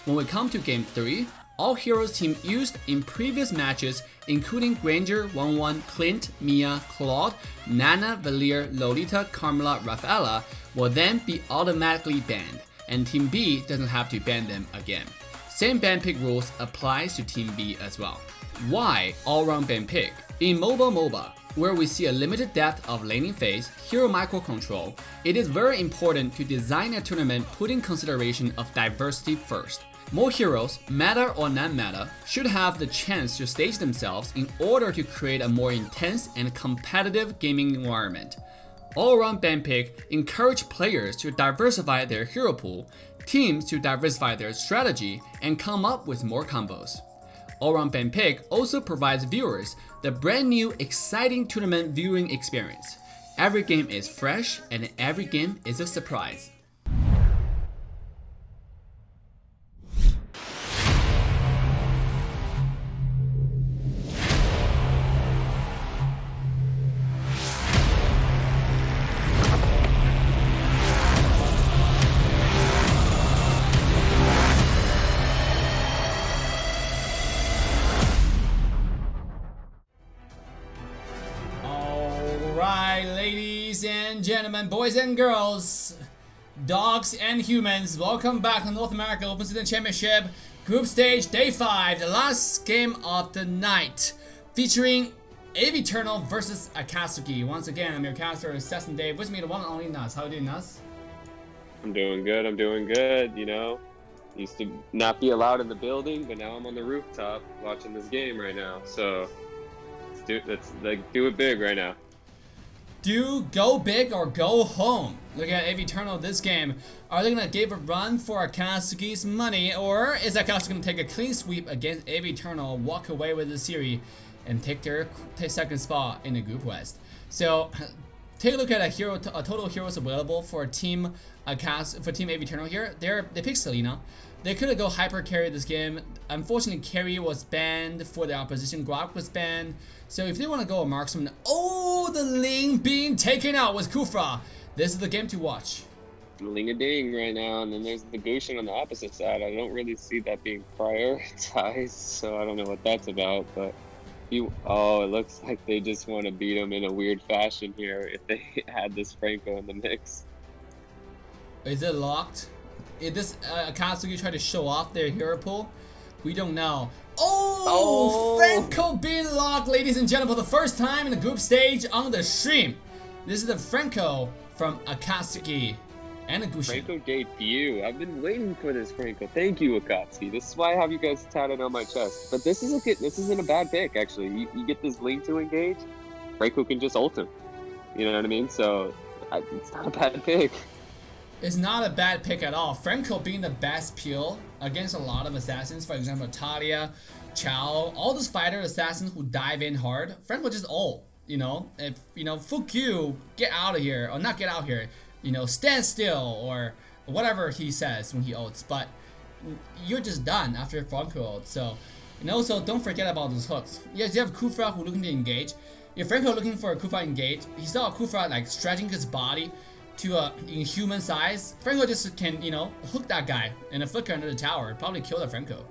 When we come to Game 3, all heroes team used in previous matches, including Granger, 1-1, Clint, Mia, Claude, Nana, Valier, Lolita, Carmela, Rafaela, will then be automatically banned, and Team B doesn't have to ban them again. Same ban pick rules applies to Team B as well. Why all-round ban pick? In MOBA, where we see a limited depth of laning phase, hero microcontrol, it is very important to design a tournament putting consideration of diversity first. More heroes, meta or non-meta, should have the chance to stage themselves in order to create a more intense and competitive gaming environment. All-around ban pick encourage players to diversify their hero pool, teams to diversify their strategy, and come up with more combos. All-round ban pick also provides viewers the brand new exciting tournament viewing experience. Every game is fresh and every game is a surprise. Ladies and gentlemen, boys and girls, dogs and humans, welcome back to North America Open Season Championship Group Stage Day 5, the last game of the night, featuring Eternal versus Akasuki. Once again, I'm your caster, Assassin Dave. With me, the one and only Nuts. How are you doing, Nuts? I'm doing good, you know. Used to not be allowed in the building, but now I'm on the rooftop watching this game right now. So let's do it big right now. Do go big or go home. Look at Eternal this game. Are they gonna give a run for Akasuki's money, or is Akasuki gonna take a clean sweep against Eternal, walk away with the series, and take their second spot in the Group West? So take a look at a total heroes available for Team Eternal here. They picked Selena. They could have go hyper carry this game. Unfortunately, carry was banned for the opposition. Grok was banned. So if they want to go a marksman, oh, the Ling being taken out with Kufra. This is the game to watch. Ling-a-ding right now, and then there's the Goshen on the opposite side. I don't really see that being prioritized, so I don't know what that's about. But oh, it looks like they just want to beat him in a weird fashion here if they had this Franco in the mix. Is it locked? Is this Akasuki try to show off their hero pool? We don't know. Oh, Franco being locked, ladies and gentlemen, for the first time in the group stage on the stream. This is the Franco from Akasuki and Agushi. Franco debut. I've been waiting for this Franco. Thank you, Akatsuki. This is why I have you guys tatted on my chest. But this isn't a bad pick, actually. You get this Link to engage, Franco can just ult him. You know what I mean? So it's not a bad pick. It's not a bad pick at all. Franco being the best peel against a lot of assassins, for example, Talia, Chao, all those fighter assassins who dive in hard. Franco just ult, you know, if, you know, fuck you, get out of here, or not get out here, you know, stand still, or whatever he says when he ults, but you're just done after Franco ults. So, and also don't forget about those hooks. Yes, you have Kufra who looking to engage. If Franco looking for a Kufra engage, he saw Kufra like stretching his body to a inhuman size. Franco just can, you know, hook that guy and a flicker under the tower, probably kill that Franco,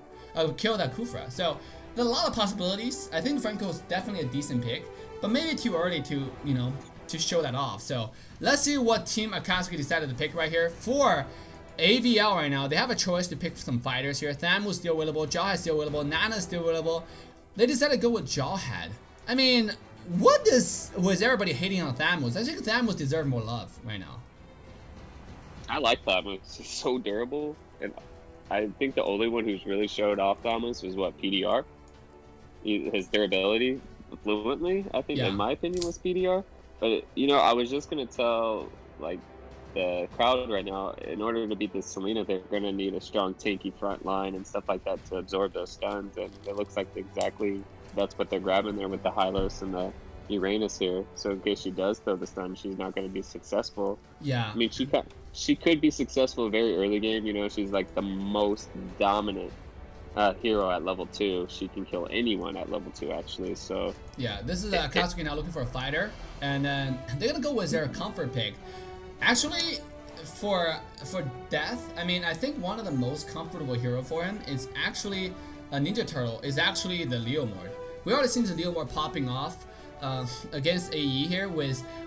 kill that Kufra. So there's a lot of possibilities. I think Franco is definitely a decent pick, but maybe too early to, you know, to show that off. So let's see what Team Akasuki decided to pick right here for AVL right now. They have a choice to pick some fighters here. Thamu's still available, Jawhead's still available, Nana's still available. They decided to go with Jawhead. I mean, was everybody hating on Thamus? I think Thamus deserves more love right now. I like Thamus. He's so durable, and I think the only one who's really showed off Thamus was what, PDR. His durability, fluently. I think, Yeah. in my opinion, was BDR. But I was just gonna tell like the crowd right now, in order to beat this Selena, they're gonna need a strong tanky front line and stuff like that to absorb those stuns. And it looks like exactly that's what they're grabbing there with the Hylos and the Uranus here. So in case she does throw the stun, she's not gonna be successful. Yeah. I mean, she could be successful very early game. She's like the most dominant hero at level 2. She can kill anyone at level 2, actually. So Yeah, this is Akasuki now looking for a fighter, and then they're gonna go with their comfort pick. Actually, for Death, I mean, I think one of the most comfortable hero for him is actually a Ninja Turtle. Is actually the Leomord. We already seen the Leomord popping off against AE here.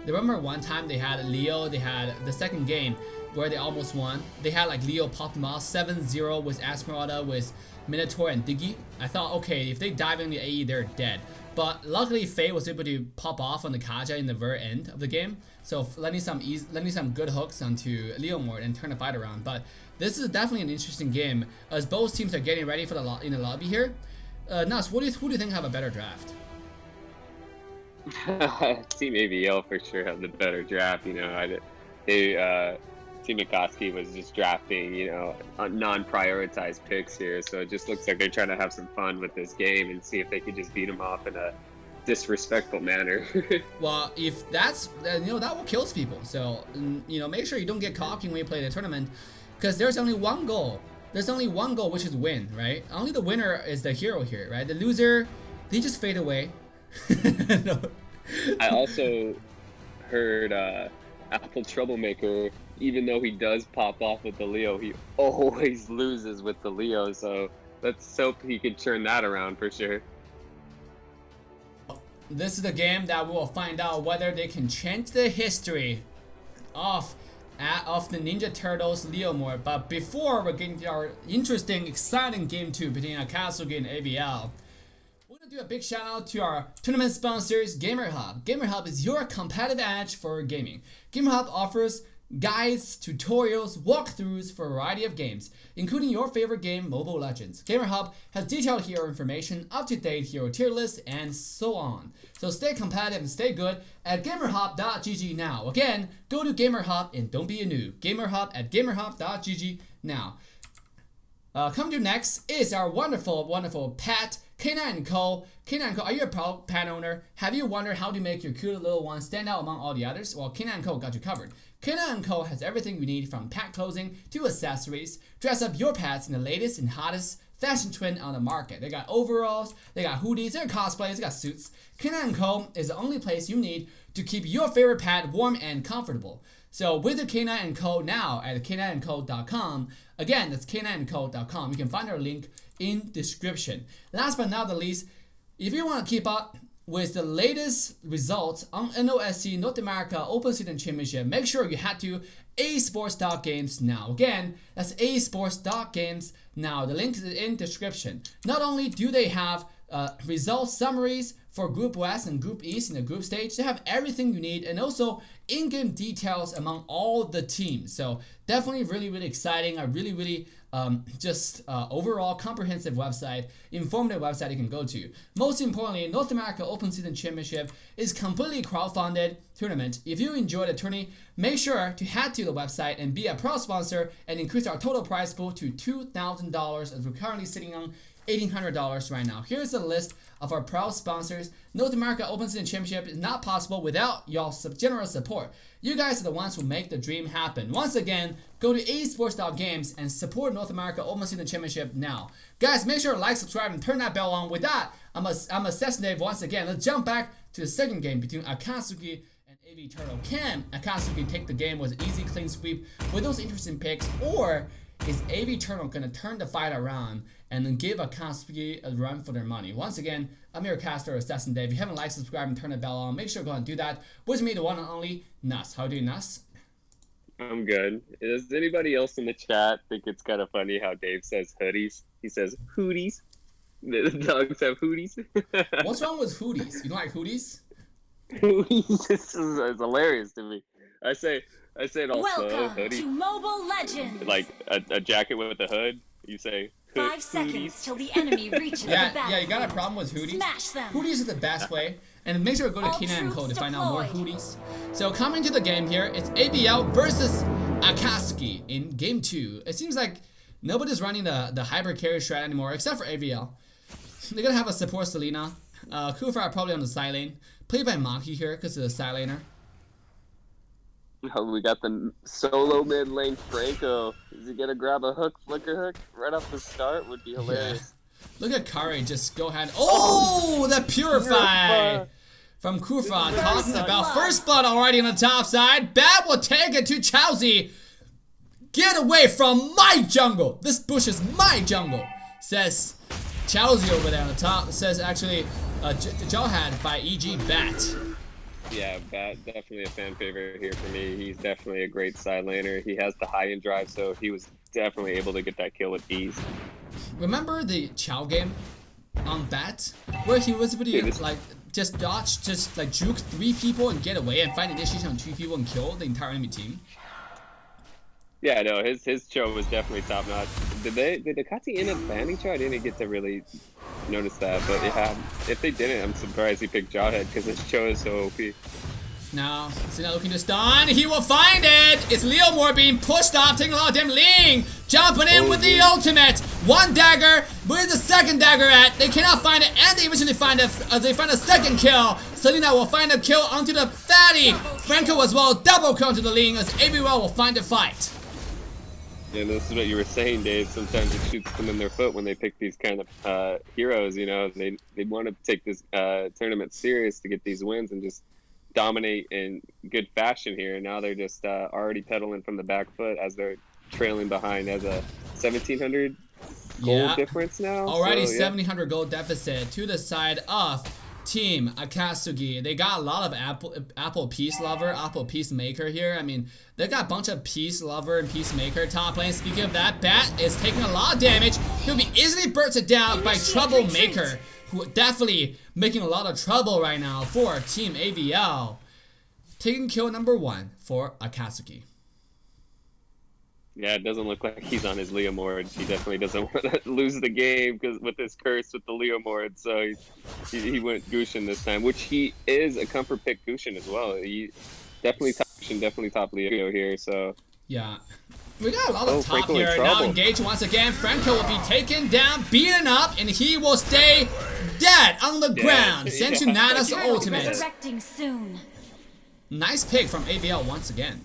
Remember one time they had Leo. They had the second game where they almost won. They had like Leo pop them off 7-0 with Esmeralda, with Minotaur and Diggy. I thought, okay, if they dive into AE, they're dead. But luckily, Faye was able to pop off on the Kaja in the very end of the game, so letting some good hooks onto Leomord and turn the fight around. But this is definitely an interesting game as both teams are getting ready for in the lobby here. Nas, who do you think have a better draft? Team AVL for sure have the better draft. Team Akasuki was just drafting, non-prioritized picks here. So it just looks like they're trying to have some fun with this game and see if they could just beat them off in a disrespectful manner. Well, if that's, that will kill people. So, make sure you don't get cocky when you play the tournament, because there's only one goal. There's only one goal, which is win, right? Only the winner is the hero here, right? The loser, they just fade away. No. I also heard Apple Troublemaker, even though he does pop off with the Leo, he always loses with the Leo. So let's hope he can turn that around for sure. This is the game that we will find out whether they can change the history of the Ninja Turtles Leomord. But before we're getting to our interesting, exciting game 2 between Akasuki and AVL, we're going to do a big shout out to our tournament sponsors, Gamerhub. Gamerhub is your competitive edge for gaming. Gamerhub offers guides, tutorials, walkthroughs for a variety of games, including your favorite game, Mobile Legends. Gamerhub has detailed hero information, up-to-date hero tier lists, and so on. So stay competitive and stay good at gamerhub.gg now. Again, go to Gamerhub and don't be a noob. Gamerhub at gamerhub.gg now. Coming to next is our wonderful, wonderful pet, K9 & Co. K9 & Co, are you a proud pet owner? Have you wondered how to make your cute little one stand out among all the others? Well, K9 & Co got you covered. K9 & Co has everything you need, from pet clothing to accessories. Dress up your pets in the latest and hottest fashion trend on the market. They got overalls, they got hoodies, they got cosplays, they got suits. K9 & Co is the only place you need to keep your favorite pet warm and comfortable. So with the K9 & Co now at k9andco.com, again, that's k9andco.com. You can find our link in description. Last but not the least, if you want to keep up with the latest results on NOSC North America Open Season Championship, make sure you head to asports.games now. Again, that's asports.games now. The link is in description. Not only do they have result summaries for Group West and Group East in the group stage, they have everything you need, and also in-game details among all the teams. So definitely really exciting. A really overall comprehensive website, informative website you can go to. Most importantly, North America Open Season Championship is completely crowdfunded tournament. If you enjoy the tourney, make sure to head to the website and be a pro sponsor and increase our total prize pool to $2,000, as we're currently sitting on $1,800 right now. Here's a list of our proud sponsors. North America Open Season Championship is not possible without y'all generous support. You guys are the ones who make the dream happen. Once again, go to asports.games and support North America Open Season Championship now. Guys, make sure to like, subscribe, and turn that bell on. With that, I'm Assassin Dave once again. Let's jump back to the second game between Akasuki and AV Turtle. Can Akasuki take the game with an easy, clean sweep with those interesting picks, or is AV Turtle going to turn the fight around and then give Akasuki a run for their money? Once again, I'm your caster, Assassin Dave. If you haven't liked, subscribe, and turn the bell on, make sure to go and do that. With me, the one and only Nas. How are you doing, Nas? I'm good. Does anybody else in the chat think it's kind of funny how Dave says hoodies? He says hooties. The dogs have hooties. What's wrong with hoodies? You don't like hoodies? Hooties is hilarious to me. I say it also Welcome hoodie. to Mobile Legends. Like a jacket with a hood. You say 5 seconds till the enemy reaches the battlefield. Yeah, you got a problem with Hooties? Smash them. Hooties is the best way. And make sure to go to All Kina and Code to troops find out more deployed. Hooties. So coming to the game here, it's ABL versus Akasuki in game 2. It seems like nobody's running the hyper carry strat anymore except for ABL. They're gonna have a support Selena. Kufa probably on the side lane. Played by Maki here because of the side laner. Oh, we got the solo mid lane Franco. Is he gonna grab a hook, flicker hook right off the start? Would be hilarious. Look at Kari just go ahead. Oh, the Purify from Kufa talking about first blood already on the top side. Bad will take it to Chowsy. Get away from my jungle. This bush is my jungle, says Chowsy over there on the top. It says actually Jawhead by EG Bat. Yeah, Bat, definitely a fan favorite here for me. He's definitely a great side laner. He has the high end drive, so he was definitely able to get that kill with ease. Remember the Chow game on Bat? Where he was able to like just dodge, just like juke 3 people and get away and find initiation on 2 people and kill the entire enemy team? Yeah, no, his Cho was definitely top notch. Did Akatsuki end up banning Cho? I didn't get to really notice that, but yeah, if they didn't, I'm surprised he picked Jawhead because his Cho is so OP. Now, Sina looking to stun. He will find it. It's Leomore being pushed off, taking a lot of damage. Ling jumping in with the ultimate. 1 dagger. Where's the second dagger at? They cannot find it, and they eventually find it. They find a second kill. Selena will find a kill onto the fatty. Franco as well, double kill onto the Ling as ABL will find a fight. Yeah, this is what you were saying, Dave. Sometimes it shoots them in their foot when they pick these kind of heroes. You know, they want to take this tournament serious to get these wins and just dominate in good fashion here. And now they're just already pedaling from the back foot as they're trailing behind as a 1,700 gold difference now. Already so, 1,700 gold deficit to the side of Team Akasugi. They got a lot of Apple Peace Lover, Apple Peacemaker here. I mean, they got a bunch of Peace Lover and Peacemaker top lane. Speaking of that, Bat is taking a lot of damage. He'll be easily bursted down by Troublemaker, who definitely making a lot of trouble right now for Team AVL. Taking kill number 1 for Akasugi. Yeah, it doesn't look like he's on his Leomord. He definitely doesn't want to lose the game because with his curse with the Leomord. So he went Gushin this time, which he is a comfort pick Gushin as well. He definitely top Gushin, definitely top Leo here. So yeah, we got a lot of top Franco here. Now engaged once again. Franco will be taken down, beaten up, and he will stay dead on the ground. Sent to Nana's ultimate. Resurrecting soon. Nice pick from AVL once again.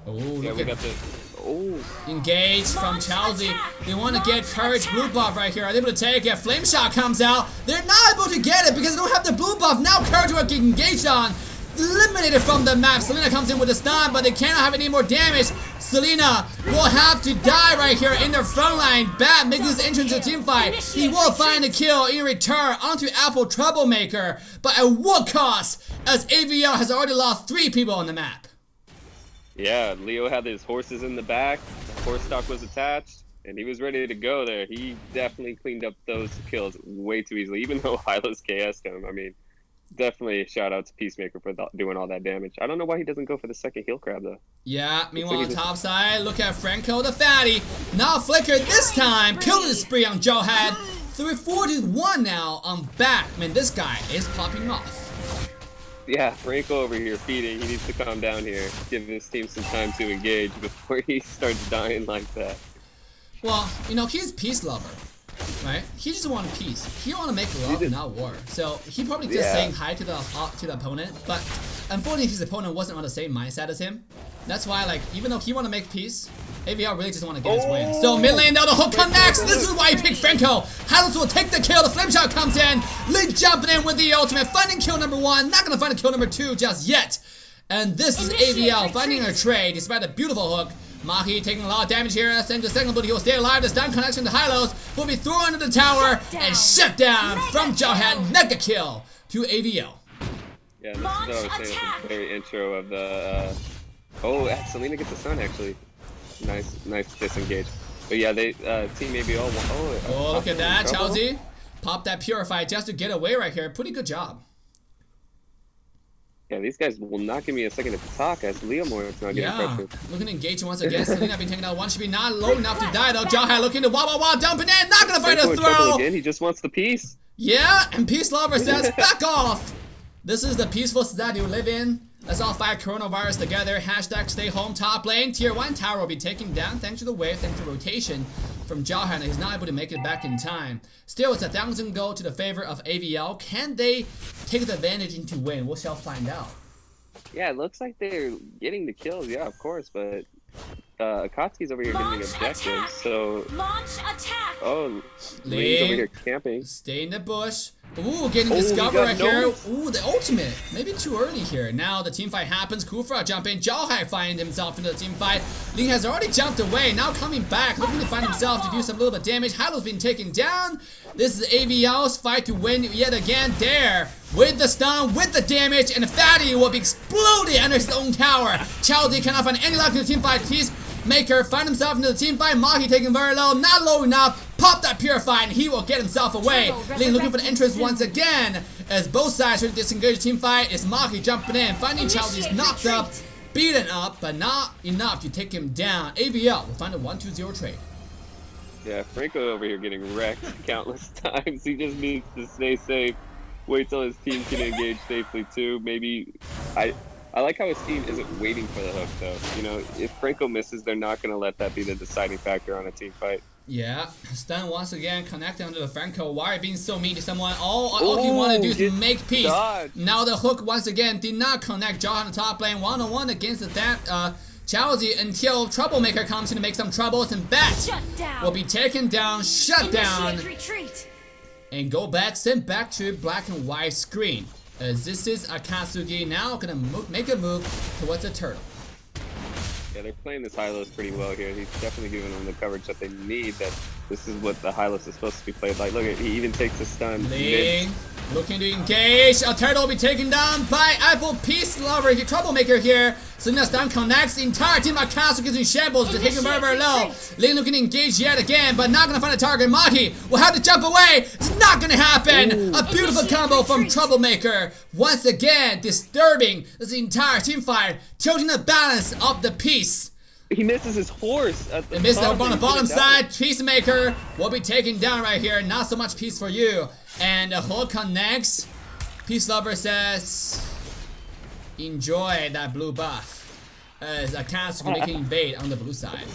Oh, yeah, look we at got the engage from Chowsy. They want to get Courage blue buff right here. Are they able to take it? Flame Shot comes out. They're not able to get it because they don't have the blue buff. Now Courage will get engaged on. Eliminated from the map. Selena comes in with a stun, but they cannot have any more damage. Selena will have to die right here in their front line. Bat making his entrance to team fight. He will find a kill in return onto Apple Troublemaker, but at what cost? As AVL has already lost 3 people on the map. Yeah, Leo had his horses in the back. The horse stock was attached, and he was ready to go there. He definitely cleaned up those kills way too easily, even though Hylos KS'd him. I mean, definitely a shout out to Peacemaker for doing all that damage. I don't know why he doesn't go for the second heal crab, though. Yeah, meanwhile on top side, look at Franco the fatty. Now Flicker this time, killing the spree on Jawhead. 341 now on Bat. Man, this guy is popping off. Yeah, Franco over here feeding. He needs to calm down here. Give his team some time to engage before he starts dying like that. Well, you know, he's peace lover, right? He just wants peace. He want to make love, not war. So he probably just saying hi to the opponent. But unfortunately, his opponent wasn't on the same mindset as him. That's why, like, even though he want to make peace, AVL really just want to get his win. So mid lane now, the hook connects. This is why he picked Franco. Hylos will take the kill. The flame shot comes in. Link jumping in with the ultimate, finding kill number 1. Not gonna find a kill number 2 just yet. And this is AVL finding a trade despite a beautiful hook. Maki taking a lot of damage here. Send the second, but he will stay alive. The stun connection to Hylos will be thrown under the tower and shut down from Jawhead. Mega kill to AVL. Yeah, this is what I was saying at the very intro of the. Oh, Selena gets the stun actually. Nice disengage. But yeah, they team maybe all. Oh, look at that, Chowsy. Pop that Purify just to get away right here. Pretty good job. Yeah, these guys will not give me a second to talk as Leomore is not getting pressure. Looking to engage once again. Selena being taken out. One should be not low enough to die though. Jawhead looking to wah, dumping in. Not gonna find a throw. Again. He just wants the peace. Yeah, and Peace Lover says, back off. This is the peaceful society you live in. Let's all fight coronavirus together. Hashtag stay home top lane. Tier 1 tower will be taken down thanks to the wave, thanks to rotation from Jawhead. He's not able to make it back in time. Still, it's 1,000 gold to the favor of AVL. Can they take the advantage into win? We shall find out. Yeah, it looks like they're getting the kills. Yeah, of course, but Akatsuki's over here getting objectives. So launch attack. Oh, Lee's over here camping. Stay in the bush. Ooh, getting discovered right here. Ooh, the ultimate. Maybe too early here. Now the team fight happens. Kufra jumping. Jawhead finding himself into the team fight. Ling has already jumped away. Now coming back, looking to find himself to do some little bit of damage. Hylo's been taken down. This is AVL's fight to win yet again. There, with the stun, with the damage, and Fatty will be exploding under his own tower. Chelsea cannot find any luck in the team fight. Peacemaker find himself into the team fight. Maki taking very low, not low enough. Pop that Purify and he will get himself away. Ling looking for the entrance once again. As both sides try to disengage the team fight, is Maki jumping in. Finding Chelsea's knocked up, beaten up, but not enough to take him down. AVL will find a 1-2-0 trade. Yeah, Franco over here getting wrecked countless times. He just needs to stay safe. Wait till his team can engage safely too. Maybe I like how his team isn't waiting for the hook though. You know, if Franco misses, they're not gonna let that be the deciding factor on a team fight. Yeah, stun once again, connecting onto the Franco. Why are you being so mean to someone? All he wanted to do is make peace. Dodge. Now the hook once again did not connect. Jaw on the top lane, 1-on-1 against that Chelsea until Troublemaker comes in to make some troubles, and Bat will be taken down, shut down, and go back, sent back to black and white screen. As this is Akasuki now gonna make a move towards the turtle. Yeah, they're playing this Hylos pretty well here. He's definitely giving them the coverage that they need. That this is what the Hylos is supposed to be played like. Look at, he even takes the stun. Ling looking to engage. A turtle will be taken down by Apple Peace Lover, Troublemaker here. Selena stun connects. The entire team of Akasuki is in shambles. They're taking very, very low. Ling looking to engage yet again, but not gonna find a target. Maki will have to jump away. It's not gonna happen. Ooh. A beautiful combo from Troublemaker. Once again, disturbing this entire team fight, tilting the balance of the piece. He misses his horse at the top. On the bottom side. Peacemaker will be taken down right here. Not so much peace for you. And the hook connects. Peace Lover says, enjoy that blue buff. As Akasuki making invade on the blue side.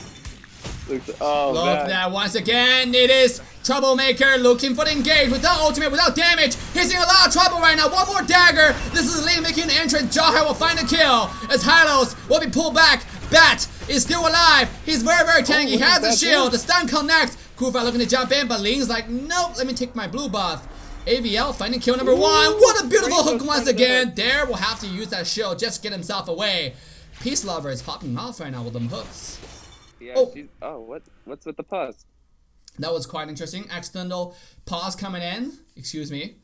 Oh, look at that once again. It is Troublemaker looking for the engage without ultimate, without damage. He's in a lot of trouble right now. One more dagger. This is Ling making an entrance. Jawhead will find a kill as Hylos will be pulled back. Bat is still alive. He's very, very tanky. He has the shield. The stun connects. Kufa looking to jump in, but Ling's like, nope, let me take my blue buff. AVL finding kill number 1. What a beautiful hook once again. There will have to use that shield just to get himself away. Peace Lover is popping off right now with them hooks. Yeah, what's with the pause? That was quite interesting. Accidental pause coming in. Excuse me.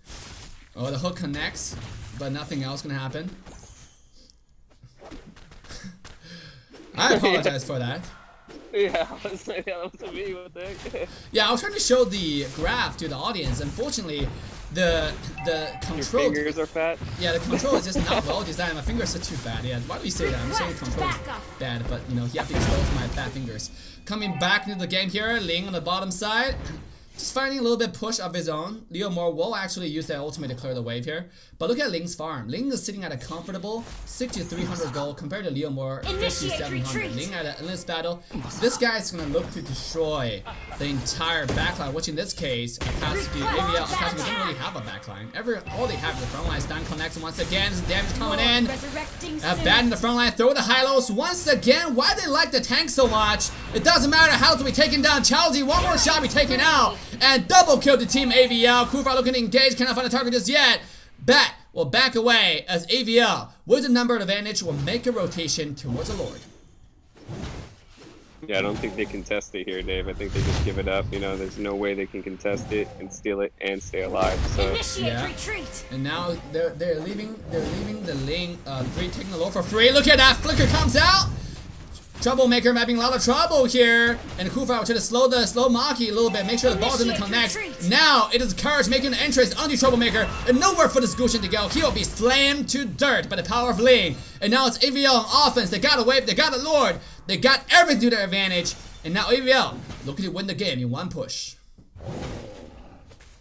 Oh, the hook connects, but nothing else gonna happen. I apologize for that. Yeah, that was me with it. Yeah, I was trying to show the graph to the audience. Unfortunately, the control. Your fingers are fat. Yeah, the control is just not well designed. My fingers are too fat. Yeah, why do you say that? I'm saying the control is bad, but you know, you have to expose my fat fingers. Coming back into the game here, Ling on the bottom side. Just finding a little bit push of his own. Leomore will actually use that ultimate to clear the wave here. But look at Ling's farm. Ling is sitting at a comfortable 6,300 gold compared to Leomore 5,700. Ling at an endless battle. This guy is going to look to destroy the entire backline, which in this case, Akasuki doesn't really have a backline. All they have is the front line. Stun connects once again. There's damage coming in. Bad in the front line. Throw the Hylos once again. Why they like the tank so much? It doesn't matter. Hylos will be taken down. Chelsea, one more shot be taken out. And double kill the team AVL. Kufa looking to engage. Cannot find a target just yet. Bat will back away as AVL, with the number advantage, will make a rotation towards the Lord. Yeah, I don't think they contest it here, Dave. I think they just give it up. You know, there's no way they can contest it and steal it and stay alive. So yeah. And now they're leaving the Ling 3, taking the low for free. Look at that. Flicker comes out. Troublemaker having a lot of trouble here. And Kufra will try to slow Maki a little bit, make sure the ball doesn't connect. Now it is Courage making an entrance onto Troublemaker, and nowhere for this Gushin to go. He'll be slammed to dirt by the power of Ling. And now it's AVL on offense. They got a wave, they got a Lord, they got everything to their advantage. And now AVL looking to win the game in one push.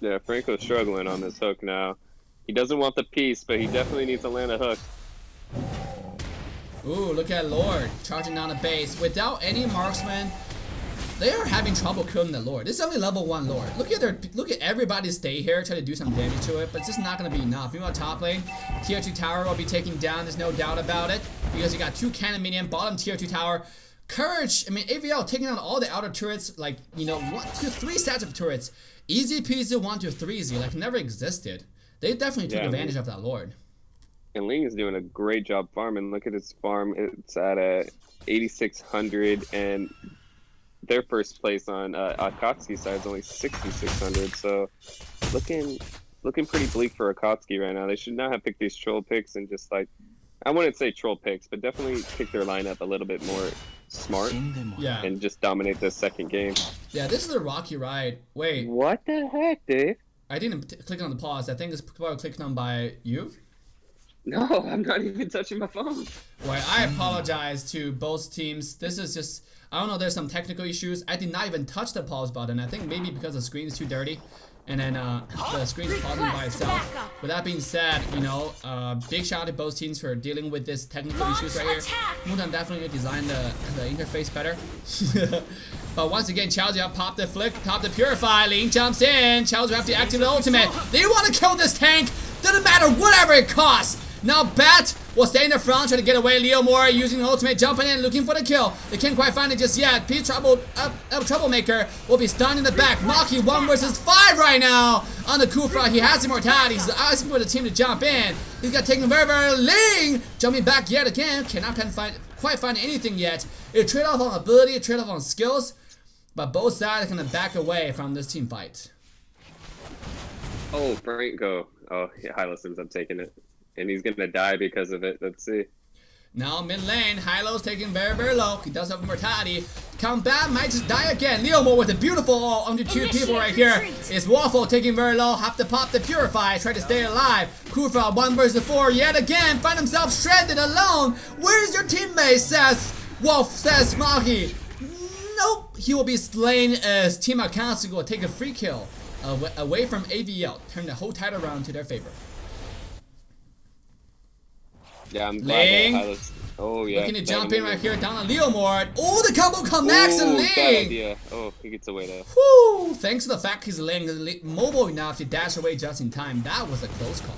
Yeah, Franco's struggling on this hook now. He doesn't want the piece, but he definitely needs to land a hook. Ooh, look at Lord charging down the base without any marksman. They are having trouble killing the Lord. This is only level 1 Lord. Look at everybody stay here, try to do some damage to it, but it's just not gonna be enough. Meanwhile, top lane, tier 2 tower will be taken down. There's no doubt about it because you got 2 cannon minion, bottom tier 2 tower. Courage, I mean AVL taking out all the outer turrets, like 1, 2, 3 sets of turrets. Easy peasy 1 to 3 easy, like never existed. They definitely took advantage of that Lord. And Ling is doing a great job farming. Look at his farm. It's at 8,600, and their first place on Akasuki's side is only 6,600. So looking pretty bleak for Akasuki right now. They should not have picked these troll picks and just like, I wouldn't say troll picks, but definitely pick their lineup a little bit more smart. Yeah. And just dominate this second game. Yeah, this is a rocky ride. Wait. What the heck, Dave? I didn't click on the pause. I think it's probably clicked on by you. No, I'm not even touching my phone. Well, I apologize to both teams. This is just, I don't know, there's some technical issues. I did not even touch the pause button. I think maybe because the screen is too dirty. And then the screen is pausing by itself. With that being said, big shout out to both teams for dealing with this technical issues right here. Mutan definitely designed the interface better. But once again, Chelsea up, pop the flick, pop the purify, Ling jumps in, Chelsea have to activate the ultimate. They want to kill this tank, doesn't matter whatever it costs. Now Bat will stay in the front, trying to get away. Leo Moore using the ultimate, jumping in, looking for the kill. They can't quite find it just yet. Troublemaker will be stunned in the back. Maki 1 versus 5 right now on the Kufra. He has immortality. He's asking for the team to jump in. He's got taken very Ling jumping back yet again. Cannot quite find anything yet. It trade off on ability, a trade off on skills, but both sides are gonna back away from this team fight. Oh, Franco. Oh, yeah, Hylos ends up taking it. And he's gonna die because of it. Let's see. Now mid lane, Hylo's taking very low. He does have immortality. Combat might just die again. Leomore with a beautiful ult onto 2 people right here. Is Waffle taking very low. Have to pop the purify. Try to stay alive. Kufra 1 versus 4 yet again. Find himself shredded alone. Where's your teammate? Says Wolf. Says Maki. Nope. He will be slain as Team Akasuki will take a free kill away from AVL. Turn the whole tide around to their favor. Yeah, I'm glad that Hylos. Oh yeah. Looking to jump in right here down on Leomord. Oh, the combo connects and Ling. Bad idea. Oh, he gets away though. Whoo! Thanks to the fact he's Ling mobile enough to dash away just in time. That was a close call.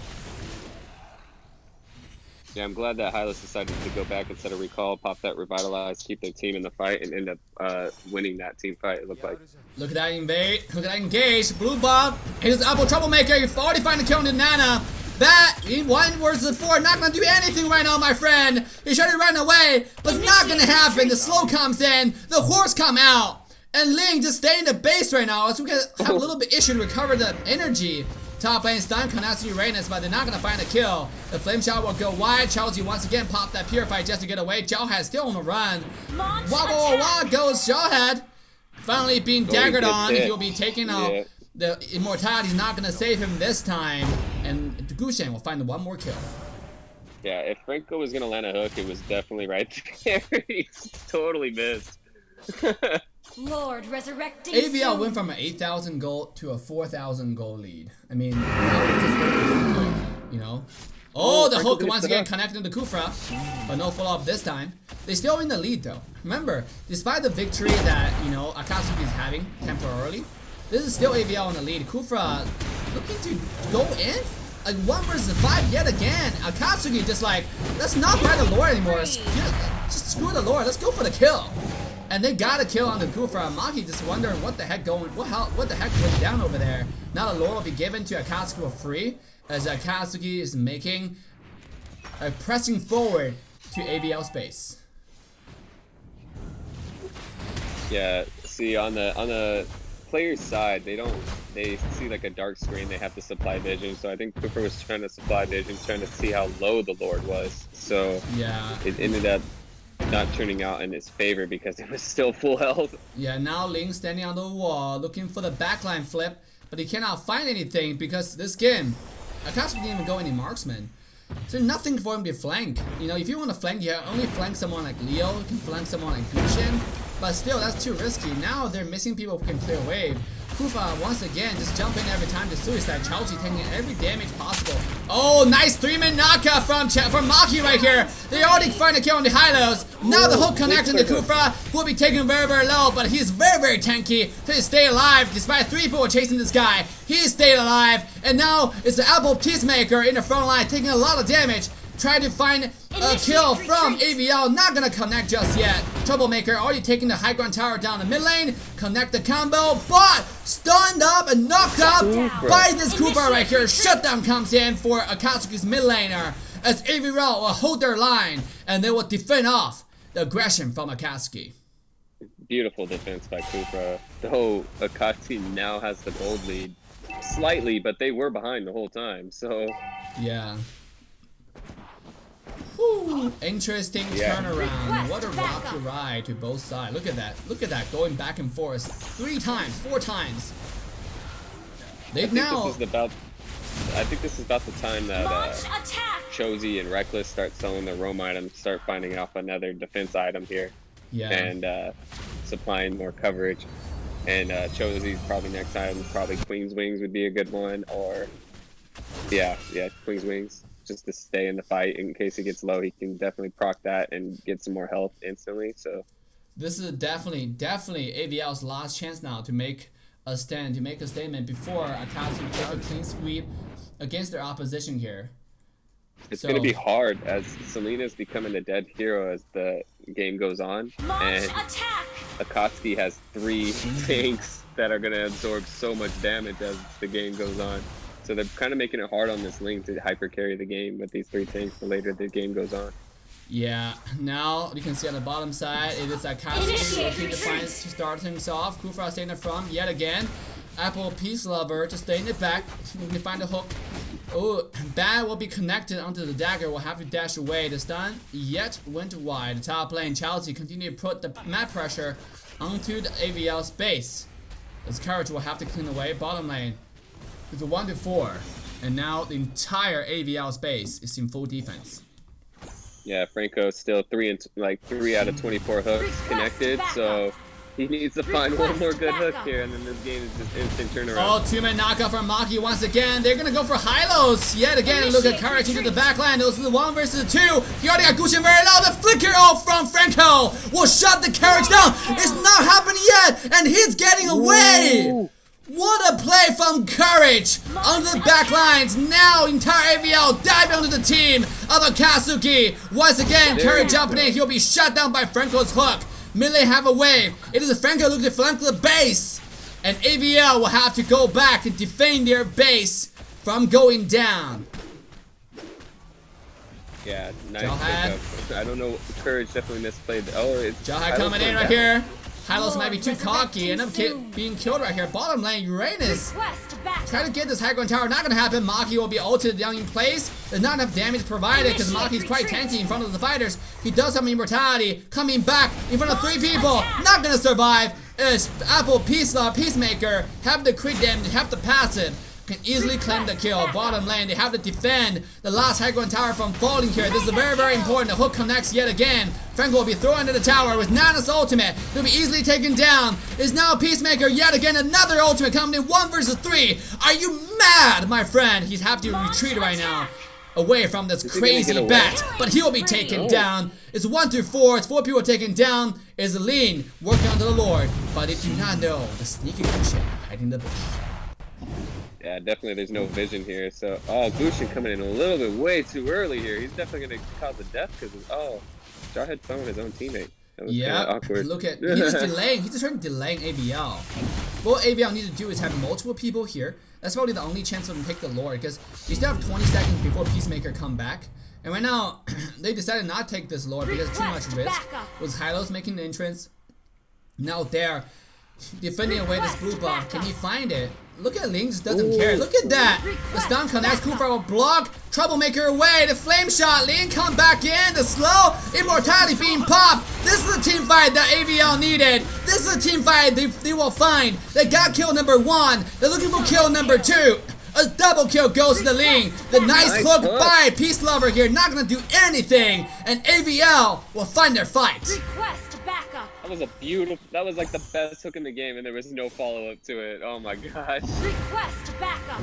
Yeah, I'm glad that Hylos decided to go back instead of recall, pop that revitalize, keep their team in the fight, and end up winning that team fight. It looked like. Look at that invade. Look at that engage. Blue bomb. Here's the Apple Troublemaker. You've already found the kill on the Nana. That in 1 versus 4, not gonna do anything right now, my friend. He's trying to run away, but it's not gonna happen. The slow comes in, the horse come out, and Ling just stay in the base right now. So we can have a little bit issue to recover the energy. Top lane stun, Kanatsu Uranus, but they're not gonna find a kill. The flame shot will go wide. Chelsea once again pop that purify just to get away. Jawhead still on the run. Wobble goes Jawhead. Finally being daggered on. He'll be taken out. Yeah. The immortality is not gonna save him this time, and Gushin will find 1 more kill. Yeah, if Franco was gonna land a hook, it was definitely right there. He's totally missed. Lord resurrecting. AVL went from an 8,000 gold to a 4,000 gold lead. I mean, Oh, the hook once again connecting to Kufra, but no follow-up this time. They're still in the lead though. Remember, despite the victory that Akasuki is having temporarily, this is still AVL in the lead. Kufra looking to go in? Like 1 versus 5 yet again. Akasuki just like, let's not fight the Lord anymore. Just screw the Lord. Let's go for the kill. And they got a kill on the Kufra. Maki just wondering what the heck what the heck went down over there. Now the Lord will be given to Akasuki for free, as Akasuki is making pressing forward to AVL space. Yeah, see on the player's side, they see like a dark screen, they have to supply vision, so I think Cooper was trying to supply vision, trying to see how low the Lord was, so yeah, it ended up not turning out in his favor because it was still full health. Yeah, now Ling standing on the wall looking for the backline flip, but he cannot find anything because this game, Akasuki didn't even go any marksman. So nothing for him to flank. You know, if you want to flank, you only flank someone like Leo, you can flank someone like Gushin, but still that's too risky. Now they're missing people who can clear wave. Kufa once again just jumping every time to suicide. Chelsea taking every damage possible. Oh, nice 3-man knockout from Maki right here. They already find a kill on the high-lows. Now the hook connecting to Kufa, who will be taken very, very low, but he's very, very tanky to stay alive despite 3 people chasing this guy. He stayed alive, and now it's the Apple Peacemaker in the front line taking a lot of damage. Trying to find a kill from AVL, not gonna connect just yet. Troublemaker already taking the high ground tower down the mid lane, connect the combo, but stunned up and knocked up by this Cooper right here. Shutdown comes in for Akatsuki's mid laner as AVL will hold their line and they will defend off the aggression from Akatsuki. Beautiful defense by Kufra. Though Akatsuki now has the gold lead slightly, but they were behind the whole time, so yeah. Whew. Interesting turnaround. What a rocky ride to both sides. Look at that. Look at that. Going back and forth 3 times, 4 times. They've now. I think this is about the time that Chozy and Reckless start selling their roam items, start finding off another defense item here. Yeah. And supplying more coverage. And Chozy's probably next item, probably Queen's Wings would be a good one. Or, yeah, Queen's Wings. Just to stay in the fight in case he gets low, he can definitely proc that and get some more health instantly. So this is definitely AVL's last chance now to make a stand, to make a statement before Akasuki take a clean sweep against their opposition here. It's going to be hard as Selena's becoming a dead hero as the game goes on, and Akatsuki has 3 tanks that are going to absorb so much damage as the game goes on. So they're kind of making it hard on this lane to hyper carry the game with these 3 tanks the later the game goes on. Yeah, now you can see on the bottom side, it is Akasuki looking to start things off. Kufra staying in the front yet again. Apple Peace Lover to stay in the back. We can find a hook. Oh, Bad will be connected onto the dagger. Will have to dash away. The stun yet went wide. The top lane, Chelsea continue to put the map pressure onto the AVL's base. As Courage will have to clean away. Bottom lane. It's a 1-4, and now the entire AVL space is in full defense. Yeah, Franco's still 3 out of 24 hooks connected, so he needs to find one more good hook here, and then this game is just instant turnaround. Oh, 2-man knockout from Maki once again. They're gonna go for high-lows yet again. Look at Courage into the back line. This is the 1 versus 2. He already got Gushin very low. The flicker off from Franco will shut the Courage down. It's not happening yet, and he's getting away. Ooh. What a play from Courage on the back lines. Now entire AVL diving onto the team of Akasuki. Once again, Courage jumping in. He'll be shut down by Franco's hook. Melee have a wave. It is Franco looking to flank the base. And AVL will have to go back and defend their base from going down. Yeah, nice pickup. I don't know. Courage definitely misplayed. Oh, it's Jahad coming in right here. Hylos might be too cocky and I'm being killed right here. Bottom lane, Uranus. Try to get this high ground tower. Not gonna happen. Maki will be ulted down in place. There's not enough damage provided because Maki's quite tanky in front of the fighters. He does have immortality. Coming back in front of 3 people. Not gonna survive. It's Apple Peacemaker. Have the crit damage, have the passive. Can easily claim the kill. Bottom lane, they have to defend the last high ground tower from falling here. This is very, very important. The hook connects yet again. Franco will be thrown into the tower with Nana's ultimate. He'll be easily taken down. Is now Peacemaker yet again. Another ultimate coming in 1 versus 3. Are you mad, my friend? He's have to retreat right now away from this crazy bat. But he'll be taken down. It's 1-4. It's 4 people taken down. Is Lean working onto the Lord. But they do not know the sneaky Gushin hiding in the bush. Yeah, definitely there's no vision here. So, Gushin coming in a little bit way too early here. He's definitely going to cause a death because, Jarhead found his own teammate. That was awkward. Look at, he's just delaying. He's just trying to delay AVL. What AVL needs to do is have multiple people here. That's probably the only chance for them to take the Lord because you still have 20 seconds before Peacemaker come back. And right now, they decided not to take this Lord because too much risk. With Hylos making the entrance. Now there. defending away this blue buff. Can he find it? Look at Ling, just doesn't care. Look at that. The stun connects. Kufra will block. Troublemaker away. The flame shot. Ling come back in. The slow immortality being popped. This is the team fight that AVL needed. This is a team fight they will find. They got kill number 1. They're looking for kill number 2. A double kill goes to the Ling. The nice hook by Peace Lover here. Not gonna do anything. And AVL will find their fight. Request backup. That was a beautiful. That was like the best hook in the game, and there was no follow up to it. Oh my gosh. Request backup.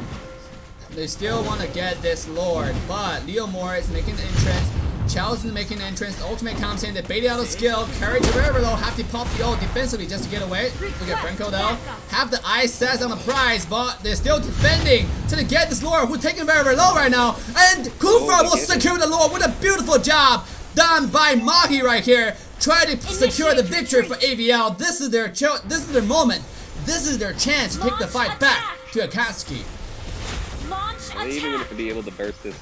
They still want to get this Lord, but Leo Moore is making the entrance. Chalice is making an entrance. The ultimate comes in. They bait out of skill. Courage River though have to pop the ult defensively just to get away. Look at Franco though. Have the eye says on the prize, but they're still defending to get this Lord who's taking very, very low right now. And Kufra will secure the Lord with a beautiful job done by Mahi right here. Try to secure the victory for AVL. This is their moment. This is their chance to take the fight back to Akasuki. Are they even going to be able to burst this?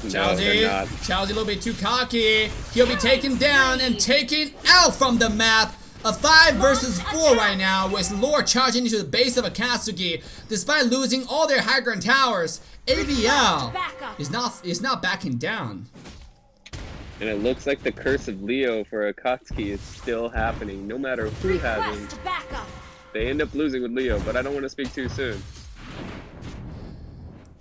Chelsea a little bit too cocky. He'll be taken down and taken out from the map. A 5 versus 4 right now with Lord charging into the base of Akasuki. Despite losing all their high ground towers, AVL is not backing down. And it looks like the curse of Leo for Akatsuki is still happening, no matter who has him. They end up losing with Leo, but I don't want to speak too soon.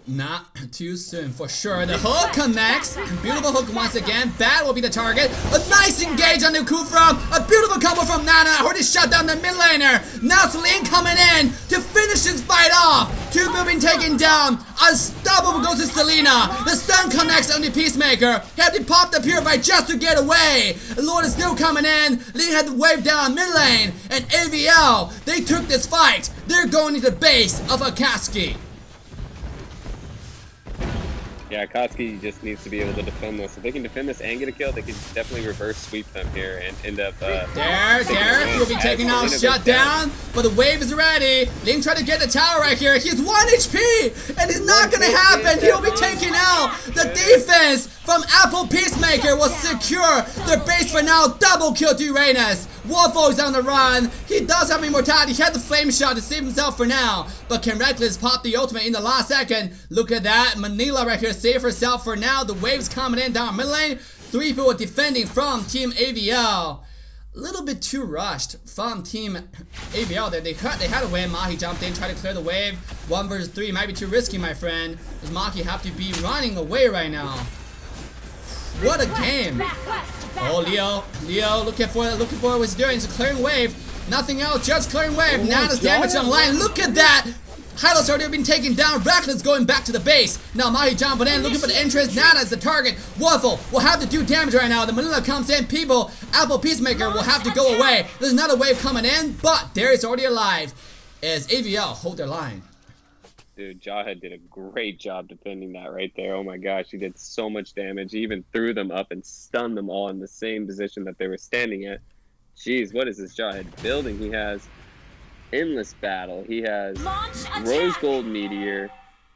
Not too soon, for sure. The hook connects. Beautiful hook once again. Bad will be the target. A nice engage on the Kufra. A beautiful combo from Nana. Already shut down the mid laner. Now Celine coming in to finish this fight off. 2 being taken down. Unstoppable goes to Selena. The stun connects on the Peacemaker. He had to pop the Purify just to get away. Lord is still coming in. Lee had to wave down mid lane. And AVL, they took this fight. They're going to the base of Akasuki. Yeah, Akatsuki just needs to be able to defend this. If they can defend this and get a kill, they can definitely reverse sweep them here and end up. There, will be taking out shut down, but the wave is ready. Ling tried to get the tower right here. He's 1 HP, and it's not gonna happen. He'll be taking out. The defense from Apple Peacemaker will secure their base for now. Double kill to Uranus. Waffle is on the run. He does have immortality. He had the flame shot to save himself for now, but can Reckless pop the ultimate in the last second? Look at that. Manila right here save herself for now. The waves coming in down mid lane. 3 people defending from Team AVL. A little bit too rushed from Team AVL there. They had a win. Mahi jumped in, tried to clear the wave. 1 versus 3 might be too risky, my friend. Does Mahi have to be running away right now? What a game! Oh, Leo, looking for what he's doing. He's clearing wave. Nothing else, just clearing wave. Nana's damage on line. Look at that! Hylos already been taken down. Reckless going back to the base. Now Mahi jumping in, looking for the entrance. Nana is the target. Waffle will have to do damage right now. The Manila comes in. People, Apple Peacemaker will have to go away. There's another wave coming in, but there is already alive as AVL hold their line. Dude, Jawhead did a great job defending that right there. Oh my gosh, he did so much damage. He even threw them up and stunned them all in the same position that they were standing at. Jeez, what is this Jawhead building? He has Endless Battle. He has Rose Gold Meteor,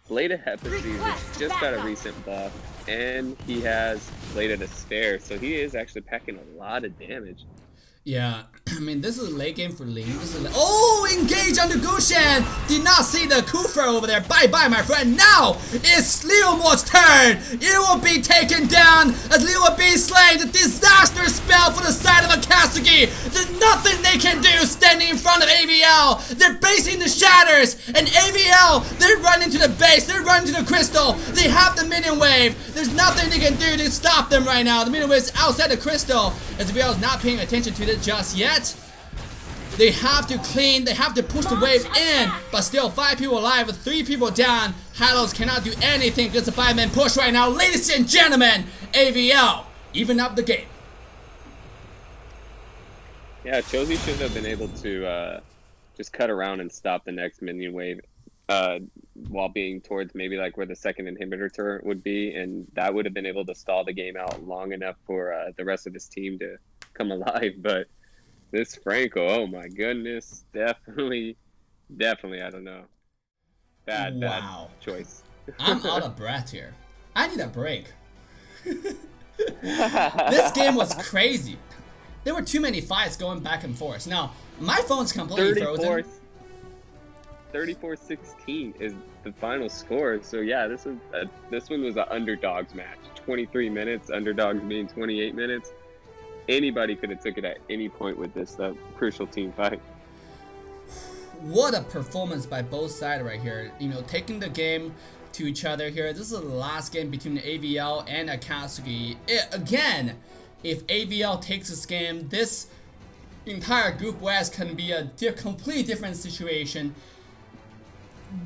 Blade of Hepacy, which just got a recent buff, and he has Blade of Despair. So he is actually packing a lot of damage. Yeah, I mean, this is a late game for Ling. Oh, engage on the Gushan! Did not see the Kufra over there. Bye-bye, my friend. Now, it's Leomor's turn. It will be taken down as Leo will be slain. The disaster spell for the side of Akasuki. There's nothing they can do standing in front of AVL. They're basing the shatters. And AVL, they run into the base. They run into the crystal. They have the minion wave. There's nothing they can do to stop them right now. The minion wave is outside the crystal. As AVL is not paying attention to this just yet. They have to clean, they have to push the wave in, but still 5 people alive with 3 people down. Halos cannot do anything against a 5-man push right now. Ladies and gentlemen, AVL even up the game. Yeah, Chozi should have been able to just cut around and stop the next minion wave while being towards maybe like where the second inhibitor turret would be, and that would have been able to stall the game out long enough for the rest of his team to come alive. But this Franco, oh my goodness, definitely, I don't know. Bad choice. I'm out of breath here. I need a break. This game was crazy. There were too many fights going back and forth. Now, my phone's completely frozen. 34-16 is the final score. So yeah, this one was an underdogs match. 23 minutes, underdogs being 28 minutes. Anybody could have took it at any point with this crucial team fight. What a performance by both sides right here. You know, taking the game to each other here. This is the last game between AVL and Akasuki. Again, if AVL takes this game, this entire Group West can be a completely different situation.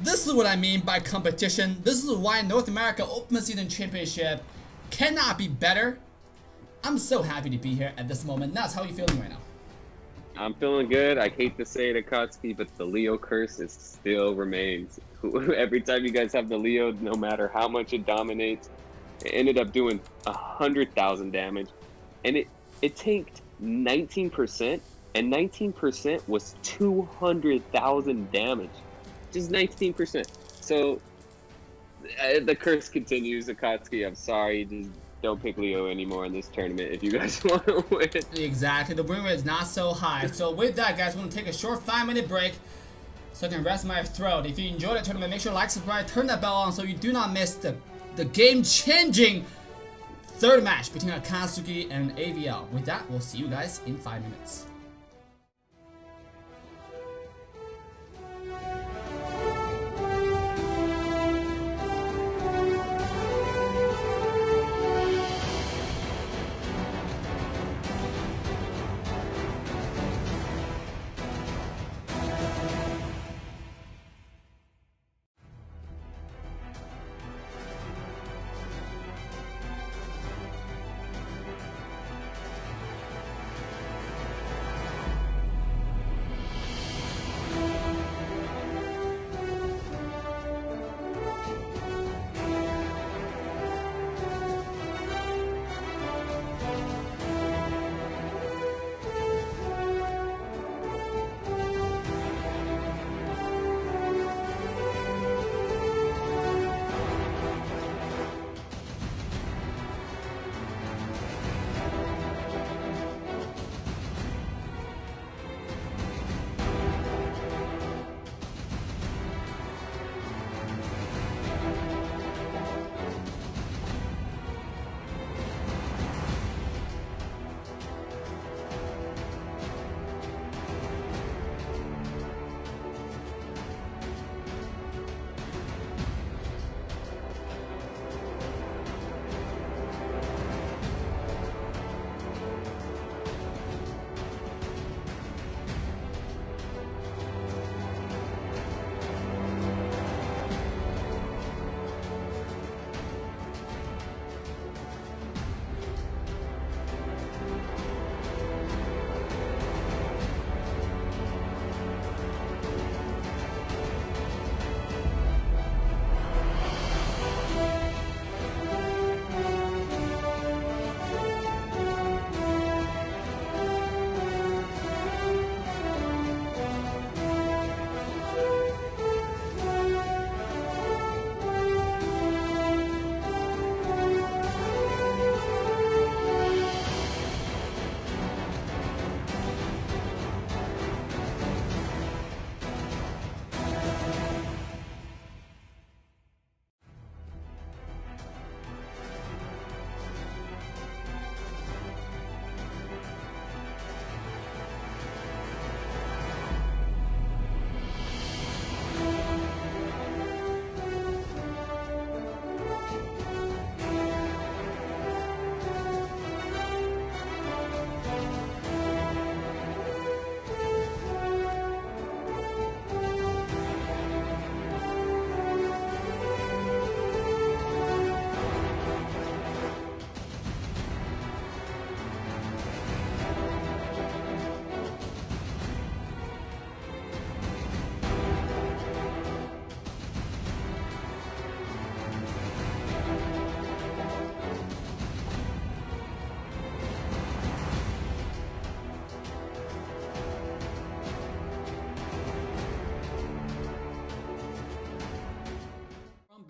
This is what I mean by competition. This is why North America Open Season Championship cannot be better. I'm so happy to be here at this moment. That's how you feeling right now? I'm feeling good. I hate to say it, Akatsuki, but the Leo curse still remains. Every time you guys have the Leo, no matter how much it dominates, it ended up doing 100,000 damage. And it tanked 19%, and 19% was 200,000 damage. Just 19%. So the curse continues, Akatsuki. I'm sorry. Just don't pick Leo anymore in this tournament if you guys want to win. Exactly. The win rate is not so high. So with that, guys, we're going to take a short 5-minute break so I can rest my throat. If you enjoyed the tournament, make sure to like, subscribe, turn that bell on so you do not miss the game-changing third match between Akasuki and AVL. With that, we'll see you guys in 5 minutes.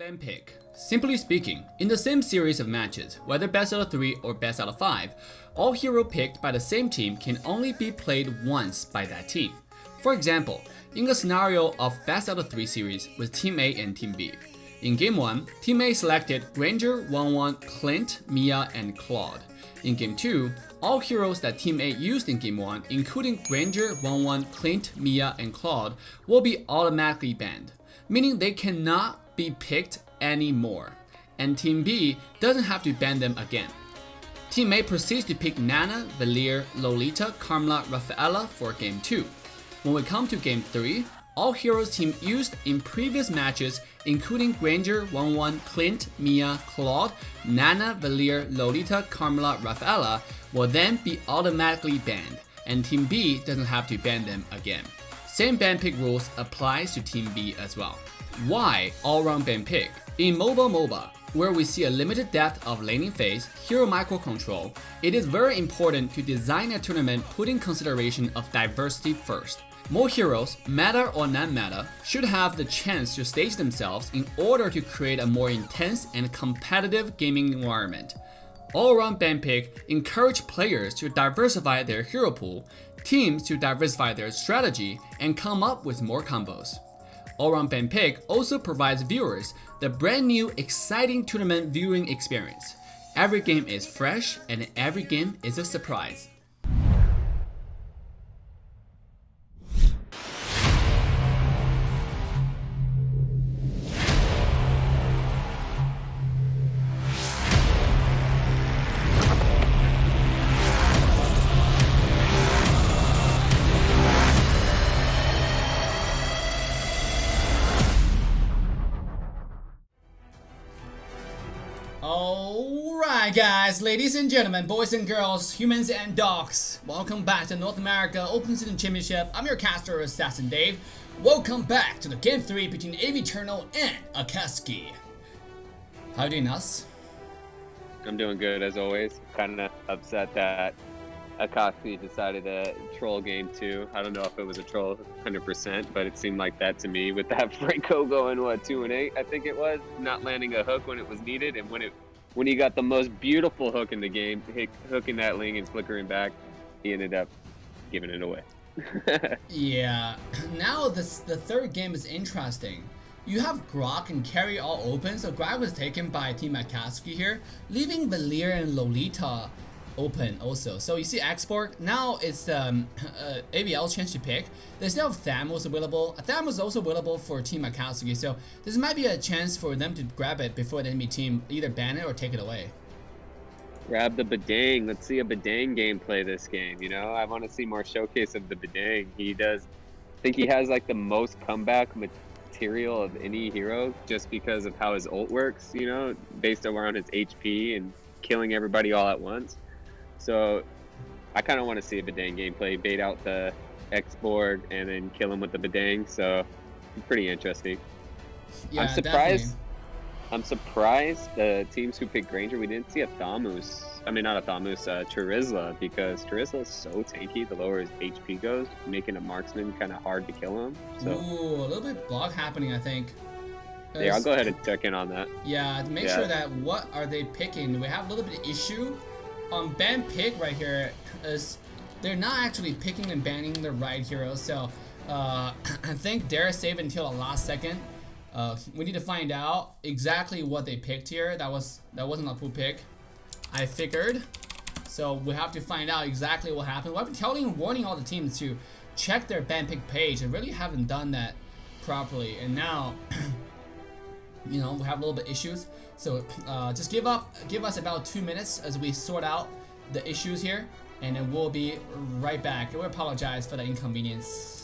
bTk. Simply speaking, in the same series of matches, whether best out of 3 or best out of 5, all hero picked by the same team can only be played once by that team. For example, in a scenario of best out of 3 series with Team A and Team B. In Game 1, Team A selected Granger, 1-1, Clint, Mia, and Claude. In Game 2, all heroes that Team A used in Game 1, including Granger, 1-1, Clint, Mia, and Claude, will be automatically banned, meaning they cannot be picked anymore, and Team B doesn't have to ban them again. Team A proceeds to pick Nana, Valier, Lolita, Carmela, Rafaela for Game 2. When we come to Game 3, all heroes team used in previous matches, including Granger, 1-1, Clint, Mia, Claude, Nana, Valier, Lolita, Carmela, Rafaela, will then be automatically banned, and Team B doesn't have to ban them again. Same ban pick rules applies to Team B as well. Why all-round ban pick? In MOBA, where we see a limited depth of laning phase, hero microcontrol, it is very important to design a tournament putting consideration of diversity first. More heroes, meta or non-meta, should have the chance to stage themselves in order to create a more intense and competitive gaming environment. All-around ban pick encourage players to diversify their hero pool, teams to diversify their strategy, and come up with more combos. All-round ban pick also provides viewers the brand new exciting tournament viewing experience. Every game is fresh and every game is a surprise. Alright guys, ladies and gentlemen, boys and girls, humans and dogs, welcome back to North America Open Season Championship. I'm your caster, Assassin Dave. Welcome back to the Game 3 between Eternal and Akasuki. How are you doing, Us? I'm doing good as always. Kind of upset that Akasuki decided to troll Game 2. I don't know if it was a troll 100%, but it seemed like that to me with that Franco going, what, 2-8, I think it was, not landing a hook when it was needed, and when he got the most beautiful hook in the game, hooking that Ling and flickering back, he ended up giving it away. Yeah, now the third game is interesting. You have Grok and Carry all open, so Grok was taken by Team Akasuki here, leaving Valier and Lolita open also. So you see Export, now it's ABL's chance to pick. They still have Thamos available. Thamos is also available for Team Akasuki, so this might be a chance for them to grab it before the enemy team either ban it or take it away. Grab the Badang. Let's see a Badang gameplay this game, you know? I want to see more showcase of the Badang. I think he has like the most comeback material of any hero just because of how his ult works, you know, based around his HP and killing everybody all at once. So I kind of want to see a Badang gameplay, bait out the X-Borg and then kill him with the Badang. So pretty interesting. Yeah, I'm surprised the teams who picked Granger, we didn't see a Thamus. I mean, not a Thamus, Charizla, because Charizla is so tanky the lower his HP goes, making a marksman kind of hard to kill him. So. Ooh, a little bit block happening, I think. Yeah, I'll go ahead and check in on that. Yeah, to make sure that what are they picking. We have a little bit of issue. Ban pick right here is they're not actually picking and banning the right heroes. So I think they're safe until the last second. We need to find out exactly what they picked here. That wasn't a pool pick, I figured. So we have to find out exactly what happened. I've been warning all the teams to check their ban pick page. I really haven't done that properly, and now you know, we have a little bit issues. So just give us about 2 minutes as we sort out the issues here, and then we'll be right back. We apologize for the inconvenience.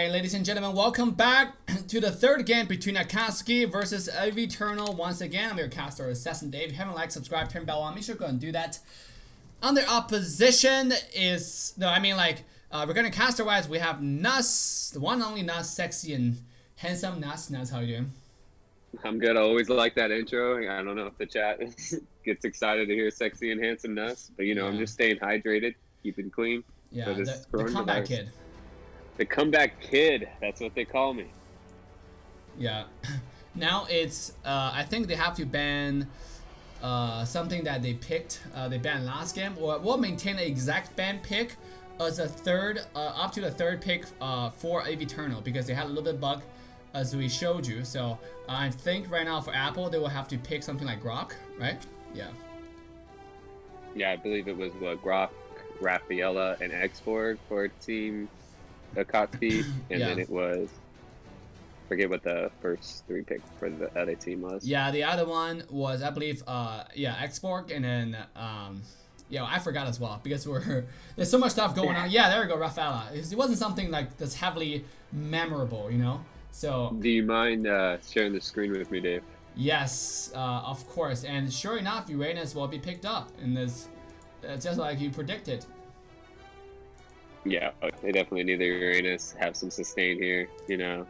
Alright, ladies and gentlemen, welcome back to the third game between Akasuki versus Eternal. Once again, I'm your caster, Assassin Dave. If you haven't liked, subscribe, turn bell on, make sure to go and do that. On their opposition is, no, I mean like, we're gonna caster wise, we have NOSC, the one and only NOSC, sexy and handsome NOSC. NOSC, how you doing? I'm good. I always like that intro. I don't know if the chat gets excited to hear sexy and handsome NOSC, but you know, I'm just staying hydrated, keeping clean. Yeah, the comeback kid. The comeback kid, that's what they call me. Yeah. Now it's, I think they have to ban something that they picked, they banned last game, or we'll maintain the exact ban pick as a third, up to the third pick for Eternal, because they had a little bit bug as we showed you. So I think right now for Apple, they will have to pick something like Grok, right? Yeah. Yeah, I believe it was Grok, Rafaela, and X4 for Team Akasuki, and then it was, forget what the first three picks for the other team was. Yeah, the other one was, I believe, Xborg, and then, yeah, I forgot as well, because there's so much stuff going on. Yeah, there we go, Rafaela. It wasn't something like that's heavily memorable, you know? So. Do you mind sharing the screen with me, Dave? Yes, of course. And sure enough, Uranus will be picked up in this, just like you predicted. Yeah, they definitely need their Uranus, have some sustain here. You know,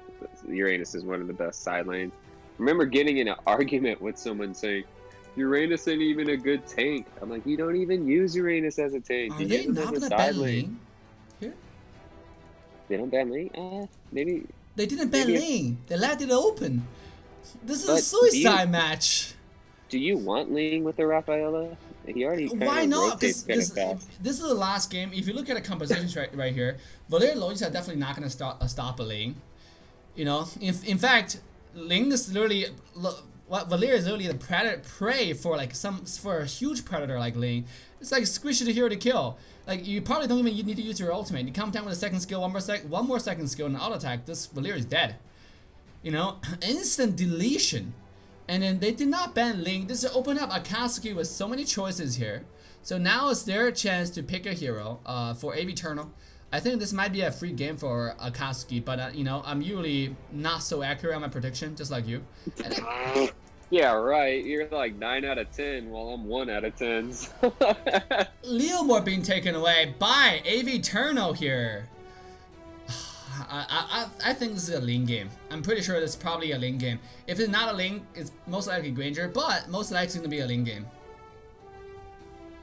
Uranus is one of the best side lanes. I remember getting in an argument with someone saying, Uranus ain't even a good tank. I'm like, you don't even use Uranus as a tank. Are they not gonna ban lane here? They don't ban lane? Maybe. They didn't ban lane. They left it open. This is a suicide match. Do you want lane with the Rafaela? He already Why not? Because this is the last game. If you look at the compositions right here, Valeria and Lois are definitely not going to stop a lane. You know, in fact, Ling is literally Valeria is literally the prey for like for a huge predator like Ling. It's like squishy to hero to kill. Like you probably don't even need to use your ultimate. You come down with a second skill, one more second skill, and an auto attack. This Valeria is dead. You know, instant deletion. And then they did not ban Ling. This will open up Akasuki with so many choices here. So now it's their chance to pick a hero for Eternal. I think this might be a free game for Akasuki, but you know, I'm usually not so accurate on my prediction, just like you. Yeah, right. You're like 9 out of 10, while I'm 1 out of 10. Leomore being taken away by Eternal here. I think this is a lane game. I'm pretty sure it's probably a lane game. If it's not a lane, it's most likely Granger, but most likely it's gonna be a lane game.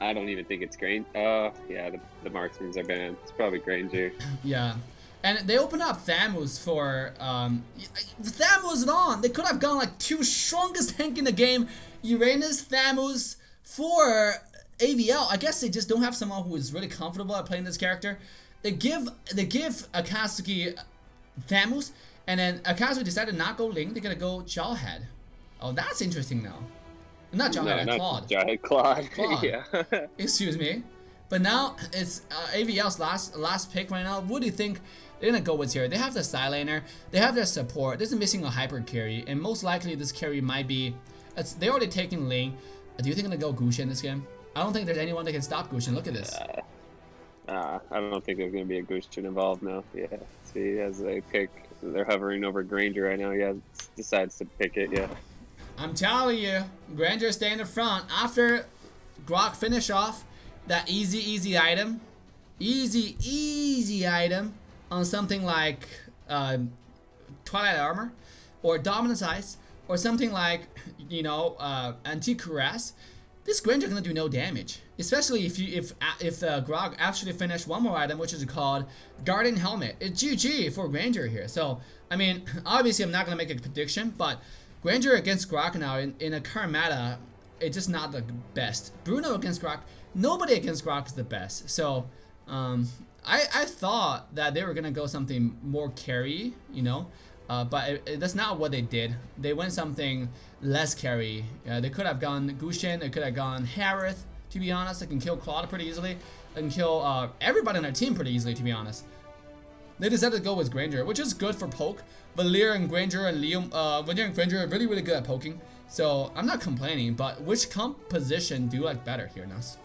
I don't even think it's Granger. Yeah, the marksmans are banned. It's probably Granger. Yeah, and they open up Thamus for Thamus is on. They could have gone like two strongest tank in the game, Uranus, Thamus for AVL. I guess they just don't have someone who is really comfortable at playing this character. They give Akasuki Thamus, and then Akasuki decided to not go Ling. They're gonna go Jawhead. Oh, that's interesting now. Not Jawhead, Claude. Jawhead, Claude. Yeah. Excuse me. But now it's AVL's last pick right now. What do you think they're gonna go with here? They have the side laner. They have their support. This is missing a hyper carry, and most likely this carry might be. They already taken Ling. Do you think they're gonna go Gusion in this game? I don't think there's anyone that can stop Gusion. Look at this. I don't think there's going to be a Gusion involved now. Yeah, see, as they pick, they're hovering over Granger right now. Yeah, decides to pick it, yeah. I'm telling you, Granger stay in the front. After Grok finish off that easy item, easy item on something like Twilight Armor, or Dominance Ice, or something like, you know, Antique Cuirass, this Granger gonna do no damage, especially if the Grog actually finish one more item, which is called Guardian Helmet. It's GG for Granger here. So I mean, obviously I'm not gonna make a prediction, but Granger against Grog now in a current meta, it's just not the best. Bruno against Grog, nobody against Grog is the best. So I thought that they were gonna go something more carry, you know. But that's not what they did. They went something less carry. They could have gone Gusion, they could have gone Harith, to be honest. They can kill Claude pretty easily. They can kill everybody on their team pretty easily, to be honest. They decided to go with Granger, which is good for poke. Valeria and Granger and Valeria and Granger are really good at poking. So I'm not complaining, but which composition do you like better here, NOSC?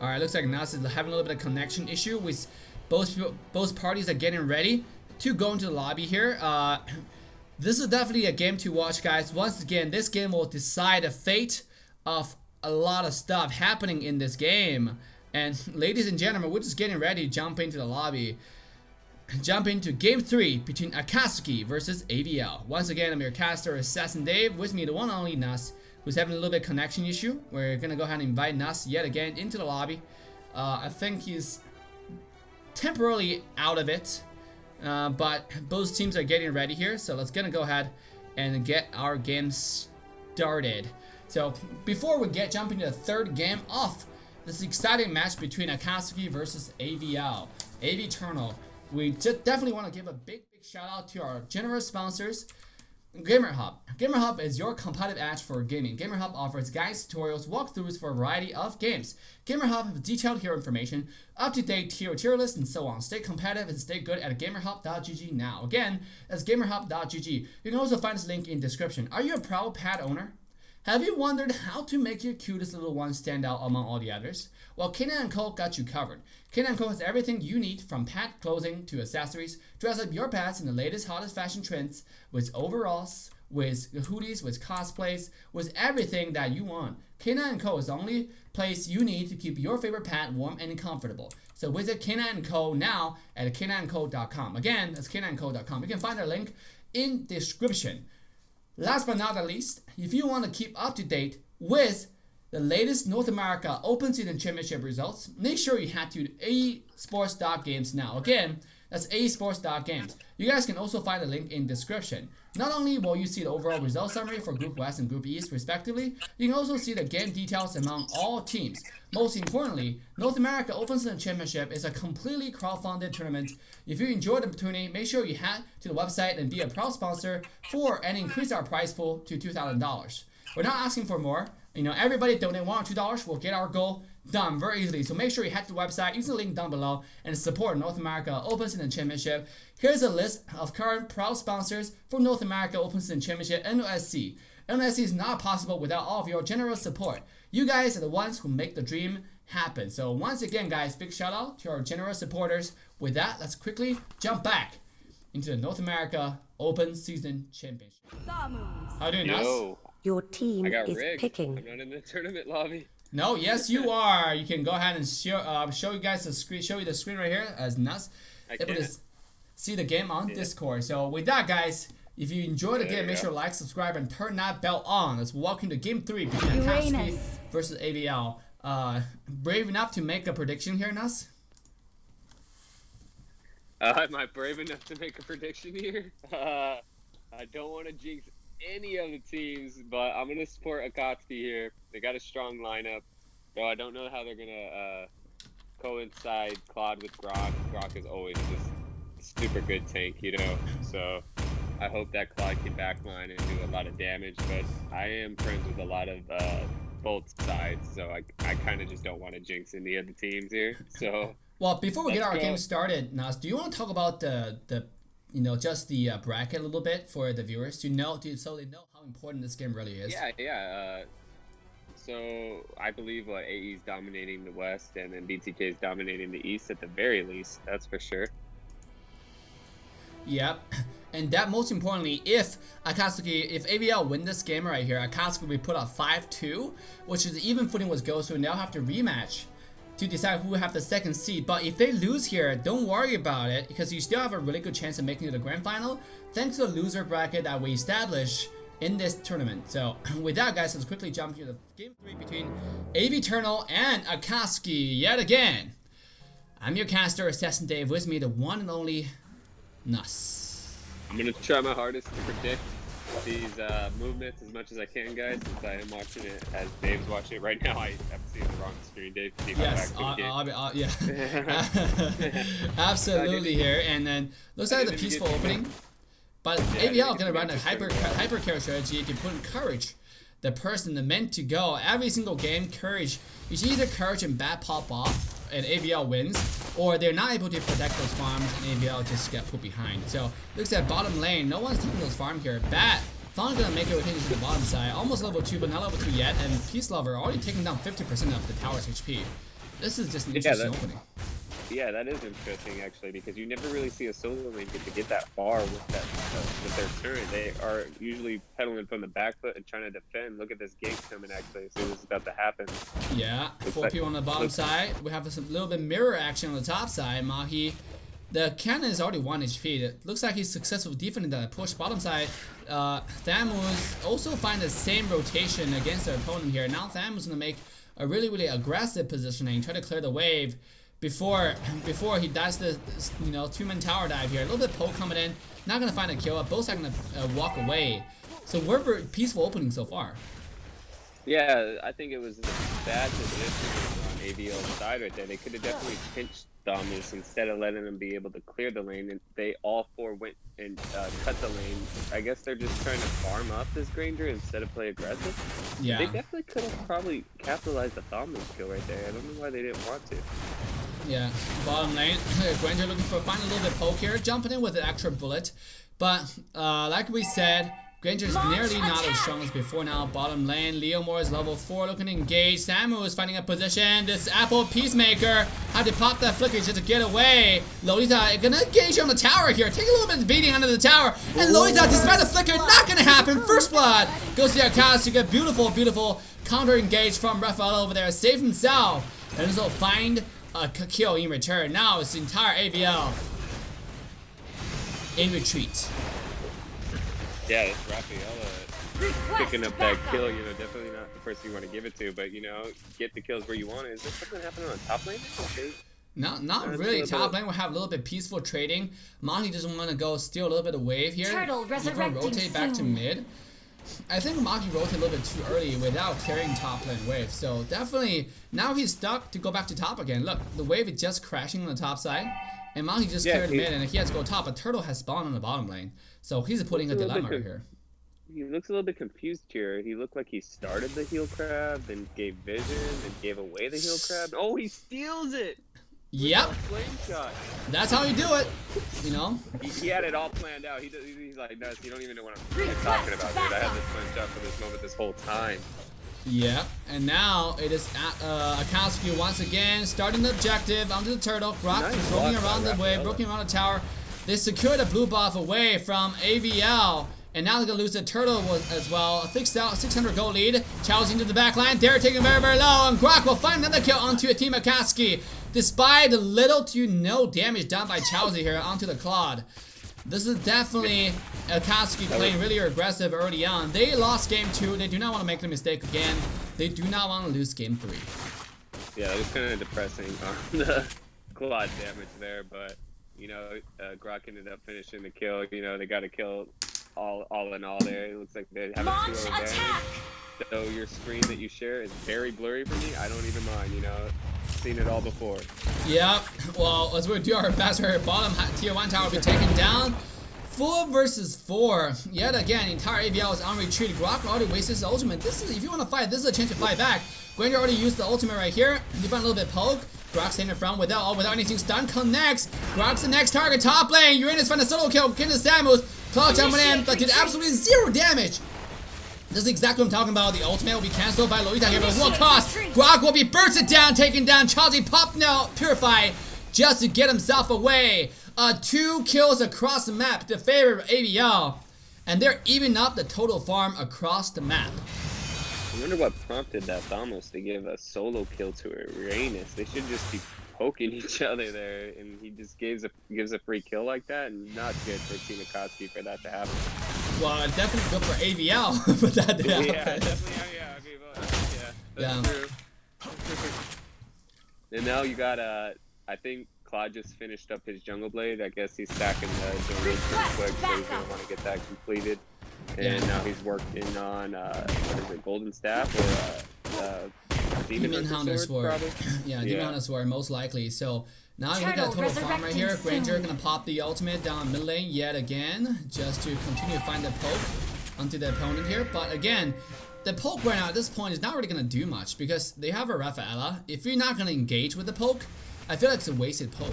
Alright, looks like NOSC is having a little bit of connection issue with both parties are getting ready to go into the lobby here. This is definitely a game to watch, guys. Once again, this game will decide the fate of a lot of stuff happening in this game. And ladies and gentlemen, we're just getting ready to jump into the lobby. Jump into game 3 between Akasuki versus AVL. Once again, I'm your caster, Assassin Dave. With me, the one and only NOSC, who's having a little bit of connection issue. We're gonna go ahead and invite NOSC yet again into the lobby. I think he's temporarily out of it, but both teams are getting ready here. So let's gonna go ahead and get our game started. So before we jump into the third game of this exciting match between Akasuki versus AVL, AV Eternal. We definitely want to give a big shout out to our generous sponsors, Gamerhub. Gamerhub is your competitive edge for gaming. Gamerhub offers guides, tutorials, walkthroughs for a variety of games. Gamerhub has detailed hero information, up-to-date tier list, and so on. Stay competitive and stay good at gamerhub.gg now. Again, that's gamerhub.gg. You can also find this link in description. Are you a proud pet owner? Have you wondered how to make your cutest little one stand out among all the others? Well, K9 & Co got you covered. K9 & Co has everything you need, from pet clothing to accessories. Dress up your pets in the latest, hottest fashion trends with overalls, with hoodies, with cosplays, with everything that you want. K9 & Co is the only place you need to keep your favorite pet warm and comfortable. So visit K9 & Co now at k9co.com. Again, that's k9co.com. You can find our link in the description. Last but not least, if you want to keep up to date with the latest North America Open Season Championship results, make sure you head to aesports.games now. Again, that's aesports.games. You guys can also find the link in description. Not only will you see the overall result summary for Group West and Group East respectively, you can also see the game details among all teams. Most importantly, North America Open Season Championship is a completely crowdfunded tournament. If you enjoyed the opportunity, make sure you head to the website and be a proud sponsor and increase our prize pool to $2,000. We're not asking for more. You know, everybody donate $1 or $2, we'll get our goal done very easily. So make sure you head to the website, use the link down below, and support North America Open Season Championship. Here's a list of current proud sponsors for North America Open Season Championship, NOSC. NOSC is not possible without all of your generous support. You guys are the ones who make the dream happen. So once again, guys, big shout out to our generous supporters. With that, let's quickly jump back into the North America Open Season Championship. How do you doing, NOSC? Your team is rigged. picking. I'm not in the tournament lobby. No, yes you are. You can go ahead and show you guys the screen. Show you the screen right here as NOSC able to see the game on Discord. So with that, guys, if you enjoy the game, make sure to like, subscribe, and turn that bell on. Let's walk into game 3 between Akasuki versus AVL. Brave enough to make a prediction here, NOSC? Am I brave enough to make a prediction here? I don't want to jinx any of the teams, but I'm gonna support Akasuki here. They got a strong lineup, though I don't know how they're gonna coincide Claude with Grok. Grok is always just a super good tank, you know. So I hope that Claude can backline and do a lot of damage. But I am friends with a lot of both sides, so I kind of just don't want to jinx any of the teams here. So well, before we get our game started, NOSC, do you want to talk about the you know, just the bracket a little bit for the viewers to know, so they know how important this game really is? Yeah. So I believe AE is dominating the West, and then bTk is dominating the East at the very least. That's for sure. Yep. And that most importantly, if AVL win this game right here, Akasuki will be put up 5-2, which is even footing with Gosu, and they'll have to rematch to decide who will have the second seed. But if they lose here, don't worry about it, because you still have a really good chance of making it to the grand final thanks to the loser bracket that we established in this tournament. So with that, guys, let's quickly jump into the game 3 between AV Eternal and Akasuki yet again. I'm your caster, Assassin Dave. With me, the one and only NOSC. I'm gonna try my hardest to predict these movements as much as I can, guys, since I am watching it as Dave's watching it right now. I have seen the wrong screen, Dave. Yes, yeah. Absolutely here. And then looks like the peaceful opening. But AVL gonna run a hyper carry strategy to put encourage the person meant to go. Every single game, courage. You see either courage and bat pop off and AVL wins, or they're not able to protect those farms and AVL just get put behind. So looks at bottom lane, no one's taking those farms here. Bat finally gonna make it with to the bottom side, almost level 2 but not level 2 yet, and Peace Lover already taking down 50% of the tower's HP. This is just an interesting opening. Yeah, that is interesting actually, because you never really see a solo lane get that far with that with their turn. They are usually pedaling from the back foot and trying to defend. Look at this gank coming actually. So this is about to happen. Yeah, 4 people on the bottom side. We have a little bit mirror action on the top side. Mahi, the cannon is already 1 HP. It looks like he's successful defending that push. Bottom side, Thamus also find the same rotation against their opponent here. Now Thamus gonna make a really aggressive positioning, try to clear the wave before he does the 2-man tower dive here. A little bit poke coming in, not gonna find a kill. Both are gonna walk away. So we're very peaceful opening so far. Yeah, I think it was a bad position on AVL's side right there. They could have definitely pinched Thamus instead of letting them be able to clear the lane, and they all 4 went and cut the lane. I guess they're just trying to farm up this Granger instead of play aggressive. Yeah. They definitely could have probably capitalized the Thamus kill right there. I don't know why they didn't want to. Yeah, bottom lane, Granger looking for find a little bit poke here, jumping in with an extra bullet. But like we said, Granger's nearly not as strong as before now. Bottom lane, Leomore is level 4, looking to engage. Samu is finding a position. This Apple Peacemaker had to pop that flicker just to get away. Lolita gonna engage on the tower here. Take a little bit of beating under the tower. And Lolita, despite the flicker, not gonna happen. First blood goes to the Akasuki. Beautiful counter engage from Raphael over there. Save himself. And also find a kill in return. Now it's the entire AVL in retreat. Yeah, it's Raphael picking up that kill, definitely not the person you want to give it to, but, get the kills where you want it. Is there something happening on top lane? Not really. Top lane will have a little bit peaceful trading. Monty doesn't want to go steal a little bit of wave here. Turtle resurrecting rotate back to mid. I think Maki rotated a little bit too early without clearing top lane wave. So definitely, now he's stuck to go back to top again. Look, the wave is just crashing on the top side. And Maki just cleared mid, and he has to go top. But Turtle has spawned on the bottom lane. So he's putting a dilemma right here. He looks a little bit confused here. He looked like he started the heel crab, then gave vision, then gave away the heel crab. Oh, he steals it! Yep. Flame shot. That's how you do it. He had it all planned out. He's like, no, you don't even know what I'm talking about, dude. I had this planned out for this moment this whole time. Yeah, and now it is Akasuki once again starting the objective onto the turtle. Grok is roaming around the wave, broken around the tower. They secure the blue buff away from AVL. And now they're going to lose the turtle as well. A fixed out 600 gold lead. Chow's into the back line. They're taking very low. And Grok will find another kill onto a team Akasuki. Despite the little to no damage done by Chowzy here onto the Claude. This is definitely Akasuki playing really aggressive early on. They lost game 2. They do not want to make the mistake again. They do not want to lose game 3. Yeah, it was kind of depressing on the Claude damage there. But, Grok ended up finishing the kill. They got a kill all in all there. It looks like they have a 2-0 advantage. So your screen that you share is very blurry for me. I don't even mind, seen it all before. Yep. Well, let's do our best here. Bottom tier 1 tower will be taken down. 4 versus 4. Yet again, entire AVL is on retreat. Grok already wasted his ultimate. This is, if you want to fight, this is a chance to fight back. Granger already used the ultimate right here. You find a little bit poke. Grok staying in front without anything. Stun connects. Grok's the next target. Top lane. Uranus find a solo kill. Kinder Samus. Claude jumping in, but did absolutely 0 damage. This is exactly what I'm talking about. The ultimate will be cancelled by Lolita here, but at what cost? Grok will be bursted down, taking down Chelsea. Pop now, Purify, just to get himself away. 2 kills across the map to favor AVL, and they're evening up the total farm across the map. I wonder what prompted that Thanos to give a solo kill to Uranus. They should just be poking each other there, and he just gives a free kill like that, and not good for Team Akasuki for that to happen. Well, it's definitely good for AVL for that to happen. Yeah, definitely. That's true. And now you got I think Claude just finished up his Jungle Blade. I guess he's stacking the Jungle Blade pretty quick, so he's gonna want to get that completed. And now he's working on what is it, Golden Staff or Demon Hunter Sword, probably? Demon Hunter Sword, most likely. So now you look at the total farm right here. Granger gonna pop the ultimate down mid lane yet again, just to continue to find the poke onto the opponent here. But again, the poke right now at this point is not really gonna do much because they have a Rafaela. If you're not gonna engage with the poke, I feel like it's a wasted poke.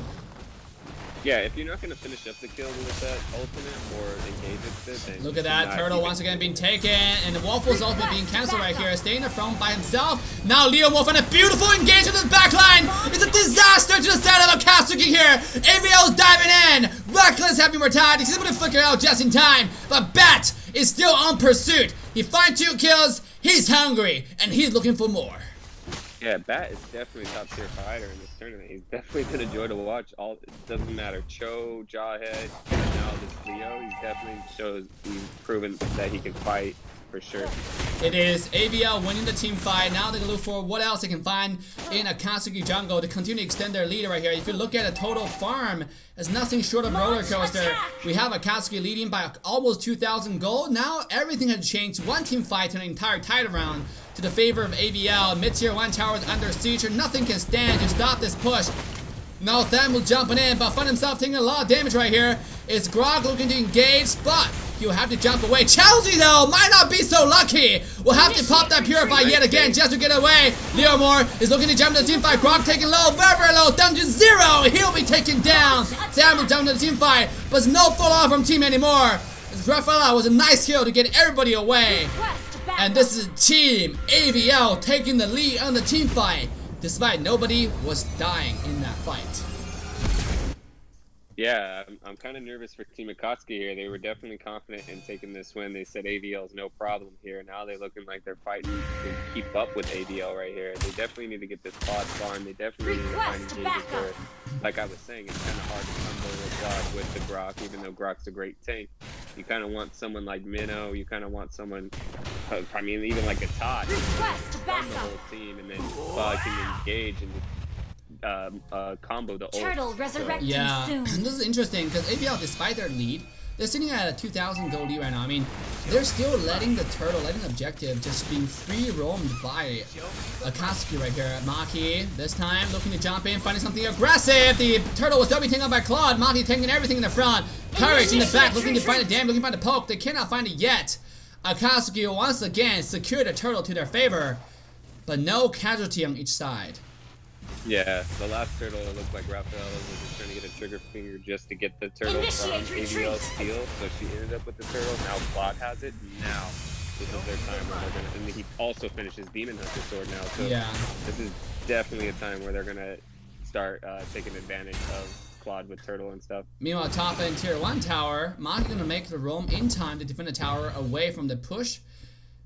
Yeah, if you're not gonna finish up the kill with that ultimate or engage with it, then Look at that, Turtle once again being taken, and the Waffle's ultimate being cancelled right here, staying in the front by himself. Now Leo Wolf on a beautiful engagement in the backline. It's a disaster to the side of Akasuki here. AVL's diving in. Reckless having mortality. He's able to flicker out just in time, but Bat is still on pursuit. He finds 2 kills. He's hungry, and he's looking for more. Yeah, Bat is definitely top tier fighter in this tournament. He's definitely been a joy to watch. All it doesn't matter. Cho, Jawhead, and now this Leo. He's definitely he's proven that he can fight for sure. It is AVL winning the team fight. Now they can look for what else they can find in Akasuki jungle to continue to extend their lead right here. If you look at a total farm, it's nothing short of roller coaster. We have Akasuki leading by almost 2,000 gold. Now everything has changed. One team fight to an entire title round to the favor of AVL. Mid-tier 1 tower is under siege. Nothing can stand to stop this push. Now Thamul jumping in, but find himself taking a lot of damage right here. It's Grog looking to engage, but he'll have to jump away. Chelsea though might not be so lucky. We'll have to pop that Purify yet again just to get away. Leomore is looking to jump to the team fight. Grog taking low, very low, down to 0. He'll be taken down. Thamul jumping to the team fight, but it's no full off from team anymore. Rafaela was a nice kill to get everybody away. And this is Team AVL taking the lead on the team fight, despite nobody was dying in that fight. Yeah, I'm kind of nervous for Team Akasuki here. They were definitely confident in taking this win. They said AVL's no problem here. Now they're looking like they're fighting to keep up with AVL right here. They definitely need to get this pod farm. They definitely need to find engages where, like I was saying, it's kind of hard to combo with the Grok, even though Grok's a great tank. You kind of want someone like Minnow. You kind of want someone, I mean, even like a Todd. Run the whole team and then can engage and combo the ult. Turtle resurrecting Yeah, soon. this is interesting because AVL, despite their lead, they're sitting at a 2,000 gold lead right now. I mean, they're still letting the Turtle, letting the objective just being free roamed by Akasuki right here. Maki, this time, looking to jump in, finding something aggressive. The Turtle was double taken out by Claude. Maki taking everything in the front. Courage in the back, looking to find a damage, looking to find a poke. They cannot find it yet. Akasuki once again secured the Turtle to their favor, but no casualty on each side. Yeah, the last turtle, it looked like Rafaela was just trying to get a trigger finger just to get the turtle from AVL's steal, so she ended up with the turtle. Now Claude has it. Now this is their time where they're gonna, and he also finishes Demon Hunter sword now, so yeah, this is definitely a time where they're gonna start taking advantage of Claude with turtle and stuff. Meanwhile, top end tier 1 tower, Maki gonna make the roam in time to defend the tower away from the push.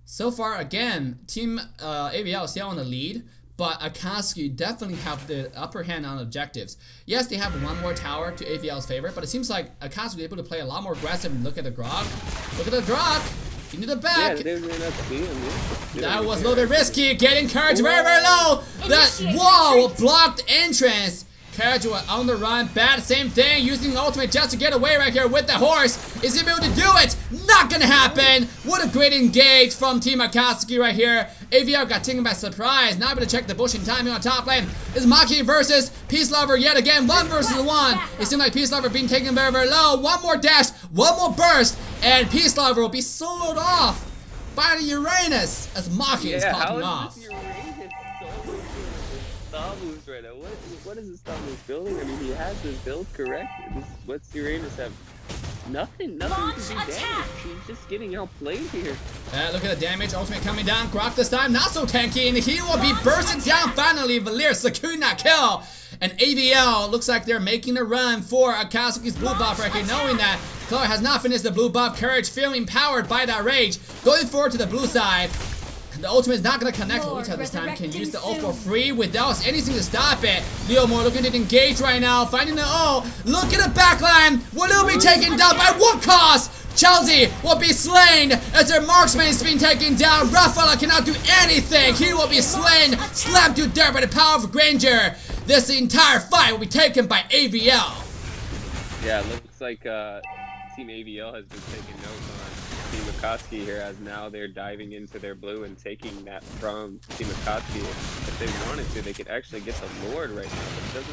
So far, again, Team AVL is still on the lead, but Akasuki definitely have the upper hand on objectives. Yes, they have one more tower to AVL's favor, but it seems like Akasuki is able to play a lot more aggressive. And look at the Grog. Look at the Grog. Into the back. Yeah, That was a little bit risky. Getting Courage very low. That wall blocked entrance. Courage on the run. Bad, same thing. Using ultimate just to get away right here with the horse. Is he able to do it? Not gonna happen. What a great engage from Team Akasuki right here. AVL got taken by surprise. Not able to check the bush in time on top lane. Is Maki versus Peace Lover yet again. 1 versus 1. It seems like Peace Lover being taken very low. One more dash. One more burst. And Peace Lover will be soloed off by the Uranus as Maki is popping off. Stamus right now. What is the Stamus building? I mean, he has his build correct. What's Uranus have? Nothing to do damage. He's just getting outplayed here. Look at the damage. Ultimate coming down. Grok this time, not so tanky, and he will be bursting down finally. Valir securing that kill. And AVL looks like they're making a run for Akasuki's blue buff right here, knowing that Chloe has not finished the blue buff. Courage feeling empowered by that rage. Going forward to the blue side. The ultimate is not going to connect with each other this time. Can use the ult for free without anything to stop it. Leomore looking to engage right now. Finding the ult. Look at the backline. Will it be taken down by what cost? Chelsea will be slain as their marksman is being taken down. Rafaela cannot do anything. He will be slain. Slammed to dirt by the power of Granger. This entire fight will be taken by AVL. Yeah, it looks like Team AVL has been taking notes on Team Akasuki here, as now they're diving into their blue and taking that from Team Akasuki. If they wanted to, they could actually get the Lord right now, but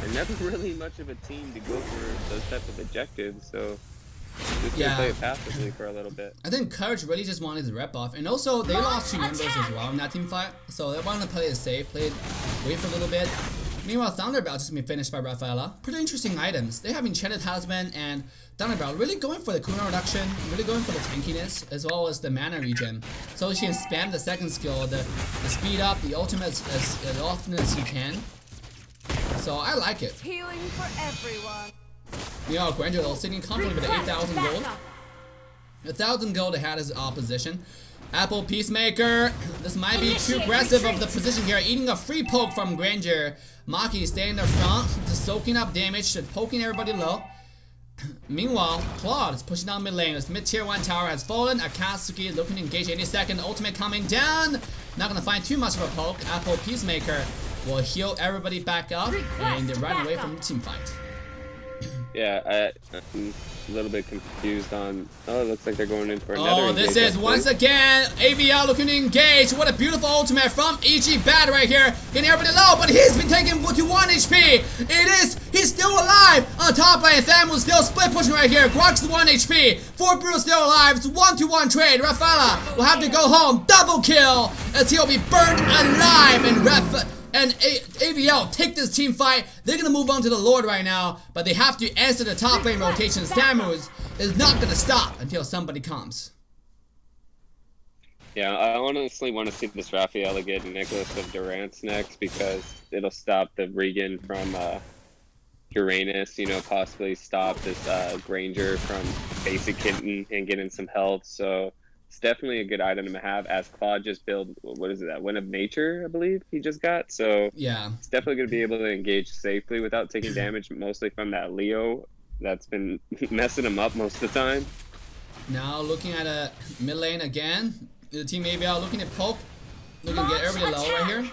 they're never really much of a team to go for those type of objectives, so just gonna play it passively for a little bit. I think Courage really just wanted to rep off, and also they lost 2 members as well in that team fight, so they wanted to play it safe, wait for a little bit. Meanwhile, Thunderbolt just been finished by Rafaela. Pretty interesting items. They have Enchanted Talisman and Thunderbolt really going for the cooldown reduction, really going for the tankiness, as well as the mana regen. So she can spam the second skill, the speed up, the ultimate as often as you can. So I like it. Healing for everyone. Meanwhile, Granger though sitting comfortably with 8,000 gold. 1,000 gold ahead as opposition. Apple Peacemaker. This might be too aggressive of the position here. Eating a free poke from Granger. Maki staying in the front, just soaking up damage, just poking everybody low. Meanwhile, Claude is pushing down mid lane. This mid tier 1 tower has fallen. Akasuki looking to engage any second. Ultimate coming down. Not gonna find too much of a poke. Apple Peacemaker will heal everybody back up and they run away from the team fight. Yeah, I'm a little bit confused on. Oh, it looks like they're going in for another. Oh, this is once again AVL looking to engage. What a beautiful ultimate from EG Bad right here. Getting everybody low, but he's been taken to 1 HP. He's still alive on top lane. Thamus still split pushing right here. Grok's 1 HP. 4 Bruce still alive. It's 1-to-1 trade. Rafaela will have to go home. Double kill as he'll be burned alive. And AVL take this team fight. They're gonna move on to the Lord right now, but they have to answer the top lane rotation. Samus is not gonna stop until somebody comes. Yeah, I honestly want to see this Rafaela get Nicholas of Durance next because it'll stop the regen from Uranus. You know, possibly stop this Granger from basic hitting and getting some health. So it's definitely a good item to have as Claude just build, what is it, that Wind of Nature, I believe he just got. So yeah, it's definitely going to be able to engage safely without taking damage, mostly from that Leo that's been messing him up most of the time. Now looking at a mid lane again. The team AVL looking at poke, looking to get everybody low right here.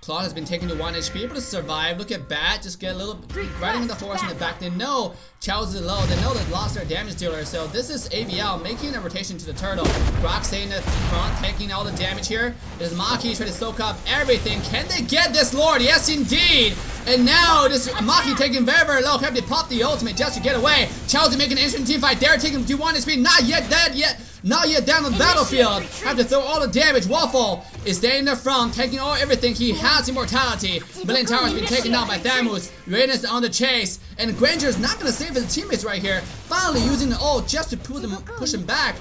Claude has been taken to 1 HP, able to survive. Look at Bat, just get a little riding the horse in the back. They know Charles is low. They know they lost their damage dealer. So this is AVL making a rotation to the turtle. Brock staying in the front, taking all the damage here. There's Maki trying to soak up everything. Can they get this Lord? Yes, indeed. And now this Maki taking very, very low. Have to pop the ultimate just to get away. Charles making an interesting team fight. They're taking him to 1 HP. Not yet dead yet. Not yet down on the battlefield. Have to throw all the damage. Waffle is staying in the front, taking everything. He has immortality. Million Tower has been taken down by Thamus. Uranus on the chase. And Granger is not going to save his teammates right here. Finally using the ult just to push him back.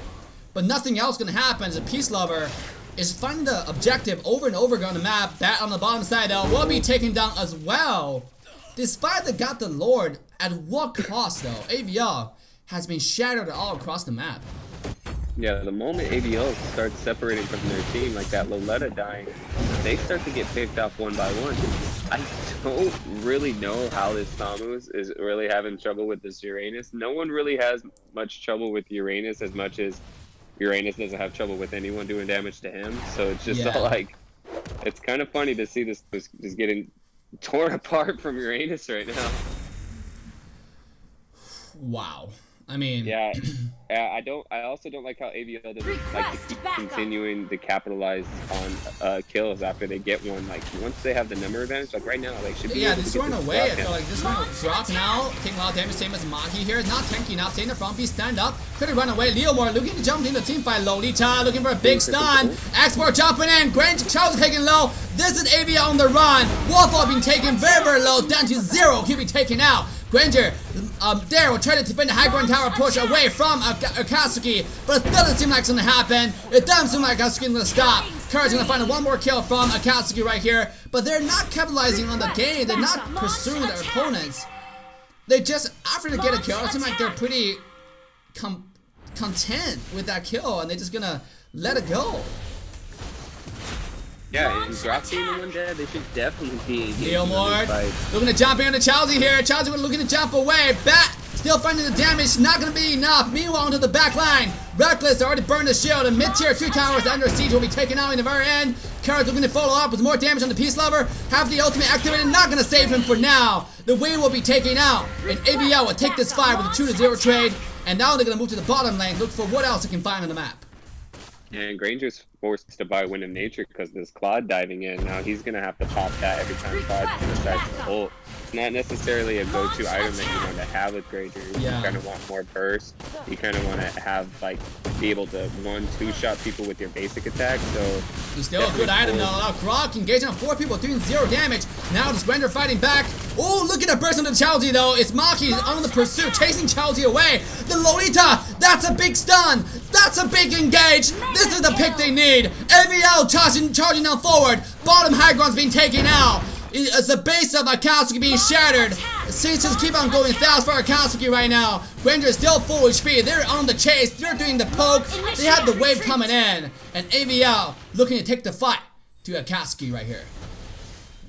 But nothing else going to happen. The Peace Lover is finding the objective over and over again on the map. Bat on the bottom side though will be taken down as well. Despite they got the Lord, at what cost though? AVL has been shattered all across the map. Yeah, the moment AVL starts separating from their team, like that Loletta dying, they start to get picked off 1 by 1. I don't really know how this Thamus is really having trouble with this Uranus. No one really has much trouble with Uranus as much as Uranus doesn't have trouble with anyone doing damage to him. So it's just like, it's kind of funny to see this just getting torn apart from Uranus right now. Wow. I mean, yeah, I also don't like how AVL doesn't like to keep continuing to capitalize on kills after they get one. Like once they have the number advantage, like right now, like should be. Yeah, this run away. I feel like this one drop now, taking a lot of damage. Same as Maki here. Not tanky enough. Staying in the front. Be stand up. Could run away. Leomore looking to jump in the team fight. Lolita looking for a big stun. Export jumping in. Granger Charles taking low. This is AVL on the run. Waffle being taken very, very low, down to 0. He'll be taken out. Granger there will try to defend the high ground tower push away from Akasuki, but it doesn't seem like it's gonna happen. It doesn't seem like Akasuki is gonna stop. Courage gonna find one more kill from Akasuki right here, but they're not capitalizing on the game. They're not pursuing their opponents. They just, after they get a kill, it seems like they're pretty content with that kill, and they're just gonna let it go. Yeah, and drop team in one dead, they should definitely be Leomord looking to jump in on Chelsea here. Chelsea looking to jump away. Bat still finding the damage, not gonna be enough. Meanwhile, onto the back line. Reckless already burned the shield, and mid-tier 2 towers under siege will be taken out in the very end. Courage looking to follow up with more damage on the Peace Lover. Have the ultimate activated, not gonna save him for now. The wave will be taken out, and AVL will take this fight with a 2-0 trade. And now they're gonna move to the bottom lane, look for what else they can find on the map. And Granger's forced to buy Wind of Nature because there's Claude diving in. Now he's going to have to pop that every time Claude decides to ult. It's not necessarily a go-to item that you want to have with Granger. You kind of want more burst. You kind of want to have, like, be able to 1-2 shot people with your basic attack. So it's still a good item though. Now Grok engaging on 4 people doing 0 damage. Now this Granger fighting back. Oh, look at the burst on the Chelsea though. It's Maki on the pursuit, chasing Chelsea away. The Lolita, that's a big stun. That's a big engage. This is the pick they need. AVL charging down forward. Bottom high ground's being taken out. It's the base of Akasuki being shattered. Seems to keep on going fast for Akasuki right now. Granger is still full HP. They're on the chase. They're doing the poke. They have the wave coming in. And AVL looking to take the fight to Akasuki right here.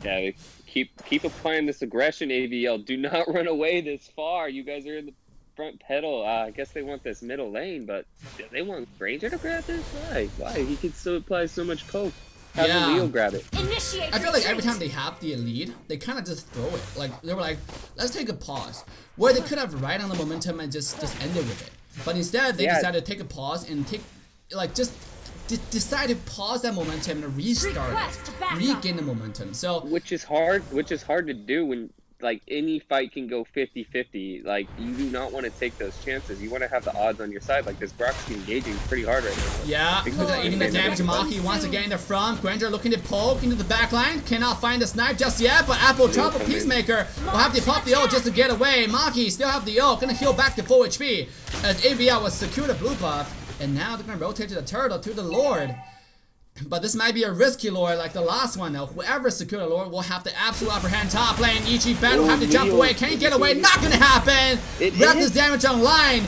Yeah, keep applying this aggression, AVL. Do not run away this far. You guys are in the front pedal. I guess they want this middle lane, but they want Granger to grab this? Why? He can still apply so much poke. Have the Leo grab it. I feel like every time they have the lead, they kind of just throw it. Like, they were like, let's take a pause. Where they could have right on the momentum and just ended with it. But instead, they decided to take a pause and decide to pause that momentum and restart it, regain the momentum. So which is hard to do when like any fight can go 50-50. Like you do not want to take those chances. You want to have the odds on your side. Like this Brock's engaging pretty hard right now. Yeah, look at eating the damage. Maki once again in the front. Granger looking to poke into the back line. Cannot find the snipe just yet, but Apple Trouble Peacemaker will have to pop the ult just to get away. Maki still have the ult, gonna heal back to full HP as AVL was secure the blue buff. And now they're gonna rotate to the turtle, to the Lord. But this might be a risky Lord like the last one though. Whoever secured the Lord will have the absolute upper hand top lane. Ichiban will have to jump away. Can he get away? Not gonna happen! Reckless damage online.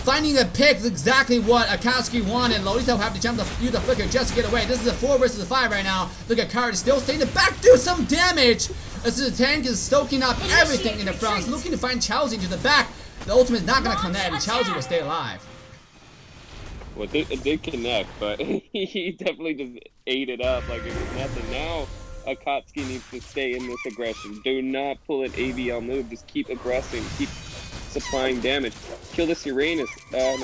Finding the pick is exactly what Akasuki wanted. Lolita will have to jump use the flicker just to get away. This is a 4 versus 5 right now. Look at Courage still staying in the back, do some damage! As the tank is soaking up everything in the front. Looking to find Chelsea into the back. The ultimate is not gonna connect and Chelsea will stay alive. Well, it did connect, but he definitely just ate it up like it was nothing. Now, Akatsuki needs to stay in this aggression. Do not pull an AVL move. Just keep aggressing. Keep supplying damage. Kill this Uranus. No.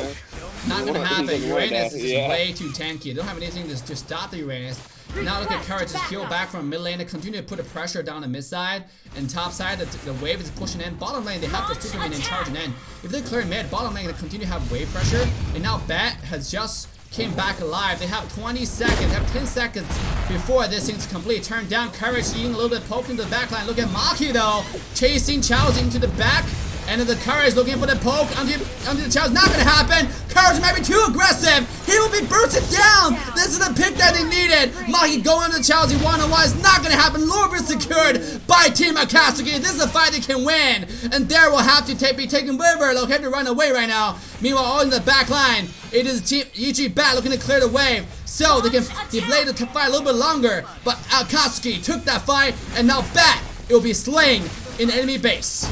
Not gonna happen. Uranus is just way too tanky. They don't have anything to stop the Uranus. Now look at Courage just heal back from mid lane to continue to put a pressure down the mid side and top side. The wave is pushing in. Bottom lane they have the Superman and charging in. If they clear mid, bottom lane they continue to have wave pressure. And now Bat has just came back alive. They have 20 seconds, they have 10 seconds before this thing's complete. Turn down Courage, eating a little bit poke into the back line. Look at Maki though, chasing Chelsea into the back. And the Courage looking for the poke under the challenge. Not gonna happen. Courage might be too aggressive. He will be bursted down. This is the pick that they needed. Maki going under the challenge. One-on-one is not gonna happen. Lord secured by Team Akasuki. This is a fight they can win. And there will have to be taken river. They'll have to run away right now. Meanwhile, all in the back line, it is Team Ichi Bat looking to clear the wave. So they can delay the fight a little bit longer. But Akasuki took that fight, and now Bat, it will be slain in enemy base.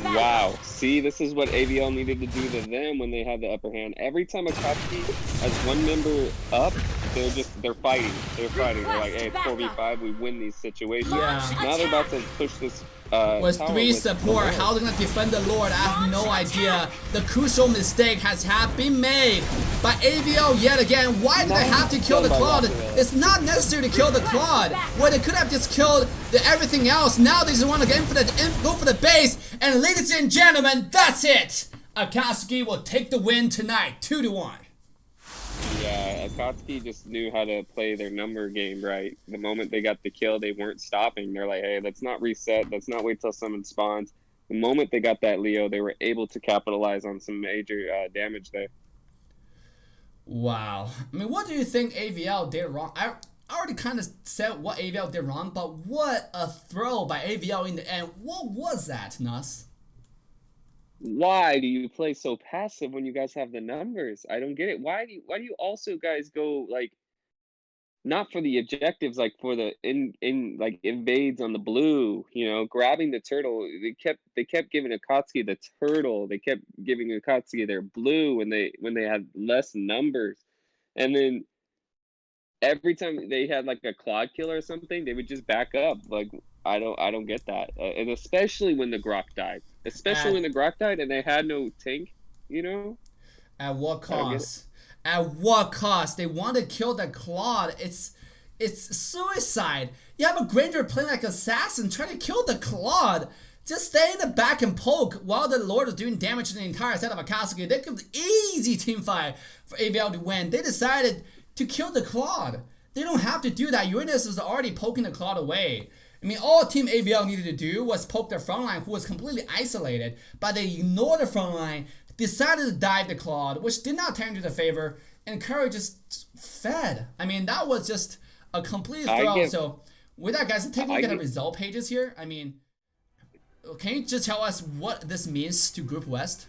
Wow. See, this is what AVL needed to do to them when they had the upper hand. Every time Akatsuki has one member up, they're fighting. They're like, hey, it's 4v5, we win these situations. Yeah. Now they're about to push this with 3 support, how they're gonna defend the Lord, I have no idea. The crucial mistake has been made by AVL yet again. Why did they have to kill the Claude? It's not necessary to kill the Claude. Well, they could have just killed everything else. Now they just want to go for the base. And ladies and gentlemen, that's it. Akasuki will take the win tonight, 2-1. Yeah, Akatsuki just knew how to play their number game right. The moment they got the kill, they weren't stopping. They're like, hey, let's not reset. Let's not wait till someone spawns. The moment they got that Leo, they were able to capitalize on some major damage there. Wow. I mean, what do you think AVL did wrong? I already kind of said what AVL did wrong, but what a throw by AVL in the end. What was that, NOSC? Why do you play so passive when you guys have the numbers? I don't get it. Why do you also guys go like not for the objectives, like for the like invades on the blue, you know, grabbing the turtle. They kept giving Akatsuki the turtle. They kept giving Akatsuki their blue when they had less numbers. And then every time they had like a Claude killer or something, they would just back up. Like I don't get that. And especially when the Grok died. Especially when the Grok died and they had no tank, you know? At what I don't get cost? At what cost? They want to kill the Claude. It's suicide. You have a Granger playing like assassin trying to kill the Claude. Just stay in the back and poke while the Lord is doing damage to the entire set of Akasuki. They could easy team fight for AVL to win. They decided to kill the Claude. They don't have to do that. Uranus is already poking the Claude away. I mean, all Team AVL needed to do was poke their front line, who was completely isolated, but they ignored the front line, decided to dive the Claude, which did not turn into their favor, and Curry just fed. I mean, that was just a complete throw. So, with that, guys, let's take a look at the result pages here. I mean, can you just tell us what this means to Group West?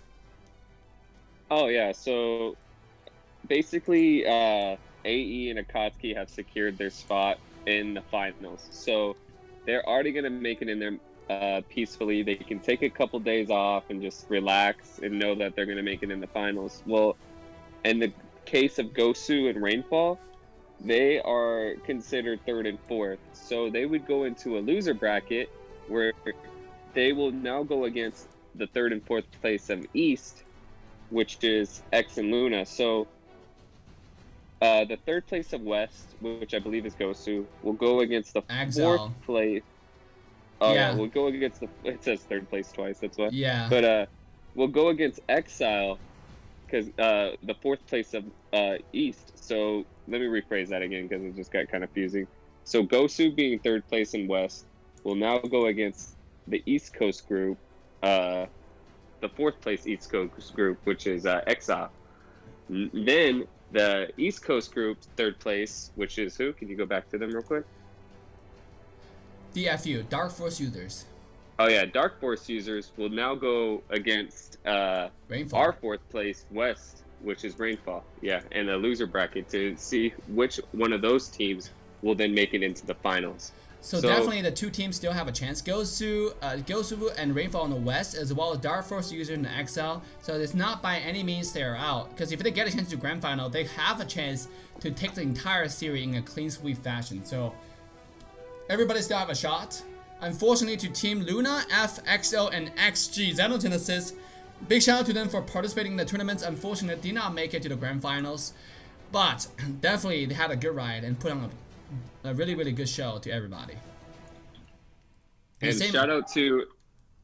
Oh, yeah. So, basically, AE and Akatsuki have secured their spot in the finals. So, they're already going to make it in there peacefully. They can take a couple days off and just relax and know that they're going to make it in the finals. Well, in the case of Gosu and Rainfall, they are considered third and fourth. So they would go into a loser bracket where they will now go against the third and fourth place of East, which is X and Luna. So the third place of West, which I believe is Gosu, will go against the Exile. fourth place. Oh yeah, we'll go against the. It says third place twice. That's why. Yeah. But we'll go against Exile, because the fourth place of East. So let me rephrase that again because it just got kind of confusing. So Gosu being third place in West will now go against the East Coast group, the fourth place East Coast group, which is Exile. Then the East Coast group, third place, which is who? Can you go back to them real quick? DFU, Dark Force users. Oh yeah, Dark Force users will now go against Rainfall. our fourth place West, which is Rainfall. Yeah, and a loser bracket to see which one of those teams will then make it into the finals. So definitely the two teams still have a chance. Gosu and Rainfall on the West, as well as Dark Force user in the Exile. So it's not by any means they're out. Because if they get a chance to Grand Final, they have a chance to take the entire series in a clean sweep fashion. So everybody still have a shot. Unfortunately to Team Luna, FXO, and XG Xenogenesis, big shout out to them for participating in the tournaments. Unfortunately, did not make it to the Grand Finals. But definitely they had a good ride and put on a really, really good show to everybody. And shout out to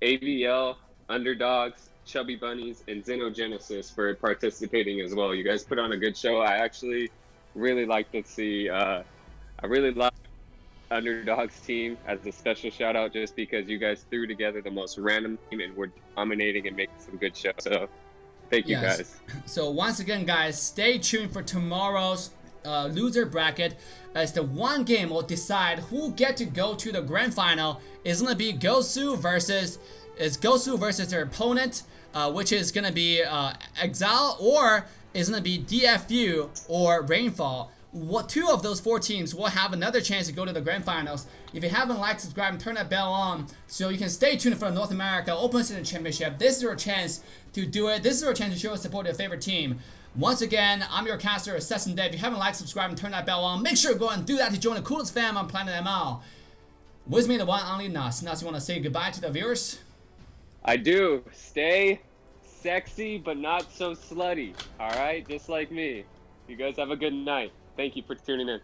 AVL, Underdogs, Chubby Bunnies, and Xenogenesis for participating as well. You guys put on a good show. I actually really like to see, I really like Underdogs team as a special shout out just because you guys threw together the most random team and were dominating and making some good shows. So thank you guys. So once again, guys, stay tuned for tomorrow's loser bracket, as the one game will decide who get to go to the grand final. Is gonna be Gosu versus their opponent, which is gonna be Exile, or is gonna be DFU or Rainfall. Two of those four teams will have another chance to go to the grand finals. If you haven't liked, subscribe, and turn that bell on so you can stay tuned for the North America Open Season Championship. This is your chance to do it. This is your chance to show support to your favorite team. Once again, I'm your caster, Assassin Dave. If you haven't liked, subscribe, and turn that bell on, make sure to go and do that to join the coolest fam on planet ML. With me, the one only NOSC. NOSC, you want to say goodbye to the viewers? I do. Stay sexy, but not so slutty. All right? Just like me. You guys have a good night. Thank you for tuning in.